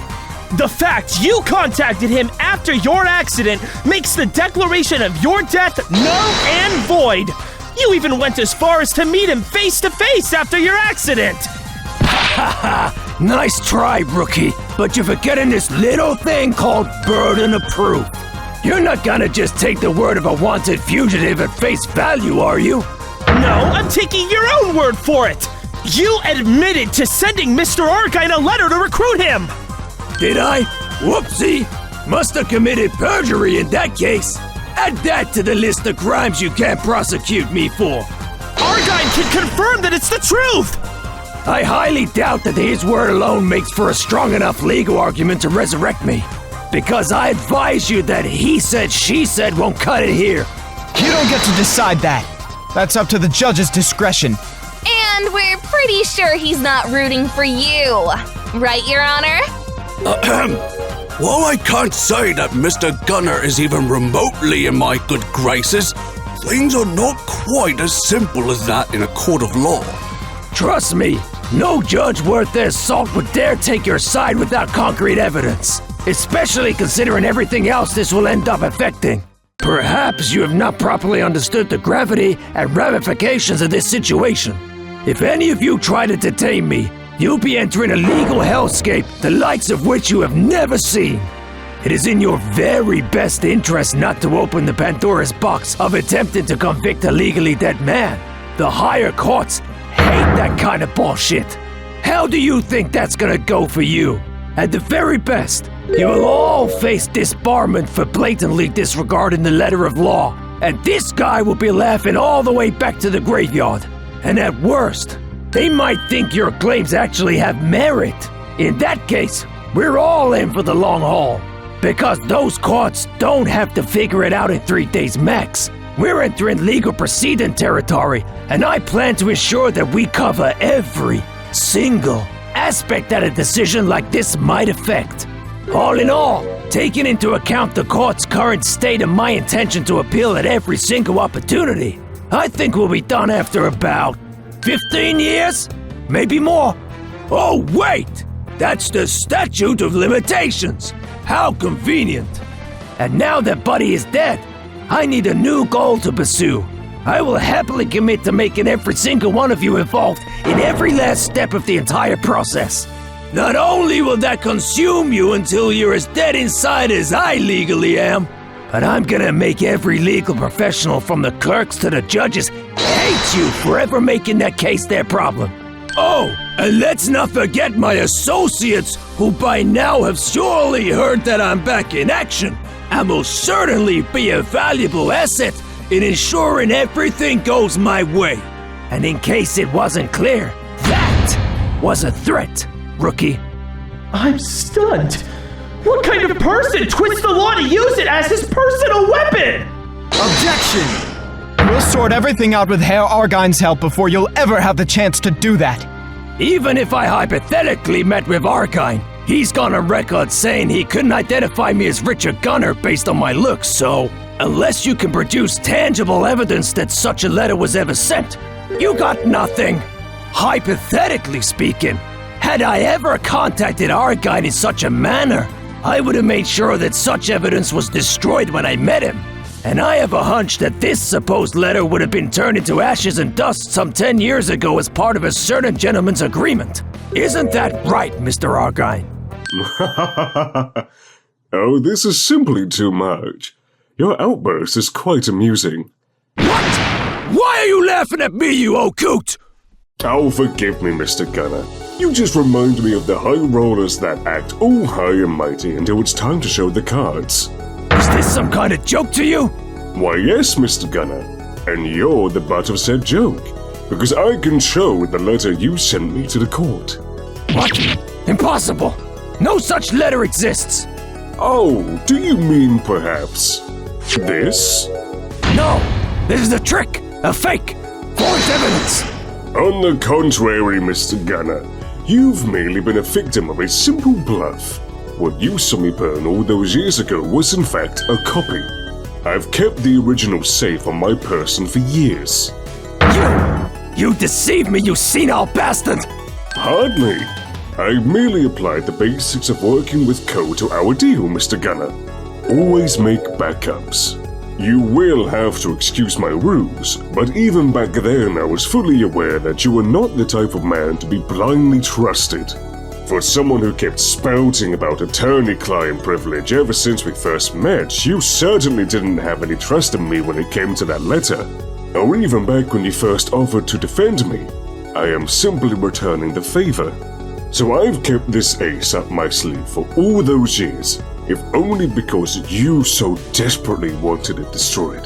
the fact you contacted him after your accident makes the declaration of your death null and void. You even went as far as to meet him face to face after your accident! Ha ha! Nice try, rookie, but you're forgetting this little thing called burden of proof. You're not gonna just take the word of a wanted fugitive at face value, are you? No, I'm taking your own word for it! You admitted to sending Mr. Argine a letter to recruit him! Did I? Whoopsie! Must have committed perjury in that case. Add that to the list of crimes you can't prosecute me for. Argine can confirm that it's the truth! I highly doubt that his word alone makes for a strong enough legal argument to resurrect me. Because I advise you that he said, she said won't cut it here. You don't get to decide that. That's up to the judge's discretion. And we're pretty sure he's not rooting for you. Right, Your Honor? While I can't say that Mr. Gunner is even remotely in my good graces, things are not quite as simple as that in a court of law. Trust me, no judge worth their salt would dare take your side without concrete evidence, especially considering everything else this will end up affecting. Perhaps you have not properly understood the gravity and ramifications of this situation. If any of you try to detain me, you'll be entering a legal hellscape the likes of which you have never seen. It is in your very best interest not to open the Pandora's box of attempting to convict a legally dead man. The higher courts hate that kind of bullshit. How do you think that's gonna go for you? At the very best, you will all face disbarment for blatantly disregarding the letter of law, and this guy will be laughing all the way back to the graveyard. And at worst, they might think your claims actually have merit. In that case, we're all in for the long haul. Because those courts don't have to figure it out in 3 days max. We're entering legal proceeding territory, and I plan to ensure that we cover every single aspect that a decision like this might affect. All in all, taking into account the court's current state and my intention to appeal at every single opportunity, I think we'll be done after about 15 years? Maybe more. Oh, wait! That's the statute of limitations! How convenient! And now that Buddy is dead, I need a new goal to pursue. I will happily commit to making every single one of you involved in every last step of the entire process. Not only will that consume you until you're as dead inside as I legally am, but I'm gonna make every legal professional from the clerks to the judges hate you for ever making that case their problem. Oh, and let's not forget my associates, who by now have surely heard that I'm back in action and will certainly be a valuable asset in ensuring everything goes my way. And in case it wasn't clear, that was a threat, rookie. I'm stunned. What kind of person twists the law to use it as his personal weapon? Objection! We'll sort everything out with Herr Argyne's help before you'll ever have the chance to do that. Even if I hypothetically met with Argyne, he's gone on record saying he couldn't identify me as Richard Gunner based on my looks, so unless you can produce tangible evidence that such a letter was ever sent, you got nothing. Hypothetically speaking, had I ever contacted Argyne in such a manner, I would have made sure that such evidence was destroyed when I met him. And I have a hunch that this supposed letter would have been turned into ashes and dust some 10 years ago as part of a certain gentleman's agreement. Isn't that right, Mr. Argyne? Oh, this is simply too much. Your outburst is quite amusing. What? Why are you laughing at me, you old coot? Oh, forgive me, Mr. Gunner. You just remind me of the high rollers that act all high and mighty until it's time to show the cards. Is this some kind of joke to you? Why, yes, Mr. Gunner. And you're the butt of said joke, because I can show the letter you sent me to the court. What? Impossible! No such letter exists! Oh, do you mean perhaps this? No! This is a trick! A fake! False evidence! On the contrary, Mr. Gunner, you've merely been a victim of a simple bluff. What you saw me burn all those years ago was in fact a copy. I've kept the original safe on my person for years. You deceived me, you senile bastard! Hardly. I merely applied the basics of working with code to our deal, Mr. Gunner. Always make backups. You will have to excuse my ruse, but even back then I was fully aware that you were not the type of man to be blindly trusted. For someone who kept spouting about attorney-client privilege ever since we first met, you certainly didn't have any trust in me when it came to that letter. Or even back when you first offered to defend me. I am simply returning the favor. So I've kept this ace up my sleeve for all those years, if only because you so desperately wanted it destroyed.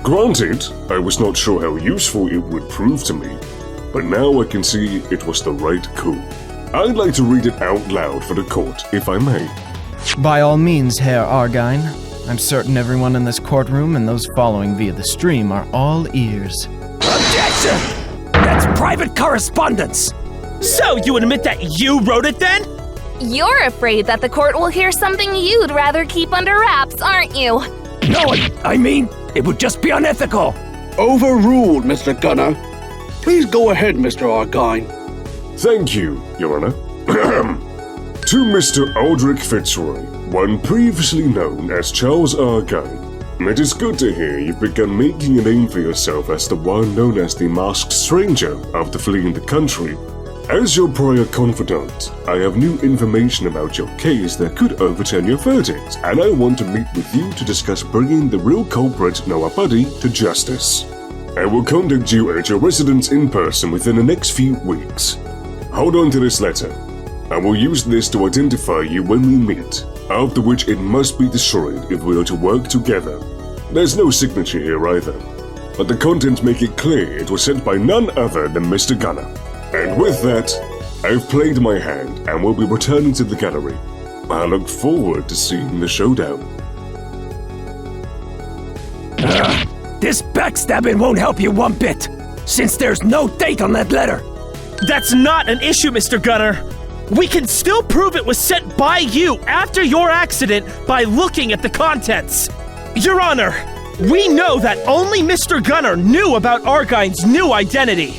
Granted, I was not sure how useful it would prove to me, but now I can see it was the right coup. I'd like to read it out loud for the court, if I may. By all means, Herr Argyne. I'm certain everyone in this courtroom and those following via the stream are all ears. Objection! That's private correspondence! So, you admit that you wrote it then? You're afraid that the court will hear something you'd rather keep under wraps, aren't you? No, I mean, it would just be unethical. Overruled, Mr. Gunner. Please go ahead, Mr. Argyne. Thank you, Your Honor. To Mr. Aldrich Fitzroy, one previously known as Charles Argyne, it is good to hear you've begun making a name for yourself as the one known as the Masked Stranger after fleeing the country. As your prior confidant, I have new information about your case that could overturn your verdict, and I want to meet with you to discuss bringing the real culprit, Noah Buddy, to justice. I will contact you at your residence in person within the next few weeks. Hold on to this letter. I will use this to identify you when we meet, after which it must be destroyed if we are to work together. There's no signature here either, but the contents make it clear it was sent by none other than Mr. Gunner. And with that, I've played my hand and will be returning to the gallery. I look forward to seeing the showdown. This backstabbing won't help you one bit, since there's no date on that letter. That's not an issue, Mr. Gunner. We can still prove it was sent by you after your accident by looking at the contents. Your Honor, we know that only Mr. Gunner knew about Argyne's new identity.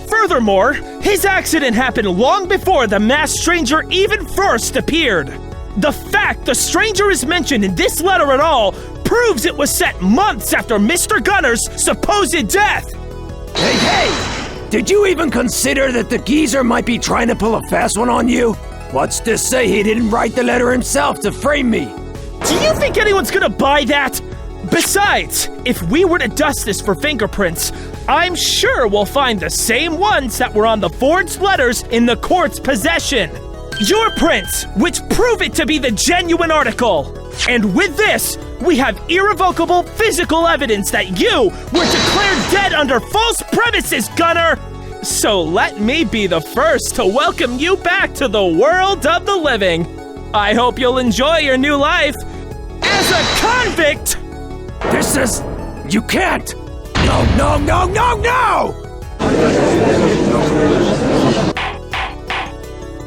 Furthermore, his accident happened long before the masked stranger even first appeared. The fact the stranger is mentioned in this letter at all proves it was sent months after Mr. Gunner's supposed death! Hey! Did you even consider that the geezer might be trying to pull a fast one on you? What's to say he didn't write the letter himself to frame me? Do you think anyone's gonna buy that? Besides, if we were to dust this for fingerprints, I'm sure we'll find the same ones that were on the forged letters in the court's possession. Your prints, which prove it to be the genuine article. And with this, we have irrevocable physical evidence that you were declared dead under false premises, Gunner! So let me be the first to welcome you back to the world of the living. I hope you'll enjoy your new life as a convict! This is... you can't! No!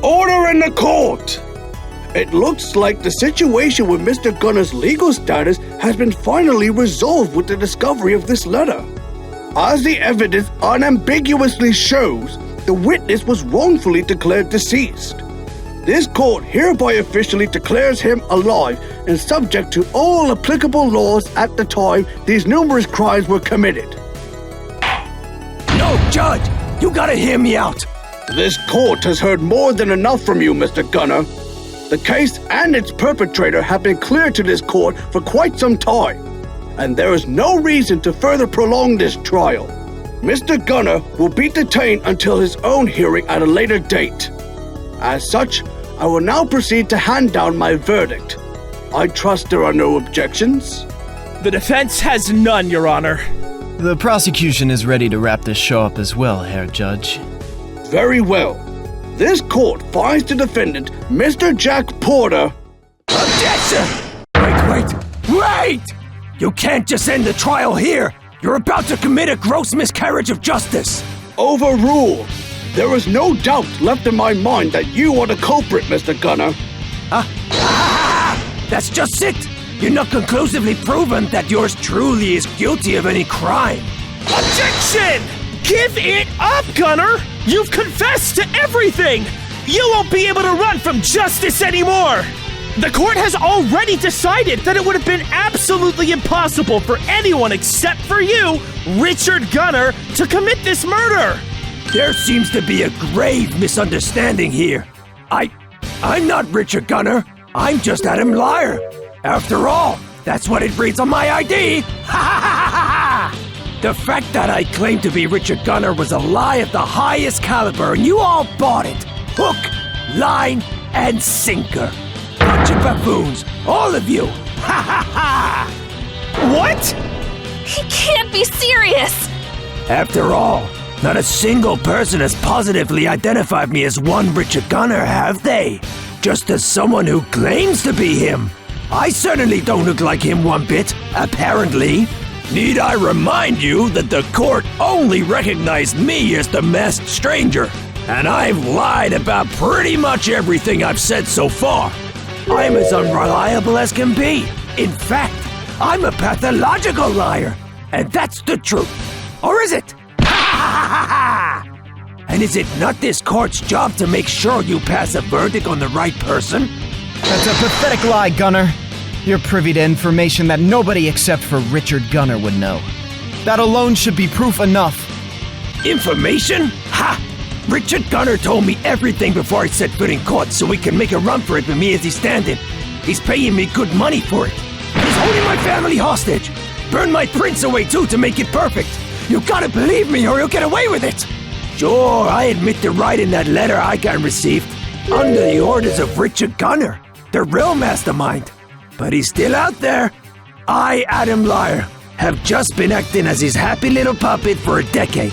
Order in the court! It looks like the situation with Mr. Gunner's legal status has been finally resolved with the discovery of this letter. As the evidence unambiguously shows, the witness was wrongfully declared deceased. This court hereby officially declares him alive and subject to all applicable laws at the time these numerous crimes were committed. No, Judge! You gotta hear me out! This court has heard more than enough from you, Mr. Gunner. The case and its perpetrator have been clear to this court for quite some time, and there is no reason to further prolong this trial. Mr. Gunner will be detained until his own hearing at a later date. As such, I will now proceed to hand down my verdict. I trust there are no objections. The defense has none, Your Honor. The prosecution is ready to wrap this show up as well, Herr Judge. Very well. This court finds the defendant, Mr. Jack Porter. Objection! Wait! You can't just end the trial here! You're about to commit a gross miscarriage of justice! Overruled! There is no doubt left in my mind that you are the culprit, Mr. Gunner. That's just it! You're not conclusively proven that yours truly is guilty of any crime. Objection! Give it up, Gunner! You've confessed to everything! You won't be able to run from justice anymore! The court has already decided that it would have been absolutely impossible for anyone except for you, Richard Gunner, to commit this murder! There seems to be a grave misunderstanding here. I'm not Richard Gunner. I'm just Adam Liar. After all, that's what it reads on my ID. The fact that I claimed to be Richard Gunner was a lie of the highest caliber, and you all bought it. Hook, line, and sinker. Bunch of buffoons, all of you. What? He can't be serious! After all, not a single person has positively identified me as one Richard Gunner, have they? Just as someone who claims to be him. I certainly don't look like him one bit, apparently. Need I remind you that the court only recognized me as the masked stranger, and I've lied about pretty much everything I've said so far. I'm as unreliable as can be. In fact, I'm a pathological liar, and that's the truth. Or is it? And is it not this court's job to make sure you pass a verdict on the right person? That's a pathetic lie, Gunner. You're privy to information that nobody except for Richard Gunner would know. That alone should be proof enough. Information? Ha! Richard Gunner told me everything before I set foot in court so we can make a run for it with me as he's standing. He's paying me good money for it. He's holding my family hostage. Burn my prints away too to make it perfect. You gotta believe me or he'll get away with it. Sure, I admit to writing that letter I got received under the orders of Richard Gunner, the real mastermind. But he's still out there. I, Adam Liar, have just been acting as his happy little puppet for a decade.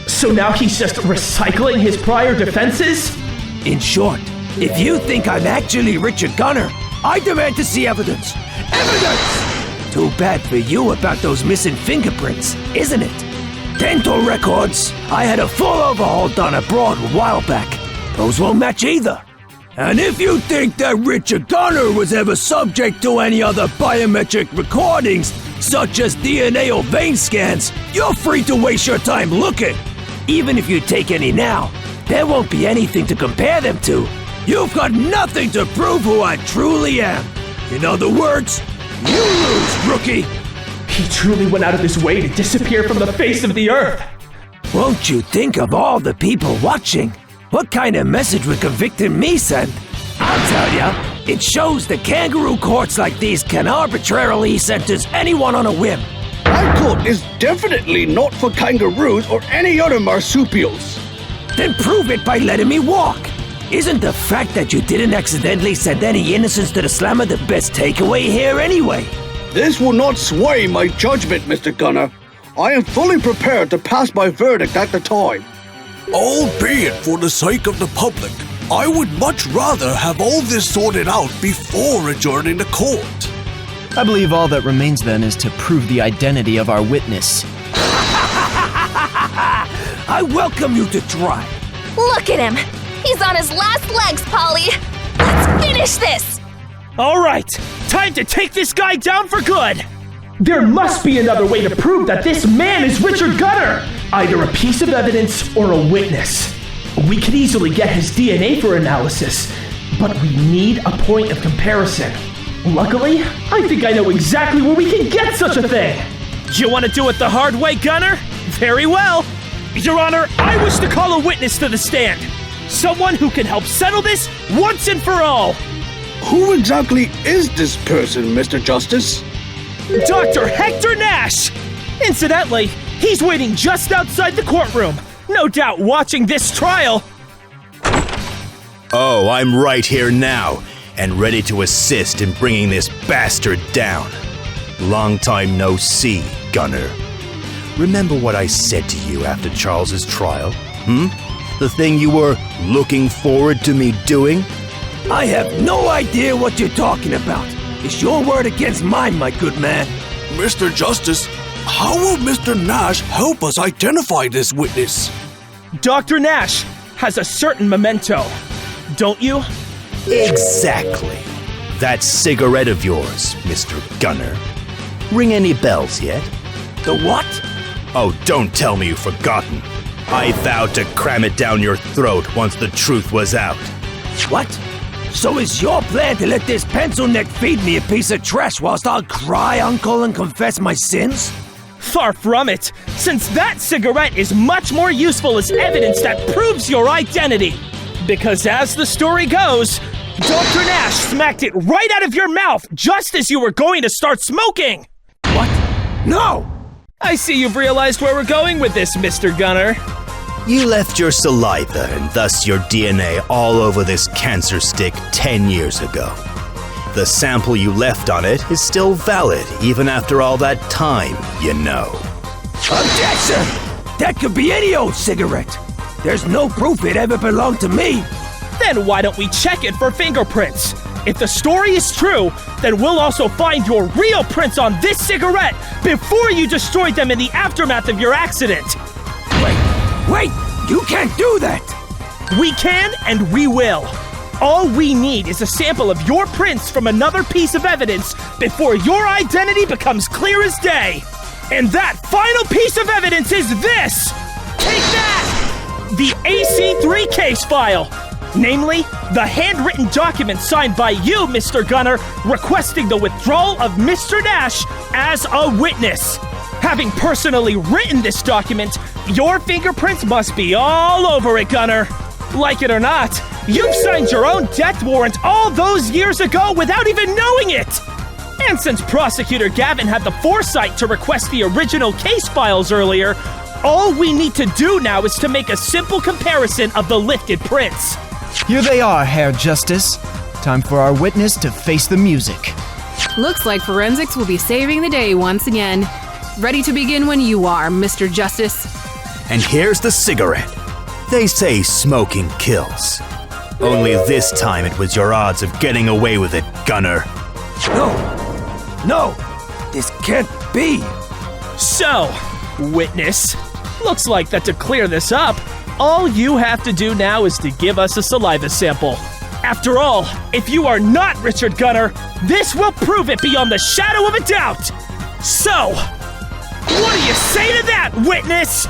So now he's just recycling his prior defenses? In short, if you think I'm actually Richard Gunner, I demand to see evidence. Evidence! Too bad for you about those missing fingerprints, isn't it? Dental records. I had a full overhaul done abroad a while back. Those won't match either. And if you think that Richard Gunner was ever subject to any other biometric recordings, such as DNA or vein scans, you're free to waste your time looking. Even if you take any now, there won't be anything to compare them to. You've got nothing to prove who I truly am. In other words, you lose, rookie! He truly went out of his way to disappear from the face of the earth. Won't you think of all the people watching? What kind of message would convicting me send? I'll tell ya, it shows that kangaroo courts like these can arbitrarily sentence anyone on a whim. My court is definitely not for kangaroos or any other marsupials. Then prove it by letting me walk. Isn't the fact that you didn't accidentally send any innocence to the slammer the best takeaway here anyway? This will not sway my judgment, Mr. Gunner. I am fully prepared to pass my verdict at the time. Albeit for the sake of the public, I would much rather have all this sorted out before adjourning the court. I believe all that remains then is to prove the identity of our witness. I welcome you to try. Look at him! He's on his last legs, Polly! Let's finish this! All right, time to take this guy down for good! There must be another way to prove that this man is Richard Gunner! Either a piece of evidence or a witness. We could easily get his DNA for analysis, but we need a point of comparison. Luckily, I think I know exactly where we can get such a thing! You want to do it the hard way, Gunner? Very well. Your Honor, I wish to call a witness to the stand. Someone who can help settle this once and for all. Who exactly is this person, Mr. Justice? Dr. Hector Nash! Incidentally, he's waiting just outside the courtroom. No doubt watching this trial. Oh, I'm right here now, and ready to assist in bringing this bastard down. Long time no see, Gunner. Remember what I said to you after Charles's trial? The thing you were looking forward to me doing? I have no idea what you're talking about. It's your word against mine, my good man. Mr. Justice, how will Mr. Nash help us identify this witness? Dr. Nash has a certain memento, don't you? Exactly. That cigarette of yours, Mr. Gunner. Ring any bells yet? The what? Oh, don't tell me you've forgotten. I vowed to cram it down your throat once the truth was out. What? So is your plan to let this pencil neck feed me a piece of trash whilst I'll cry, uncle, and confess my sins? Far from it, since that cigarette is much more useful as evidence that proves your identity. Because as the story goes, Dr. Nash smacked it right out of your mouth just as you were going to start smoking! What? No! I see you've realized where we're going with this, Mr. Gunner. You left your saliva and thus your DNA all over this cancer stick 10 years ago. The sample you left on it is still valid even after all that time, you know. Objection! That could be any old cigarette. There's no proof it ever belonged to me. Then why don't we check it for fingerprints? If the story is true, then we'll also find your real prints on this cigarette before you destroyed them in the aftermath of your accident. Wait! You can't do that! We can and we will. All we need is a sample of your prints from another piece of evidence before your identity becomes clear as day. And that final piece of evidence is this! Take that! The AC3 case file! Namely, the handwritten document signed by you, Mr. Gunner, requesting the withdrawal of Mr. Nash as a witness. Having personally written this document, your fingerprints must be all over it, Gunner. Like it or not, you've signed your own death warrant all those years ago without even knowing it! And since Prosecutor Gavin had the foresight to request the original case files earlier, all we need to do now is to make a simple comparison of the lifted prints. Here they are, Herr Justice. Time for our witness to face the music. Looks like forensics will be saving the day once again. Ready to begin when you are, Mr. Justice. And here's the cigarette. They say smoking kills. Only this time it was your odds of getting away with it, Gunner. No, this can't be. So, witness, looks like that to clear this up, all you have to do now is to give us a saliva sample. After all, if you are not Richard Gunner, this will prove it beyond the shadow of a doubt. So, what do you say to that, witness?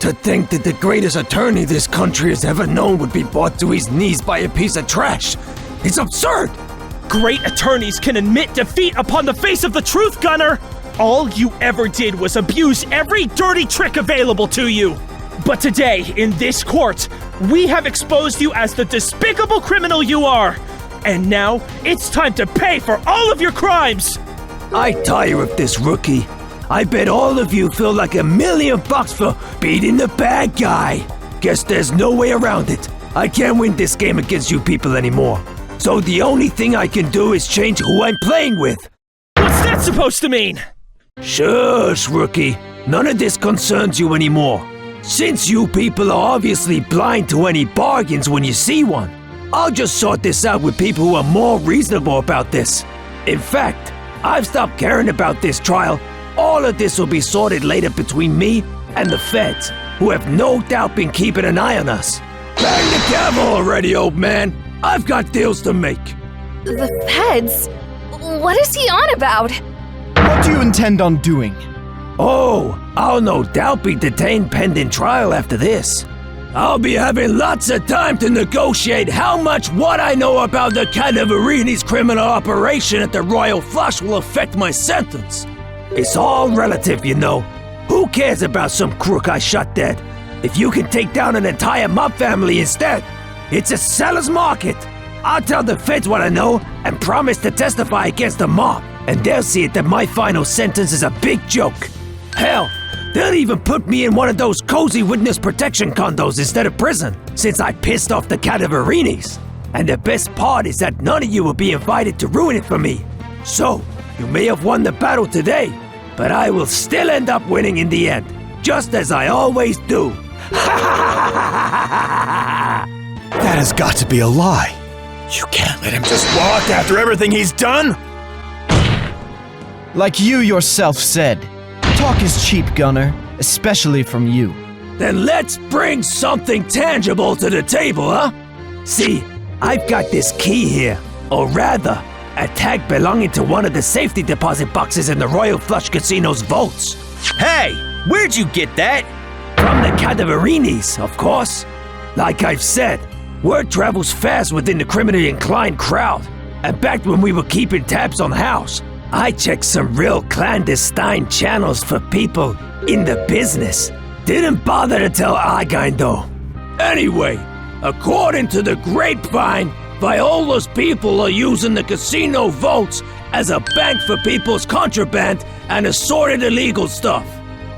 To think that the greatest attorney this country has ever known would be brought to his knees by a piece of trash. It's absurd! Great attorneys can admit defeat upon the face of the truth, Gunner! All you ever did was abuse every dirty trick available to you! But today, in this court, we have exposed you as the despicable criminal you are! And now, it's time to pay for all of your crimes! I tire of this, rookie. I bet all of you feel like $1 million for beating the bad guy. Guess there's no way around it. I can't win this game against you people anymore. So the only thing I can do is change who I'm playing with. What's that supposed to mean? Shush, rookie. None of this concerns you anymore. Since you people are obviously blind to any bargains when you see one, I'll just sort this out with people who are more reasonable about this. In fact, I've stopped caring about this trial. All of this will be sorted later between me and the feds, who have no doubt been keeping an eye on us. Bang the gavel already, old man. I've got deals to make. The feds? What is he on about? What do you intend on doing? Oh, I'll no doubt be detained pending trial after this. I'll be having lots of time to negotiate how much what I know about the Cadaverini's criminal operation at the Royal Flush will affect my sentence. It's all relative, you know. Who cares about some crook I shot dead? If you can take down an entire mob family instead, it's a seller's market. I'll tell the feds what I know and promise to testify against the mob, and they'll see it that my final sentence is a big joke. Hell, they'll even put me in one of those cozy witness protection condos instead of prison, since I pissed off the Cadaverinis. And the best part is that none of you will be invited to ruin it for me. So, you may have won the battle today, but I will still end up winning in the end, just as I always do. That has got to be a lie. You can't let him just walk after everything he's done. Like you yourself said, talk is cheap, Gunner, especially from you. Then let's bring something tangible to the table, huh? See, I've got this key here, or rather, a tag belonging to one of the safety deposit boxes in the Royal Flush Casino's vaults. Hey, where'd you get that? From the Cadaverinis, of course. Like I've said, word travels fast within the criminally inclined crowd. And back when we were keeping tabs on the house, I checked some real clandestine channels for people in the business. Didn't bother to tell LordIban though. Anyway, according to the grapevine, Viola's people are using the casino vaults as a bank for people's contraband and assorted illegal stuff.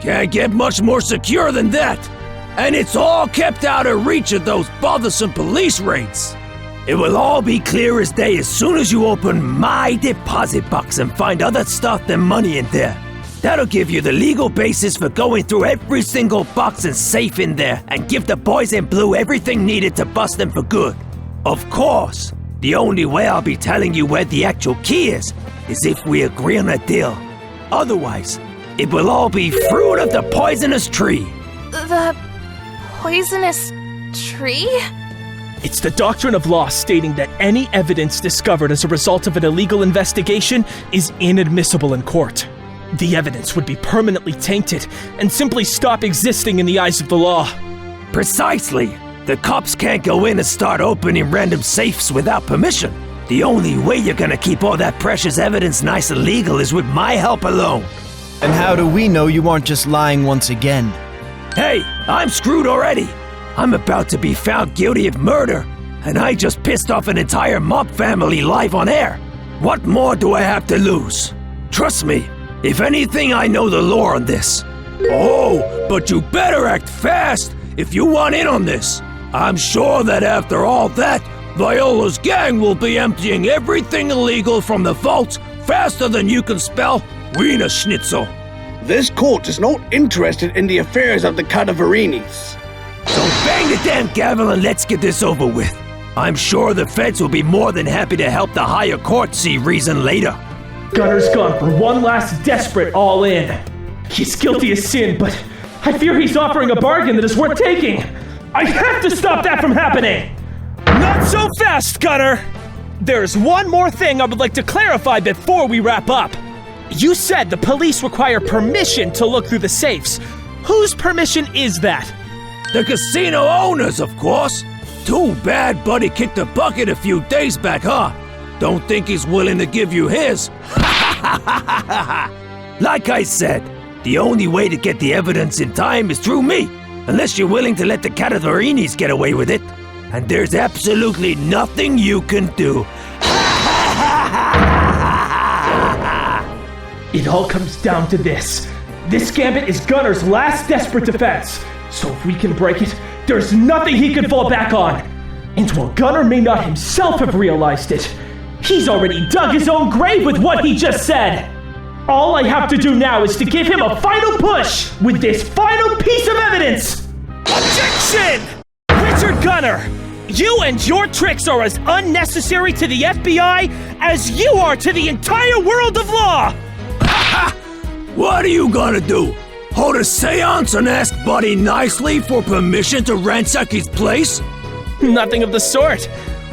Can't get much more secure than that. And it's all kept out of reach of those bothersome police raids. It will all be clear as day as soon as you open my deposit box and find other stuff than money in there. That'll give you the legal basis for going through every single box and safe in there and give the boys in blue everything needed to bust them for good. Of course, the only way I'll be telling you where the actual key is if we agree on a deal. Otherwise, it will all be fruit of the poisonous tree. The poisonous tree? It's the doctrine of law stating that any evidence discovered as a result of an illegal investigation is inadmissible in court. The evidence would be permanently tainted and simply stop existing in the eyes of the law. Precisely. The cops can't go in and start opening random safes without permission. The only way you're gonna keep all that precious evidence nice and legal is with my help alone. And how do we know you aren't just lying once again? Hey, I'm screwed already. I'm about to be found guilty of murder, and I just pissed off an entire mob family live on air. What more do I have to lose? Trust me, if anything, I know the lore on this. Oh, but you better act fast if you want in on this. I'm sure that after all that, Viola's gang will be emptying everything illegal from the vaults faster than you can spell Wiener Schnitzel. This court is not interested in the affairs of the Cadaverinis. So bang the damn gavel and let's get this over with. I'm sure the feds will be more than happy to help the higher court see reason later. Gunner's gone for one last desperate all-in. He's guilty as sin, but I fear he's offering a bargain that is worth taking. I have to stop that from happening! Not so fast, Gunner! There's one more thing I would like to clarify before we wrap up. You said the police require permission to look through the safes, Whose permission is that? The casino owners, of course. Too bad Buddy kicked the bucket a few days back, huh? Don't think he's willing to give you his. Like I said, the only way to get the evidence in time is through me, unless you're willing to let the Catavarinis get away with it. And there's absolutely nothing you can do. It all comes down to this. This gambit is Gunner's last desperate defense. So if we can break it, there's nothing he can fall back on. And while Gunner may not himself have realized it, he's already dug his own grave with what he just said. All I have to do now is to give him a final push with this final piece of evidence. Objection! Richard Gunner, you and your tricks are as unnecessary to the FBI as you are to the entire world of law! What are you gonna do? Hold a seance and ask Buddy nicely for permission to ransack his place? Nothing of the sort.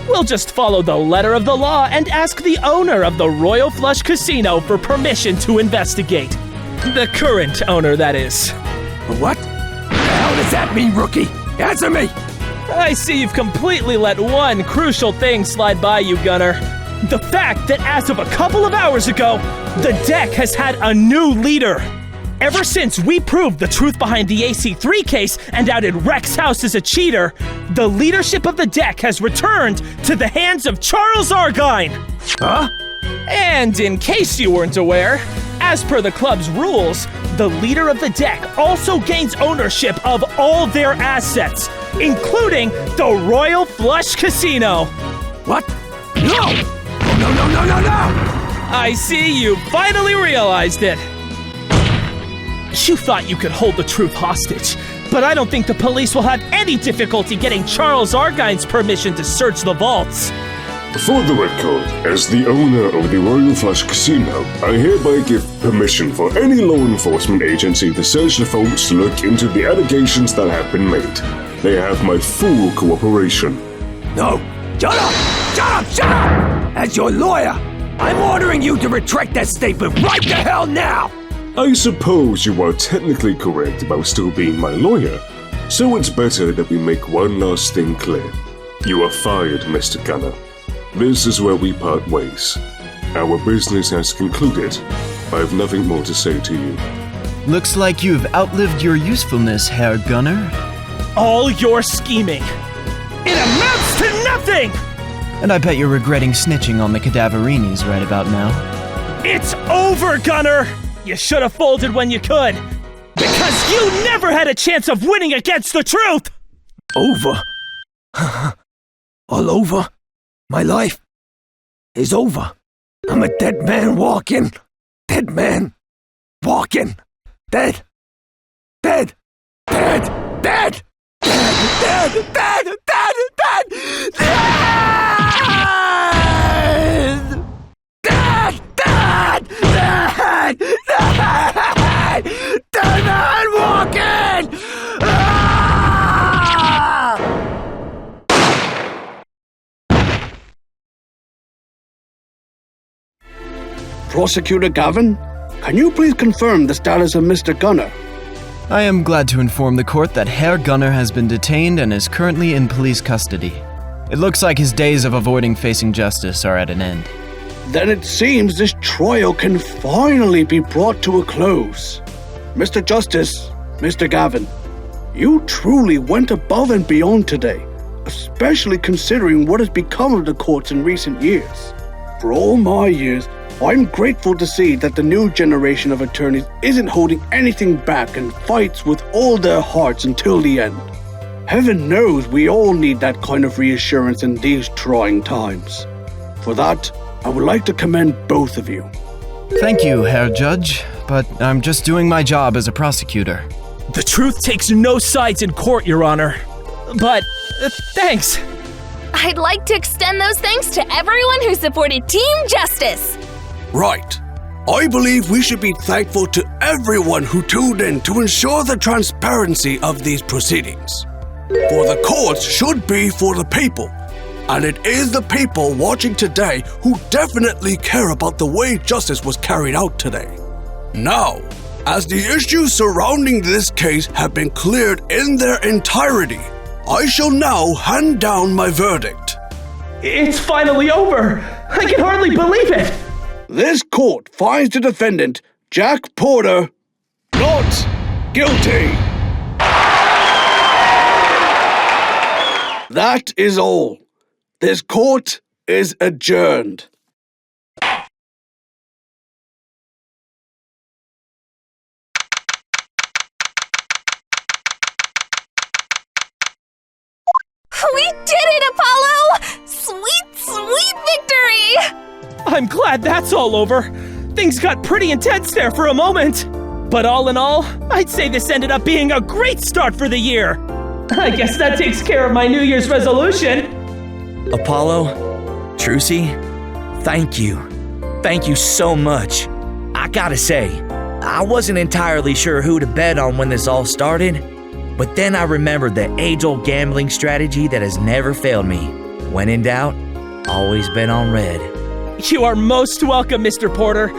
We'll just follow the letter of the law and ask the owner of the Royal Flush Casino for permission to investigate. The current owner, that is. What? The hell does that mean, rookie? Answer me! I see you've completely let one crucial thing slide by you, Gunner. The fact that as of a couple of hours ago, the deck has had a new leader. Ever since we proved the truth behind the AC3 case and outed Rex House as a cheater, the leadership of the deck has returned to the hands of Charles Argine. Huh? And in case you weren't aware, as per the club's rules, the leader of the deck also gains ownership of all their assets, including the Royal Flush Casino. What? No! No! I see you finally realized it. You thought you could hold the truth hostage, but I don't think the police will have any difficulty getting Charles Argine's permission to search the vaults. For the record, as the owner of the Royal Flush Casino, I hereby give permission for any law enforcement agency to search the vaults to look into the allegations that have been made. They have my full cooperation. No! Shut up! As your lawyer, I'm ordering you to retract that statement right the hell now! I suppose you are technically correct about still being my lawyer, so it's better that we make one last thing clear. You are fired, Mr. Gunner. This is where we part ways. Our business has concluded. I have nothing more to say to you. Looks like you've outlived your usefulness, Herr Gunner. All your scheming. It amounts to nothing! And I bet you're regretting snitching on the Cadaverinis right about now. It's over, Gunner! You should have folded when you could! Because you never had a chance of winning against the truth! Over? All over? My life is over. I'm a dead man walking. Dead man walking. Dead. Dead. Dead. Dead. Dead. Dead. Dead. Dead. Dead. Dead. Dead. Dead. Dead. Dead man walking. Prosecutor Gavin, can you please confirm the status of Mr. Gunner? I am glad to inform the court that Herr Gunner has been detained and is currently in police custody. It looks like his days of avoiding facing justice are at an end. Then it seems this trial can finally be brought to a close. Mr. Justice, Mr. Gavin, you truly went above and beyond today, especially considering what has become of the courts in recent years. For all my years, I'm grateful to see that the new generation of attorneys isn't holding anything back and fights with all their hearts until the end. Heaven knows we all need that kind of reassurance in these trying times. For that, I would like to commend both of you. Thank you, Herr Judge, but I'm just doing my job as a prosecutor. The truth takes no sides in court, Your Honor. But, thanks. I'd like to extend those thanks to everyone who supported Team Justice. Right. I believe we should be thankful to everyone who tuned in to ensure the transparency of these proceedings. For the courts should be for the people, and it is the people watching today who definitely care about the way justice was carried out today. Now, As the issues surrounding this case have been cleared in their entirety, I shall now hand down my verdict. It's finally over! I can hardly believe it! This court finds the defendant, Jack Porter, not guilty. That is all. This court is adjourned. We did it, Apollo! Sweet, sweet victory! I'm glad that's all over. Things got pretty intense there for a moment. But all in all, I'd say this ended up being a great start for the year. I guess that takes care of my New Year's resolution. Apollo, Trucy, thank you. Thank you so much. I gotta say, I wasn't entirely sure who to bet on when this all started, but then I remembered the age-old gambling strategy that has never failed me. When in doubt, always bet on red. You are most welcome, Mr. Porter.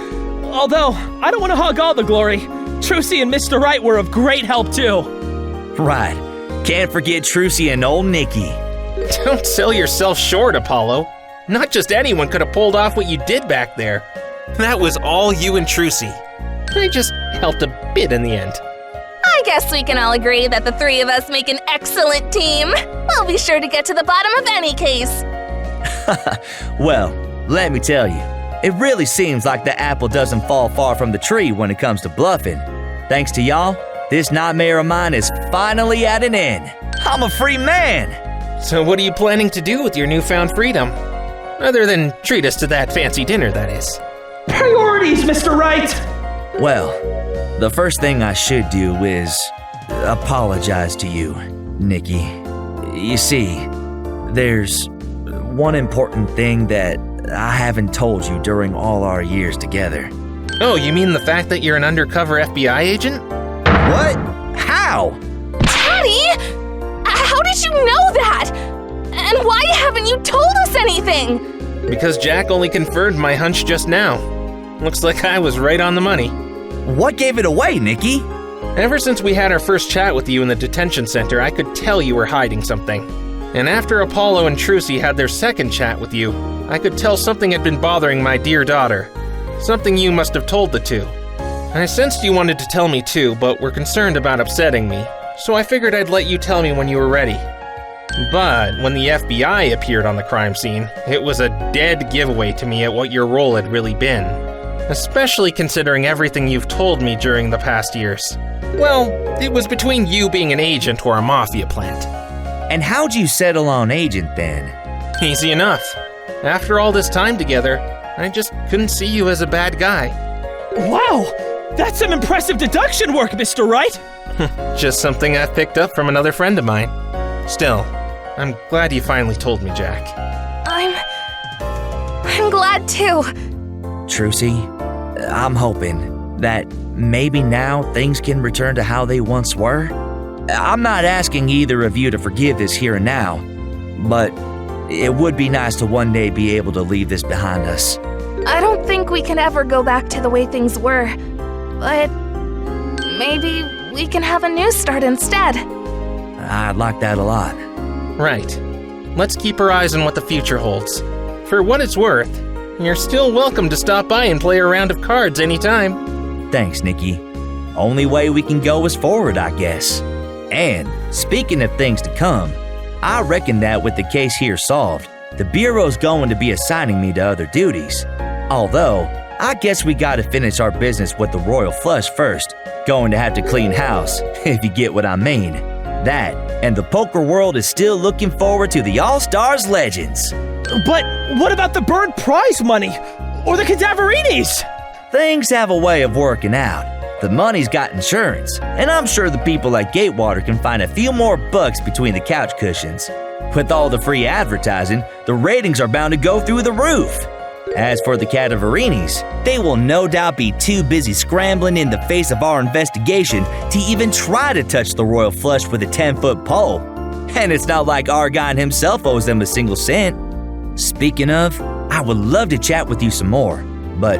Although, I don't want to hog all the glory. Trucy and Mr. Wright were of great help too. Right. Can't forget Trucy and old Nicky. Don't sell yourself short, Apollo. Not just anyone could have pulled off what you did back there. That was all you and Trucy. I just helped a bit in the end. I guess we can all agree that the three of us make an excellent team. We'll be sure to get to the bottom of any case. Well, let me tell you, it really seems like the apple doesn't fall far from the tree when it comes to bluffing. Thanks to y'all, this nightmare of mine is finally at an end. I'm a free man! So what are you planning to do with your newfound freedom? Other than treat us to that fancy dinner, that is. Priorities, Mr. Wright! Well, the first thing I should do is apologize to you, Nicky. You see, there's one important thing that I haven't told you during all our years together. Oh, you mean the fact that you're an undercover FBI agent? What? How? Daddy! How did you know that? And why haven't you told us anything? Because Jack only confirmed my hunch just now. Looks like I was right on the money. What gave it away, Nicky? Ever since we had our first chat with you in the detention center, I could tell you were hiding something. And after Apollo and Trucy had their second chat with you, I could tell something had been bothering my dear daughter. Something you must have told the two. I sensed you wanted to tell me too, but were concerned about upsetting me, so I figured I'd let you tell me when you were ready. But when the FBI appeared on the crime scene, it was a dead giveaway to me at what your role had really been. Especially considering everything you've told me during the past years. Well, it was between you being an agent or a mafia plant. And how'd you settle on agent then? Easy enough. After all this time together, I just couldn't see you as a bad guy. Wow! That's some impressive deduction work, Mr. Wright! Just something I've picked up from another friend of mine. Still, I'm glad you finally told me, Jack. I'm glad too. Trucy, I'm hoping that maybe now things can return to how they once were. I'm not asking either of you to forgive this here and now, but it would be nice to one day be able to leave this behind us. I don't think we can ever go back to the way things were, but maybe we can have a new start instead. I'd like that a lot. Right. Let's keep our eyes on what the future holds. For what it's worth, you're still welcome to stop by and play a round of cards anytime. Thanks, Nicky. Only way we can go is forward, I guess. And speaking of things to come, I reckon that with the case here solved, the Bureau's going to be assigning me to other duties. Although, I guess we gotta finish our business with the Royal Flush first. Going to have to clean house, if you get what I mean. That, and the poker world is still looking forward to the All-Stars Legends. But what about the bird prize money? Or the Cadaverinis? Things have a way of working out. The money's got insurance, and I'm sure the people at Gatewater can find a few more bucks between the couch cushions. With all the free advertising, the ratings are bound to go through the roof. As for the Cadaverinis, they will no doubt be too busy scrambling in the face of our investigation to even try to touch the Royal Flush with a 10-foot pole. And it's not like Argon himself owes them a single cent. Speaking of, I would love to chat with you some more, but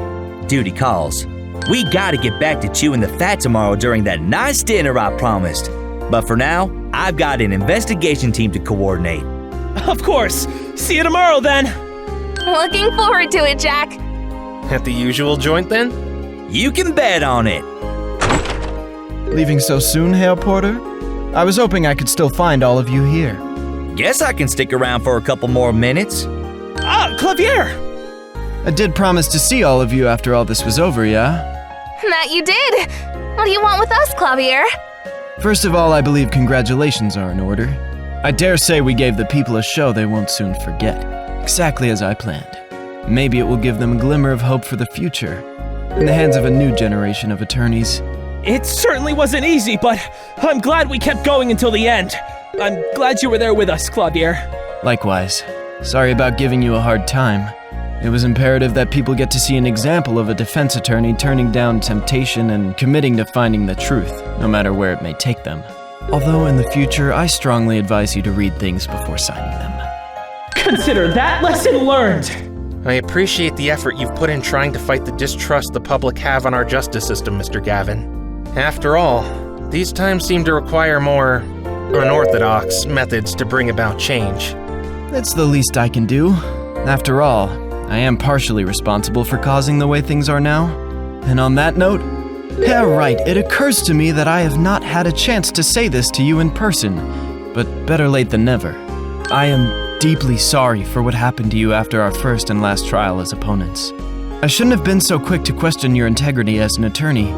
duty calls. We gotta get back to chewing the fat tomorrow during that nice dinner I promised. But for now, I've got an investigation team to coordinate. Of course. See you tomorrow then. Looking forward to it, Jack. At the usual joint then? You can bet on it. Leaving so soon, Hail Porter? I was hoping I could still find all of you here. Guess I can stick around for a couple more minutes. Clavier! I did promise to see all of you after all this was over, yeah? That you did. What do you want with us, Clavier? First of all, I believe congratulations are in order. I dare say we gave the people a show they won't soon forget, exactly as I planned. Maybe it will give them a glimmer of hope for the future, in the hands of a new generation of attorneys. It certainly wasn't easy, but I'm glad we kept going until the end. I'm glad you were there with us, Clavier. Likewise. Sorry about giving you a hard time. It was imperative that people get to see an example of a defense attorney turning down temptation and committing to finding the truth, no matter where it may take them. Although in the future, I strongly advise you to read things before signing them. Consider that lesson learned! I appreciate the effort you've put in trying to fight the distrust the public have on our justice system, Mr. Gavin. After all, these times seem to require more unorthodox methods to bring about change. That's the least I can do. After all, I am partially responsible for causing the way things are now. And on that note, yeah, right, it occurs to me that I have not had a chance to say this to you in person, but better late than never. I am deeply sorry for what happened to you after our first and last trial as opponents. I shouldn't have been so quick to question your integrity as an attorney.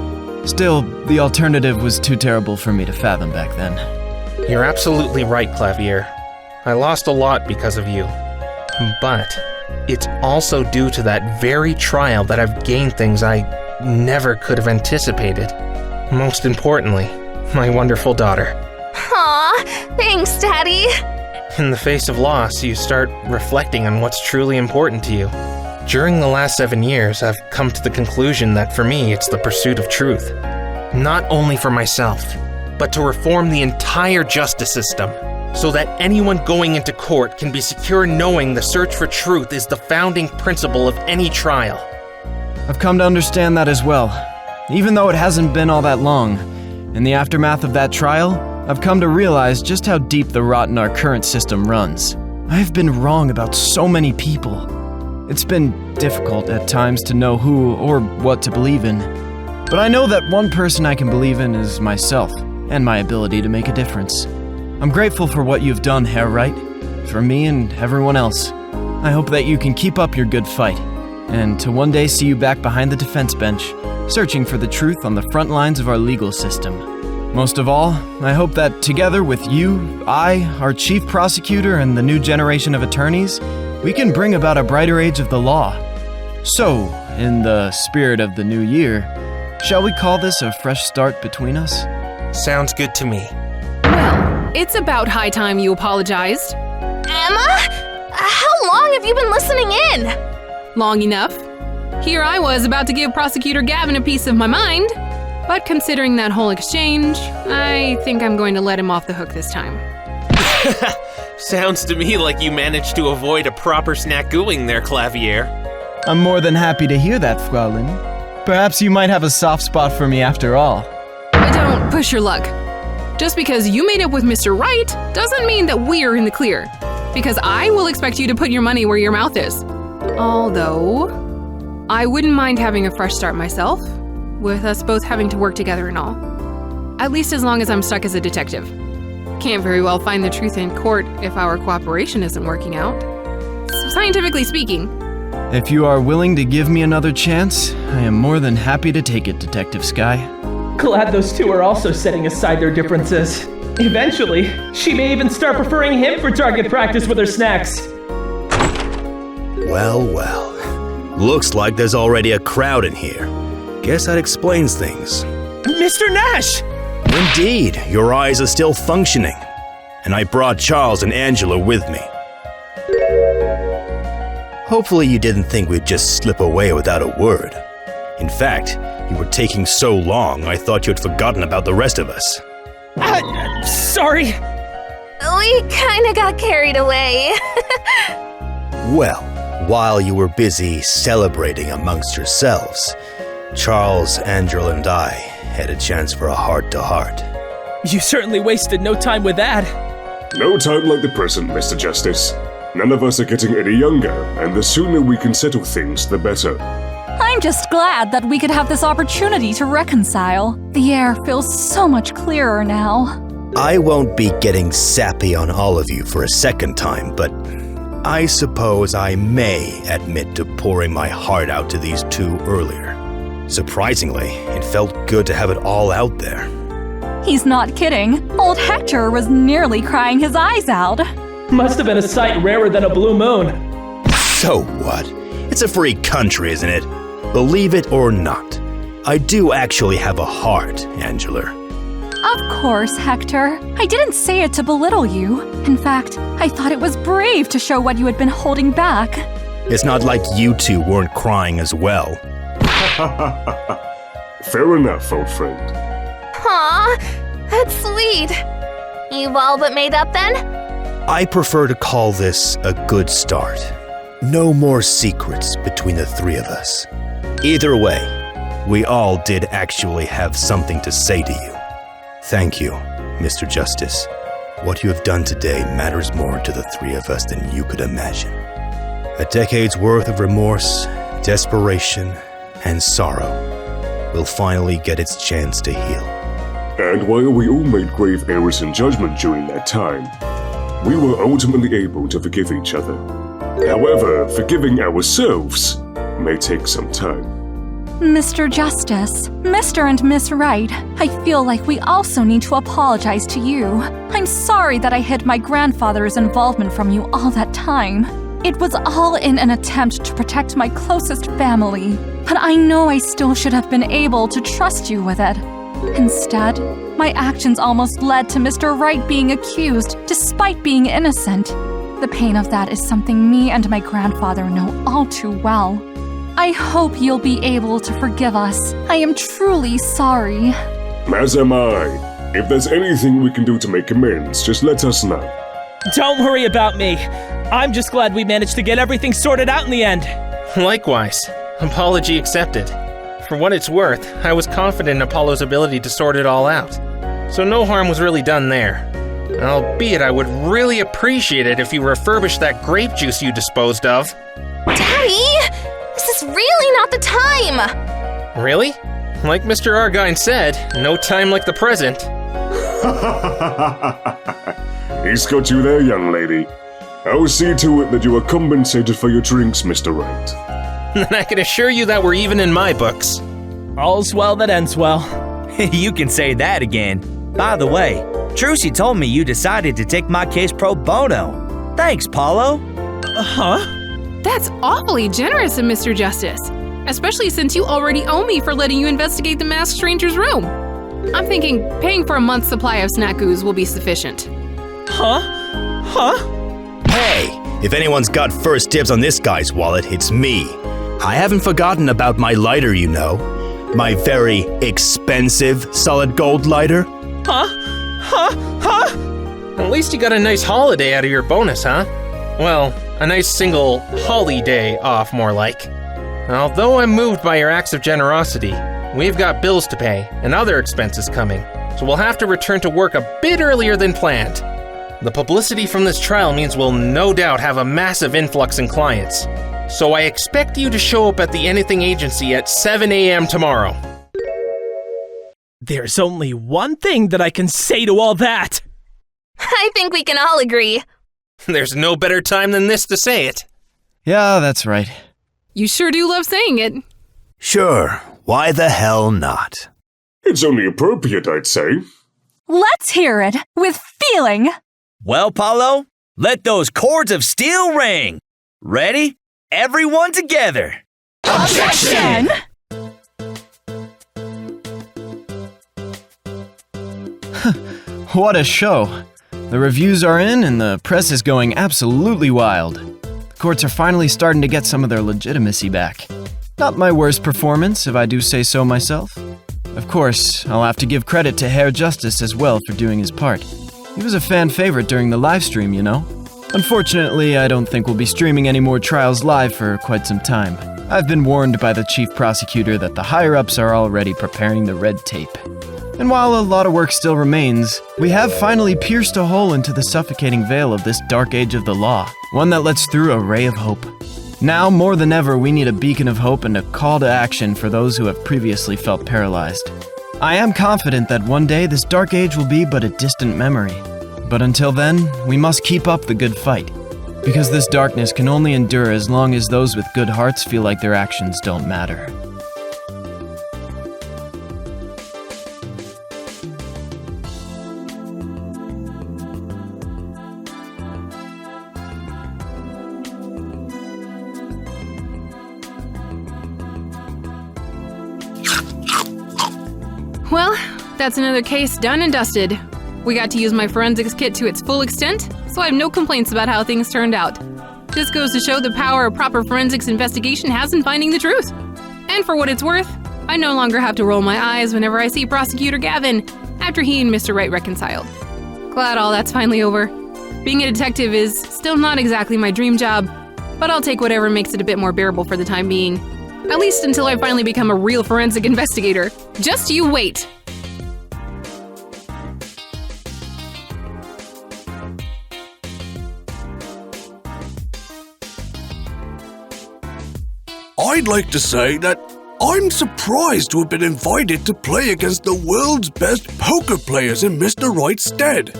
Still, the alternative was too terrible for me to fathom back then. You're absolutely right, Clavier. I lost a lot because of you. But it's also due to that very trial that I've gained things I never could have anticipated. Most importantly, my wonderful daughter. Aw, thanks, Daddy. In the face of loss, you start reflecting on what's truly important to you. During the last 7 years, I've come to the conclusion that for me, it's the pursuit of truth. Not only for myself, but to reform the entire justice system, so that anyone going into court can be secure knowing the search for truth is the founding principle of any trial. I've come to understand that as well. Even though it hasn't been all that long, in the aftermath of that trial, I've come to realize just how deep the rot in our current system runs. I've been wrong about so many people. It's been difficult at times to know who or what to believe in. But I know that one person I can believe in is myself, and my ability to make a difference. I'm grateful for what you've done, Herr Wright, for me and everyone else. I hope that you can keep up your good fight, and to one day see you back behind the defense bench, searching for the truth on the front lines of our legal system. Most of all, I hope that together with you, I, our chief prosecutor, and the new generation of attorneys, we can bring about a brighter age of the law. So, in the spirit of the new year, shall we call this a fresh start between us? Sounds good to me. Well, it's about high time you apologized. Emma? How long have you been listening in? Long enough. Here I was about to give Prosecutor Gavin a piece of my mind, but considering that whole exchange, I think I'm going to let him off the hook this time. Sounds to me like you managed to avoid a proper snackooing there, Clavier. I'm more than happy to hear that, Fraulein. Perhaps you might have a soft spot for me after all. Don't push your luck. Just because you made up with Mr. Wright doesn't mean that we're in the clear, because I will expect you to put your money where your mouth is. Although, I wouldn't mind having a fresh start myself, with us both having to work together and all. At least as long as I'm stuck as a detective. Can't very well find the truth in court if our cooperation isn't working out. Scientifically speaking. If you are willing to give me another chance, I am more than happy to take it, Detective Sky. Glad those two are also setting aside their differences. Eventually, she may even start preferring him for target practice with her snacks. Well, well. Looks like there's already a crowd in here. Guess that explains things. Mr. Nash! Indeed, your eyes are still functioning. And I brought Charles and Angela with me. Hopefully you didn't think we'd just slip away without a word. In fact, you were taking so long, I thought you'd forgotten about the rest of us. Sorry. We kinda got carried away. Well, while you were busy celebrating amongst yourselves, Charles, Angela, and I had a chance for a heart-to-heart. You certainly wasted no time with that. No time like the present, Mr. Justice. None of us are getting any younger, and the sooner we can settle things, the better. I'm just glad that we could have this opportunity to reconcile. The air feels so much clearer now. I won't be getting sappy on all of you for a second time, but I suppose I may admit to pouring my heart out to these two earlier. Surprisingly, it felt good to have it all out there. He's not kidding. Old Hector was nearly crying his eyes out. Must have been a sight rarer than a blue moon. So what? It's a free country, isn't it? Believe it or not, I do actually have a heart, Angela. Of course, Hector. I didn't say it to belittle you. In fact, I thought it was brave to show what you had been holding back. It's not like you two weren't crying as well. Fair enough, old friend. Aw, that's sweet. You've all but made up then? I prefer to call this a good start. No more secrets between the three of us. Either way, we all did actually have something to say to you. Thank you, Mr. Justice. What you have done today matters more to the three of us than you could imagine. A decade's worth of remorse, desperation, and sorrow will finally get its chance to heal. And while we all made grave errors in judgment during that time, we were ultimately able to forgive each other. However, forgiving ourselves may take some time. Mr. Justice, Mr. and Miss Wright, I feel like we also need to apologize to you. I'm sorry that I hid my grandfather's involvement from you all that time. It was all in an attempt to protect my closest family, but I know I still should have been able to trust you with it. Instead, my actions almost led to Mr. Wright being accused despite being innocent. The pain of that is something me and my grandfather know all too well. I hope you'll be able to forgive us. I am truly sorry. As am I. If there's anything we can do to make amends, just let us know. Don't worry about me. I'm just glad we managed to get everything sorted out in the end. Likewise. Apology accepted. For what it's worth, I was confident in Apollo's ability to sort it all out. So no harm was really done there. Albeit I would really appreciate it if you refurbished that grape juice you disposed of. Daddy! This is really not the time! Really? Like Mr. Argine said, no time like the present. He's got you there, young lady. I'll see to it that you are compensated for your drinks, Mr. Wright. And I can assure you that we're even in my books. All's well that ends well. You can say that again. By the way, Trucy told me you decided to take my case pro bono. Thanks, Paulo. Huh? That's awfully generous of Mr. Justice, especially since you already owe me for letting you investigate the masked stranger's room. I'm thinking paying for a month's supply of snackoos will be sufficient. Huh? Hey, if anyone's got first dibs on this guy's wallet, it's me. I haven't forgotten about my lighter, you know. My very expensive solid gold lighter. Huh? At least you got a nice holiday out of your bonus, huh? Well, a nice single holiday off, more like. Although I'm moved by your acts of generosity, we've got bills to pay and other expenses coming, so we'll have to return to work a bit earlier than planned. The publicity from this trial means we'll no doubt have a massive influx in clients, so I expect you to show up at the Anything Agency at 7 a.m. tomorrow. There's only one thing that I can say to all that. I think we can all agree. There's no better time than this to say it. Yeah, that's right. You sure do love saying it. Sure, why the hell not? It's only appropriate, I'd say. Let's hear it with feeling. Well, Paulo, let those chords of steel ring. Ready? Everyone together. Objection! What a show. The reviews are in and the press is going absolutely wild. The courts are finally starting to get some of their legitimacy back. Not my worst performance, if I do say so myself. Of course, I'll have to give credit to Herr Justice as well for doing his part. He was a fan favorite during the live stream, you know. Unfortunately, I don't think we'll be streaming any more trials live for quite some time. I've been warned by the chief prosecutor that the higher-ups are already preparing the red tape. And while a lot of work still remains, we have finally pierced a hole into the suffocating veil of this dark age of the law, one that lets through a ray of hope. Now, more than ever, we need a beacon of hope and a call to action for those who have previously felt paralyzed. I am confident that one day this dark age will be but a distant memory. But until then, we must keep up the good fight, because this darkness can only endure as long as those with good hearts feel like their actions don't matter. Well, that's another case done and dusted. We got to use my forensics kit to its full extent, so I have no complaints about how things turned out. Just goes to show the power a proper forensics investigation has in finding the truth. And for what it's worth, I no longer have to roll my eyes whenever I see Prosecutor Gavin after he and Mr. Wright reconciled. Glad all that's finally over. Being a detective is still not exactly my dream job, but I'll take whatever makes it a bit more bearable for the time being. At least until I finally become a real forensic investigator. Just you wait! I'd like to say that I'm surprised to have been invited to play against the world's best poker players in Mr. Wright's stead.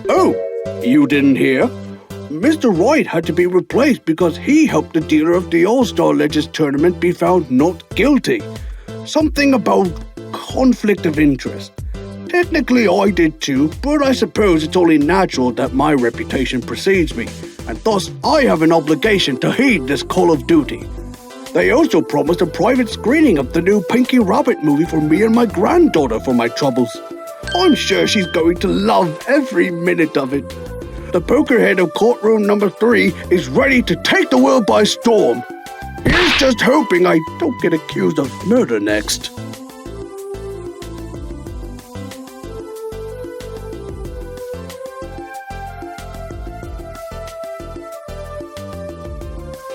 Oh, you didn't hear? Mr. Wright had to be replaced because he helped the dealer of the All-Star Legends tournament be found not guilty. Something about conflict of interest. Technically I did too, but I suppose it's only natural that my reputation precedes me, and thus I have an obligation to heed this call of duty. They also promised a private screening of the new Pinky Rabbit movie for me and my granddaughter for my troubles. I'm sure she's going to love every minute of it. The poker head of courtroom number 3 is ready to take the world by storm. Here's just hoping I don't get accused of murder next.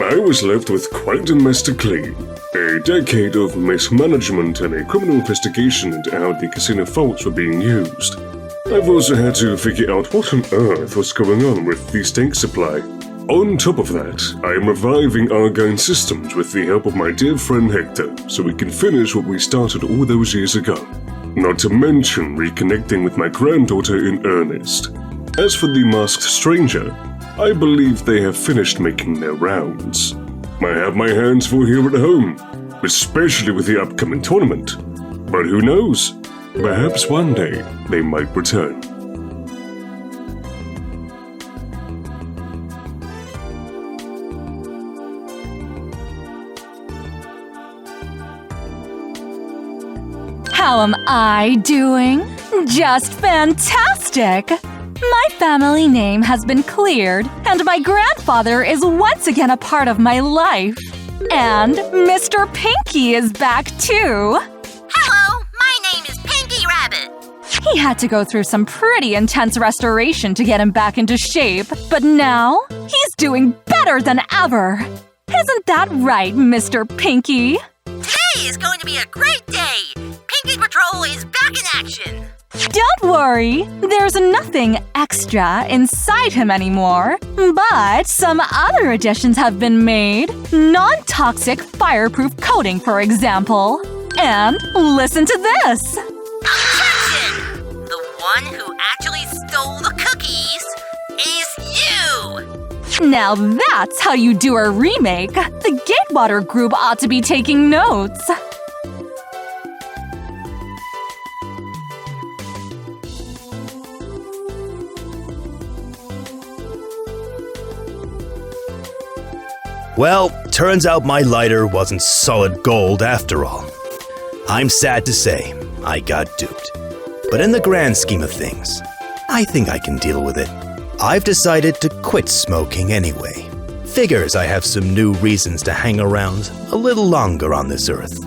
I was left with quite a mess to clean. A decade of mismanagement and a criminal investigation into how the casino vaults were being used. I've also had to figure out what on earth was going on with the tank supply. On top of that, I am reviving Argine systems with the help of my dear friend Hector, so we can finish what we started all those years ago. Not to mention reconnecting with my granddaughter in earnest. As for the masked stranger, I believe they have finished making their rounds. I have my hands full here at home, especially with the upcoming tournament. But who knows? Perhaps one day they might return. How am I doing? Just fantastic! My family name has been cleared, and my grandfather is once again a part of my life. And Mr. Pinky is back too! Hello, my name is Pinky Rabbit. He had to go through some pretty intense restoration to get him back into shape, but now he's doing better than ever! Isn't that right, Mr. Pinky? Today is going to be a great day! Pinky Patrol is back in action! Don't worry, there's nothing extra inside him anymore, but some other additions have been made. Non-toxic fireproof coating, for example. And listen to this! Objection! The one who actually stole the cookies is you! Now that's how you do a remake. The Gatewater group ought to be taking notes. Well, turns out my lighter wasn't solid gold after all. I'm sad to say, I got duped. But in the grand scheme of things, I think I can deal with it. I've decided to quit smoking anyway. Figures I have some new reasons to hang around a little longer on this earth.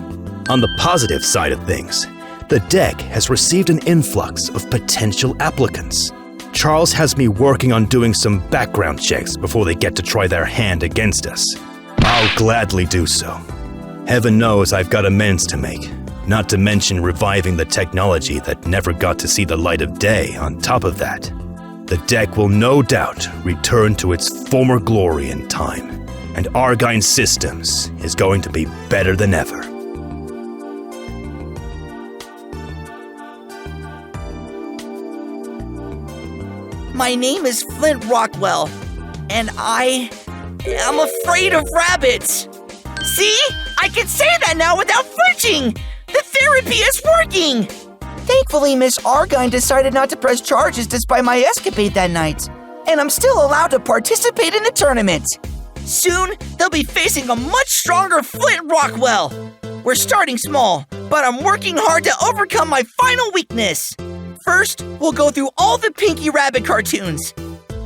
On the positive side of things, the deck has received an influx of potential applicants. Charles has me working on doing some background checks before they get to try their hand against us. I'll gladly do so. Heaven knows I've got amends to make, not to mention reviving the technology that never got to see the light of day on top of that. The deck will no doubt return to its former glory in time, and Argine Systems is going to be better than ever. My name is Flint Rockwell, and I am afraid of rabbits. See? I can say that now without flinching! The therapy is working! Thankfully, Miss Argine decided not to press charges despite my escapade that night, and I'm still allowed to participate in the tournament. Soon, they'll be facing a much stronger Flint Rockwell. We're starting small, but I'm working hard to overcome my final weakness. First, we'll go through all the Pinky Rabbit cartoons.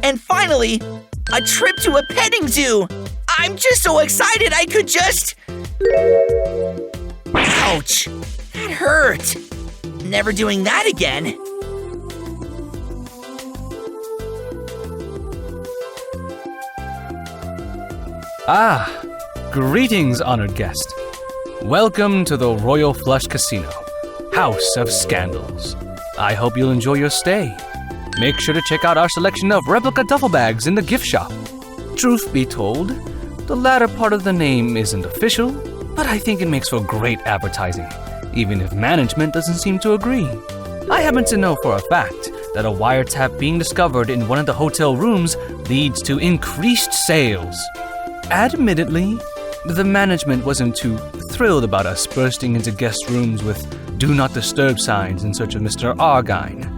And finally, a trip to a petting zoo. I'm just so excited I could just... Ouch! That hurt. Never doing that again. Ah, greetings, honored guest. Welcome to the Royal Flush Casino, House of Scandals. I hope you'll enjoy your stay. Make sure to check out our selection of replica duffel bags in the gift shop. Truth be told, the latter part of the name isn't official, but I think it makes for great advertising, even if management doesn't seem to agree. I happen to know for a fact that a wiretap being discovered in one of the hotel rooms leads to increased sales. Admittedly, the management wasn't too thrilled about us bursting into guest rooms with do not disturb signs in search of Mr. Argine.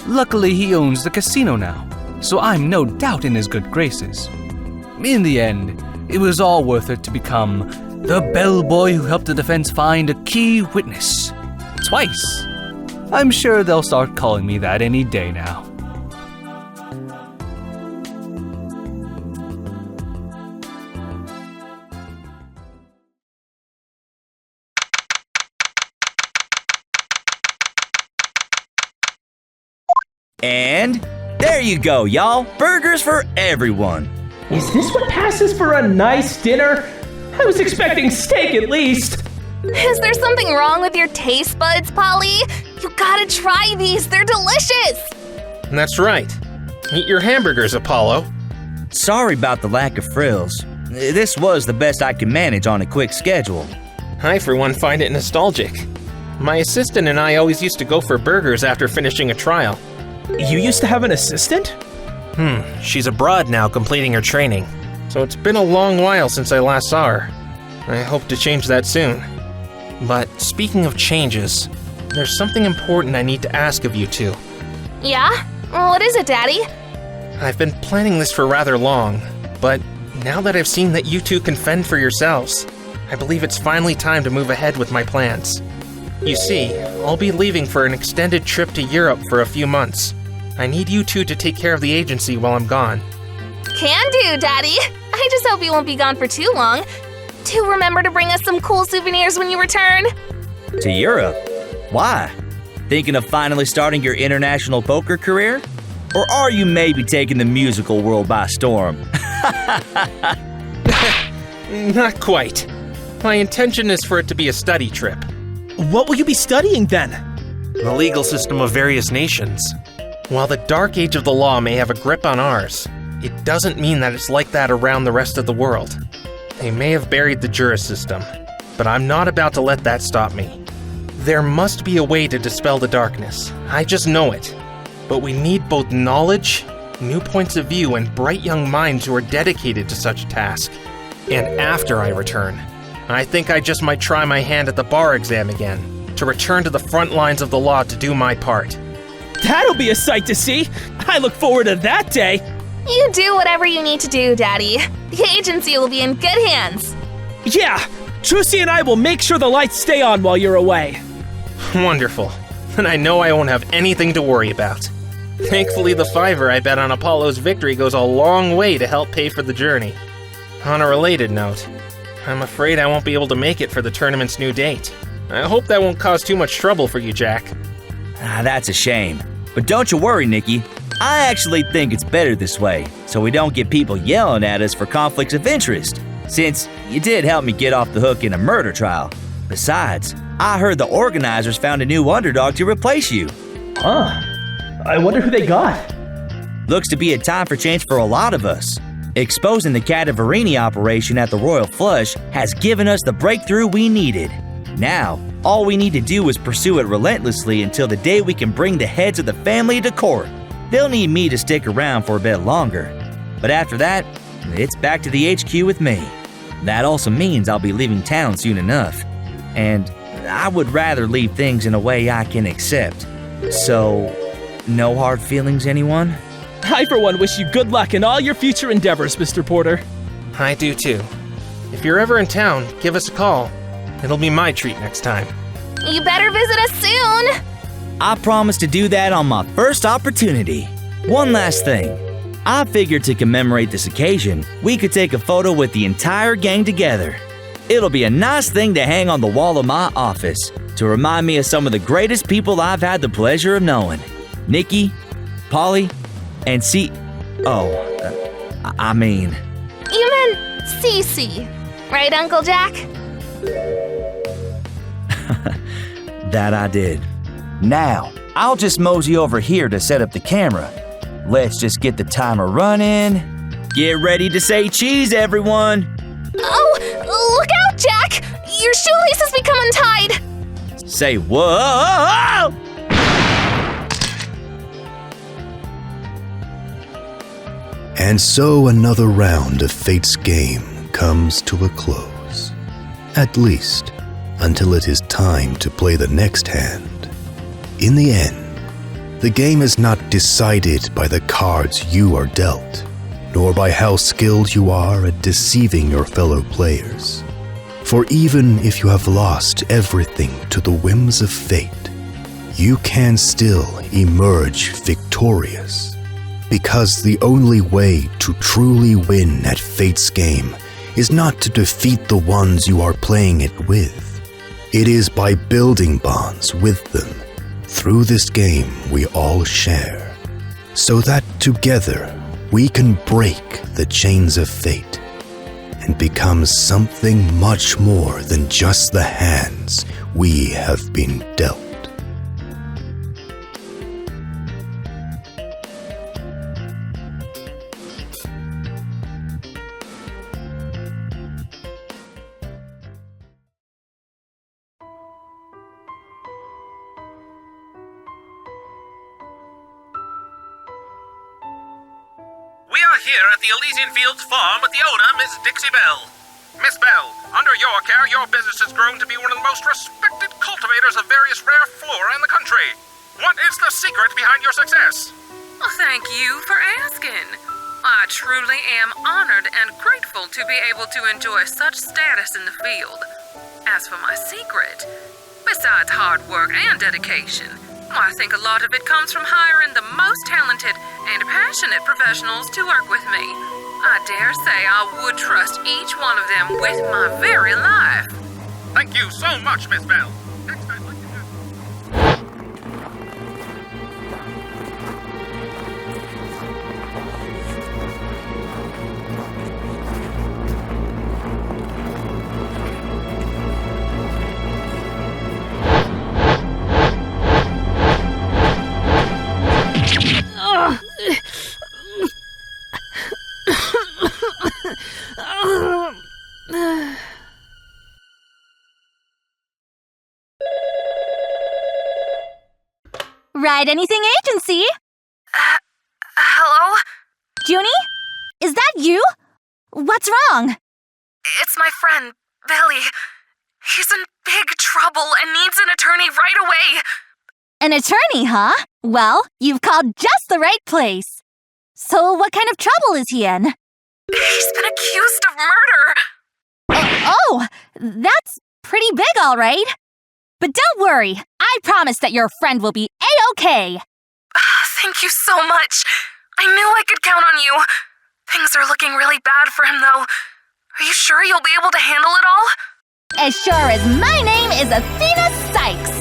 Luckily, he owns the casino now, so I'm no doubt in his good graces. In the end, it was all worth it to become the bellboy who helped the defense find a key witness. Twice. I'm sure they'll start calling me that any day now. And there you go, y'all. Burgers for everyone. Is this what passes for a nice dinner? I was expecting steak at least. Is there something wrong with your taste buds, Polly? You gotta try these, they're delicious! That's right. Eat your hamburgers, Apollo. Sorry about the lack of frills. This was the best I could manage on a quick schedule. I, for one, find it nostalgic. My assistant and I always used to go for burgers after finishing a trial. You used to have an assistant? She's abroad now completing her training, so it's been a long while since I last saw her. I hope to change that soon. But speaking of changes, there's something important I need to ask of you two. Yeah? What is it, Daddy? I've been planning this for rather long, but now that I've seen that you two can fend for yourselves, I believe it's finally time to move ahead with my plans. You see, I'll be leaving for an extended trip to Europe for a few months. I need you two to take care of the agency while I'm gone. Can do, Daddy. I just hope you won't be gone for too long. Do remember to bring us some cool souvenirs when you return. To Europe? Why? Thinking of finally starting your international poker career? Or are you maybe taking the musical world by storm? Not quite. My intention is for it to be a study trip. What will you be studying then? The legal system of various nations. While the dark age of the law may have a grip on ours, it doesn't mean that it's like that around the rest of the world. They may have buried the juris system, but I'm not about to let that stop me. There must be a way to dispel the darkness. I just know it. But we need both knowledge, new points of view, and bright young minds who are dedicated to such a task. And after I return, I think I just might try my hand at the bar exam again, to return to the front lines of the law to do my part. That'll be a sight to see! I look forward to that day! You do whatever you need to do, Daddy. The agency will be in good hands. Yeah! Trucy and I will make sure the lights stay on while you're away. Wonderful. Then I know I won't have anything to worry about. Thankfully, the $5 I bet on Apollo's victory goes a long way to help pay for the journey. On a related note, I'm afraid I won't be able to make it for the tournament's new date. I hope that won't cause too much trouble for you, Jack. That's a shame. But don't you worry, Nikki. I actually think it's better this way, so we don't get people yelling at us for conflicts of interest, since You did help me get off the hook in a murder trial. Besides, I heard the organizers found a new underdog to replace you. Huh. I wonder who they got. Looks to be a time for change for a lot of us. Exposing the Cadaverini operation at the Royal Flush has given us the breakthrough we needed. Now, all we need to do is pursue it relentlessly until the day we can bring the heads of the family to court. They'll need me to stick around for a bit longer. But after that, it's back to the HQ with me. That also means I'll be leaving town soon enough. And I would rather leave things in a way I can accept. So, no hard feelings, anyone? I, for one, wish you good luck in all your future endeavors, Mr. Porter. I do too. If you're ever in town, give us a call. It'll be my treat next time. You better visit us soon. I promise to do that on my first opportunity. One last thing. I figured to commemorate this occasion, we could take a photo with the entire gang together. It'll be a nice thing to hang on the wall of my office to remind me of some of the greatest people I've had the pleasure of knowing. Nikki, Polly, and I mean... You meant Cece, right, Uncle Jack? That I did. Now, I'll just mosey over here to set up the camera. Let's just get the timer running. Get ready to say cheese, everyone! Oh, look out, Jack! Your shoelace has become untied! Say whoa! And so another round of Fate's game comes to a close. At least, until it is time to play the next hand. In the end, the game is not decided by the cards you are dealt, nor by how skilled you are at deceiving your fellow players. For even if you have lost everything to the whims of fate, you can still emerge victorious. Because the only way to truly win at Fate's game is not to defeat the ones you are playing it with. It is by building bonds with them. Through this game we all share, so that together we can break the chains of fate and become something much more than just the hands we have been dealt. Here at the Elysian Fields farm with the owner, Miss Dixie Bell. Miss Bell, under your care, your business has grown to be one of the most respected cultivators of various rare flora in the country. What is the secret behind your success? Well, thank you for asking. I truly am honored and grateful to be able to enjoy such status in the field. As for my secret, besides hard work and dedication, I think a lot of it comes from hiring the most talented and passionate professionals to work with me. I dare say I would trust each one of them with my very life. Thank you so much, Miss Bell. Next I'd like to Ride Anything Agency? Hello? Junie? Is that you? What's wrong? It's my friend, Billy. He's in big trouble and needs an attorney right away. An attorney, huh? Well, you've called just the right place. So what kind of trouble is he in? He's been accused of murder. Oh, that's pretty big, all right. But don't worry, I promise that your friend will be A-OK. Thank you so much. I knew I could count on you. Things are looking really bad for him, though. Are you sure you'll be able to handle it all? As sure as my name is Athena Sykes.